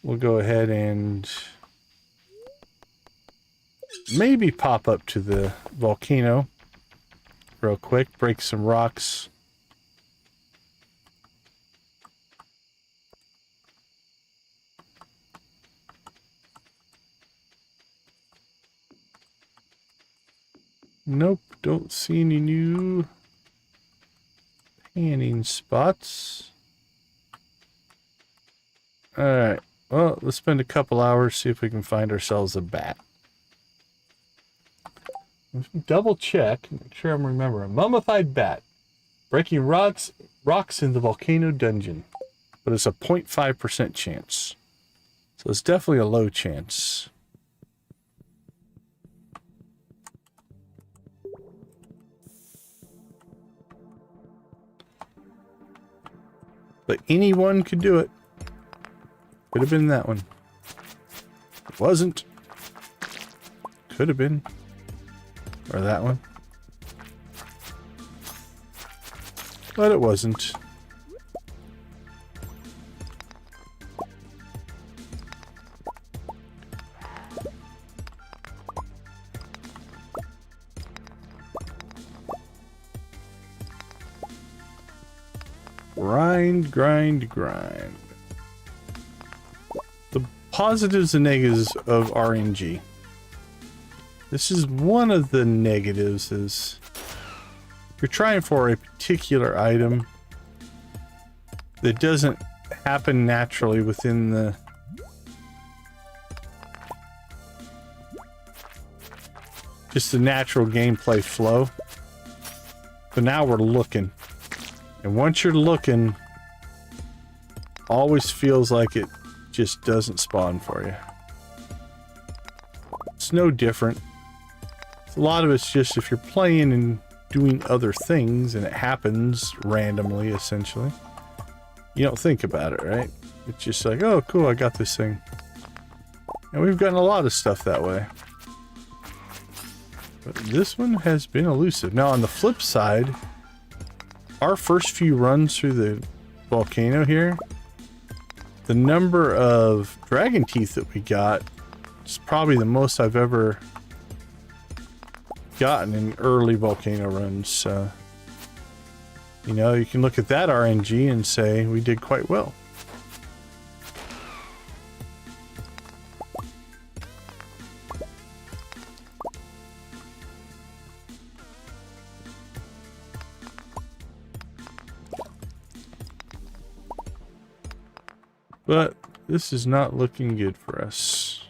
we'll go ahead and maybe pop up to the volcano real quick, break some rocks. Nope, don't see any new panning spots. Alright, well, let's spend a couple hours, see if we can find ourselves a bat. Double check, make sure I'm remembering. Mummified bat. Breaking rocks in the volcano dungeon. But it's a 0.5% chance. So it's definitely a low chance. But anyone could do it. Could have been that one. It wasn't. Could have been. Or that one. But it wasn't. Grind, grind, grind. The positives and negatives of RNG. This is one of the negatives is if you're trying for a particular item that doesn't happen naturally within the just the natural gameplay flow. So now we're looking. And once you're looking, always feels like it just doesn't spawn for you. It's no different. A lot of it's just if you're playing and doing other things and it happens randomly, essentially, you don't think about it, right? It's just like, oh, cool, I got this thing. And we've gotten a lot of stuff that way. But this one has been elusive. Now, on the flip side, our first few runs through the volcano here, the number of dragon teeth that we got is probably the most I've ever gotten in early volcano runs. So, you know, you can look at that RNG and say we did quite well. But this is not looking good for us.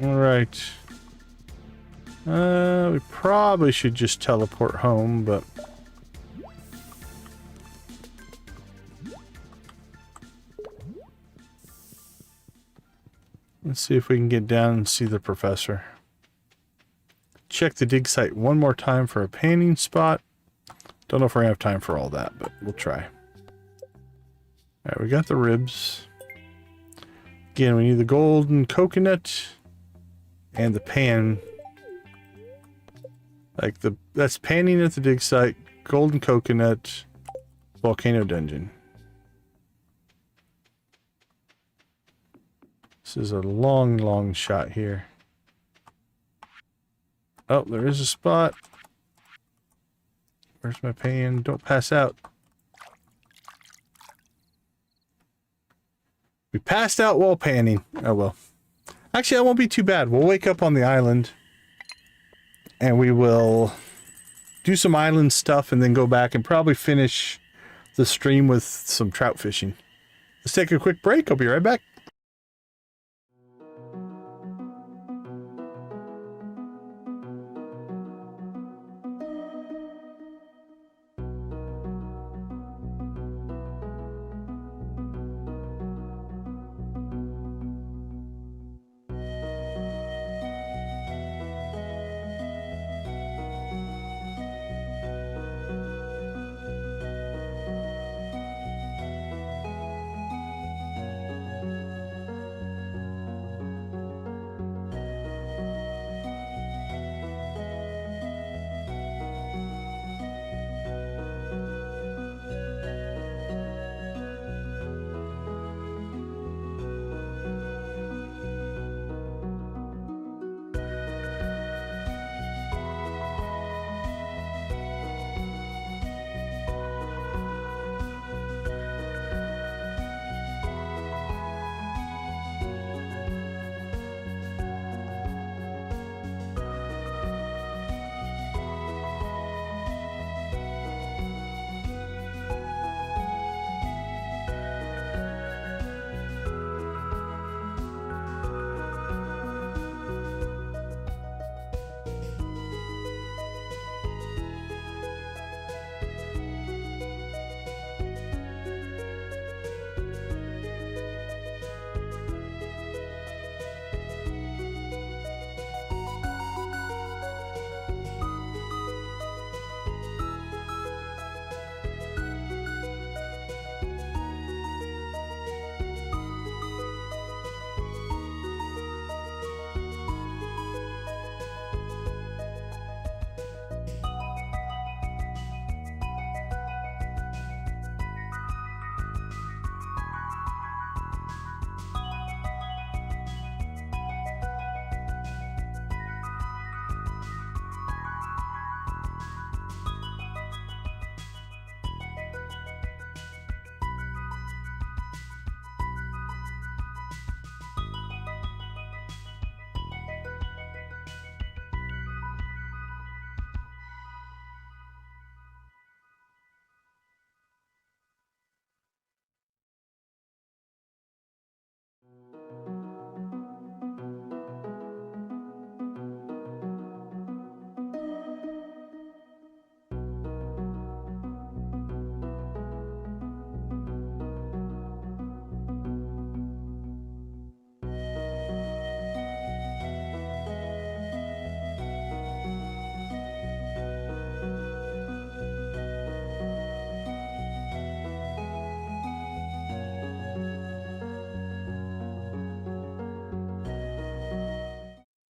All right. We probably should just teleport home, but... Let's see if we can get down and see the professor. Check the dig site one more time for a panning spot. Don't know if we're gonna have time for all that, but we'll try. Alright, we got the ribs. Again, we need the golden coconut and the pan. Like that's panning at the dig site, golden coconut, volcano dungeon. This is a long, long shot here. Oh, there is a spot. Where's my pan? Don't pass out. We passed out while panning. Oh well. Actually, that won't be too bad. We'll wake up on the island. And we will do some island stuff and then go back and probably finish the stream with some trout fishing. Let's take a quick break. I'll be right back.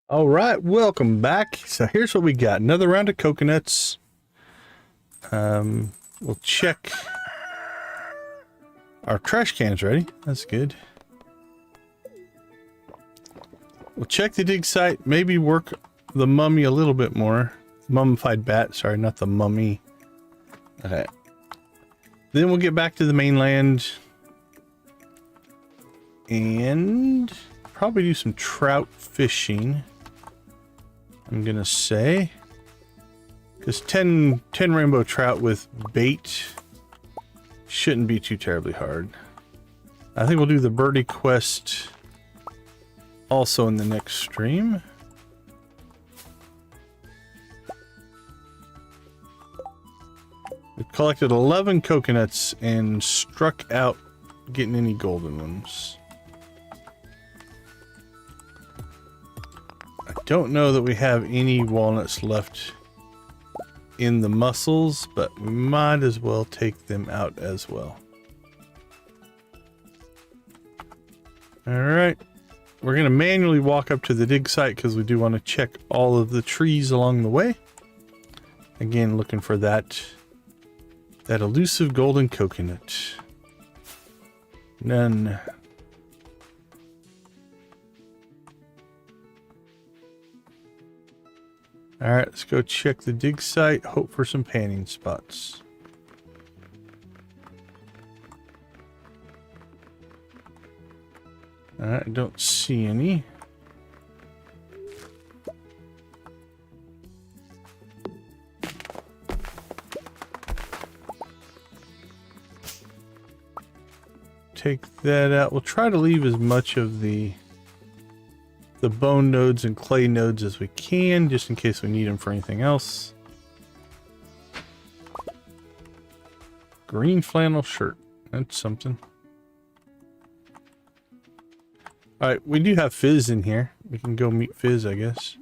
All right, welcome back. So here's what we got. Another round of coconuts. We'll check. Our trash can's ready. That's good. We'll check the dig site. Maybe work the mummy a little bit more. Mummified bat. Sorry, not the mummy. Okay. Then we'll get back to the mainland. And probably do some trout fishing. I'm gonna say, because 10 rainbow trout with bait shouldn't be too terribly hard. I think we'll do the birdie quest Also in the next stream. We collected 11 coconuts and struck out getting any golden ones. I don't know that we have any walnuts left in the mussels, but we might as well take them out as well. Alright. We're going to manually walk up to the dig site because we do want to check all of the trees along the way. Again, looking for that elusive golden coconut. None. Alright, let's go check the dig site. Hope for some panning spots. Alright, I don't see any. Take that out. We'll try to leave as much of the bone nodes and clay nodes as we can, just in case we need them for anything else. Green flannel shirt. That's something. Alright, we do have Fizz in here. We can go meet Fizz, I guess.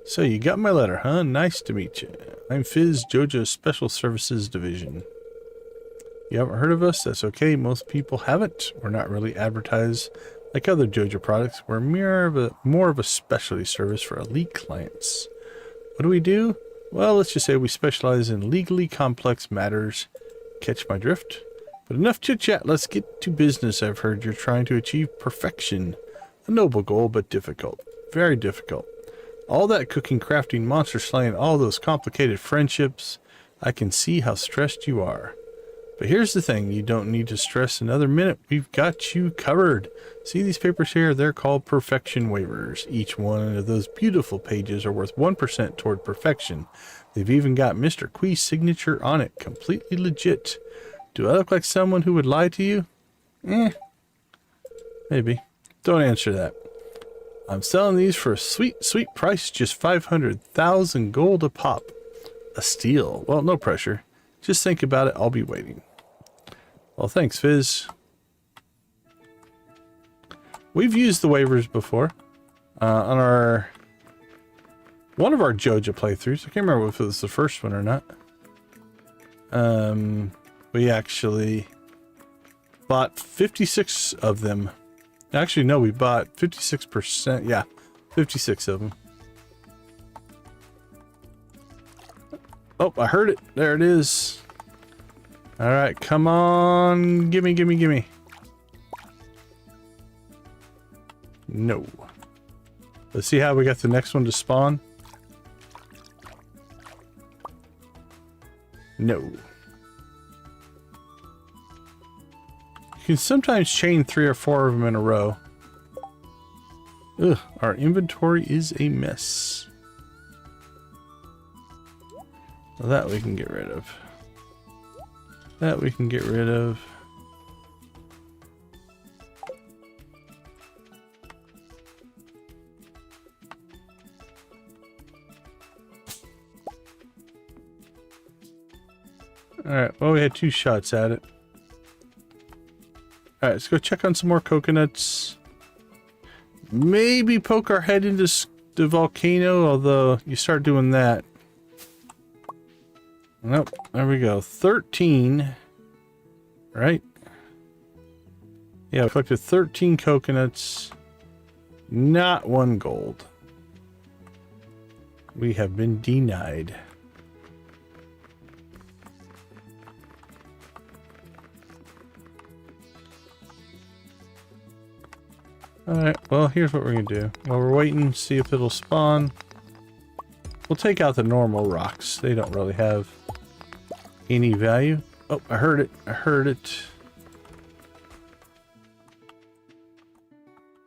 So you got my letter, huh? Nice to meet you. I'm Fizz, JoJo's Special Services Division. You haven't heard of us? That's okay. Most people haven't. We're not really advertised like other JoJo products. We're more of a specialty service for elite clients. What do we do? Well, let's just say we specialize in legally complex matters. Catch my drift? But enough chit-chat. Let's get to business. I've heard you're trying to achieve perfection. A noble goal, but difficult. Very difficult. All that cooking, crafting, monster slaying, all those complicated friendships. I can see how stressed you are. But here's the thing, you don't need to stress another minute. We've got you covered. See these papers here? They're called perfection waivers. Each one of those beautiful pages are worth 1% toward perfection. They've even got Mr. Quee's signature on it. Completely legit. Do I look like someone who would lie to you? Maybe. Don't answer that. I'm selling these for a sweet, sweet price. Just 500,000 gold a pop. A steal. Well, no pressure. Just think about it. I'll be waiting. Well, thanks, Fizz. We've used the waivers before on one of our JoJo playthroughs. I can't remember if it was the first one or not. We actually bought 56 of them. Actually, no, we bought 56%. Yeah, 56 of them. Oh, I heard it. There it is. All right, come on. Gimme, gimme, gimme. No. Let's see how we got the next one to spawn. No. You can sometimes chain 3 or 4 of them in a row. Ugh, our inventory is a mess. Well, that we can get rid of. That we can get rid of. Alright, well, we had 2 shots at it. Alright, let's go check on some more coconuts. Maybe poke our head into the volcano, although you start doing that. Nope, there we go. 13. Right? Yeah, we collected 13 coconuts. Not 1 gold. We have been denied. Alright, well, here's what we're going to do. While we're waiting, see if it'll spawn. We'll take out the normal rocks. They don't really have any value. Oh, I heard it. I heard it.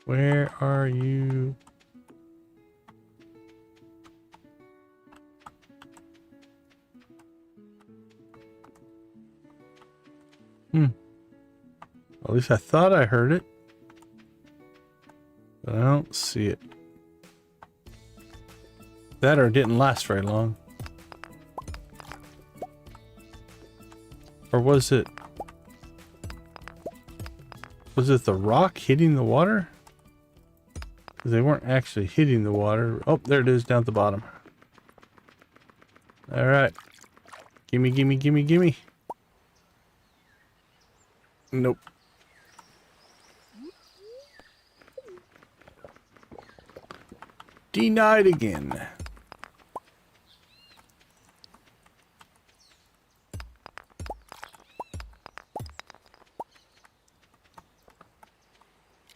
Where are you? At least I thought I heard it. But I don't see it. That or it didn't last very long. Or was it... Was it the rock hitting the water? Because they weren't actually hitting the water. Oh, there it is down at the bottom. Alright. Gimme, gimme, gimme, gimme. Nope. Denied again.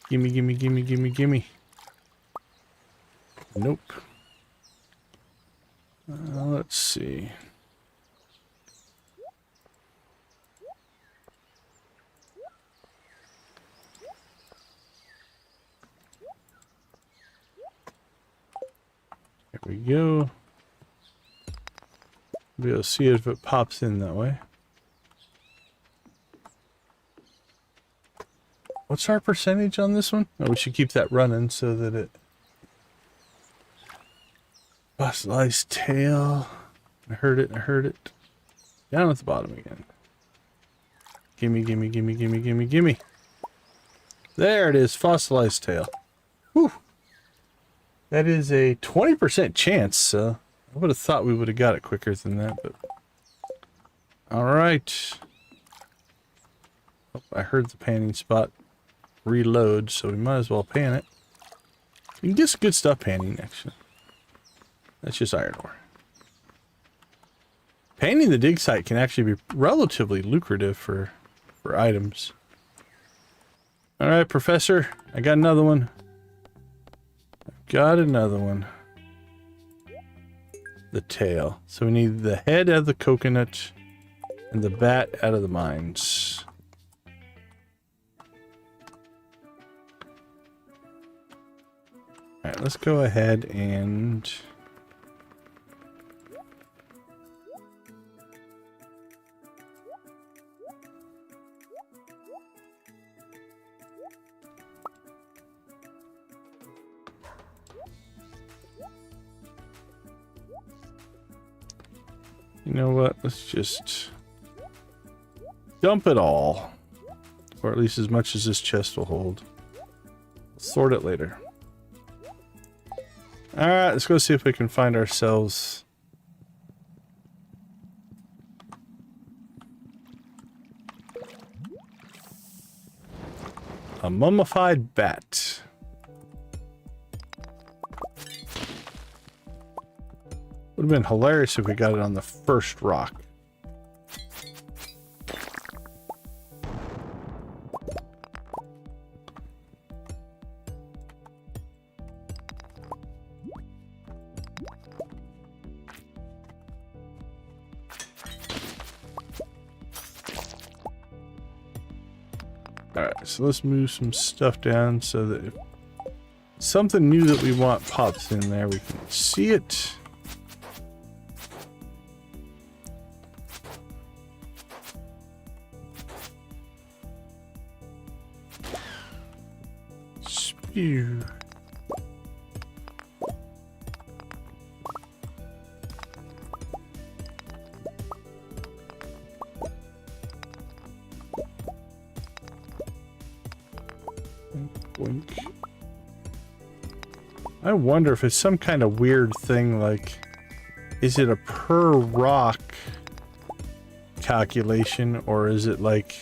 Gimme, gimme, gimme, gimme, gimme. Nope. Let's see. There we go. Be able to see it if it pops in that way. What's our percentage on this one? Oh, we should keep that running so that it... Fossilized tail. I heard it, I heard it. Down at the bottom again. Gimme, gimme, gimme, gimme, gimme, gimme. There it is, fossilized tail. Whew. That is a 20% chance, so I would have thought we would have got it quicker than that, but... Alright. Oh, I heard the panning spot reload, so we might as well pan it. You can get some good stuff panning, actually. That's just iron ore. Painting the dig site can actually be relatively lucrative for items. Alright, Professor. I got another one. I've got another one. The tail. So we need the head out of the coconut and the bat out of the mines. Alright, let's go ahead and... You know what? Let's just dump it all. Or at least as much as this chest will hold. Sort it later. Alright, let's go see if we can find ourselves a mummified bat. Would have been hilarious if we got it on the first rock. Alright, so let's move some stuff down so that if something new that we want pops in there, we can see it. Spew. Boink. I wonder if it's some kind of weird thing, like, is it a per rock calculation, or is it like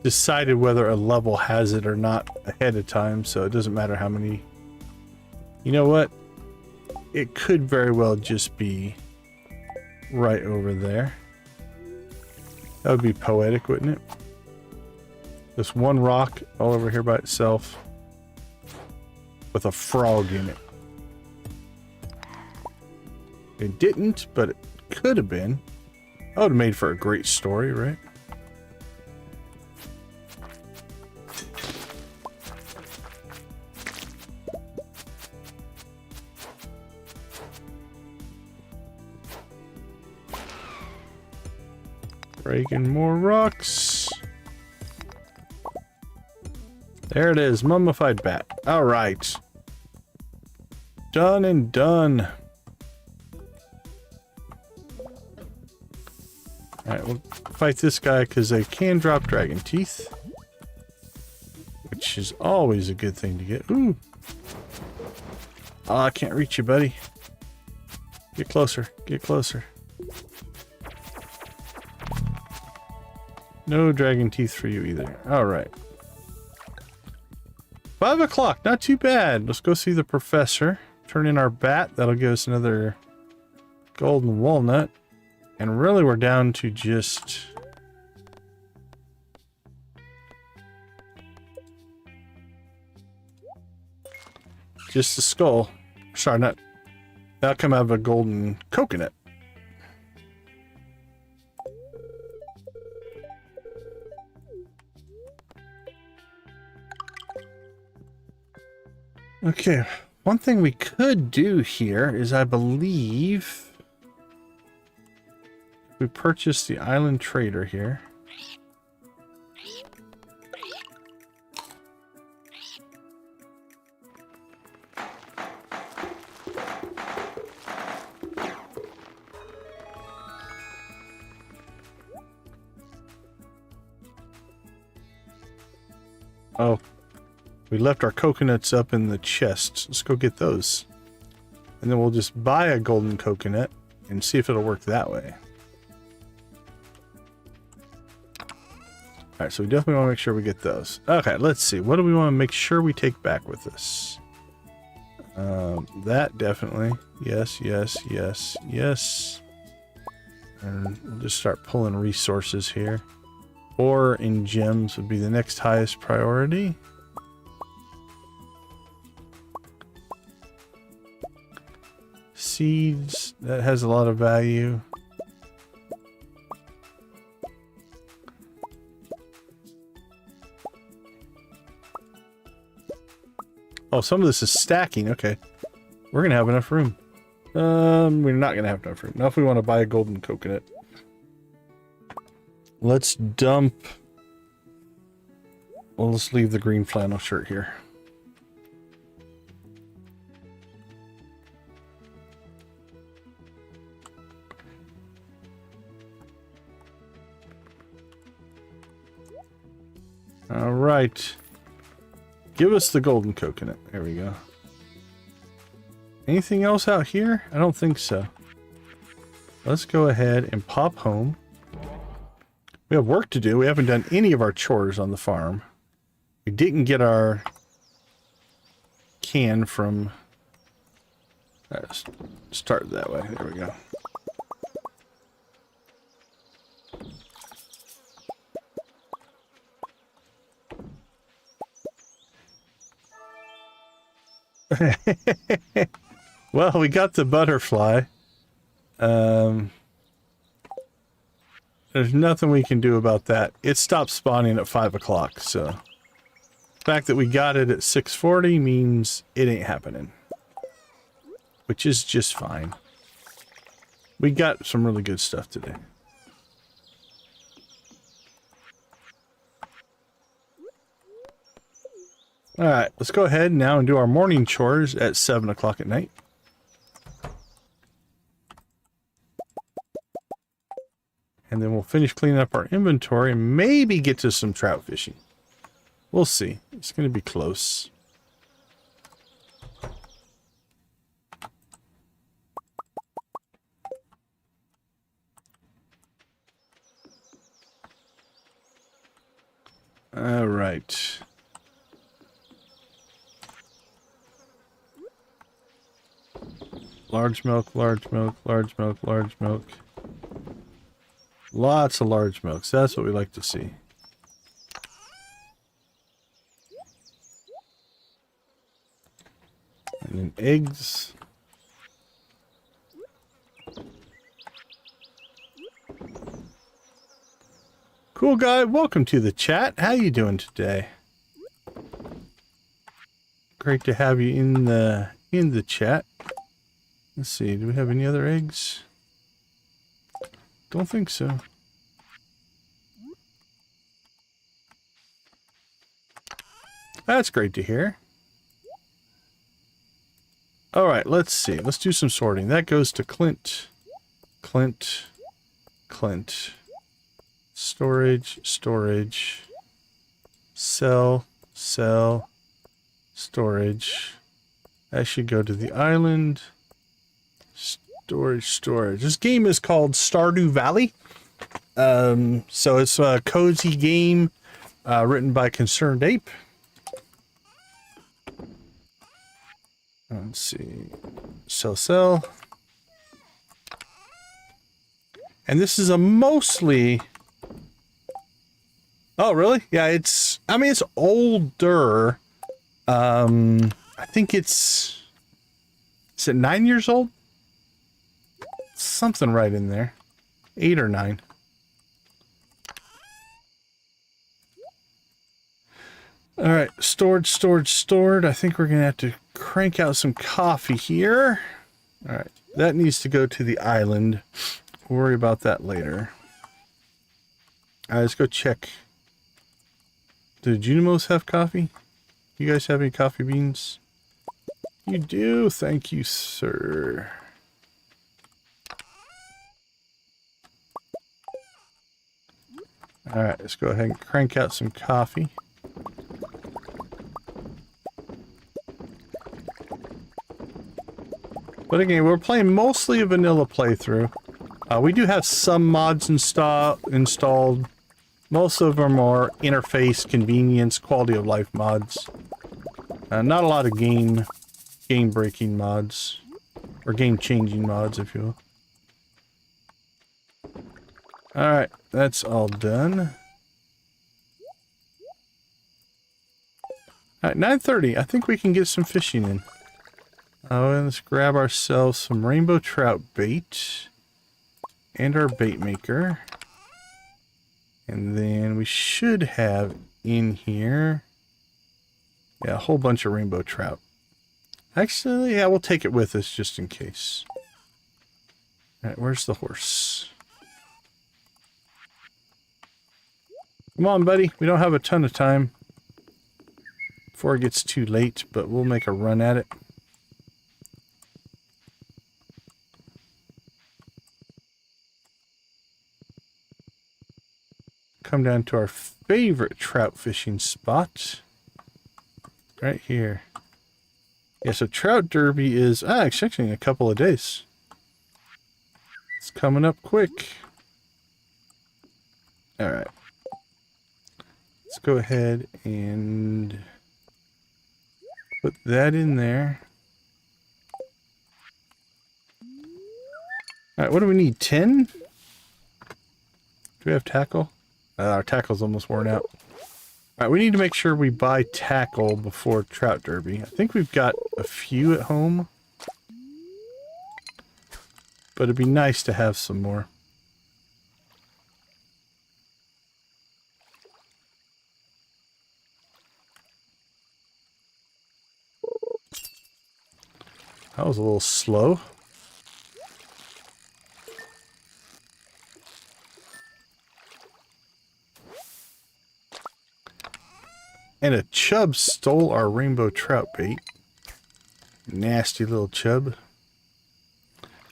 decided whether a level has it or not ahead of time, so it doesn't matter how many. You know what? It could very well just be right over there. That would be poetic, wouldn't it? This one rock all over here by itself with a frog in it. It didn't, but it could have been. That would have made for a great story, right? Breaking more rocks. There it is, mummified bat. All right. Done and done. All right, we'll fight this guy because they can drop dragon teeth, which is always a good thing to get. Ooh. Oh, I can't reach you, buddy. Get closer. Get closer. No dragon teeth for you either. All right. 5 o'clock. Not too bad. Let's go see the professor. Turn in our bat. That'll give us another golden walnut. And really we're down to just... just the skull. Sorry, not... that'll come out of a golden coconut. Okay, one thing we could do here is, I believe, we purchase the island trader here. Oh. We left our coconuts up in the chest. Let's go get those. And then we'll just buy a golden coconut and see if it'll work that way. Alright, so we definitely want to make sure we get those. Okay, let's see. What do we want to make sure we take back with us? That definitely. Yes, yes, yes, yes. And we'll just start pulling resources here. Ore and gems would be the next highest priority. Seeds, that has a lot of value. Oh, some of this is stacking. Okay. We're going to have enough room. We're not going to have enough room. Now if we want to buy a golden coconut. Let's dump... well, let's leave the green flannel shirt here. All right. Give us the golden coconut. There we go. Anything else out here? I don't think so. Let's go ahead and pop home. We have work to do. We haven't done any of our chores on the farm. We didn't get our can from... let's start that way. There we go. Well, we got the butterfly. There's nothing we can do about that. It stopped spawning at 5 o'clock, so the fact that we got it at 6:40 means it ain't happening, which is just fine. We got some really good stuff today. All right, let's go ahead now and do our morning chores at 7 o'clock at night. And then we'll finish cleaning up our inventory and maybe get to some trout fishing. We'll see. It's going to be close. All right. Large milk, large milk, large milk, large milk. Lots of large milks. That's what we like to see. And then eggs. Cool guy, welcome to the chat. How you doing today? Great to have you in the chat. Let's see, do we have any other eggs? Don't think so. That's great to hear. All right, let's see. Let's do some sorting. That goes to Clint. Clint. Clint. Storage. Storage. Sell. Sell. Storage. That should go to the island. Storage. Storage. This game is called Stardew Valley. So it's a cozy game written by Concerned Ape. Let's see. Sell. And this is a mostly... Oh, really? Yeah, it's... I mean, it's older. I think it's... Is it 9 years old? Something right in there. 8 or 9. All right, stored. I think we're going to have to crank out some coffee here. All right, that needs to go to the island. We'll worry about that later. All right, let's go check. Do Junimos have coffee? You guys have any coffee beans? You do? Thank you, sir. All right, let's go ahead and crank out some coffee. But again, we're playing mostly a vanilla playthrough. We do have some mods installed. Most of them are interface, convenience, quality of life mods. Not a lot of game-breaking mods. Or game-changing mods, if you will. Alright, that's all done. Alright, 9:30. I think we can get some fishing in. And let's grab ourselves some rainbow trout bait. And our bait maker. And then we should have in here... Yeah, a whole bunch of rainbow trout. Actually, yeah, we'll take it with us just in case. Alright, where's the horse? Come on, buddy. We don't have a ton of time before it gets too late, but we'll make a run at it. Come down to our favorite trout fishing spot. Right here. Yeah, so Trout Derby is actually in a couple of days. It's coming up quick. Alright. Let's go ahead and put that in there. Alright, what do we need? 10? Do we have tackle? Our tackle's almost worn out. Alright, we need to make sure we buy tackle before Trout Derby. I think we've got a few at home. But it'd be nice to have some more. That was a little slow. And a chub stole our rainbow trout bait. Nasty little chub.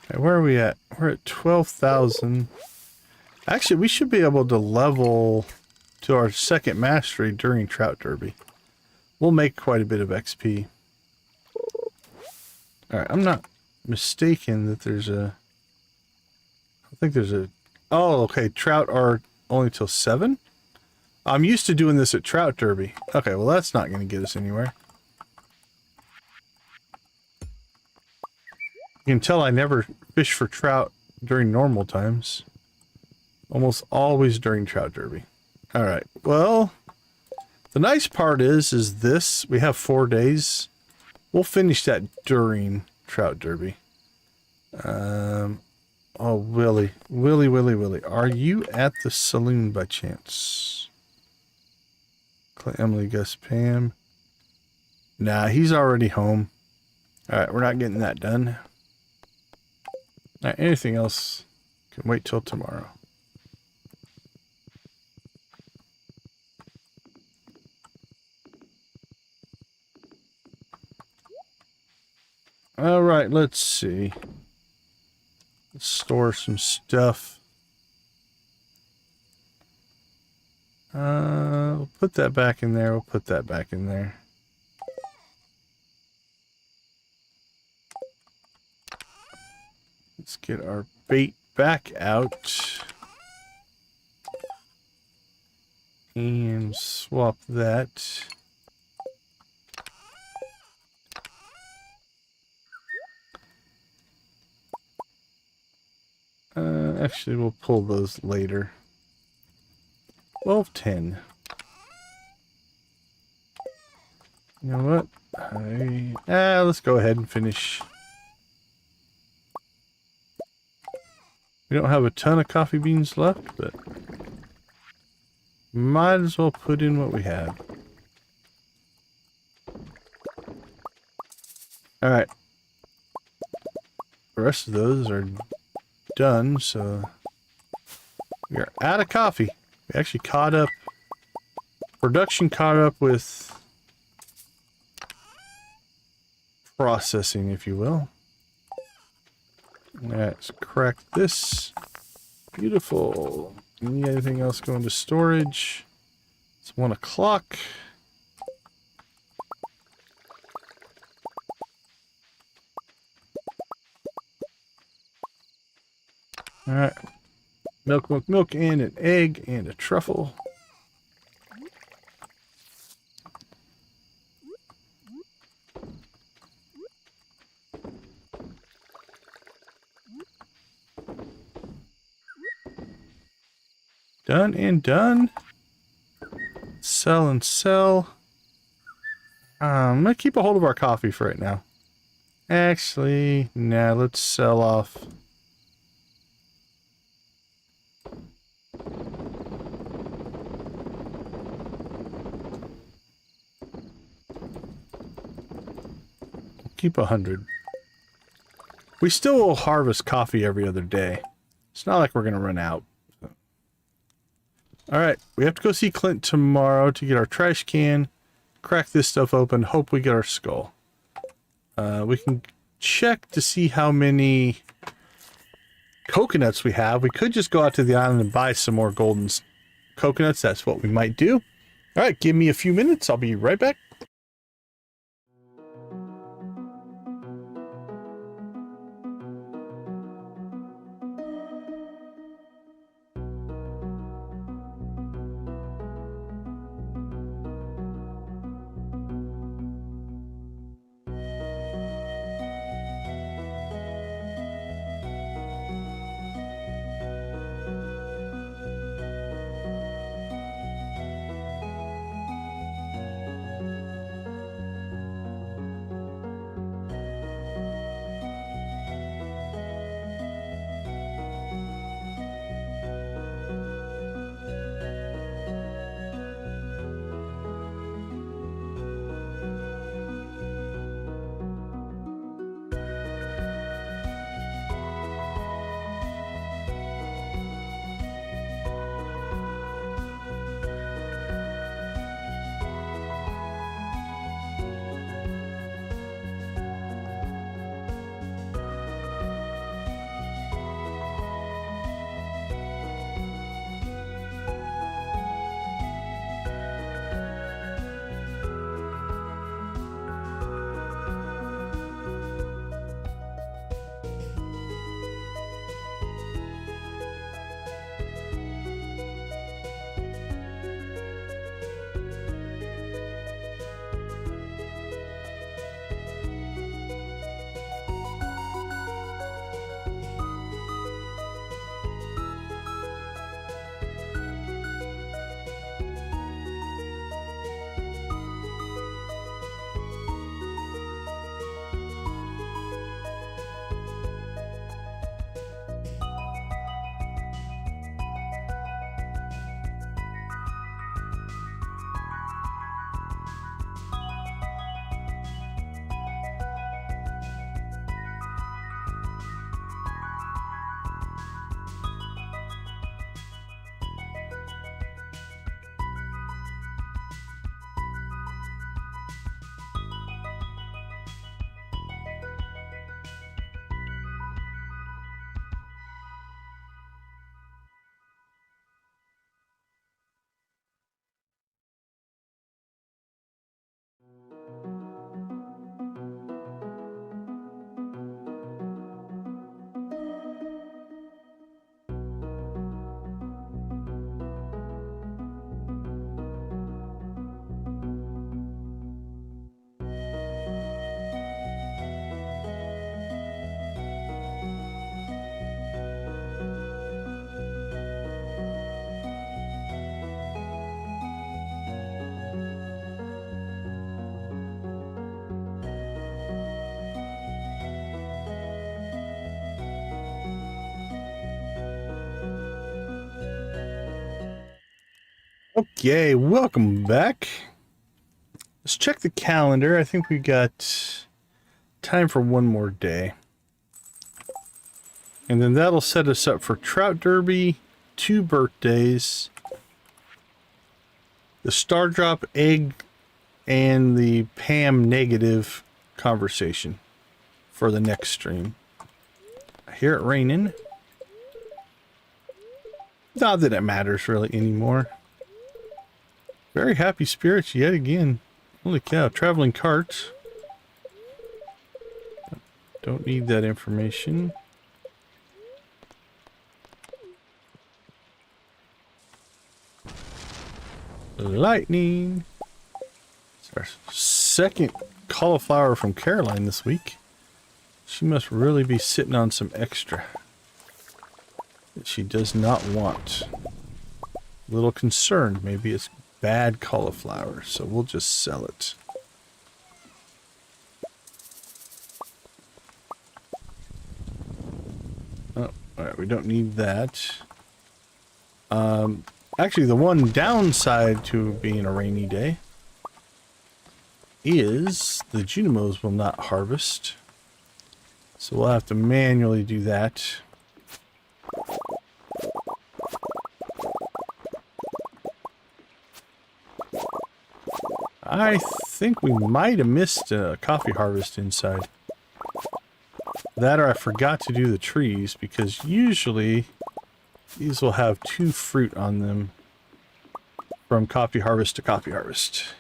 Okay, where are we at? We're at 12,000. Actually, we should be able to level to our second mastery during Trout Derby. We'll make quite a bit of XP. Alright, I'm not mistaken that there's a... I think there's a... Oh, okay, trout are only till 7? I'm used to doing this at Trout Derby. Okay, well that's not going to get us anywhere. You can tell I never fish for trout during normal times. Almost always during Trout Derby. Alright, well, the nice part is this. We have 4 days. We'll finish that during Trout Derby. Oh, Willie. Willie. Are you at the saloon by chance? Emily, Gus, Pam. Nah, he's already home. Alright, we're not getting that done. Alright, anything else can wait till tomorrow. All right, let's see. Let's store some stuff. We'll put that back in there. We'll put that back in there. Let's get our bait back out. And swap that. Actually, we'll pull those later. 12:10. You know what? Let's go ahead and finish. We don't have a ton of coffee beans left, but might as well put in what we have. Alright. The rest of those are done, so we are out of coffee. We actually caught up. Production caught up with processing, if you will. Let's crack this. Beautiful. Any anything else go into storage? It's 1 o'clock. Alright. Milk, milk, milk, and an egg, and a truffle. Done and done. Sell and sell. I'm gonna keep a hold of our coffee for right now. Actually, nah, let's sell off. Keep 100. We still will harvest coffee every other day. It's not like we're gonna run out. Alright, we have to go see Clint tomorrow to get our trash can, crack this stuff open, hope we get our skull. We can check to see how many coconuts we have. We could just go out to the island and buy some more golden coconuts. That's what we might do. Alright, give me a few minutes. I'll be right back. Okay, welcome back. Let's check the calendar. I think we got time for one more day. And then that'll set us up for Trout Derby, 2 birthdays, the Star Drop egg, and the Pam negative conversation for the next stream. I hear it raining. Not that it matters really anymore. Very happy spirits yet again. Holy cow, traveling carts. Don't need that information. Lightning. It's our second cauliflower from Caroline this week. She must really be sitting on some extra that she does not want. A little concerned. Maybe it's bad cauliflower, so we'll just sell it. Oh, alright, we don't need that. Actually, the one downside to being a rainy day is the Junimos will not harvest. So we'll have to manually do that. I think we might have missed a coffee harvest inside. That or I forgot to do the trees, because usually these will have 2 fruit on them from coffee harvest to coffee harvest.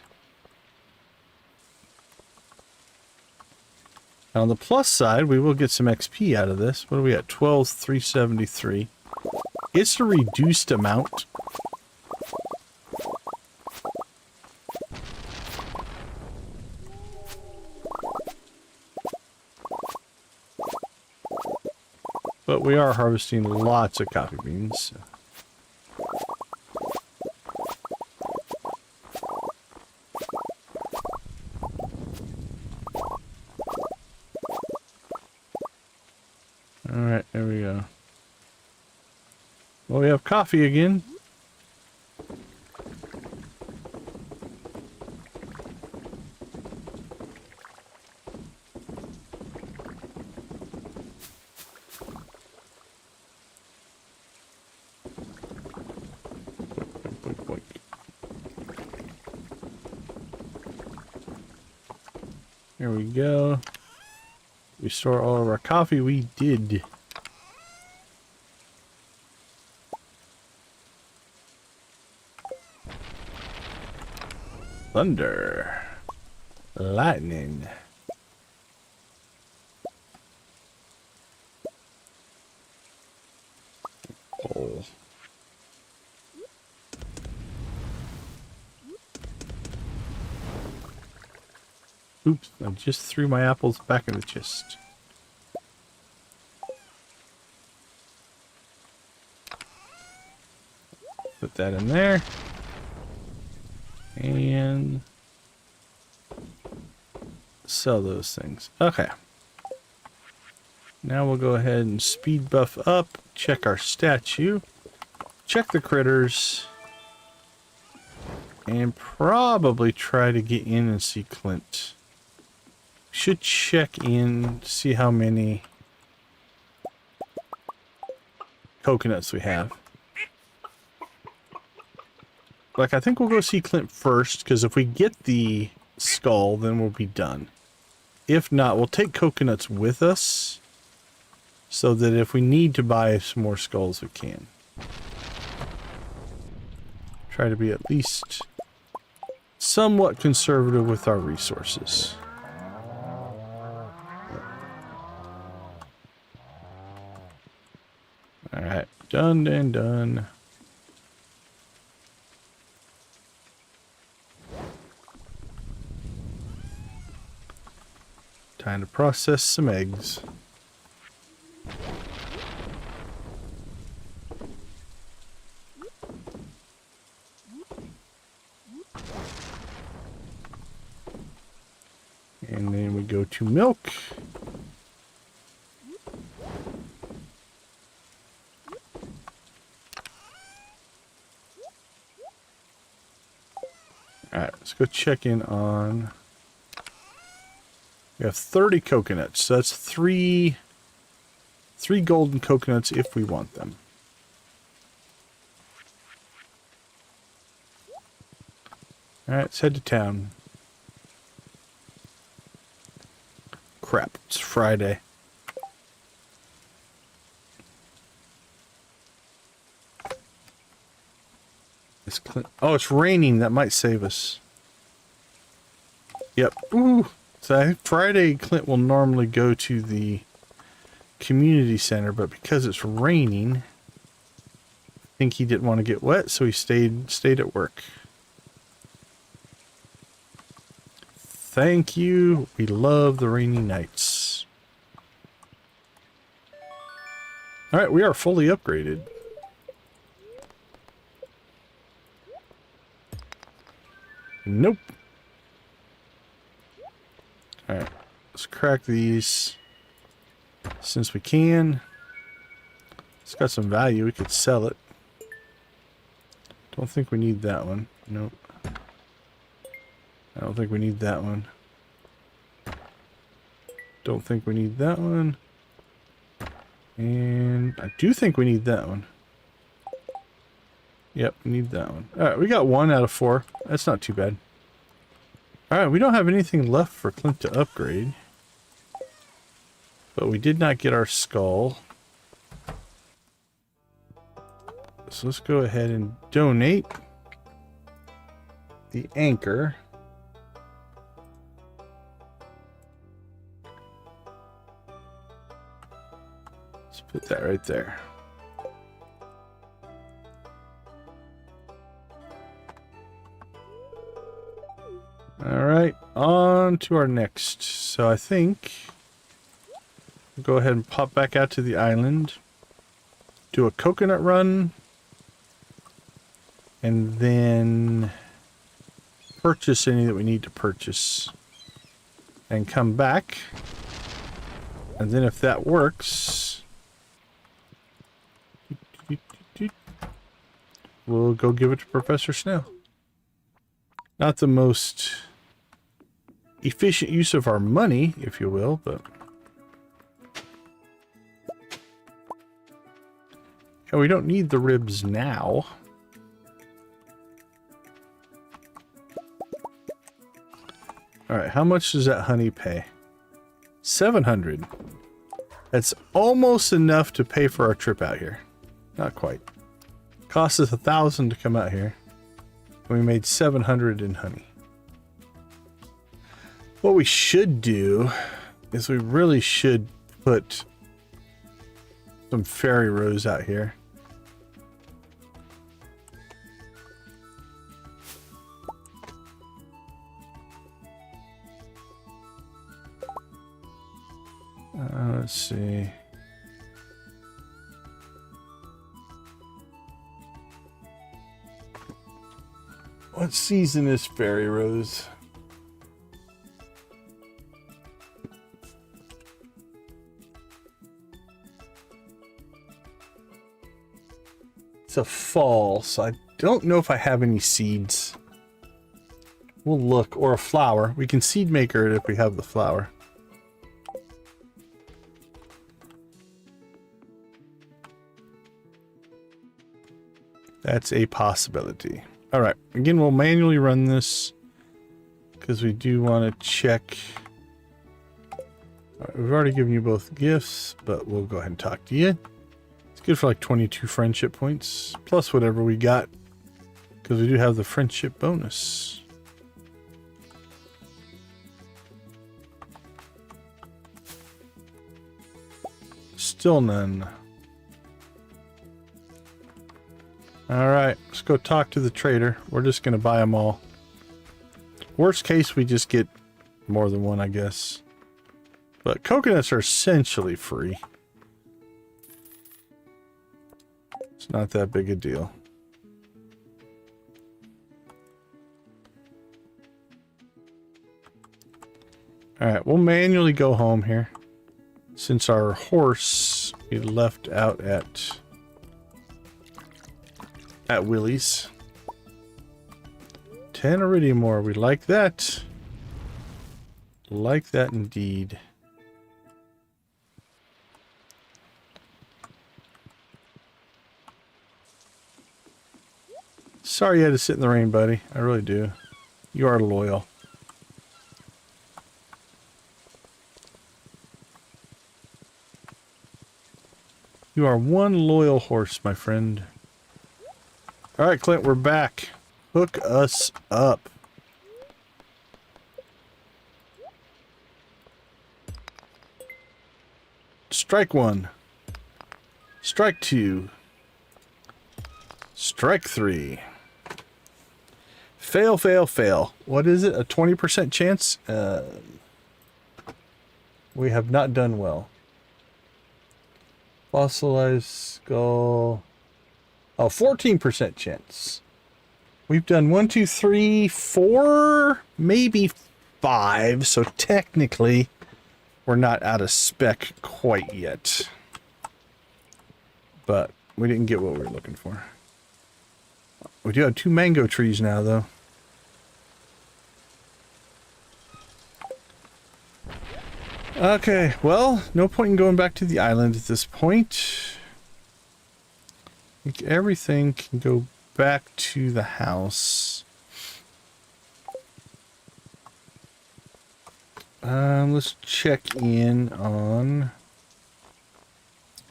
On the plus side, we will get some XP out of this. What are we at? 12,373. It's a reduced amount. But we are harvesting lots of coffee beans. Alright, there we go. Well, we have coffee again. There we go. Restore all of our coffee. We did. Thunder. Lightning. Oh. Oops, I just threw my apples back in the chest. Put that in there. And sell those things. Okay. Now we'll go ahead and speed buff up, check our statue, check the critters, and probably try to get in and see Clint. Should check in, see how many coconuts we have. Like, I think we'll go see Clint first, because if we get the skull, then we'll be done. If not, we'll take coconuts with us, so that if we need to buy some more skulls, we can. Try to be at least somewhat conservative with our resources. Alright, done and done. Time to process some eggs. And then we go to milk. Alright, let's go check in on... We have 30 coconuts, so that's three golden coconuts if we want them. Alright, let's head to town. Crap, it's Friday. Oh, it's raining. That might save us. Yep. Ooh. So I think Friday Clint will normally go to the community center, but because it's raining, I think he didn't want to get wet, so he stayed at work. Thank you. We love the rainy nights. All right, we are fully upgraded. Nope. Alright, let's crack these since we can. It's got some value, we could sell it. Don't think we need that one. Nope. I don't think we need that one. Don't think we need that one. And I do think we need that one. Yep, we need that one. Alright, we got 1 out of 4. That's not too bad. Alright, we don't have anything left for Clint to upgrade. But we did not get our skull. So let's go ahead and donate the anchor. Let's put that right there. Alright, on to our next. So I think we'll go ahead and pop back out to the island, do a coconut run, and then purchase any that we need to purchase, and come back. And then if that works, we'll go give it to Professor Snow. Not the most efficient use of our money, if you will, but... And we don't need the ribs now. Alright, how much does that honey pay? 700. That's almost enough to pay for our trip out here. Not quite. Cost us 1,000 to come out here. We made 700 in honey. What we should do is we really should put some fairy rose out here. Let's see. What season is Fairy Rose? It's a fall, so I don't know if I have any seeds. We'll look, or a flower. We can seed maker it if we have the flower. That's a possibility. All right, again, we'll manually run this because we do want to check. All right, we've already given you both gifts, but we'll go ahead and talk to you. It's good for like 22 friendship points, plus whatever we got, because we do have the friendship bonus. Still none. All right, let's go talk to the trader. We're just going to buy them all. Worst case, we just get more than one, I guess. But coconuts are essentially free. It's not that big a deal. All right, we'll manually go home here, since our horse we left out at Willie's. 10 iridium ore. We like that. Like that indeed. Sorry you had to sit in the rain, buddy. I really do. You are loyal. You are one loyal horse, my friend. Alright, Clint, we're back. Hook us up. Strike one. Strike two. Strike three. Fail, fail, fail. What is it? A 20% chance? We have not done well. Fossilized skull. Oh, 14% chance. We've done 1, 2, 3, 4, maybe 5. So technically, we're not out of spec quite yet. But we didn't get what we were looking for. We do have 2 mango trees now, though. Okay, well, no point in going back to the island at this point. I think everything can go back to the house. Let's check in on...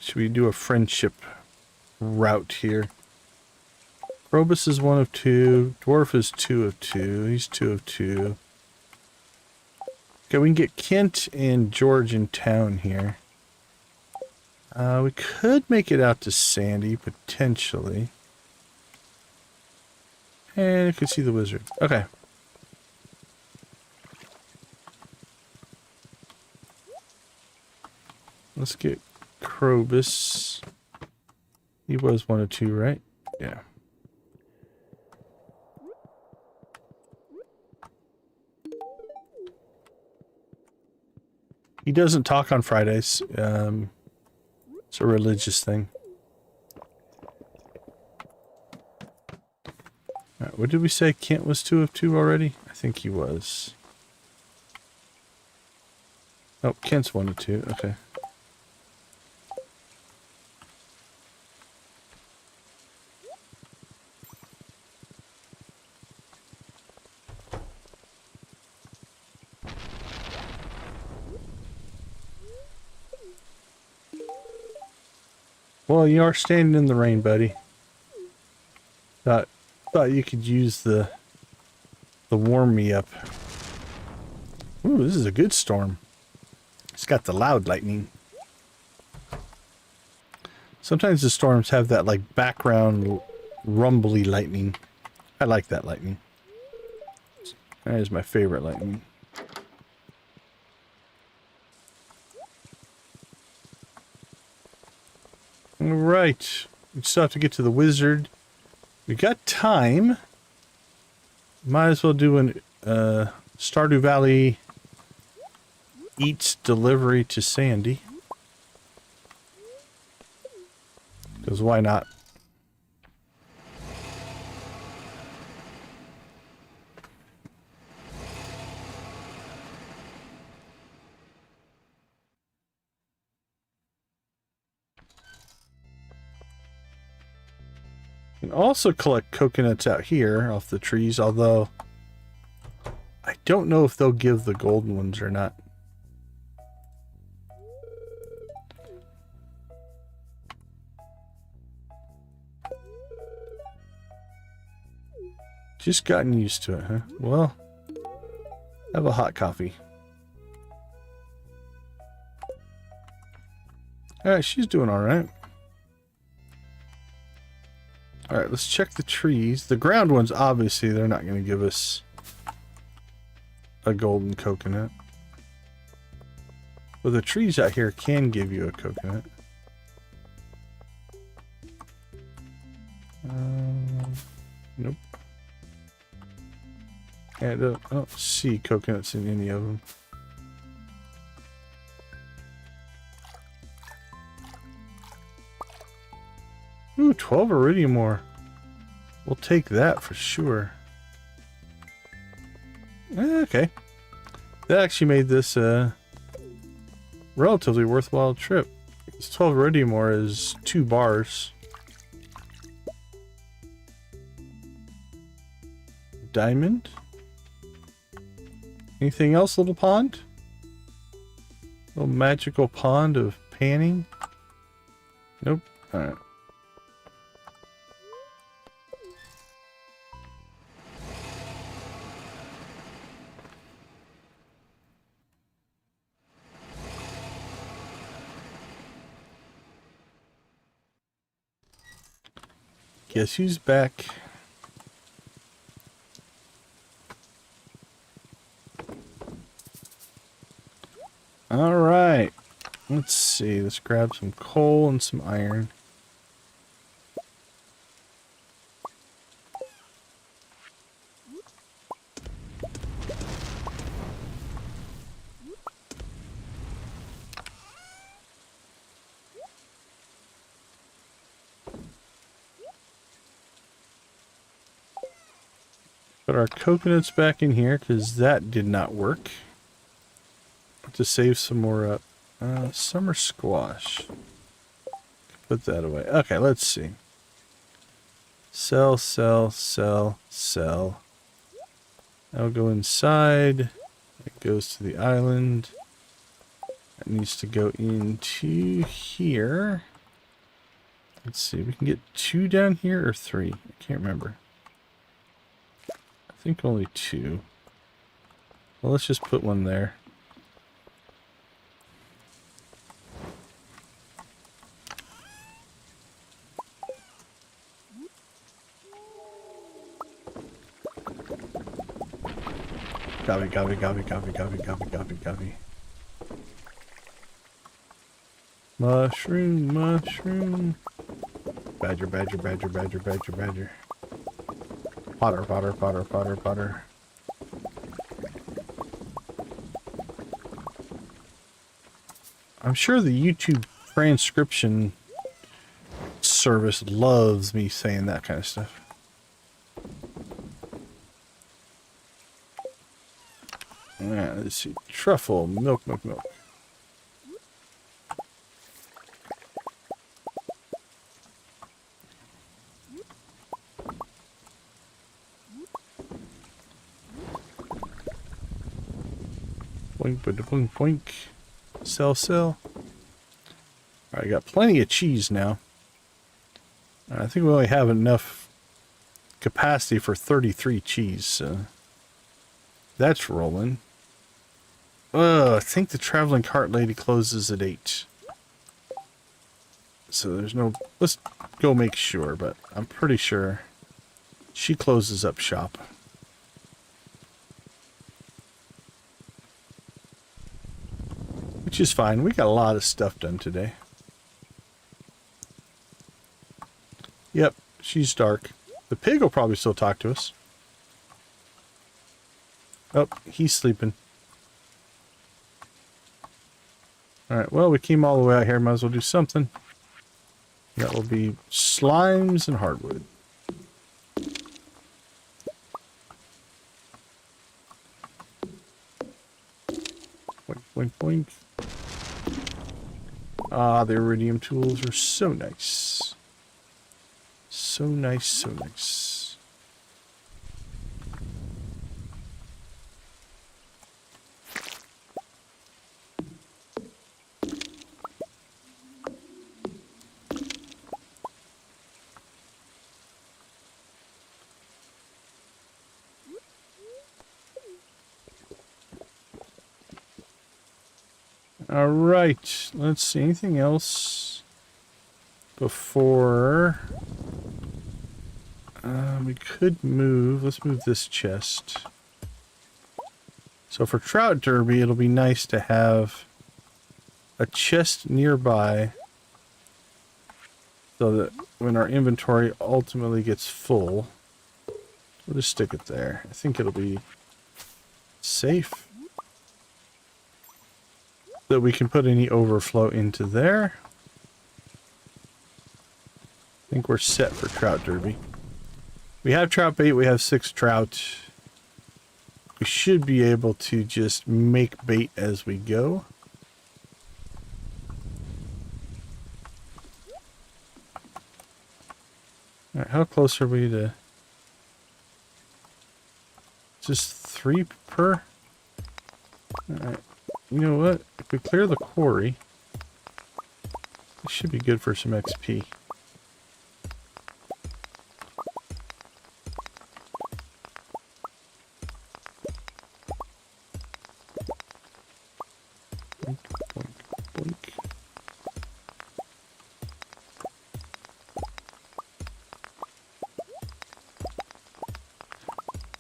Should we do a friendship route here? Probus is 1 of 2. Dwarf is 2 of 2. He's 2 of 2. Okay, we can get Kent and George in town here. We could make it out to Sandy, potentially. And you can see the wizard. Okay. Let's get Krobus. He was 1 of 2, right? Yeah. He doesn't talk on Fridays. It's a religious thing. Alright, what did we say? Kent was 2 of 2 already? I think he was. Oh, Kent's 1 of 2. Okay. Well, you are standing in the rain, buddy. Thought you could use the warm me up. Ooh, this is a good storm. It's got the loud lightning. Sometimes the storms have that like background rumbly lightning. I like that lightning. That is my favorite lightning. Alright, we still have to get to the wizard. We got time. Might as well do an Stardew Valley eats delivery to Sandy. Because why not? You can also collect coconuts out here off the trees, although I don't know if they'll give the golden ones or not. Just gotten used to it, huh? Well, have a hot coffee. Alright, she's doing alright. Alright, let's check the trees. The ground ones, obviously, they're not going to give us a golden coconut. But the trees out here can give you a coconut. Nope. And I don't see coconuts in any of them. Ooh, 12 iridium ore. We'll take that for sure. Okay. That actually made this a relatively worthwhile trip. This 12 iridium ore is 2 bars. Diamond. Anything else, little pond? Little magical pond of panning? Nope. Alright. Guess who's back? All right. Let's see. Let's grab some coal and some iron. Put our coconuts back in here because that did not work. To save some more up. Summer squash. Put that away. Okay, let's see. Sell, sell, sell, sell. That'll go inside. It goes to the island. It needs to go into here. Let's see. We can get 2 down here or 3. I can't remember. I think only 2. Well, let's just put one there. Copy, copy, copy, copy, copy, copy, copy, copy. Mushroom, mushroom. Badger, badger, badger, badger, badger, badger. Potter, potter, potter, potter, potter. I'm sure the YouTube transcription service loves me saying that kind of stuff. Alright, let's see. Truffle, milk, milk, milk. Boink, boink, boink. Sell, sell. Alright, got plenty of cheese now. I think we only have enough capacity for 33 cheese, so that's rolling. I think the traveling cart lady closes at 8. So there's no... Let's go make sure, but I'm pretty sure she closes up shop. Which is fine. We got a lot of stuff done today. Yep, she's dark. The pig will probably still talk to us. Oh, he's sleeping. Alright, well, we came all the way out here. Might as well do something. That will be slimes and hardwood. Boink, boink, boink. Ah, the iridium tools are so nice. So nice, so nice. All right, let's see. Anything else before we could move? Let's move this chest. So for Trout Derby, it'll be nice to have a chest nearby so that when our inventory ultimately gets full, we'll just stick it there. I think it'll be safe. That we can put any overflow into there. I think we're set for Trout Derby. We have trout bait, we have 6 trout. we should be able to just make bait as we go. All right, how close are we to just 3 per? All right, you know what? If we clear the quarry, it should be good for some XP. Boink, boink, boink.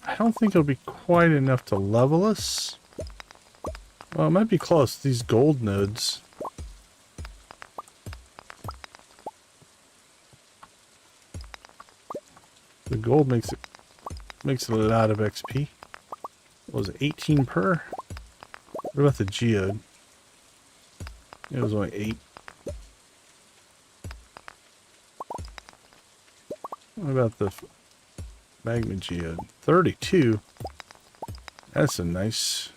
I don't think it'll be quite enough to level us. Well, it might be close. These gold nodes. The gold makes it a lot of XP. What was it, 18 per? What about the geode? It was only 8. What about the magma geode? 32. That's a nice.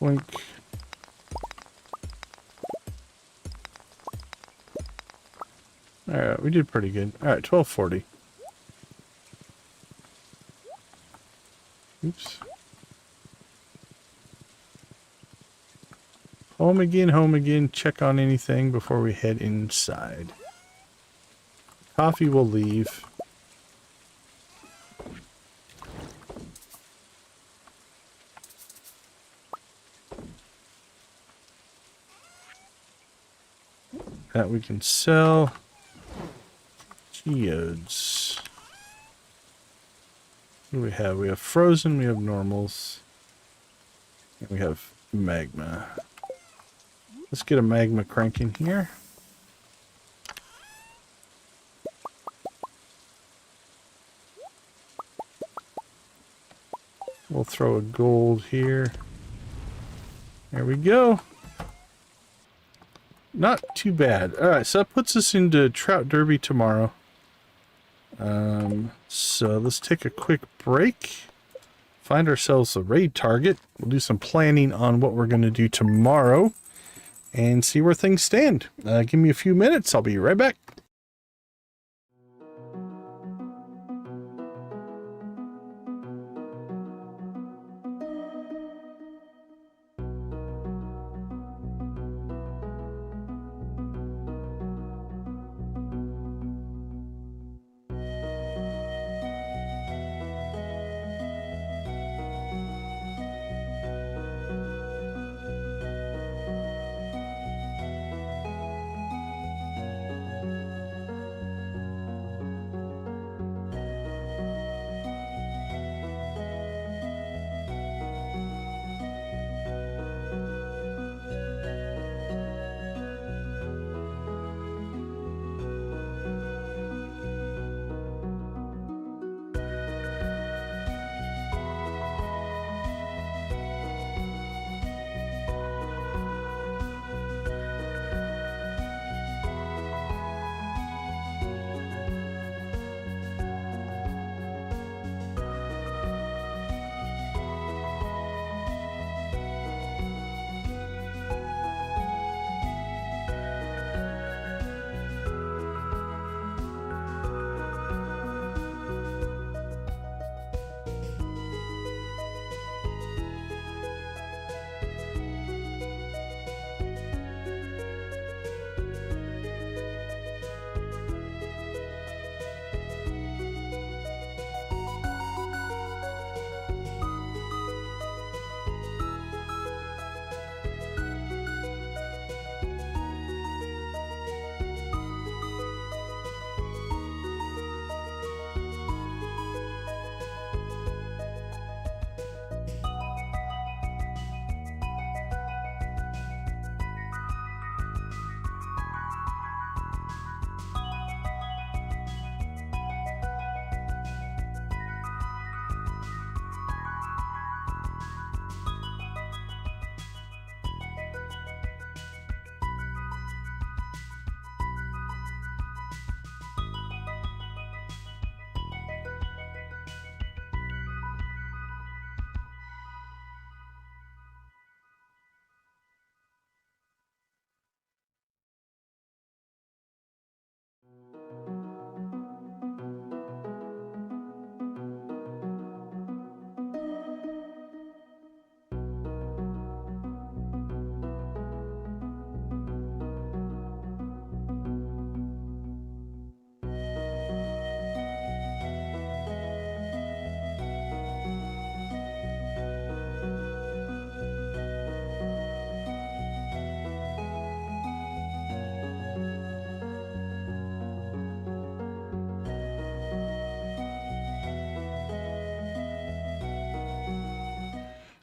Boink. Alright, we did pretty good. Alright, 1240. Oops. Home again. Check on anything before we head inside. Coffee will leave. That we can sell. Geodes. What do we have? We have frozen, we have normals, and we have magma. Let's get a magma crank in here. We'll throw a gold here. There we go. Not too bad. Alright, so that puts us into Trout Derby tomorrow. So let's take a quick break. Find ourselves a raid target. We'll do some planning on what we're going to do tomorrow. And see where things stand. Give me a few minutes. I'll be right back.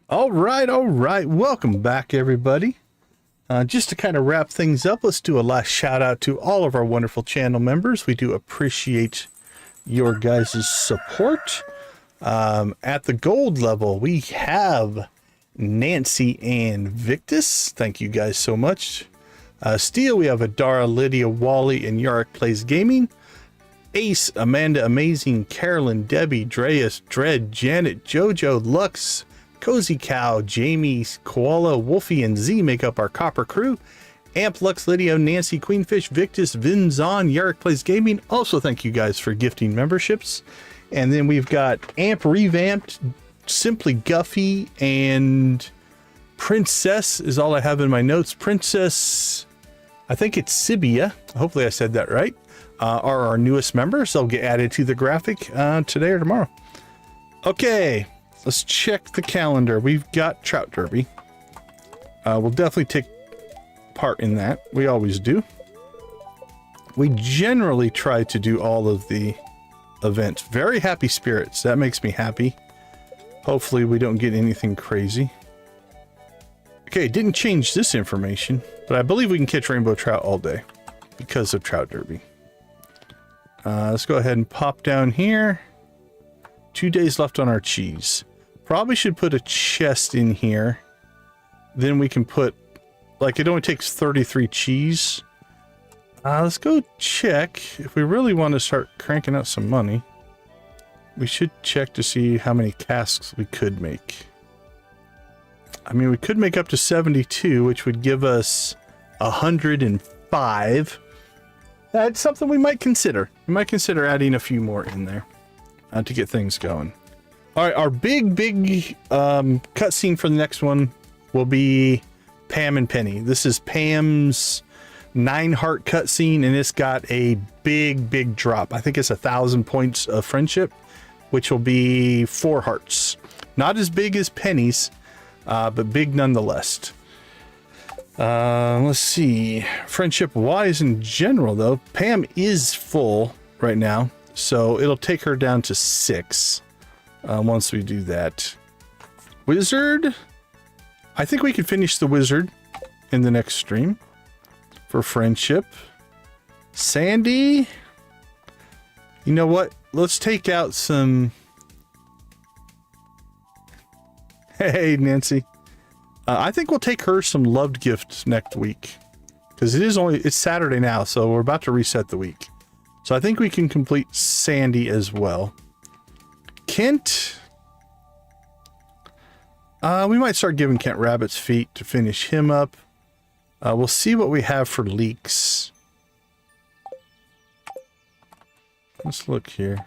All right. Welcome back, everybody. Just to kind of wrap things up, let's do a last shout out to all of our wonderful channel members. We do appreciate your guys' support. At the gold level, we have Nancy and Victus. Thank you guys so much. Steel, we have Adara, Lydia, Wally, and Yarrick Plays Gaming. Ace, Amanda, Amazing, Carolyn, Debbie, Dreas, Dread, Janet, Jojo, Lux, Cozy Cow, Jamie, Koala, Wolfie, and Z make up our copper crew. Amp, Lux, Lydia, Nancy, Queenfish, Victus, Vinzon, Yarrick Plays Gaming. Also, thank you guys for gifting memberships. And then we've got Amp Revamped, Simply Guffy, and Princess is all I have in my notes. Princess, I think it's Sibia. Hopefully I said that right. Are our newest members. They'll get added to the graphic today or tomorrow. Okay, let's check the calendar. We've got Trout Derby. We'll definitely take part in that. We always do. We generally try to do all of the events. Very Happy Spirits. That makes me happy. Hopefully we don't get anything crazy. Okay, didn't change this information, but I believe we can catch rainbow trout all day because of Trout Derby. Let's go ahead and pop down here. 2 days left on our cheese. Probably should put a chest in here. Then we can put, like, it only takes 33 cheese. Let's go check. If we really want to start cranking out some money, we should check to see how many casks we could make. I mean, we could make up to 72, which would give us 105. That's something we might consider. We might consider adding a few more in there to get things going. All right, our big cutscene for the next one will be Pam and Penny. This is Pam's 9-heart cutscene, and it's got a big drop. I think it's 1,000 points of friendship, which will be 4 hearts. Not as big as Penny's, but big nonetheless. Let's see. Friendship wise in general, though, Pam is full right now, so it'll take her down to 6 once we do that. Wizard, I think we could finish the wizard in the next stream for friendship. Sandy, you know what? Let's take out some. Hey, Nancy. I think we'll take her some loved gifts next week, because it's Saturday now, so we're about to reset the week. So I think we can complete Sandy as well. Kent, we might start giving Kent rabbit's feet to finish him up. We'll see what we have for leeks. Let's look here.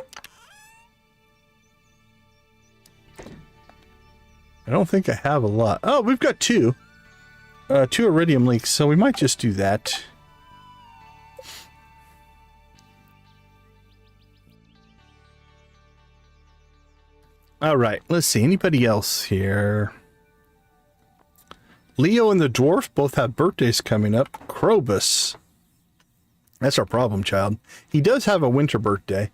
I don't think I have a lot. Oh, we've got 2 iridium leaks, so we might just do that. All right, let's see. Anybody else here? Leo and the dwarf both have birthdays coming up. Krobus, that's our problem child. He does have a winter birthday,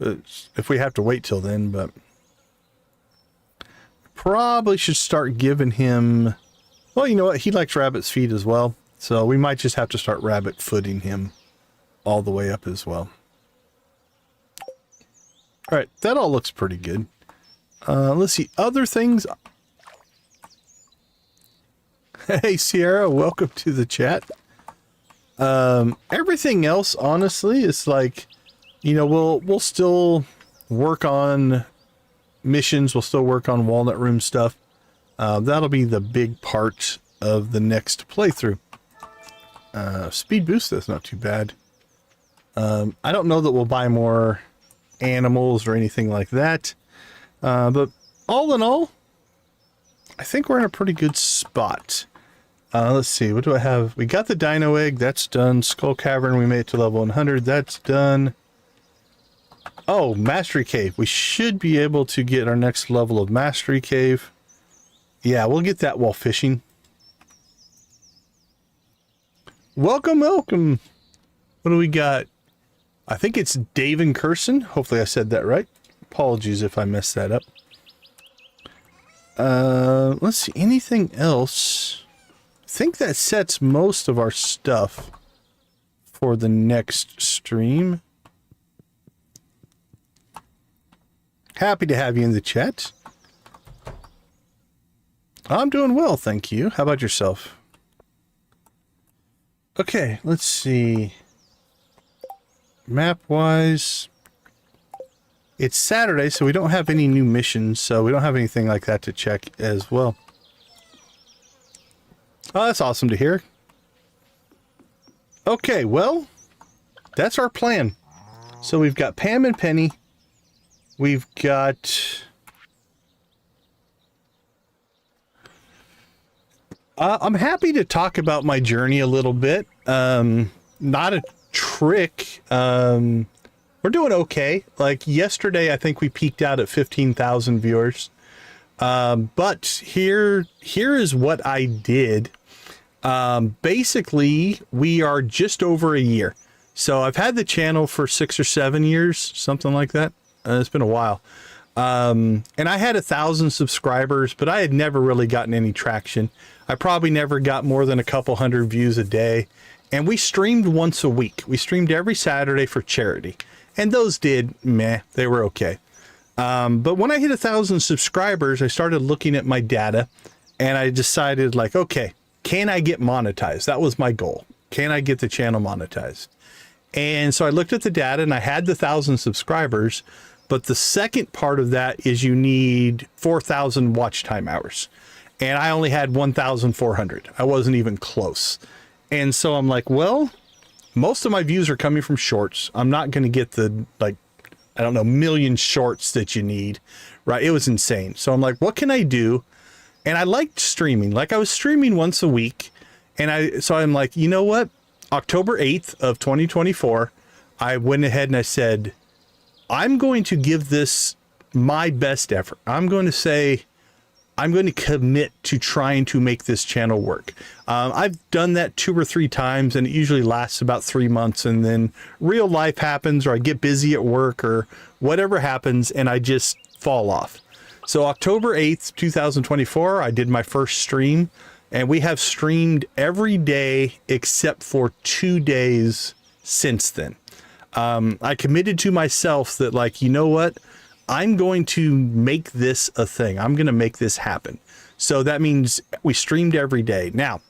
if we have to wait till then, but probably should start giving him, well, you know what, he likes rabbit's feet as well, so we might just have to start rabbit footing him all the way up as well. All right, that all looks pretty good. Let's see, other things. Hey Sierra, welcome to the chat. Everything else, honestly, is like, you know, we'll still work on missions, we'll still work on Walnut Room stuff. That'll be the big part of the next playthrough. Speed boost, that's not too bad. I don't know that we'll buy more animals or anything like that. But all in all, I think we're in a pretty good spot. Let's see, what do I have? We got the dino egg, that's done. Skull Cavern, we made it to level 100, that's done. Oh, Mastery Cave. We should be able to get our next level of Mastery Cave. Yeah, we'll get that while fishing. Welcome. What do we got? I think it's Dave and Curson. Hopefully I said that right. Apologies if I messed that up. Let's see, anything else? I think that sets most of our stuff for the next stream. Happy to have you in the chat. I'm doing well, thank you. How about yourself? Okay, let's see. Map-wise, it's Saturday, so we don't have any new missions, so we don't have anything like that to check as well. Oh, that's awesome to hear. Okay, well, that's our plan. So we've got Pam and Penny. We've got... I'm happy to talk about my journey a little bit. Not a trick. We're doing okay. Like yesterday, I think we peaked out at 15,000 viewers. But here is what I did. Basically, we are just over a year. So I've had the channel for 6 or 7 years, something like that. It's been a while. And I had 1,000 subscribers, but I had never really gotten any traction. I probably never got more than a couple hundred views a day. And we streamed once a week. We streamed every Saturday for charity. And those did, meh, they were okay. But when I hit 1,000 subscribers, I started looking at my data and I decided like, okay, can I get monetized? That was my goal. Can I get the channel monetized? And so I looked at the data and I had the 1,000 subscribers, but the second part of that is you need 4,000 watch time hours. And I only had 1,400. I wasn't even close. And so I'm like, well, most of my views are coming from shorts. I'm not going to get the, like, I don't know, million shorts that you need, right? It was insane. So I'm like, what can I do? And I liked streaming. Like I was streaming once a week. And so I'm like, you know what? October 8th of 2024, I went ahead and I said, I'm going to give this my best effort. I'm going to commit to trying to make this channel work. I've done that 2 or 3 times and it usually lasts about 3 months and then real life happens or I get busy at work or whatever happens and I just fall off. So October 8th, 2024, I did my first stream and we have streamed every day except for 2 days since then. I committed to myself that like, you know what? I'm going to make this a thing. I'm going to make this happen. So that means we streamed every day. Now,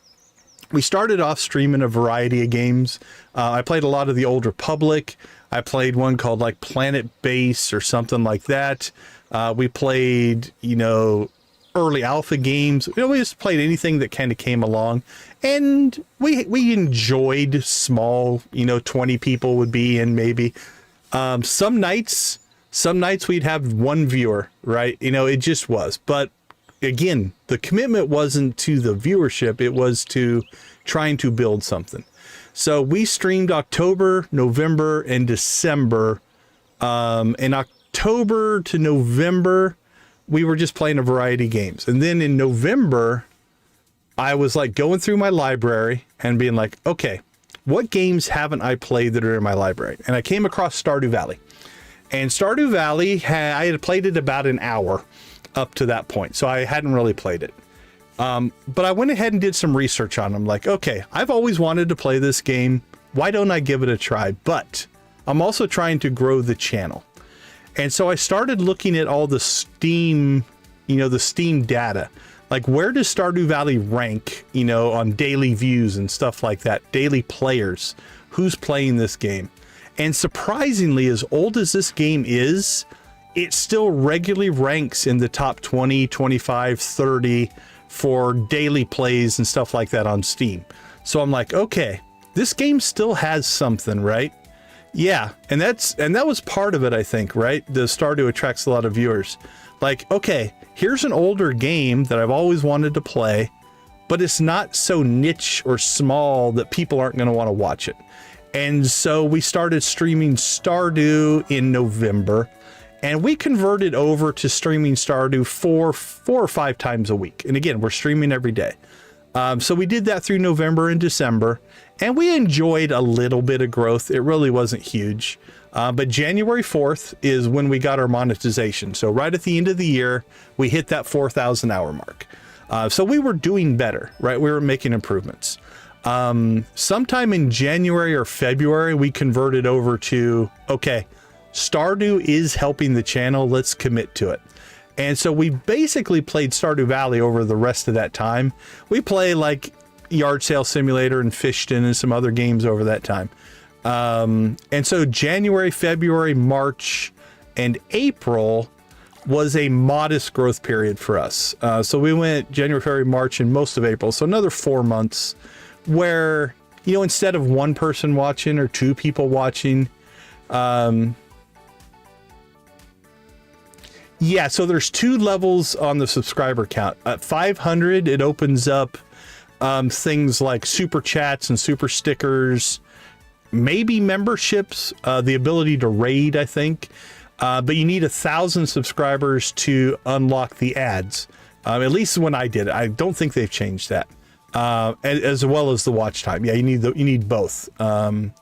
we started off streaming a variety of games. I played a lot of the Old Republic. I played one called like Planet Base or something like that. We played, you know, early alpha games. You know, we just played anything that kind of came along. And we enjoyed small, you know, 20 people would be in maybe. Some nights we'd have 1 viewer, right? You know, it just was. But again, the commitment wasn't to the viewership. It was to trying to build something. So we streamed October, November, and December. In October to November, we were just playing a variety of games. And then in November, I was like going through my library and being like, okay, what games haven't I played that are in my library? And I came across Stardew Valley. And Stardew Valley, I had played it about an hour up to that point, so I hadn't really played it. But I went ahead and did some research on them. Like, okay, I've always wanted to play this game. Why don't I give it a try? But I'm also trying to grow the channel. And so I started looking at all the Steam, you know, the Steam data. Like, where does Stardew Valley rank, you know, on daily views and stuff like that? Daily players. Who's playing this game? And surprisingly, as old as this game is, it still regularly ranks in the top 20, 25, 30 for daily plays and stuff like that on Steam. So I'm like, okay, this game still has something, right? Yeah, and that was part of it, I think, right? The Stardew attracts a lot of viewers. Like, okay, here's an older game that I've always wanted to play, but it's not so niche or small that people aren't going to want to watch it. And so we started streaming Stardew in November, and we converted over to streaming Stardew 4 or 5 times a week. And again, we're streaming every day. So we did that through November and December, and we enjoyed a little bit of growth. It really wasn't huge. But January 4th is when we got our monetization. So right at the end of the year, we hit that 4,000 hour mark. So we were doing better, right? We were making improvements. Sometime in January or February, we converted over to, okay, Stardew is helping the channel. Let's commit to it. And so we basically played Stardew Valley over the rest of that time. We play like Yard Sale Simulator and Fishton and some other games over that time. And so January, February, March, and April was a modest growth period for us. So we went January, February, March, and most of April. So another 4 months where, you know, instead of one person watching or two people watching, yeah, so there's 2 levels on the subscriber count. At 500, it opens up things like super chats and super stickers, maybe memberships, the ability to raid, I think. But you need 1,000 subscribers to unlock the ads. At least when I did it. I don't think they've changed that. As well as the watch time. Yeah, you need both. And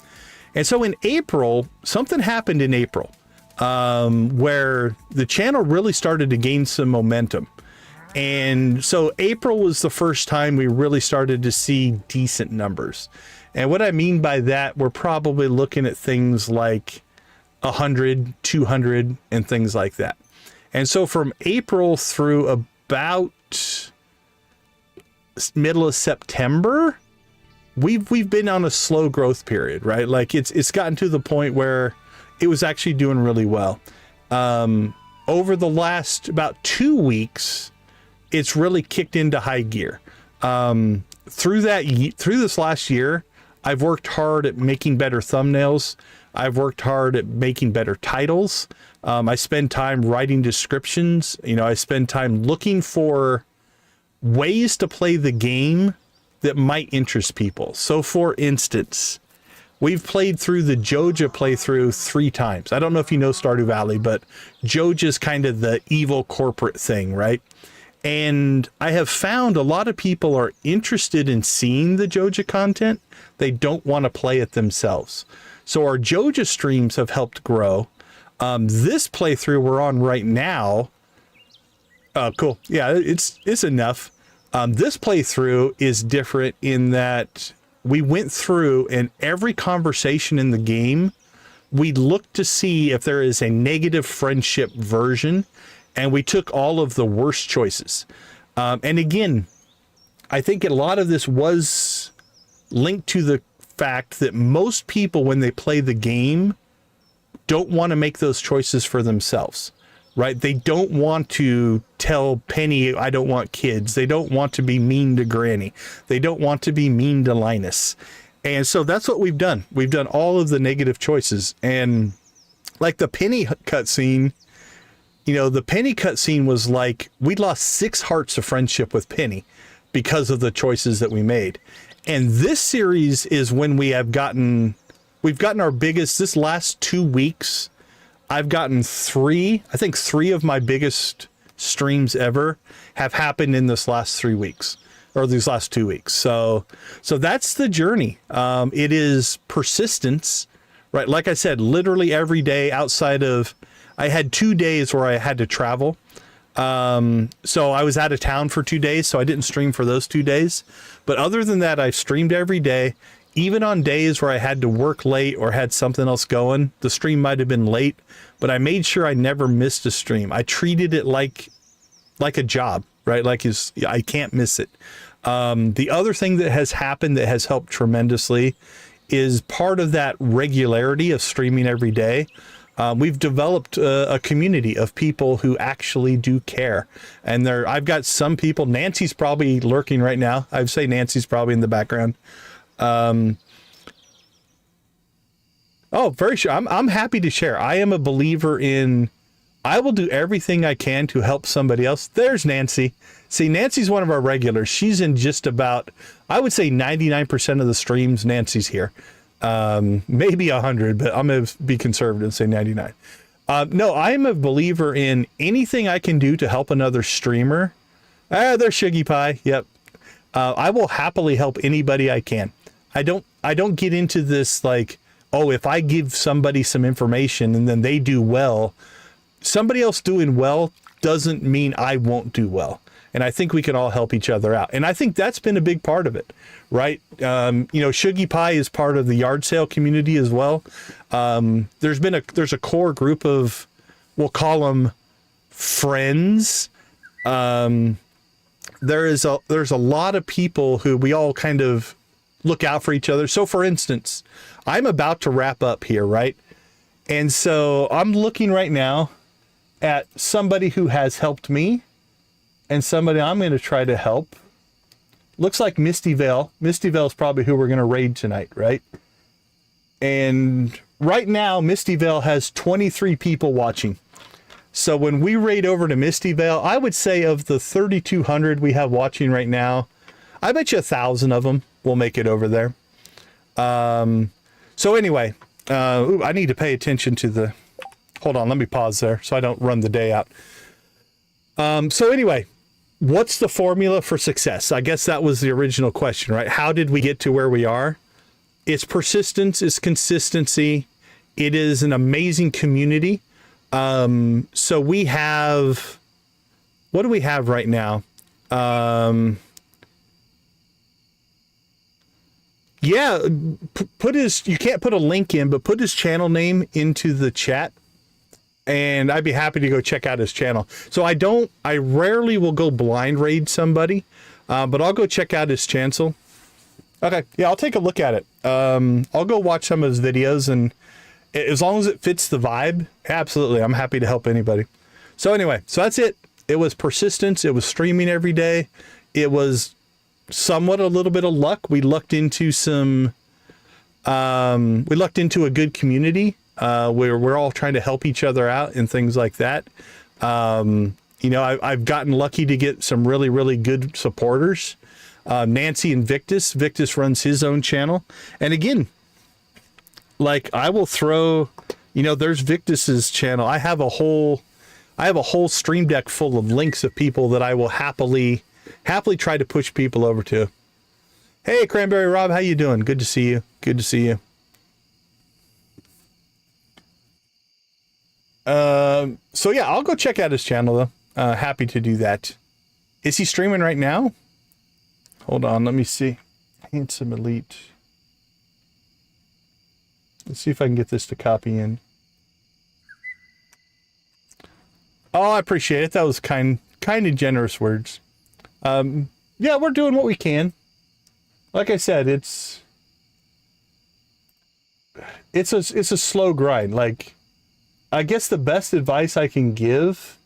so in April, something happened in April. Where the channel really started to gain some momentum. And so April was the first time we really started to see decent numbers. And what I mean by that, we're probably looking at things like 100, 200, and things like that. And so from April through about middle of September, we've been on a slow growth period, right? Like it's gotten to the point where it was actually doing really well. Over the last about 2 weeks, it's really kicked into high gear. Through this last year, I've worked hard at making better thumbnails. I've worked hard at making better titles. I spend time writing descriptions. You know, I spend time looking for ways to play the game that might interest people. So for instance, we've played through the Joja playthrough 3 times. I don't know if you know Stardew Valley, but Joja's kind of the evil corporate thing, right? And I have found a lot of people are interested in seeing the Joja content. They don't want to play it themselves. So our Joja streams have helped grow. This playthrough we're on right now, cool. Yeah, it's enough. This playthrough is different in that we went through and every conversation in the game, we looked to see if there is a negative friendship version, and we took all of the worst choices. And again, I think a lot of this was linked to the fact that most people, when they play the game, don't want to make those choices for themselves, right? They don't want to tell Penny, I don't want kids. They don't want to be mean to Granny. They don't want to be mean to Linus. And so that's what we've done. We've done all of the negative choices. And like the Penny cutscene, you know, the Penny cutscene was like, we lost 6 hearts of friendship with Penny because of the choices that we made. And this series is when we've gotten our biggest, this last 2 weeks, I've gotten 3 of my biggest streams ever have happened in this last 3 weeks, or these last 2 weeks. So that's the journey. It is persistence, right? Like I said, literally every day outside of, I had 2 days where I had to travel. So I was out of town for 2 days, so I didn't stream for those 2 days. But other than that, I've streamed every day. Even on days where I had to work late or had something else going, the stream might have been late, but I made sure I never missed a stream. I treated it like a job, right? I can't miss it. The other thing that has happened that has helped tremendously is part of that regularity of streaming every day. We've developed a community of people who actually do care. And I've got some people, Nancy's probably lurking right now. I'd say Nancy's probably in the background. Oh, very sure. I'm happy to share. I am a believer in, I will do everything I can to help somebody else. There's Nancy. See, Nancy's one of our regulars. She's in just about, I would say 99% of the streams, Nancy's here. Maybe 100, but I'm going to be conservative and say 99. No, I am a believer in anything I can do to help another streamer. There's Shuggy Pie. Yep. I will happily help anybody I can. I don't get into this like, oh, if I give somebody some information and then they do well, somebody else doing well doesn't mean I won't do well. And I think we can all help each other out. And I think that's been a big part of it, right? Shuggy Pie is part of the yard sale community as well. There's a core group of, we'll call them friends. There's a lot of people who we all kind of look out for each other. So for instance, I'm about to wrap up here, right? And so I'm looking right now at somebody who has helped me and somebody I'm going to try to help. Looks like Misty Vale. Misty Vale is probably who we're going to raid tonight, right? And right now, Misty Vale has 23 people watching. So when we raid over to Misty Vale, I would say of the 3,200 we have watching right now, I bet you 1,000 of them will make it over there. So anyway, I need to pay attention to the... Hold on, let me pause there so I don't run the day out. So anyway, what's the formula for success? I guess that was the original question, right? How did we get to where we are? It's persistence, it's consistency. It is an amazing community. So we have, what do we have right now? Put his, you can't put a link in, but put his channel name into the chat. And I'd be happy to go check out his channel. So I rarely will go blind raid somebody, but I'll go check out his channel. Okay, yeah, I'll take a look at it. I'll go watch some of his videos, and as long as it fits the vibe, absolutely, I'm happy to help anybody. So anyway, so that's it. It was persistence. It was streaming every day. It was somewhat a little bit of luck. We lucked into a good community. Where we're all trying to help each other out and things like that. I've gotten lucky to get some really, really good supporters. Nancy and Victus. Victus runs his own channel. And again, like I will throw, there's Victus's channel. I have a whole stream deck full of links of people that I will happily try to push people over to. Hey, Cranberry Rob, how you doing? Good to see you. Good to see you. So yeah, I'll go check out his channel though. Happy to do that. Is he streaming right now? Hold on, let me see. Handsome Elite. Let's see if I can get this to copy in. Oh, I appreciate it. That was kind of generous words. Yeah, we're doing what we can. Like I said, it's a slow grind. Like, I guess the best advice I can give...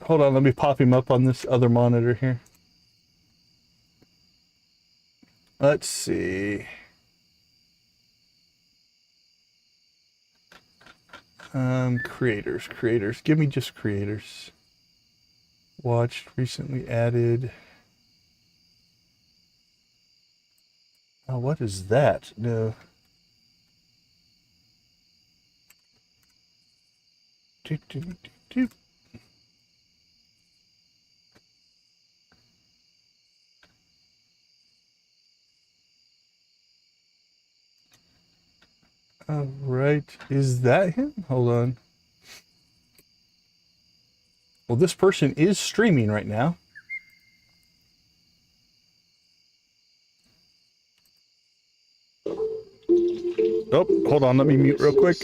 Hold on, let me pop him up on this other monitor here. Let's see. Creators. Give me just creators. Watched, recently added. Oh, what is that? No. All right, is that him? Hold on. Well, this person is streaming right now. Oh, hold on, let me mute real quick.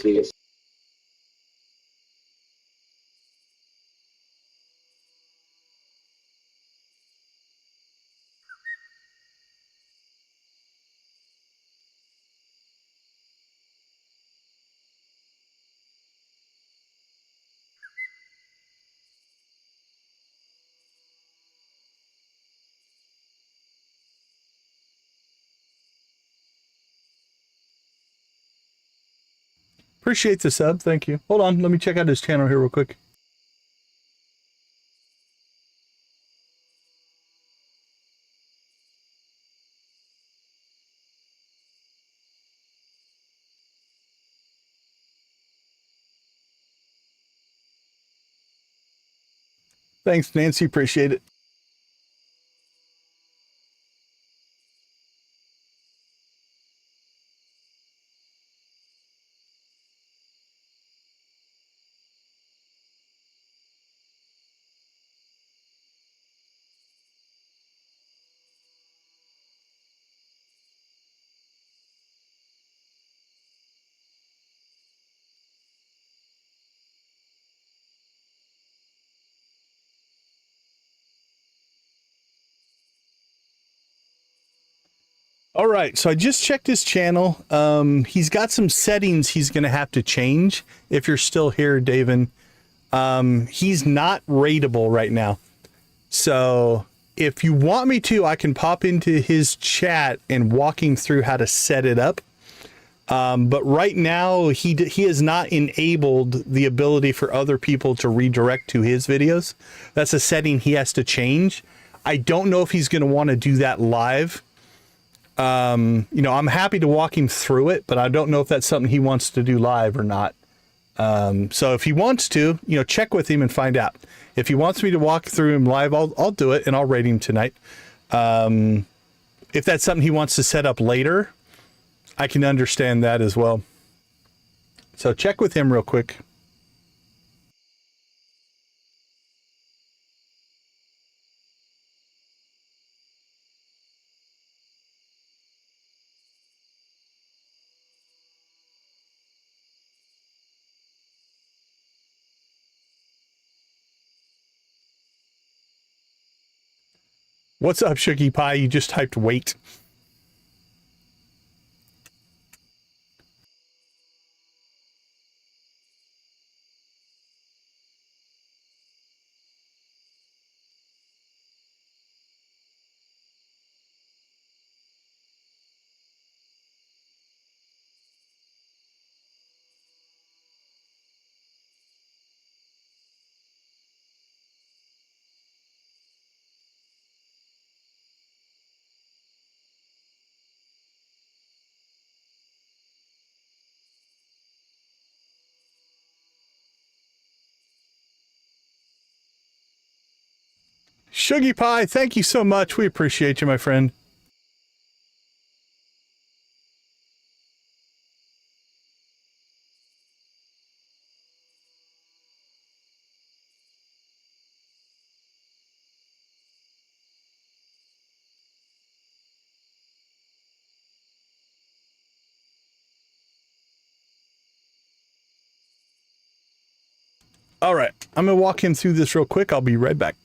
Appreciate the sub, thank you. Hold on, let me check out his channel here real quick. Thanks, Nancy, appreciate it. All right, so I just checked his channel. He's got some settings he's going to have to change. If you're still here, David, he's not rateable right now. So if you want me to, I can pop into his chat and walk him through how to set it up. But right now, he has not enabled the ability for other people to redirect to his videos. That's a setting he has to change. I don't know if he's going to want to do that live. You know, I'm happy to walk him through it, but I don't know if that's something he wants to do live or not. So if he wants to, you know, check with him and find out. If he wants me to walk through him live, I'll do it and I'll rate him tonight. If that's something he wants to set up later, I can understand that as well. So check with him real quick. What's up, Shuggy Pie? You just typed wait. Shuggy Pie, thank you so much. We appreciate you, my friend. All right, I'm going to walk him through this real quick. I'll be right back.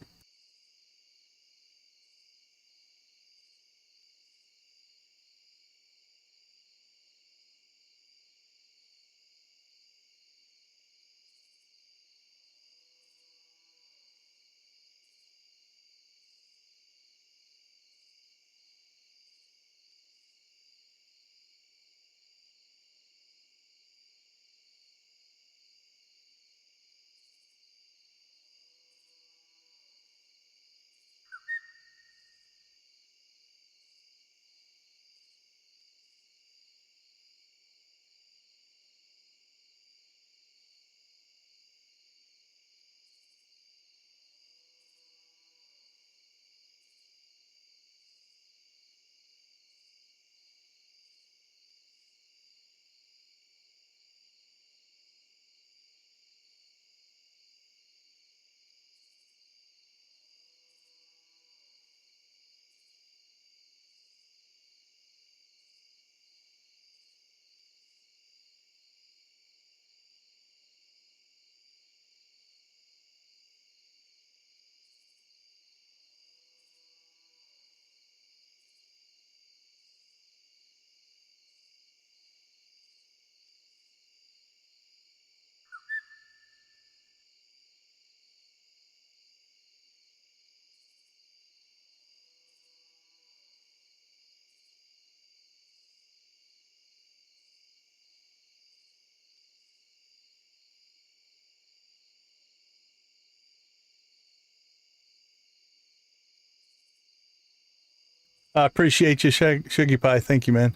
I appreciate you, Shuggy Pie. Thank you, man.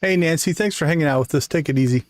Hey, Nancy, thanks for hanging out with us. Take it easy.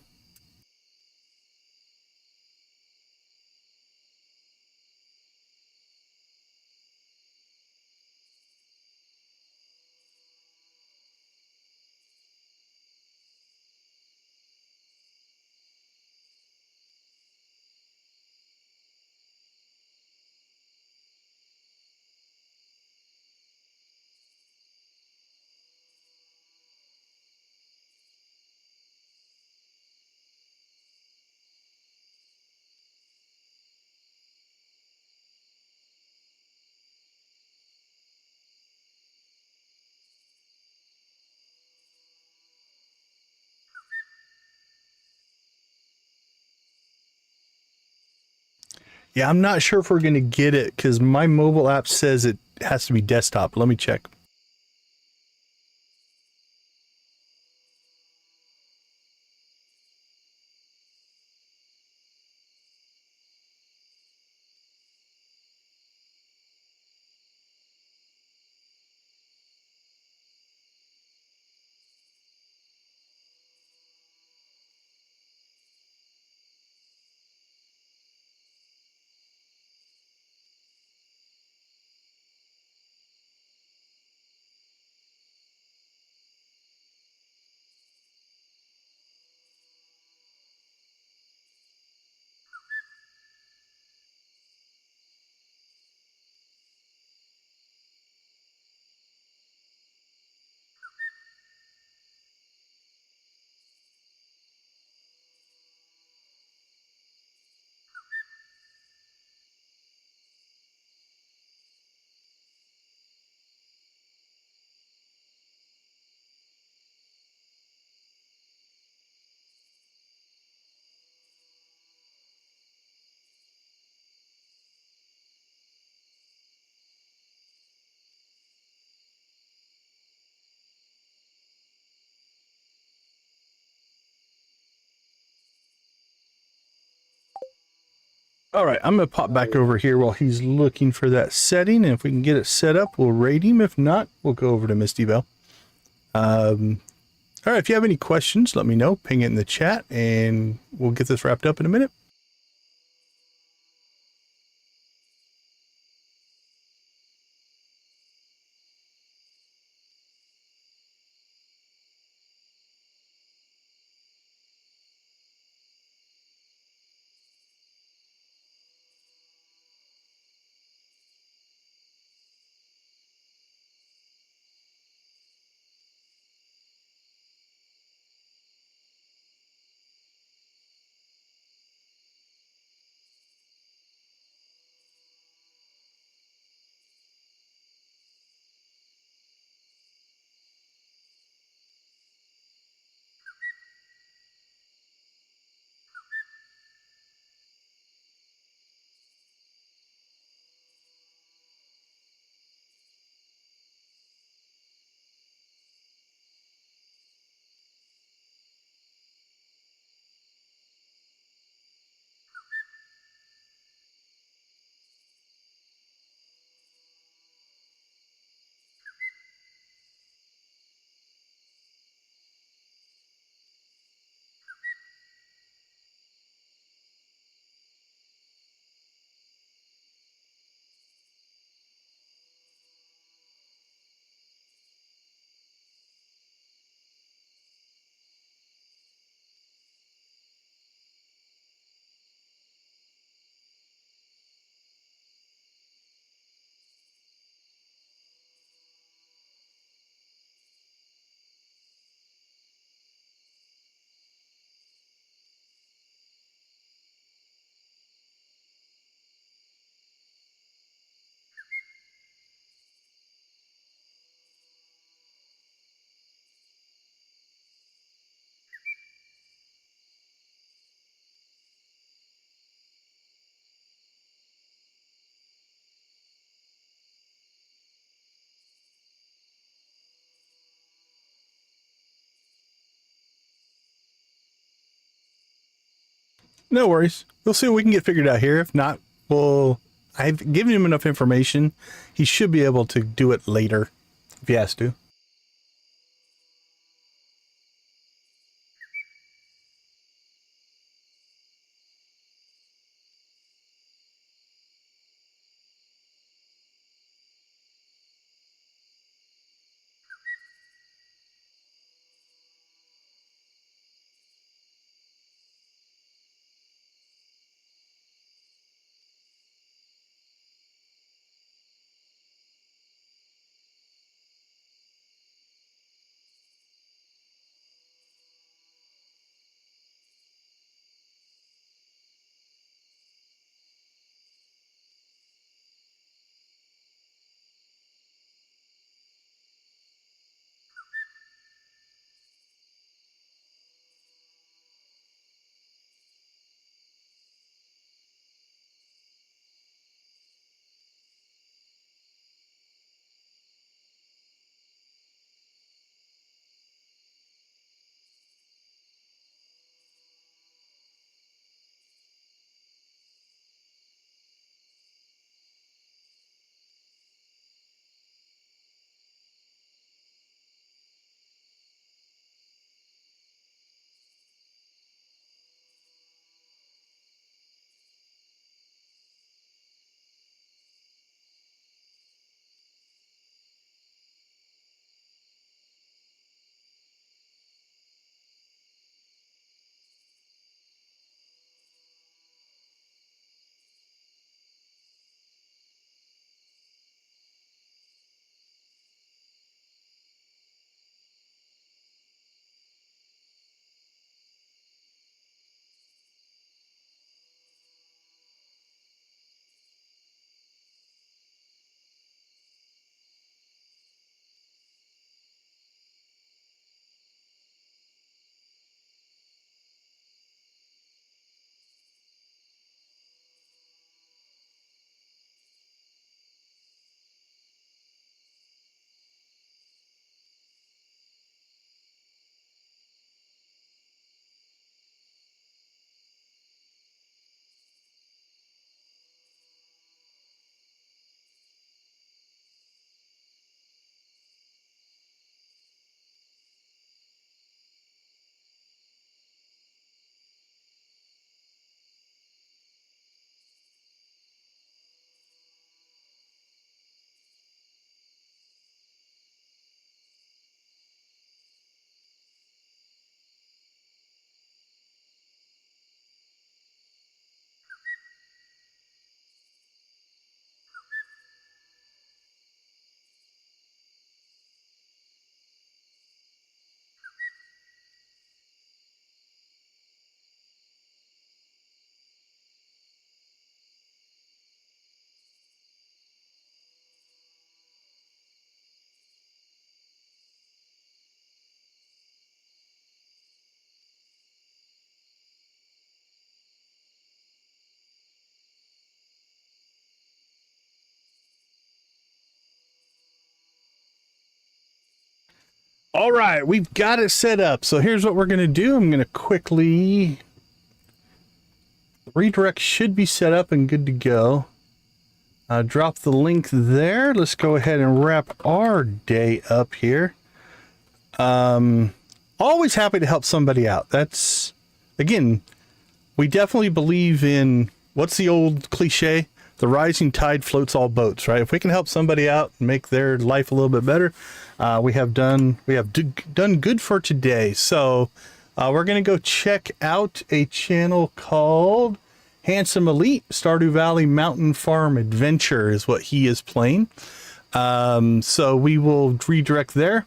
Yeah, I'm not sure if we're going to get it because my mobile app says it has to be desktop. Let me check. All right, I'm going to pop back over here while he's looking for that setting. And if we can get it set up, we'll raid him. If not, we'll go over to Misty Belle. All right, if you have any questions, let me know. Ping it in the chat, and we'll get this wrapped up in a minute. No worries. We'll see what we can get figured out here. If not, I've given him enough information. He should be able to do it later if he has to. All right, we've got it set up. So here's what we're going to do. I'm going to quickly... Redirect should be set up and good to go. Drop the link there. Let's go ahead and wrap our day up here. Always happy to help somebody out. That's, again, we definitely believe in, what's the old cliche? The rising tide floats all boats, right? If we can help somebody out and make their life a little bit better, we have done good for today. So we're going to go check out a channel called Handsome Elite. Stardew Valley Mountain Farm Adventure is what he is playing. So we will redirect there.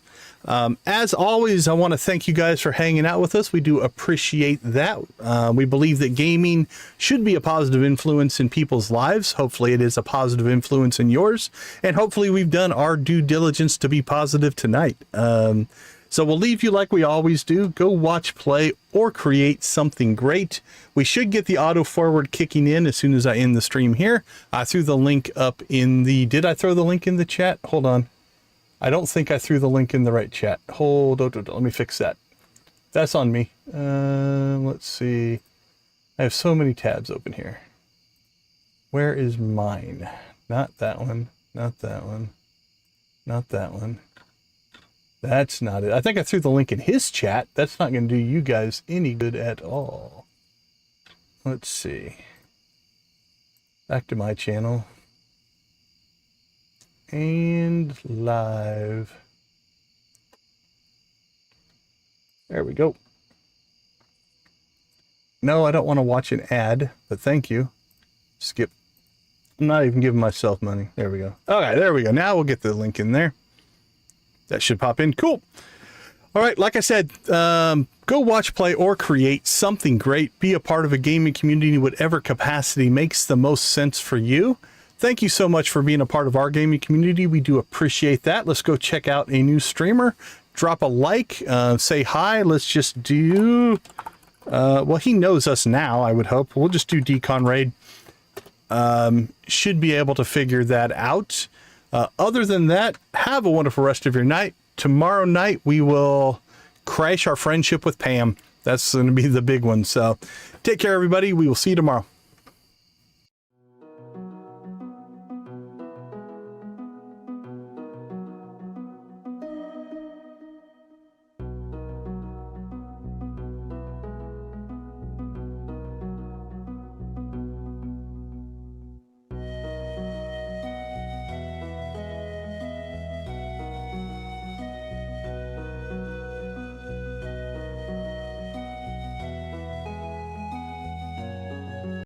As always, I want to thank you guys for hanging out with us. We do appreciate that. We believe that gaming should be a positive influence in people's lives. Hopefully it is a positive influence in yours. And hopefully we've done our due diligence to be positive tonight. So we'll leave you like we always do. Go watch, play, or create something great. We should get the auto forward kicking in as soon as I end the stream here. I threw the link up in the... Did I throw the link in the chat? Hold on. I don't think I threw the link in the right chat. Hold on, let me fix that. That's on me. Let's see. I have so many tabs open here. Where is mine? Not that one. Not that one. Not that one. That's not it. I think I threw the link in his chat. That's not going to do you guys any good at all. Let's see. Back to my channel. And live. There we go. No, I don't want to watch an ad, but thank you. Skip. I'm not even giving myself money. There we go. Okay, there we go. Now we'll get the link in there. That should pop in. Cool. All right, like I said, go watch, play, or create something great. Be a part of a gaming community in whatever capacity makes the most sense for you. Thank you so much for being a part of our gaming community. We do appreciate that. Let's go check out a new streamer. Drop a like, say hi. Let's just do... well, he knows us now, I would hope. We'll just do Decon Raid. Should be able to figure that out. Other than that, have a wonderful rest of your night. Tomorrow night, we will crash our friendship with Pam. That's going to be the big one. So take care, everybody. We will see you tomorrow.